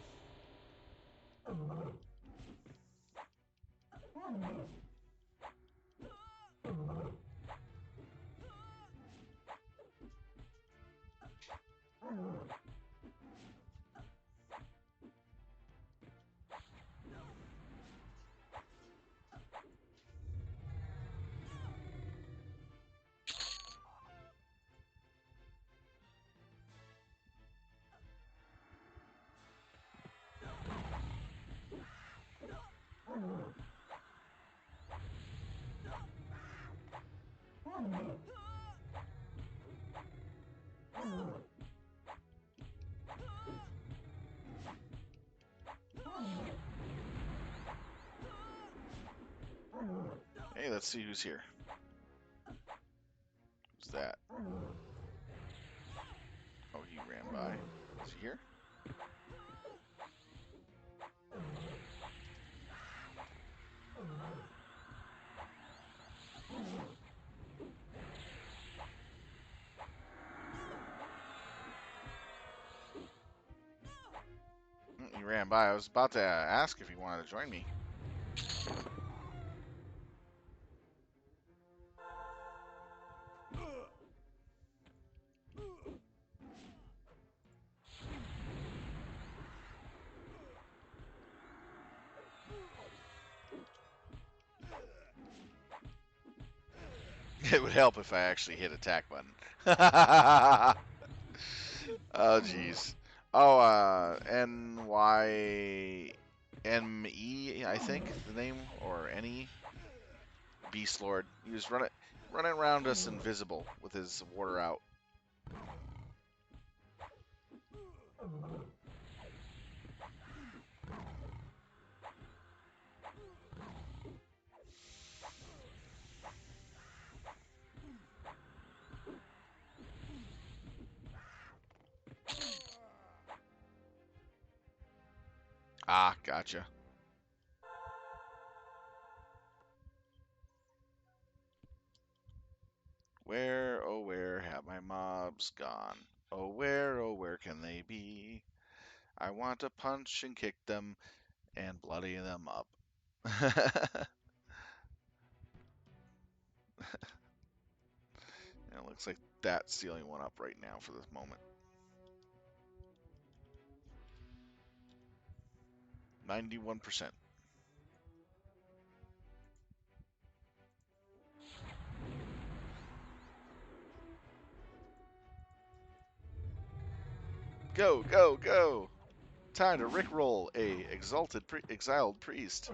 Hey, let's see who's here. Who's that? Oh, he ran by. Is he here? He ran by. I was about to ask if he wanted to join me. It would help if I actually hit attack button. Oh, jeez. Oh, NYME, I think the name, or NE. Beastlord. He was running around us invisible with his water out. Ah, gotcha. Where, oh where have my mobs gone? Oh where can they be? I want to punch and kick them and bloody them up. It looks like that's the only one up right now for this moment. 91%. Go, go, go! Time to rickroll a exiled priest.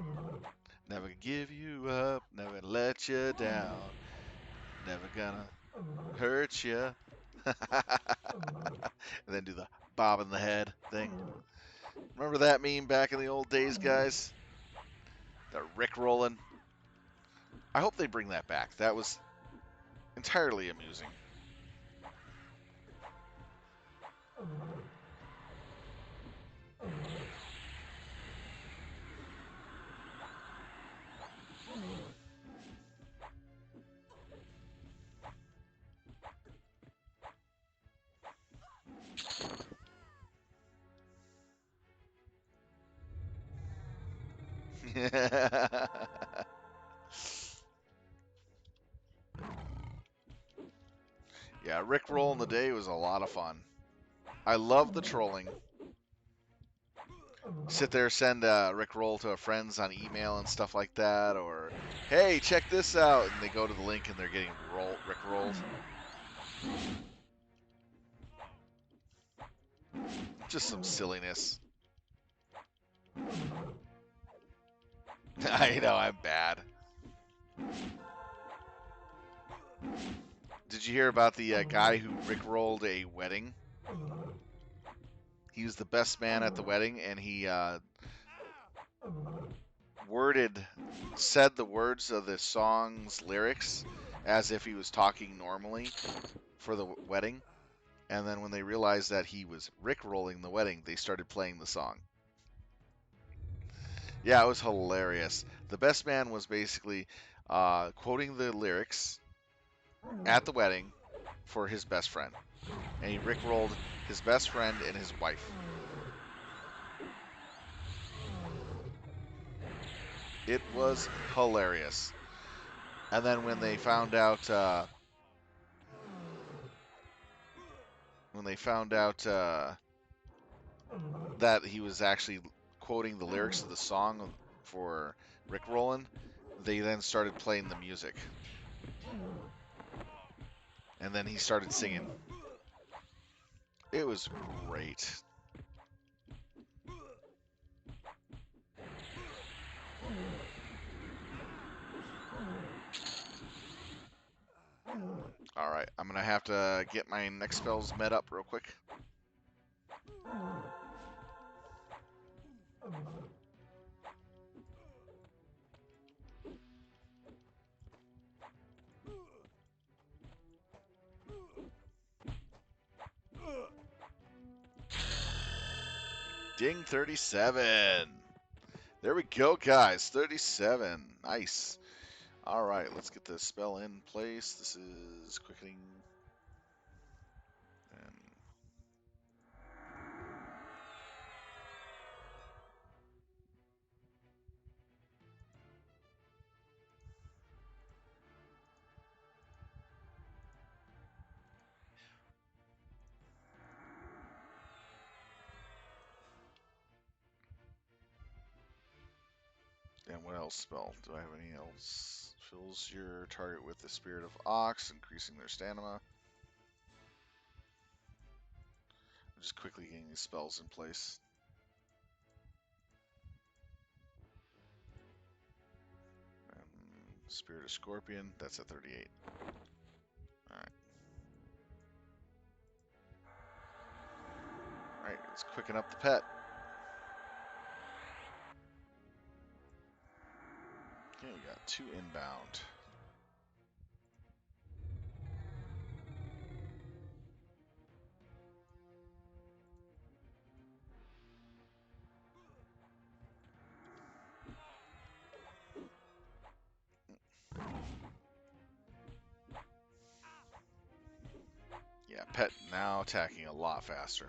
Never give you up, never let you down, never gonna hurt you. And then do the bob in the head thing. Remember that meme back in the old days, guys? The Rick rolling. I hope they bring that back. That was entirely amusing. Yeah, Rick roll in the day was a lot of fun. I love the trolling. Sit there, send Rick roll to friends on email and stuff like that, or hey, check this out, and they go to the link and they're getting Rick rolled. Just some silliness. I know I'm bad. Did you hear about the guy who Rick rolled a wedding? He was the best man at the wedding, and he said the words of the song's lyrics as if he was talking normally for the wedding. And then when they realized that he was Rick rolling the wedding, they started playing the song. Yeah, it was hilarious. The best man was basically quoting the lyrics at the wedding for his best friend. And he Rick rolled his best friend and his wife. It was hilarious. And then when they found out that he was actually quoting the lyrics of the song for Rick Rollin', they then started playing the music. And then he started singing. It was great. Alright, I'm going to have to get my next spells met up real quick. Ding 37. There we go, guys. 37. Nice. All right, let's get the spell in place. This is quickening. And And what else spell? Do I have any else? Fills your target with the Spirit of Ox, increasing their stamina. I'm just quickly getting these spells in place. And Spirit of Scorpion, that's at 38. Alright. Alright, let's quicken up the pet. Okay, we got 2 inbound. Yeah, pet now attacking a lot faster.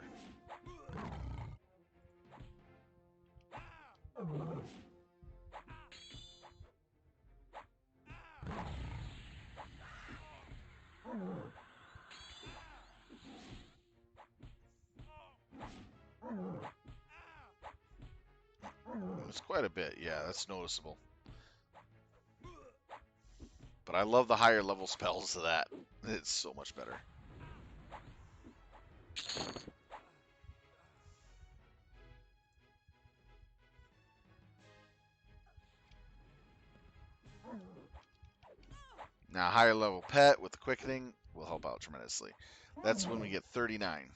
It's quite a bit, yeah, that's noticeable. But I love the higher level spells of that. It's so much better. Now, higher level pet with the quickening will help out tremendously. That's when we get 39.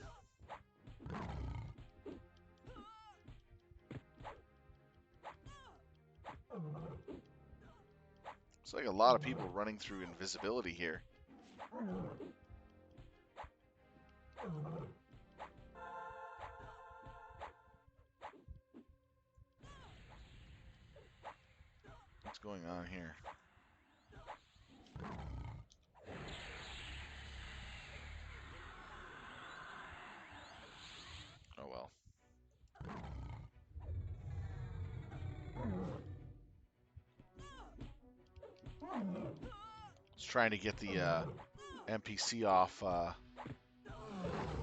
It's like a lot of people running through invisibility here. What's going on here? Oh well. It's trying to get the NPC off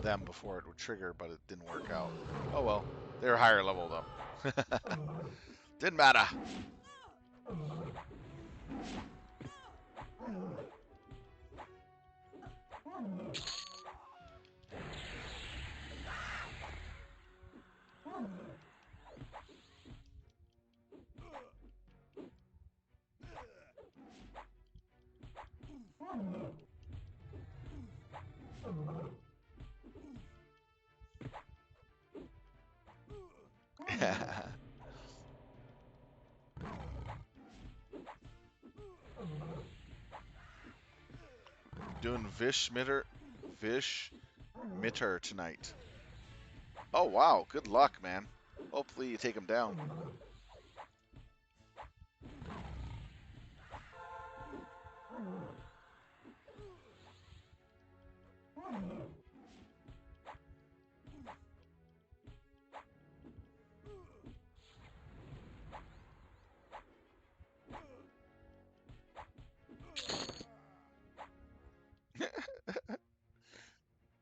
them before it would trigger, but it didn't work out. Oh well. They're higher level though. Didn't matter. Doing Vish Mitter tonight. Oh wow, good luck, man. Hopefully you take him down.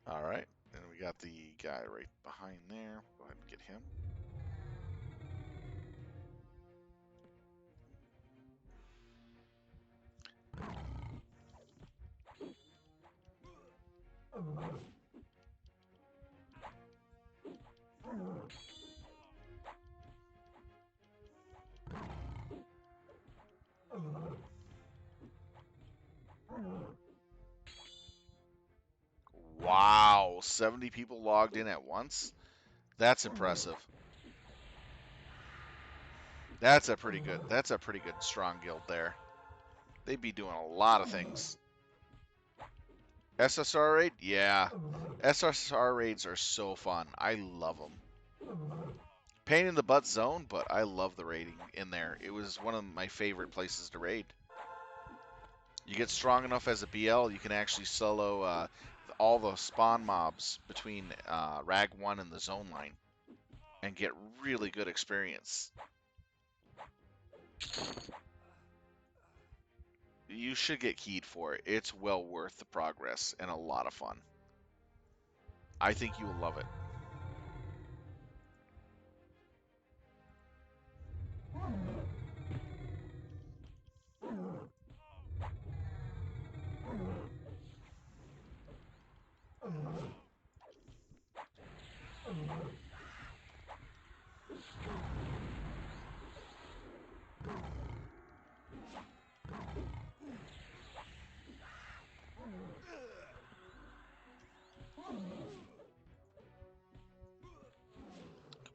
All right, and we got the guy right behind there. Go ahead and get him. Wow, 70 people logged in at once? That's impressive. That's a pretty good strong guild there. They'd be doing a lot of things. SSR raid? Yeah. SSR raids are so fun. I love them. Pain in the butt zone, but I love the raiding in there. It was one of my favorite places to raid. You get strong enough as a BL, you can actually solo all the spawn mobs between Rag 1 and the zone line and get really good experience. You should get keyed for it. It's well worth the progress and a lot of fun. I think you will love it.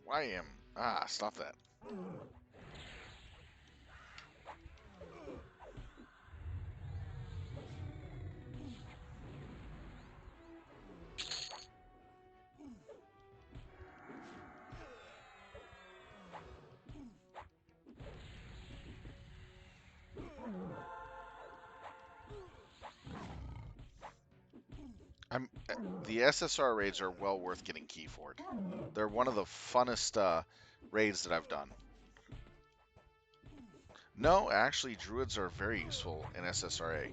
Why am stop that. I'm The SSR raids are well worth getting key for. They're one of the funnest raids that I've done. No, actually, druids are very useful in SSRA.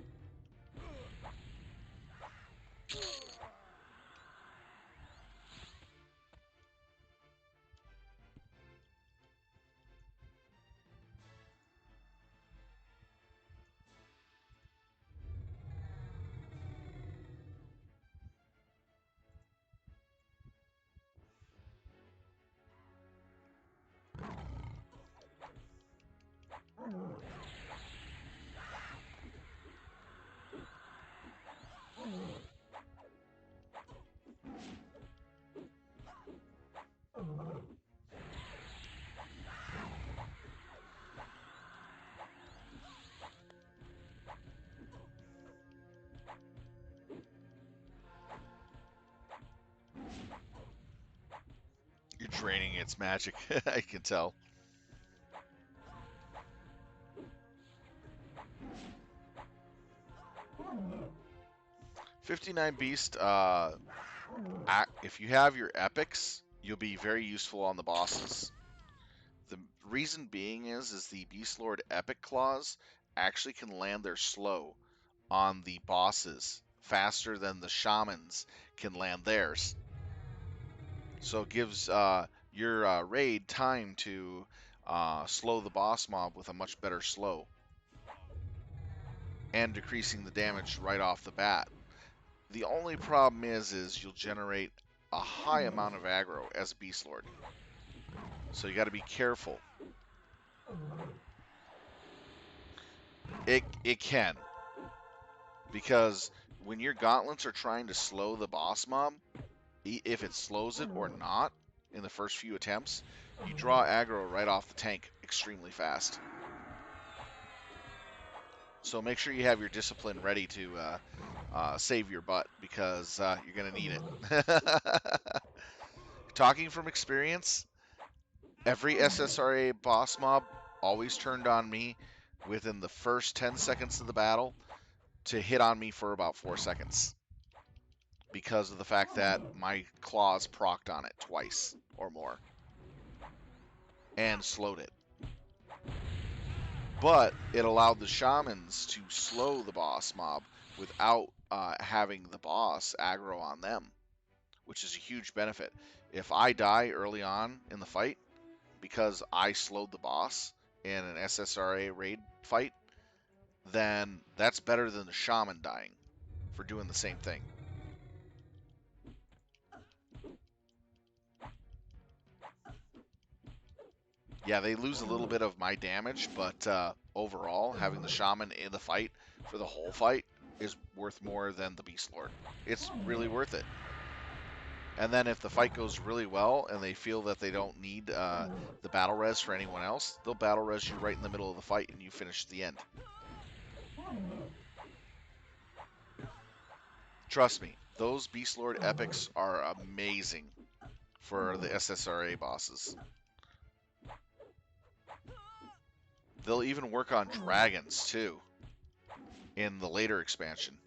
You're draining its magic, I can tell. "59 Beast, if you have your epics, you'll be very useful on the bosses. The reason being is the Beastlord epic claws actually can land their slow on the bosses faster than the shamans can land theirs. So it gives your raid time to slow the boss mob with a much better slow, and decreasing the damage right off the bat. The only problem is you'll generate a high amount of aggro as a Beastlord. So you got to be careful. It can, because when your gauntlets are trying to slow the boss mob, if it slows it or not in the first few attempts, you draw aggro right off the tank extremely fast. So make sure you have your discipline ready to save your butt, because you're going to need it. Talking from experience, every SSRA boss mob always turned on me within the first 10 seconds of the battle to hit on me for about 4 seconds, because of the fact that my claws procced on it twice or more and slowed it. But it allowed the shamans to slow the boss mob without having the boss aggro on them, which is a huge benefit. If I die early on in the fight because I slowed the boss in an SSRA raid fight, then that's better than the shaman dying for doing the same thing. Yeah, they lose a little bit of my damage, but overall, having the shaman in the fight for the whole fight is worth more than the Beastlord. It's really worth it. And then if the fight goes really well and they feel that they don't need the battle res for anyone else, they'll battle res you right in the middle of the fight and you finish the end. Trust me, those Beastlord epics are amazing for the SSRA bosses. They'll even work on dragons too in the later expansion.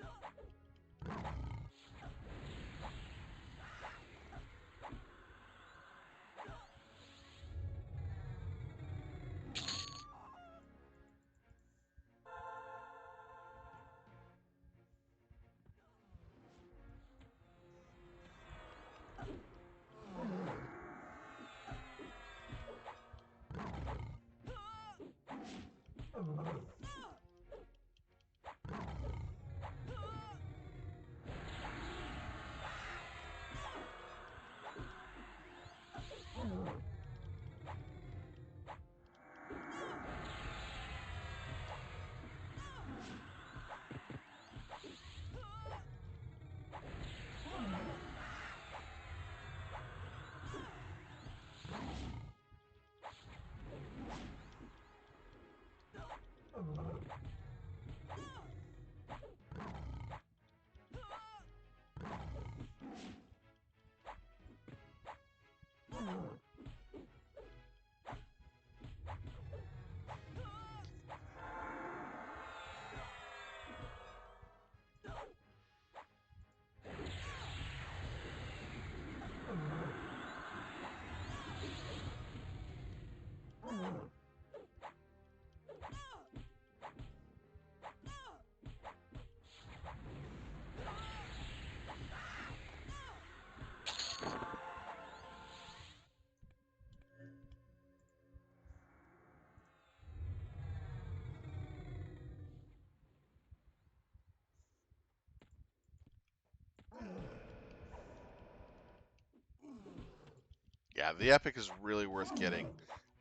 Yeah, the Epic is really worth getting.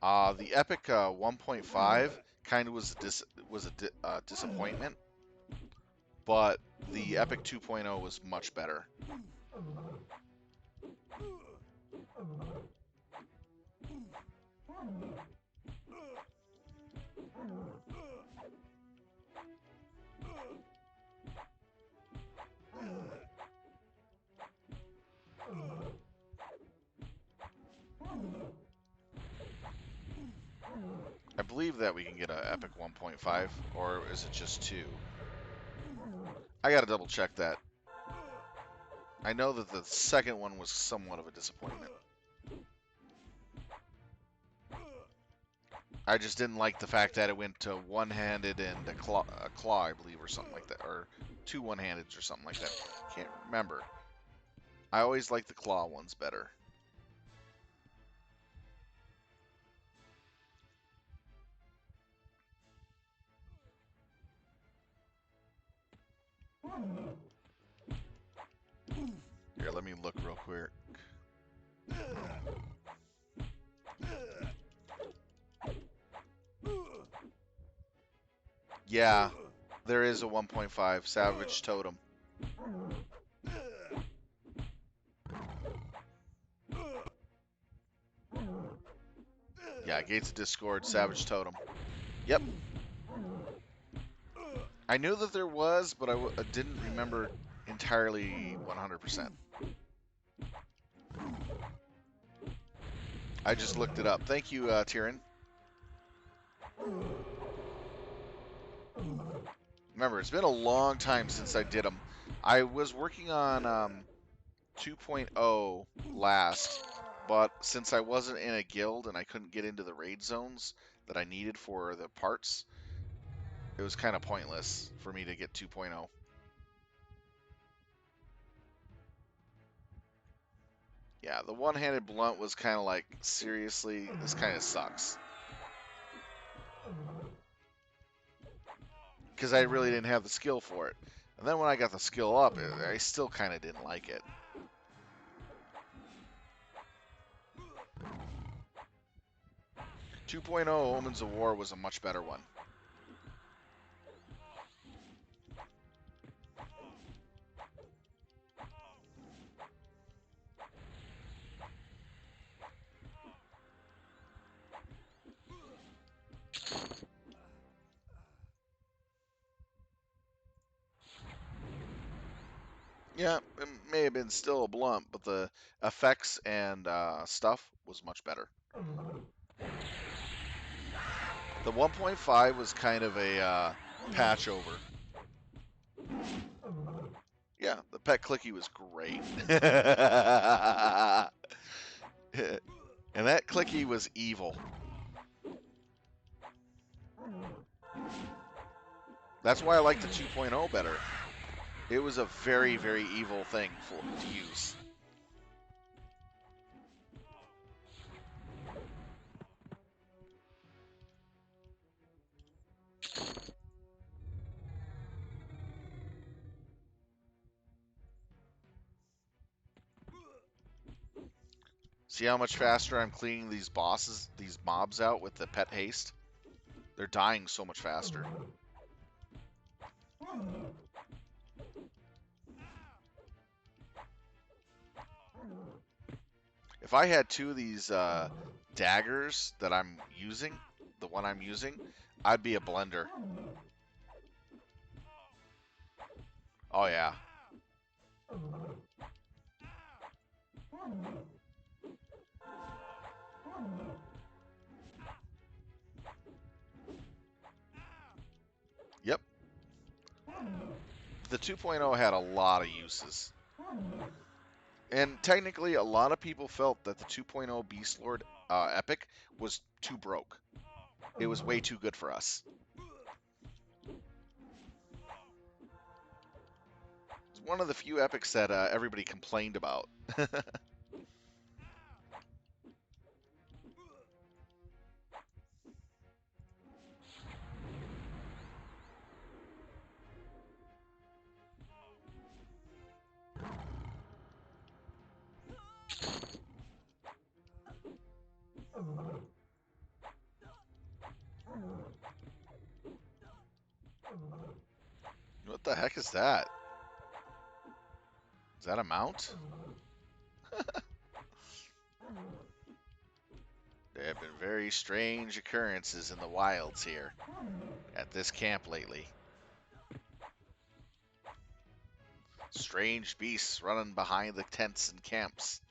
The Epic 1.5 kind of was a disappointment, but the Epic 2.0 was much better. I believe that we can get a Epic 1.5, or is it just 2? I gotta double check that. I know that the second one was somewhat of a disappointment. I just didn't like the fact that it went to one-handed and a claw, I believe, or something like that, or two one-handeds or something like that. Can't remember. I always like the claw ones better. Here, let me look real quick. Yeah, there is a 1.5 Savage Totem. Yeah, Gates of Discord, Savage Totem. Yep. I knew that there was, but I didn't remember entirely 100%. I just looked it up. Thank you, Tyrion. Remember, it's been a long time since I did them. I was working on 2.0 last, but since I wasn't in a guild and I couldn't get into the raid zones that I needed for the parts, it was kind of pointless for me to get 2.0. Yeah, the one-handed blunt was kind of like, seriously, this kind of sucks. Because I really didn't have the skill for it. And then when I got the skill up, I still kind of didn't like it. Two point oh Omens of War was a much better one. Yeah, it may have been still a blunt, but the effects and stuff was much better. The 1.5 was kind of a patch over. Yeah, the pet clicky was great. And that clicky was evil. That's why I like the 2.0 better. It was a very, very evil thing to use. See how much faster I'm cleaning these mobs out with the pet haste? They're dying so much faster. If I had two of these daggers that I'm using, the one I'm using, I'd be a blender. Oh yeah. Yep. The 2.0 had a lot of uses. And technically, a lot of people felt that the 2.0 Beastlord Epic was too broke. It was way too good for us. It's one of the few epics that everybody complained about. What the heck is that? Is that a mount? There have been very strange occurrences in the wilds here at this camp lately. Strange beasts running behind the tents and camps.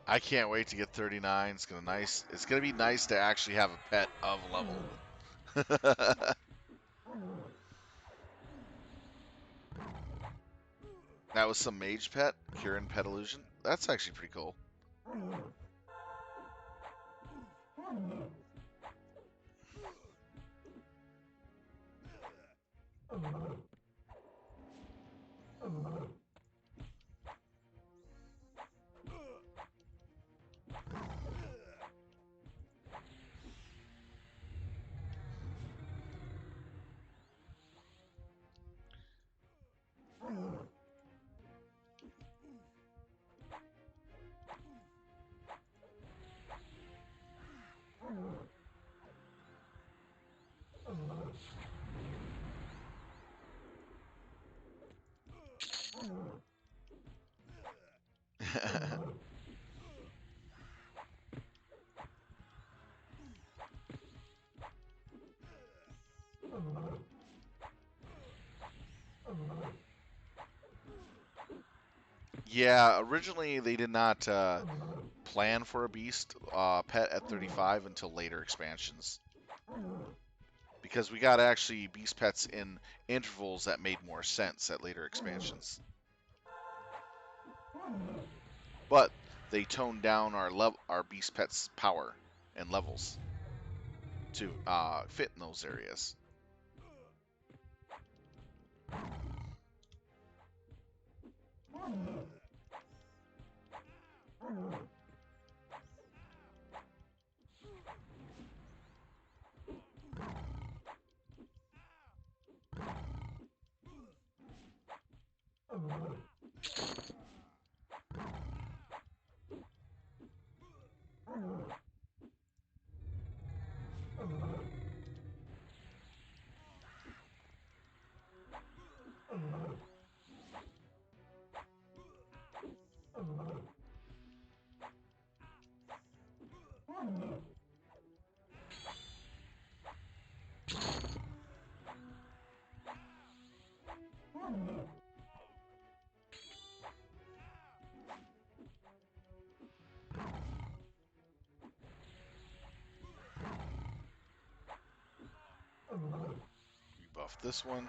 I can't wait to get 39. It's gonna be nice to actually have a pet of level. That was some mage pet, Kieran Pet Illusion. That's actually pretty cool. Yeah, originally they did not plan for a beast pet at 35 until later expansions. Because we got actually beast pets in intervals that made more sense at later expansions. But they toned down our beast pets power and levels to fit in those areas. Rebuff this one.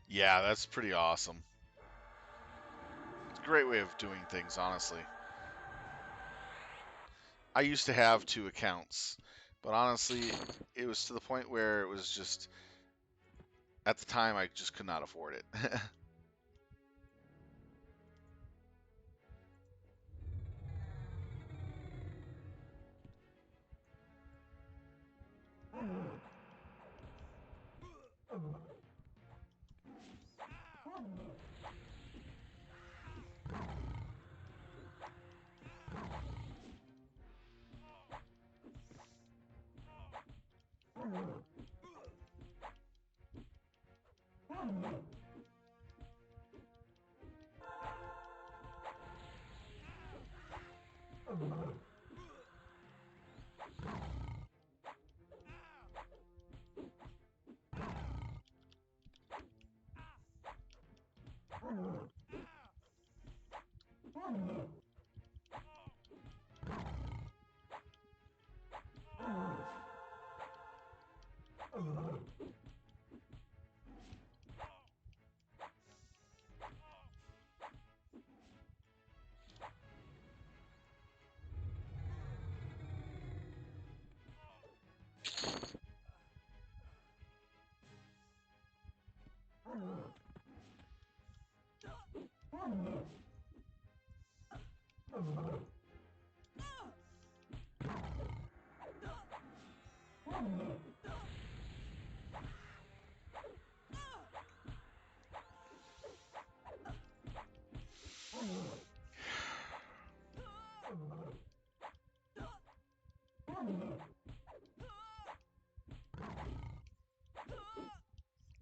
Yeah, that's pretty awesome. It's a great way of doing things, honestly. I used to have 2 accounts, but honestly, it was to the point where it was just, at the time, I just could not afford it.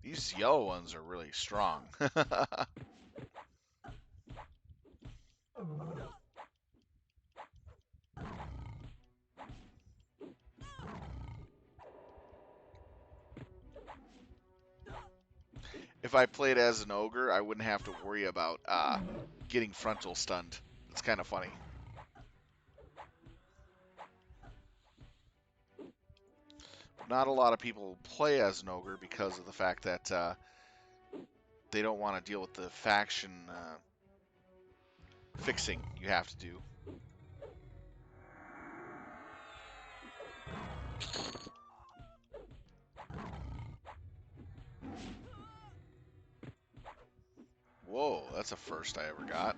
These yellow ones are really strong. If I played as an ogre, I wouldn't have to worry about getting frontal stunned. It's kind of funny. But not a lot of people play as an ogre because of the fact that they don't want to deal with the faction fixing you have to do. Whoa, that's a first I ever got.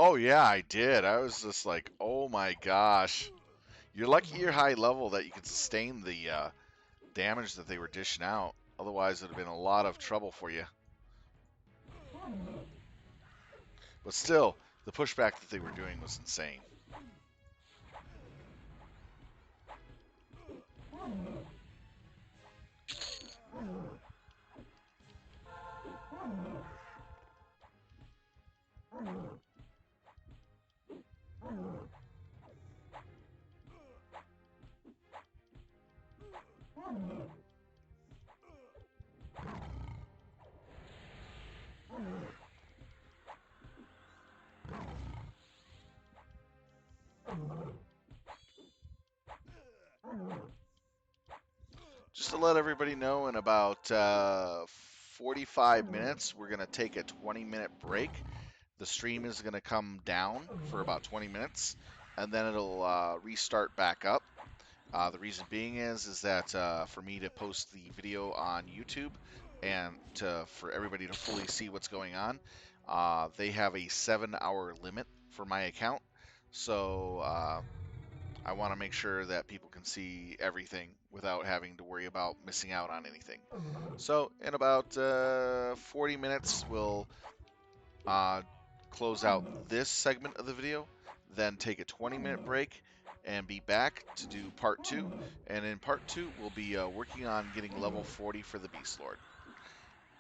Oh yeah, I did. I was just like, oh my gosh. You're lucky you're high level that you can sustain the damage that they were dishing out. Otherwise, it would have been a lot of trouble for you. But still, the pushback that they were doing was insane. Just to let everybody know, in about 45 minutes, we're going to take a 20-minute break. The stream is going to come down for about 20 minutes, and then it'll restart back up. The reason being is that for me to post the video on YouTube and for everybody to fully see what's going on, they have a 7-hour limit for my account. So I want to make sure that people can see everything without having to worry about missing out on anything. So in about 40 minutes, we'll close out this segment of the video, then take a 20-minute break and be back to do part 2. And in part 2, we'll be working on getting level 40 for the Beastlord.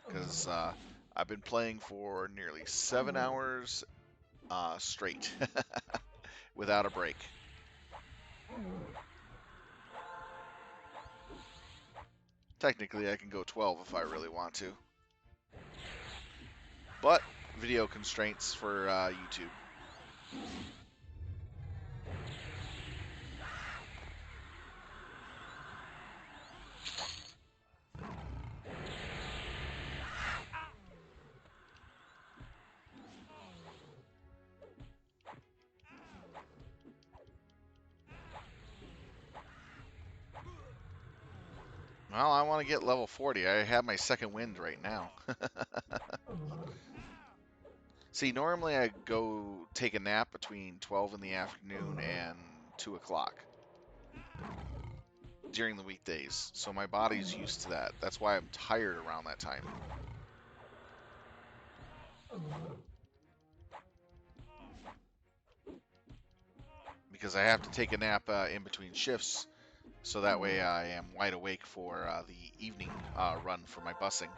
Because I've been playing for nearly 7 hours straight without a break. Technically, I can go 12 if I really want to. But video constraints for YouTube. Well, I want to get level 40. I have my second wind right now. See, normally I go take a nap between 12 in the afternoon and 2 o'clock during the weekdays. So my body's used to that. That's why I'm tired around that time. Because I have to take a nap in between shifts, so that way I am wide awake for the evening run for my busing.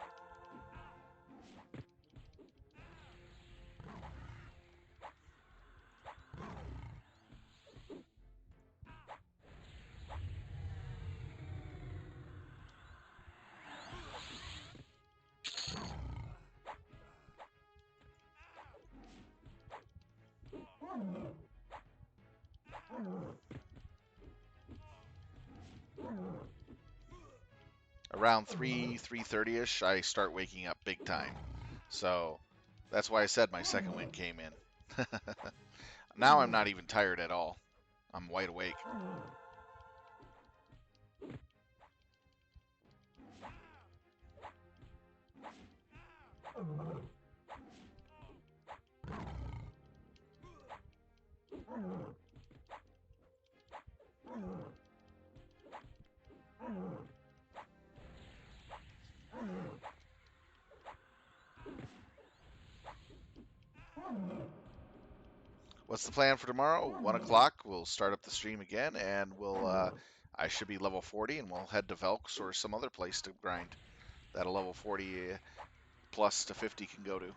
Around 3:30ish, I start waking up big time. So that's why I said my second wind came in. Now I'm not even tired at all. I'm wide awake. What's the plan for tomorrow? 1 o'clock, we'll start up the stream again, and I should be level 40, and we'll head to Velks or some other place to grind that a level 40 plus to 50 can go to.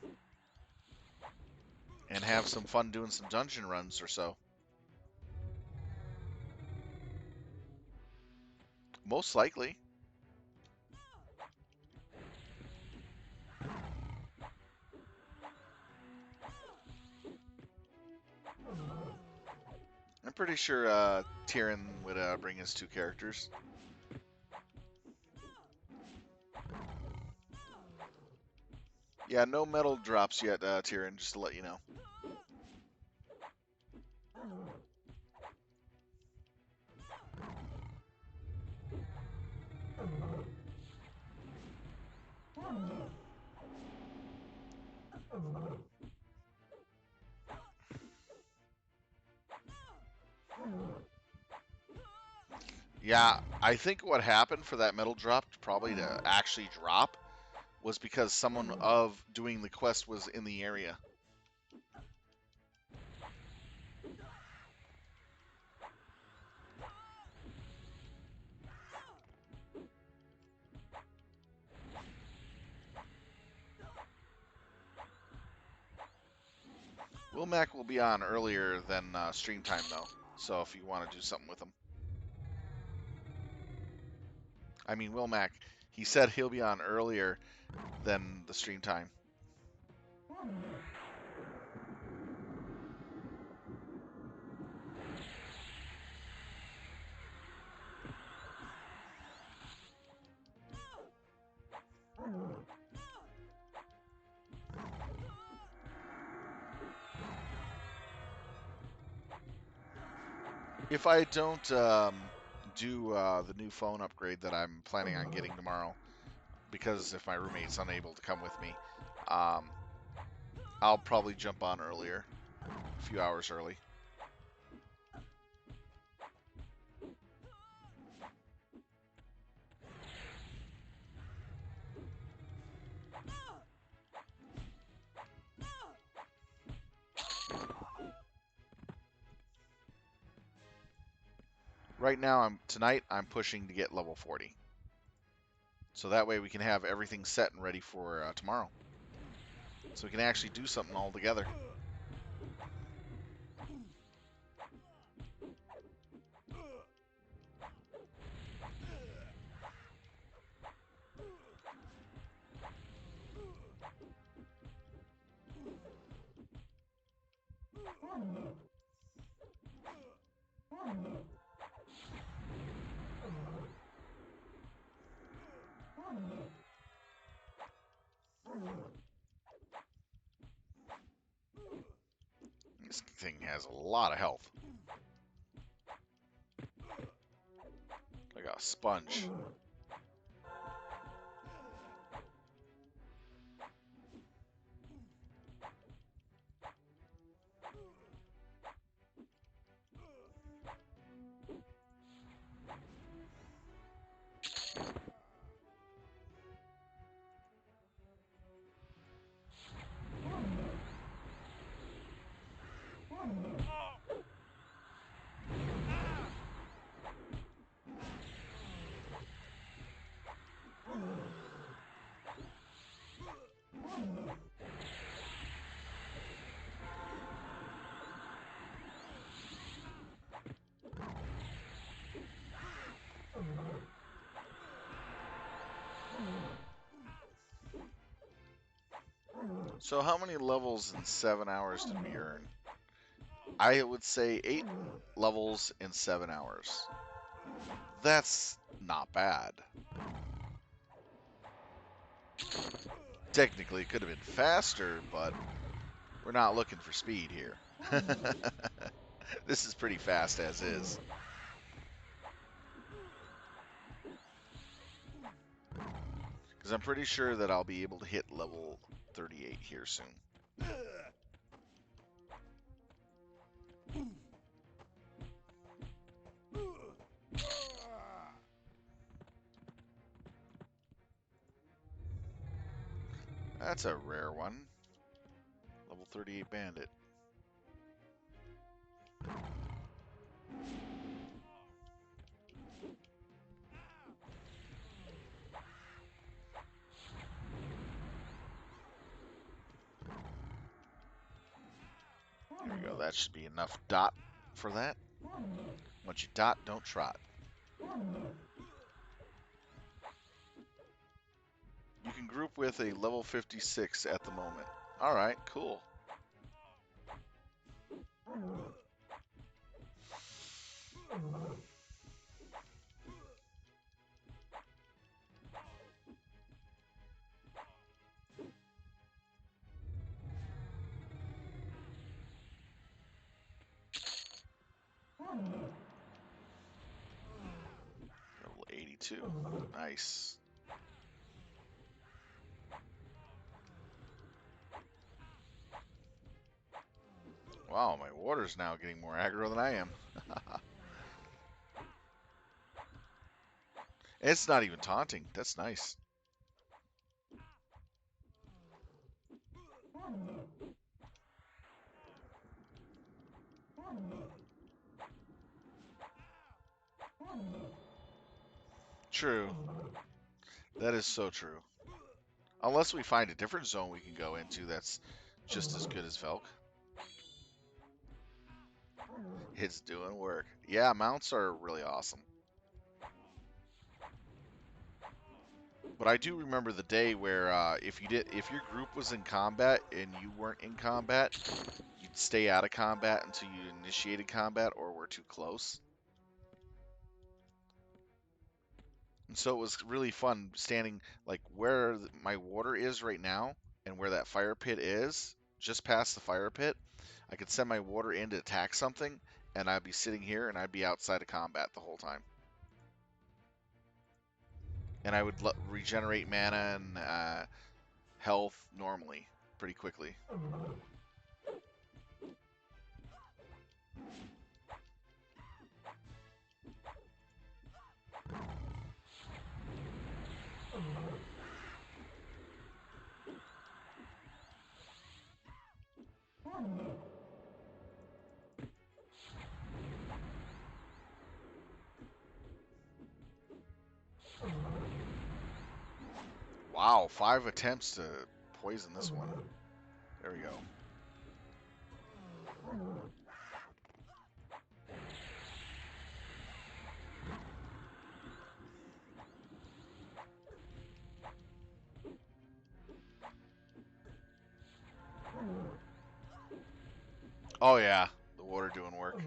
And have some fun doing some dungeon runs or so. Most likely. I'm pretty sure Tyrion would bring his 2 characters. Yeah, no metal drops yet, Tyrion, just to let you know. Yeah, I think what happened for that metal drop probably to actually drop was because someone of doing the quest was in the area. Will Mac will be on earlier than stream time though, so if you want to do something with him. I mean, Will Mac, he said he'll be on earlier than the stream time. If I don't do the new phone upgrade that I'm planning on getting tomorrow, because if my roommate's unable to come with me, um, I'll probably jump on earlier, a few hours early. Right now, tonight I'm pushing to get level 40, so that way we can have everything set and ready for tomorrow, so we can actually do something all together. This thing has a lot of health, like a sponge. So how many levels in 7 hours did we earn? I would say 8 levels in 7 hours. That's not bad. Technically, it could have been faster, but we're not looking for speed here. This is pretty fast as is. Because I'm pretty sure that I'll be able to hit level 38 here soon. That's a rare one. Level 38 bandit. There we go. That should be enough dot for that. Once you dot, don't trot. You can group with a level 56 at the moment. Alright, cool. Level 82. Nice. Wow, my water's now getting more aggro than I am. It's not even taunting. That's nice. True. That is so true. Unless we find a different zone we can go into that's just as good as Velk. It's doing work. Yeah, mounts are really awesome. But I do remember the day where if your group was in combat and you weren't in combat, you'd stay out of combat until you initiated combat or were too close. And so it was really fun standing like where my water is right now and where that fire pit is, just past the fire pit. I could send my water in to attack something, and I'd be sitting here and I'd be outside of combat the whole time. And I would regenerate mana and health normally pretty quickly. Wow, 5 attempts to poison this one. There we go. Oh yeah, the water doing work.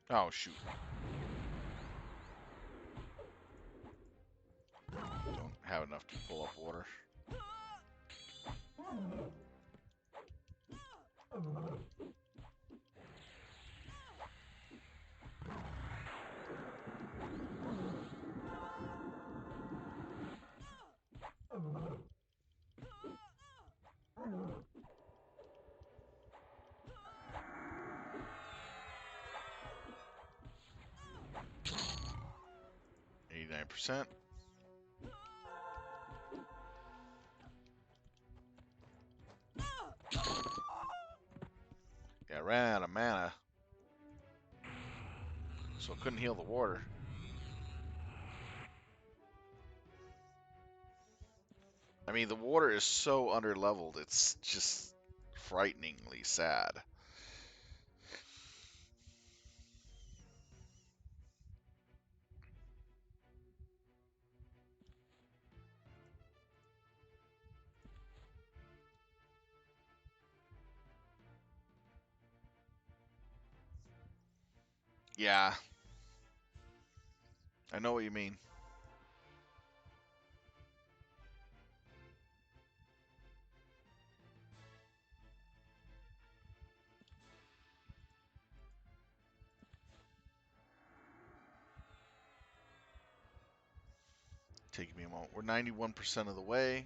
'Oh shoot. Don't have enough to pull up water. %. Yeah, I ran out of mana, so I couldn't heal the water. I mean, the water is so underleveled, it's just frighteningly sad. Yeah, I know what you mean. Taking me a moment. We're 91% of the way.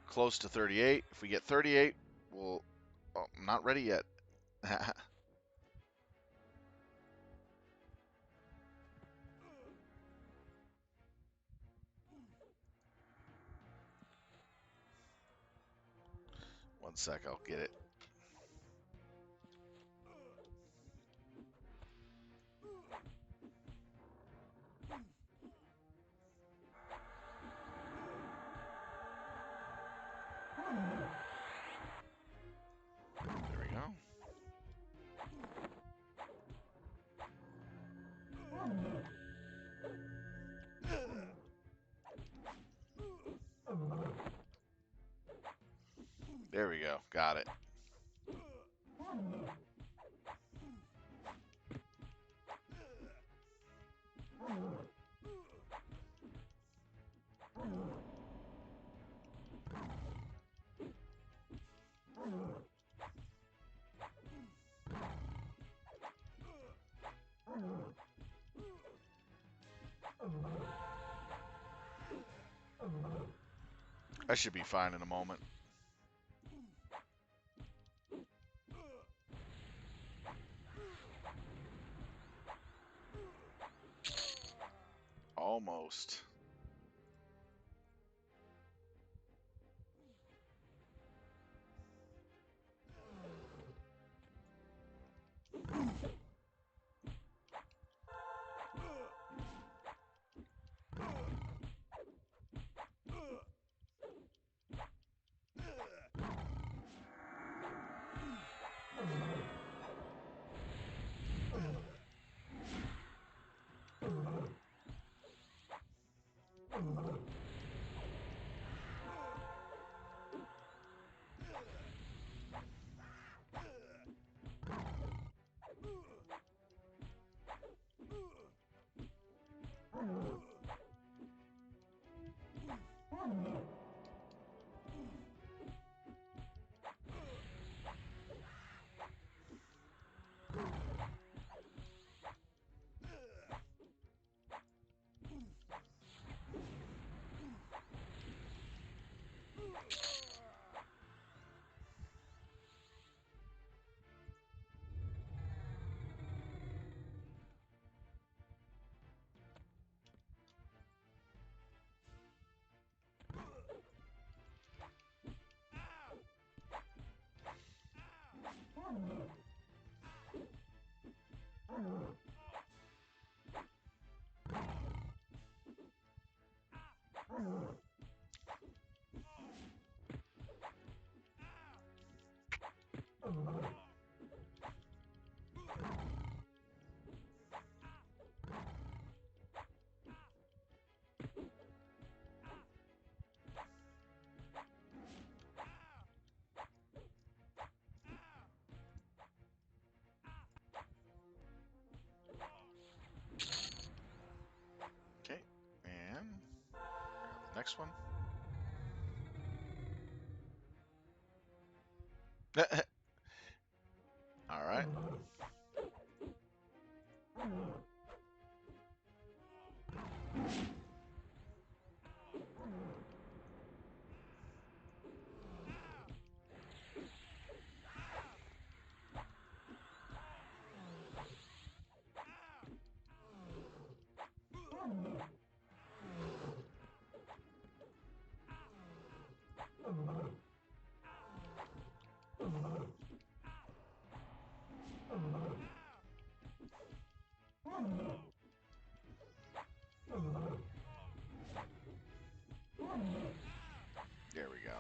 Close to 38. If we get 38, we'll... Oh, I'm not ready yet. 1 sec, I'll get it. There we go. Got it. I should be fine in a moment. Almost. Okay, and grab the next one. All right. There we go.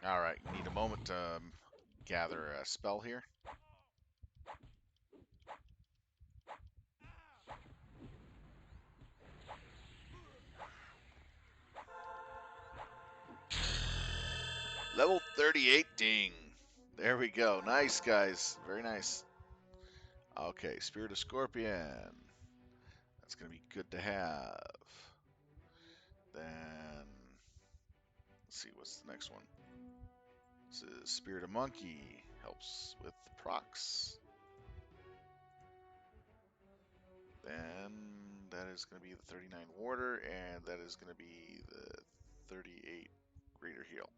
All right, need a moment to gather a spell here. Level 38 ding. There we go. Nice, guys. Very nice. Okay, Spirit of Scorpion. That's going to be good to have. Then, let's see, what's the next one? This is Spirit of Monkey. Helps with procs. Then, that is going to be the 39 Warder, and that is going to be the 38 Greater Heal.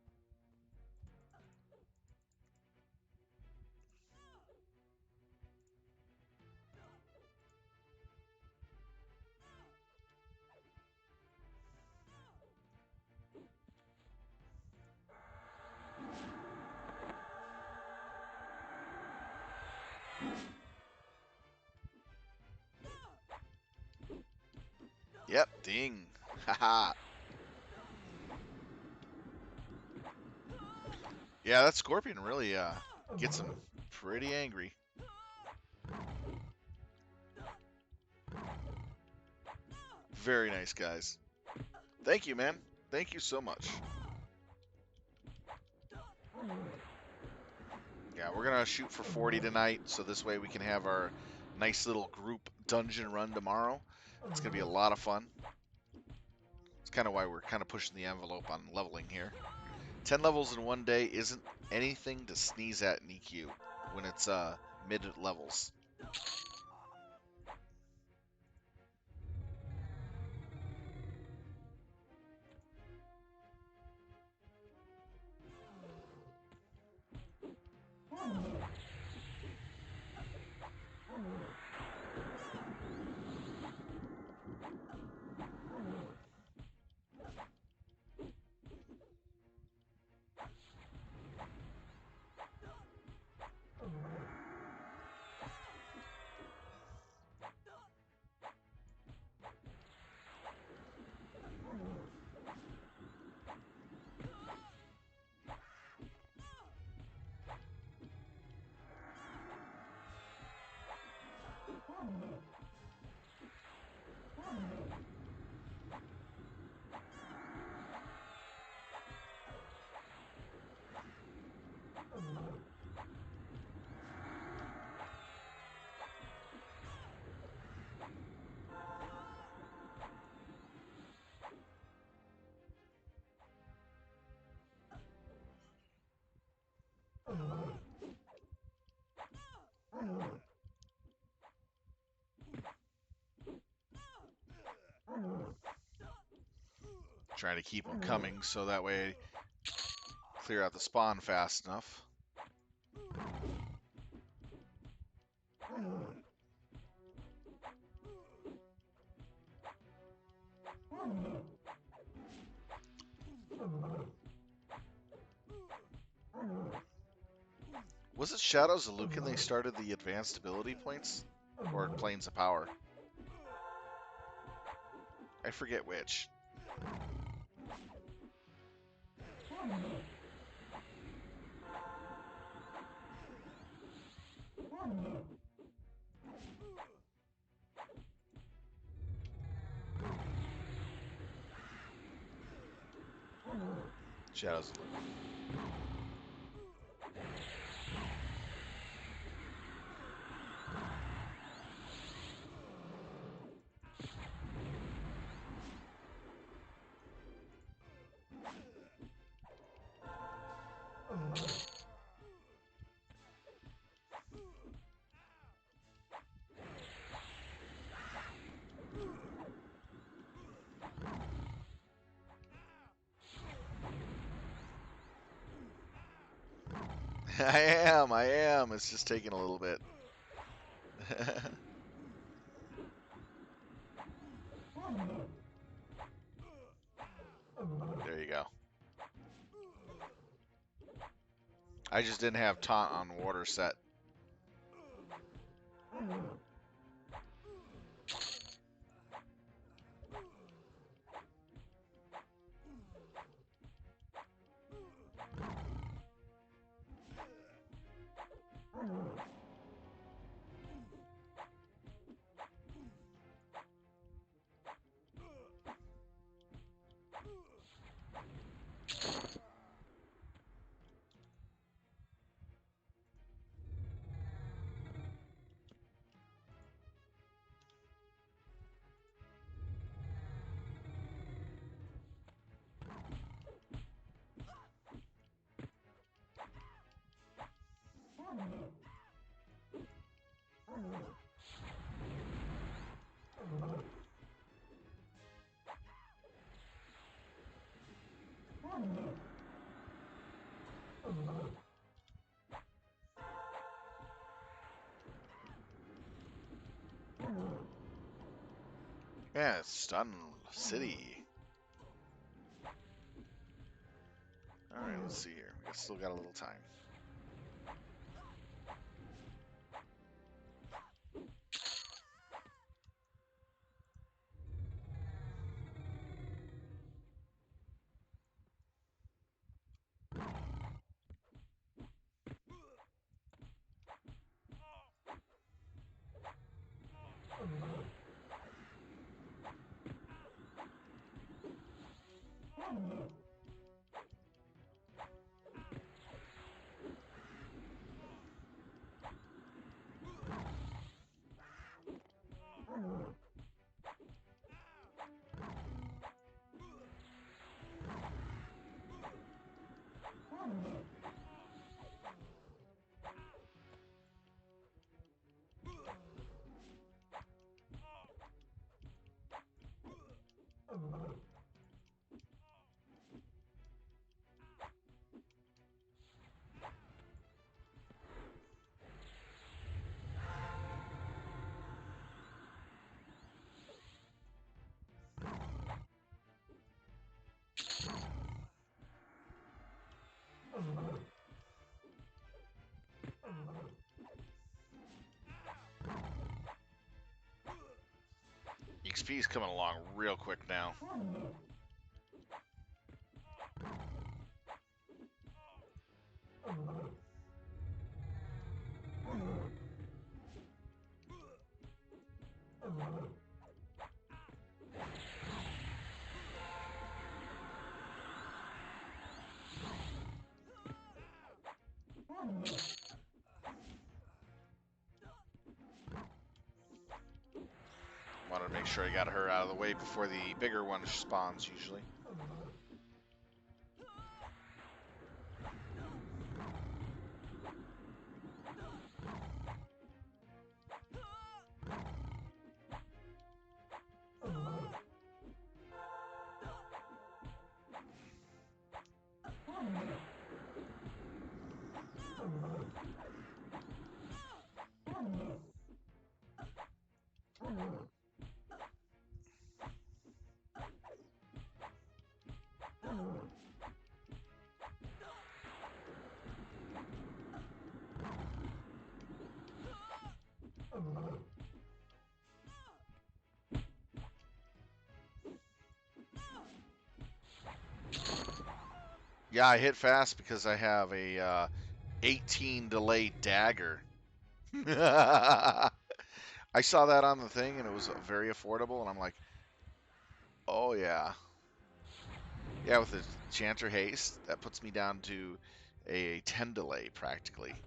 Yep, ding. Haha. Yeah, that scorpion really gets him pretty angry. Very nice, guys. Thank you, man. Thank you so much. Yeah, we're going to shoot for 40 tonight, so this way we can have our nice little group dungeon run tomorrow. It's going to be a lot of fun. It's kind of why we're kind of pushing the envelope on leveling here. 10 levels in one day isn't anything to sneeze at in EQ when it's mid levels. Trying to keep them coming so that way clear out the spawn fast enough. Was it Shadows of Lucan they started the advanced ability points? Or Planes of Power? I forget which. Shadows of Lucan. I am. It's just taking a little bit. There you go. I just didn't have taunt on water set. Yeah, it's Stun City. Alright, let's see here. We still got a little time. HP is coming along real quick now. Wanted to make sure I got her out of the way before the bigger one spawns usually. Yeah, I hit fast because I have a 18 delay dagger. I saw that on the thing and it was very affordable, and I'm like, oh yeah. Yeah, with the Chanter Haste, that puts me down to a 10 delay practically. –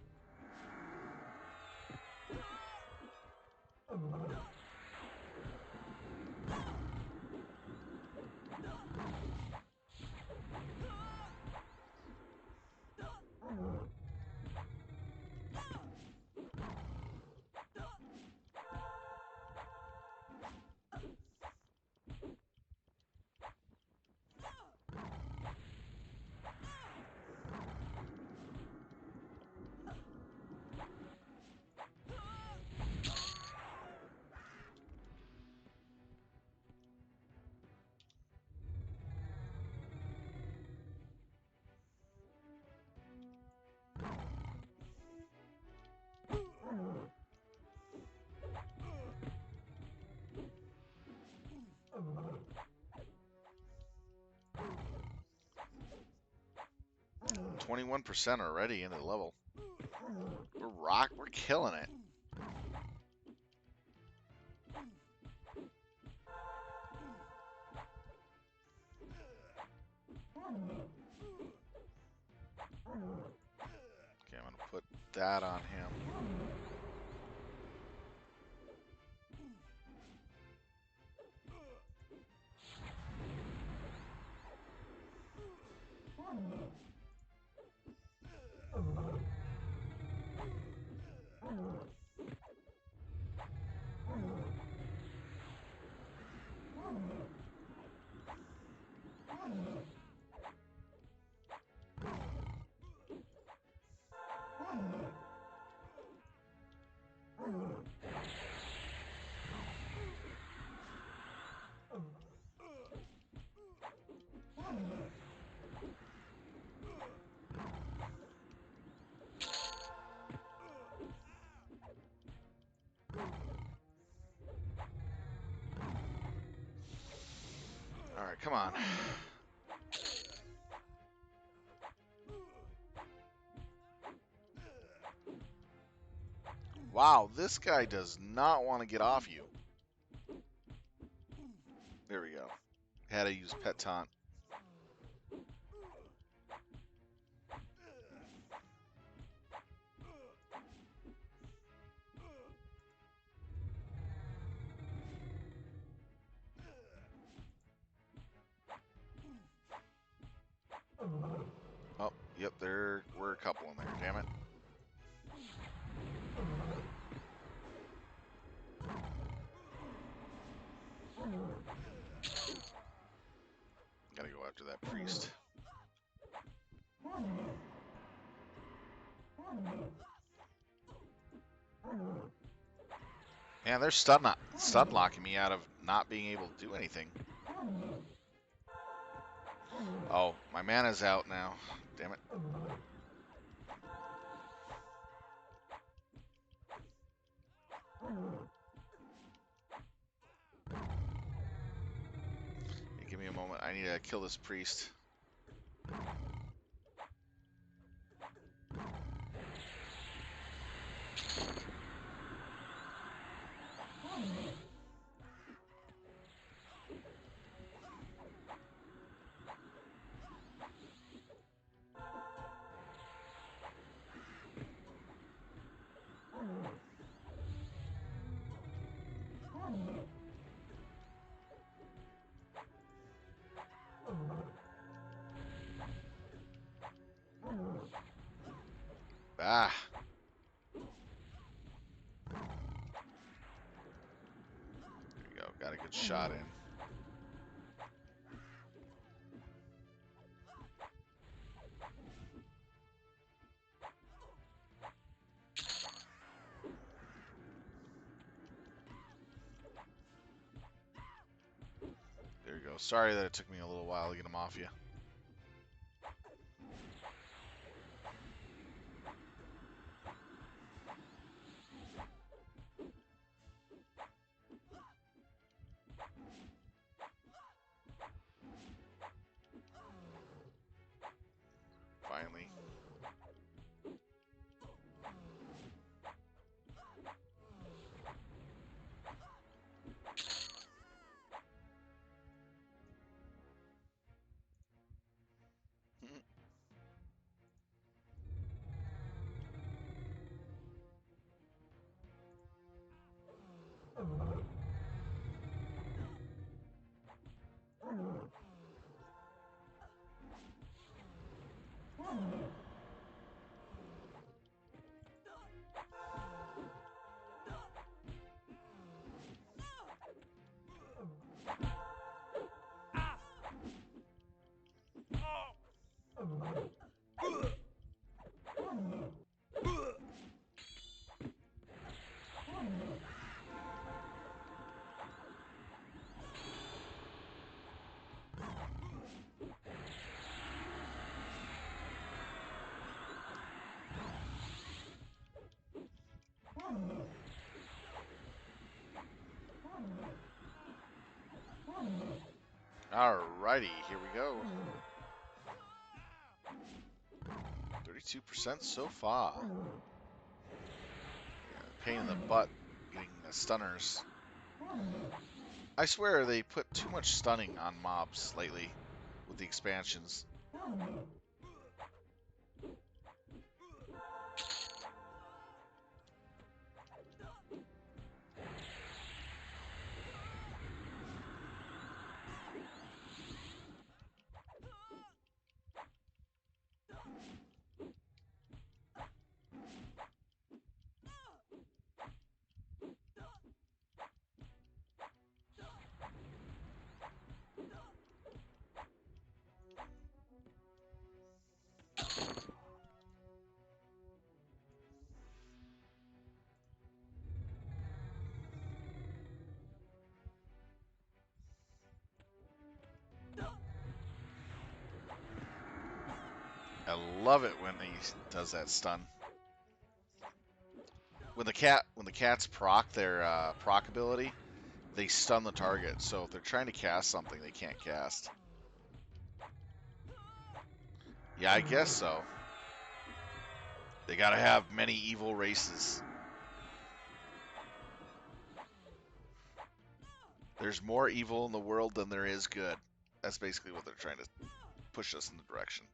21% already into the level. We're killing it. Okay, I'm gonna put that on him. All right, come on. Wow, this guy does not want to get off you. There we go. Had to use Pet Taunt. Oh, yep, there were a couple in there, damn it. Gotta go after that priest. Man, they're stun locking me out of not being able to do anything. Oh, my mana's out now. Damn it. moment. I need to kill this priest. Ah. There we go. Got a good shot in. There you go. Sorry that it took me a little while to get him off you. Finally. Alrighty, here we go. 32% so far. Yeah, pain in the butt getting the stunners. I swear they put too much stunning on mobs lately with the expansions. I love it when he does that stun. When the cats proc their proc ability, they stun the target. So if they're trying to cast something, they can't cast. Yeah, I guess so. They gotta have many evil races. There's more evil in the world than there is good. That's basically what they're trying to push us in the direction.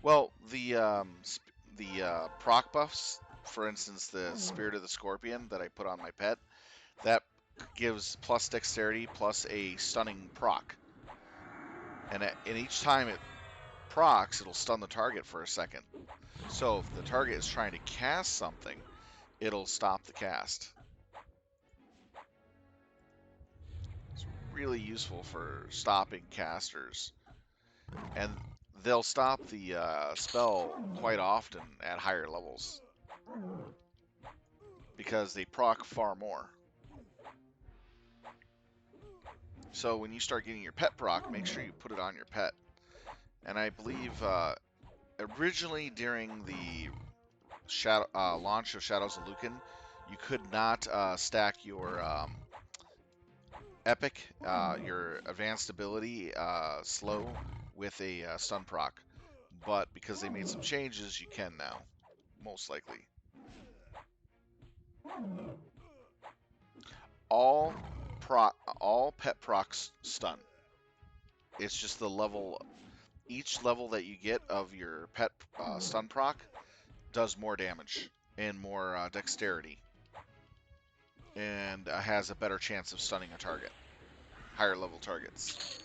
Well, the proc buffs, for instance, the Spirit of the Scorpion that I put on my pet, that gives plus dexterity plus a stunning proc. And each time it procs, it'll stun the target for a second. So if the target is trying to cast something, it'll stop the cast. It's really useful for stopping casters. And they'll stop the spell quite often at higher levels because they proc far more. So when you start getting your pet proc, make sure you put it on your pet. And I believe originally during the launch of Shadows of Lucan, you could not stack your epic, your advanced ability slow with a stun proc, but because they made some changes, you can now, most likely. All pet procs stun. It's just the level. Each level that you get of your pet stun proc does more damage and more dexterity, and has a better chance of stunning a target, higher level targets.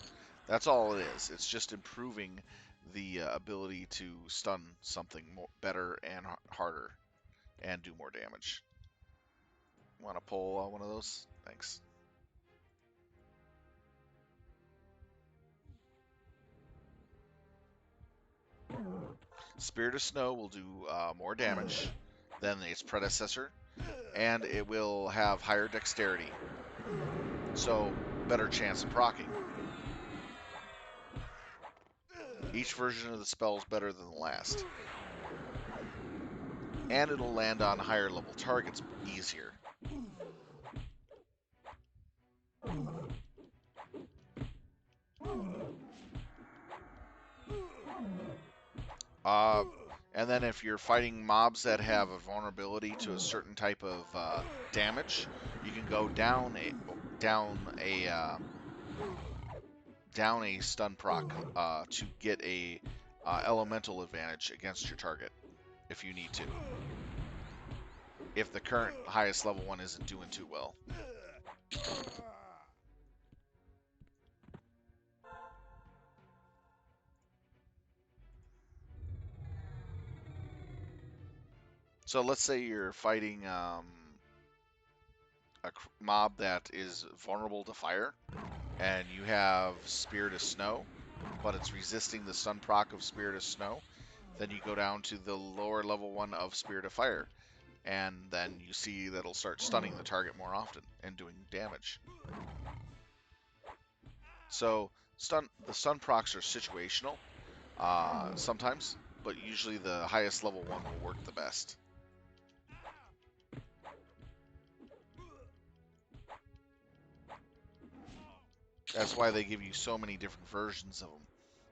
That's all it is. It's just improving the ability to stun something better and harder and do more damage. Want to pull one of those? Thanks. Spirit of Snow will do more damage than its predecessor, and it will have higher dexterity, so better chance of proccing. Each version of the spell is better than the last, and it'll land on higher level targets easier. And then if you're fighting mobs that have a vulnerability to a certain type of damage, you can go down a stun proc to get a elemental advantage against your target if you need to. If the current highest level one isn't doing too well. So let's say you're fighting a mob that is vulnerable to fire, and you have Spirit of Snow, but it's resisting the stun proc of Spirit of Snow. Then you go down to the lower level one of Spirit of Fire, and then you see that it'll start stunning the target more often and doing damage. So the stun procs are situational sometimes, but usually the highest level one will work the best. That's why they give you so many different versions of them.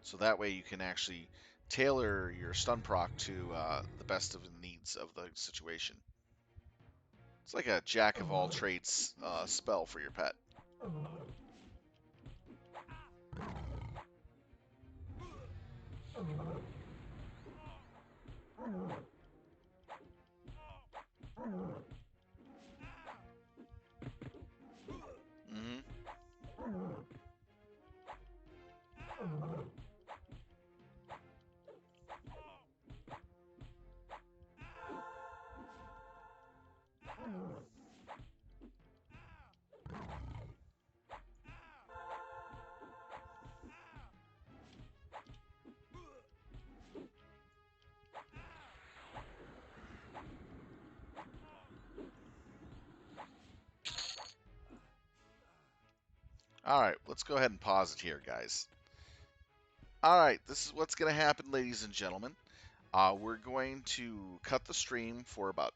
So that way you can actually tailor your stun proc to the best of the needs of the situation. It's like a jack of all trades spell for your pet. Mm-hmm. All right, let's go ahead and pause it here, guys. All right, this is what's going to happen, ladies and gentlemen. We're going to cut the stream for about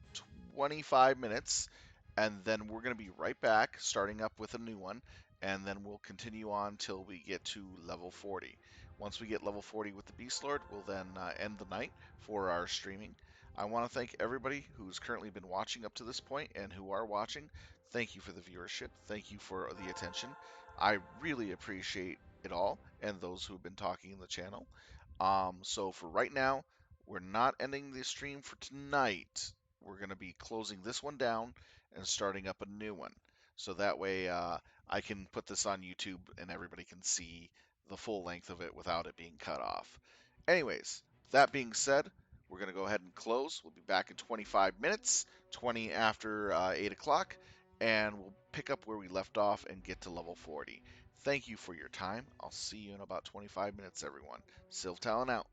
25 minutes, and then we're going to be right back, starting up with a new one, and then we'll continue on till we get to level 40. Once we get level 40 with the Beastlord, we'll then end the night for our streaming. I want to thank everybody who's currently been watching up to this point and who are watching. Thank you for the viewership. Thank you for the attention. I really appreciate it all, and those who have been talking in the channel. So for right now, we're not ending the stream for tonight. We're going to be closing this one down and starting up a new one. So that way I can put this on YouTube and everybody can see the full length of it without it being cut off. Anyways, that being said, we're going to go ahead and close. We'll be back in 25 minutes, 20 after 8 o'clock, and we'll pick up where we left off and get to level 40. Thank you for your time. I'll see you in about 25 minutes, everyone. Sylv Talon out.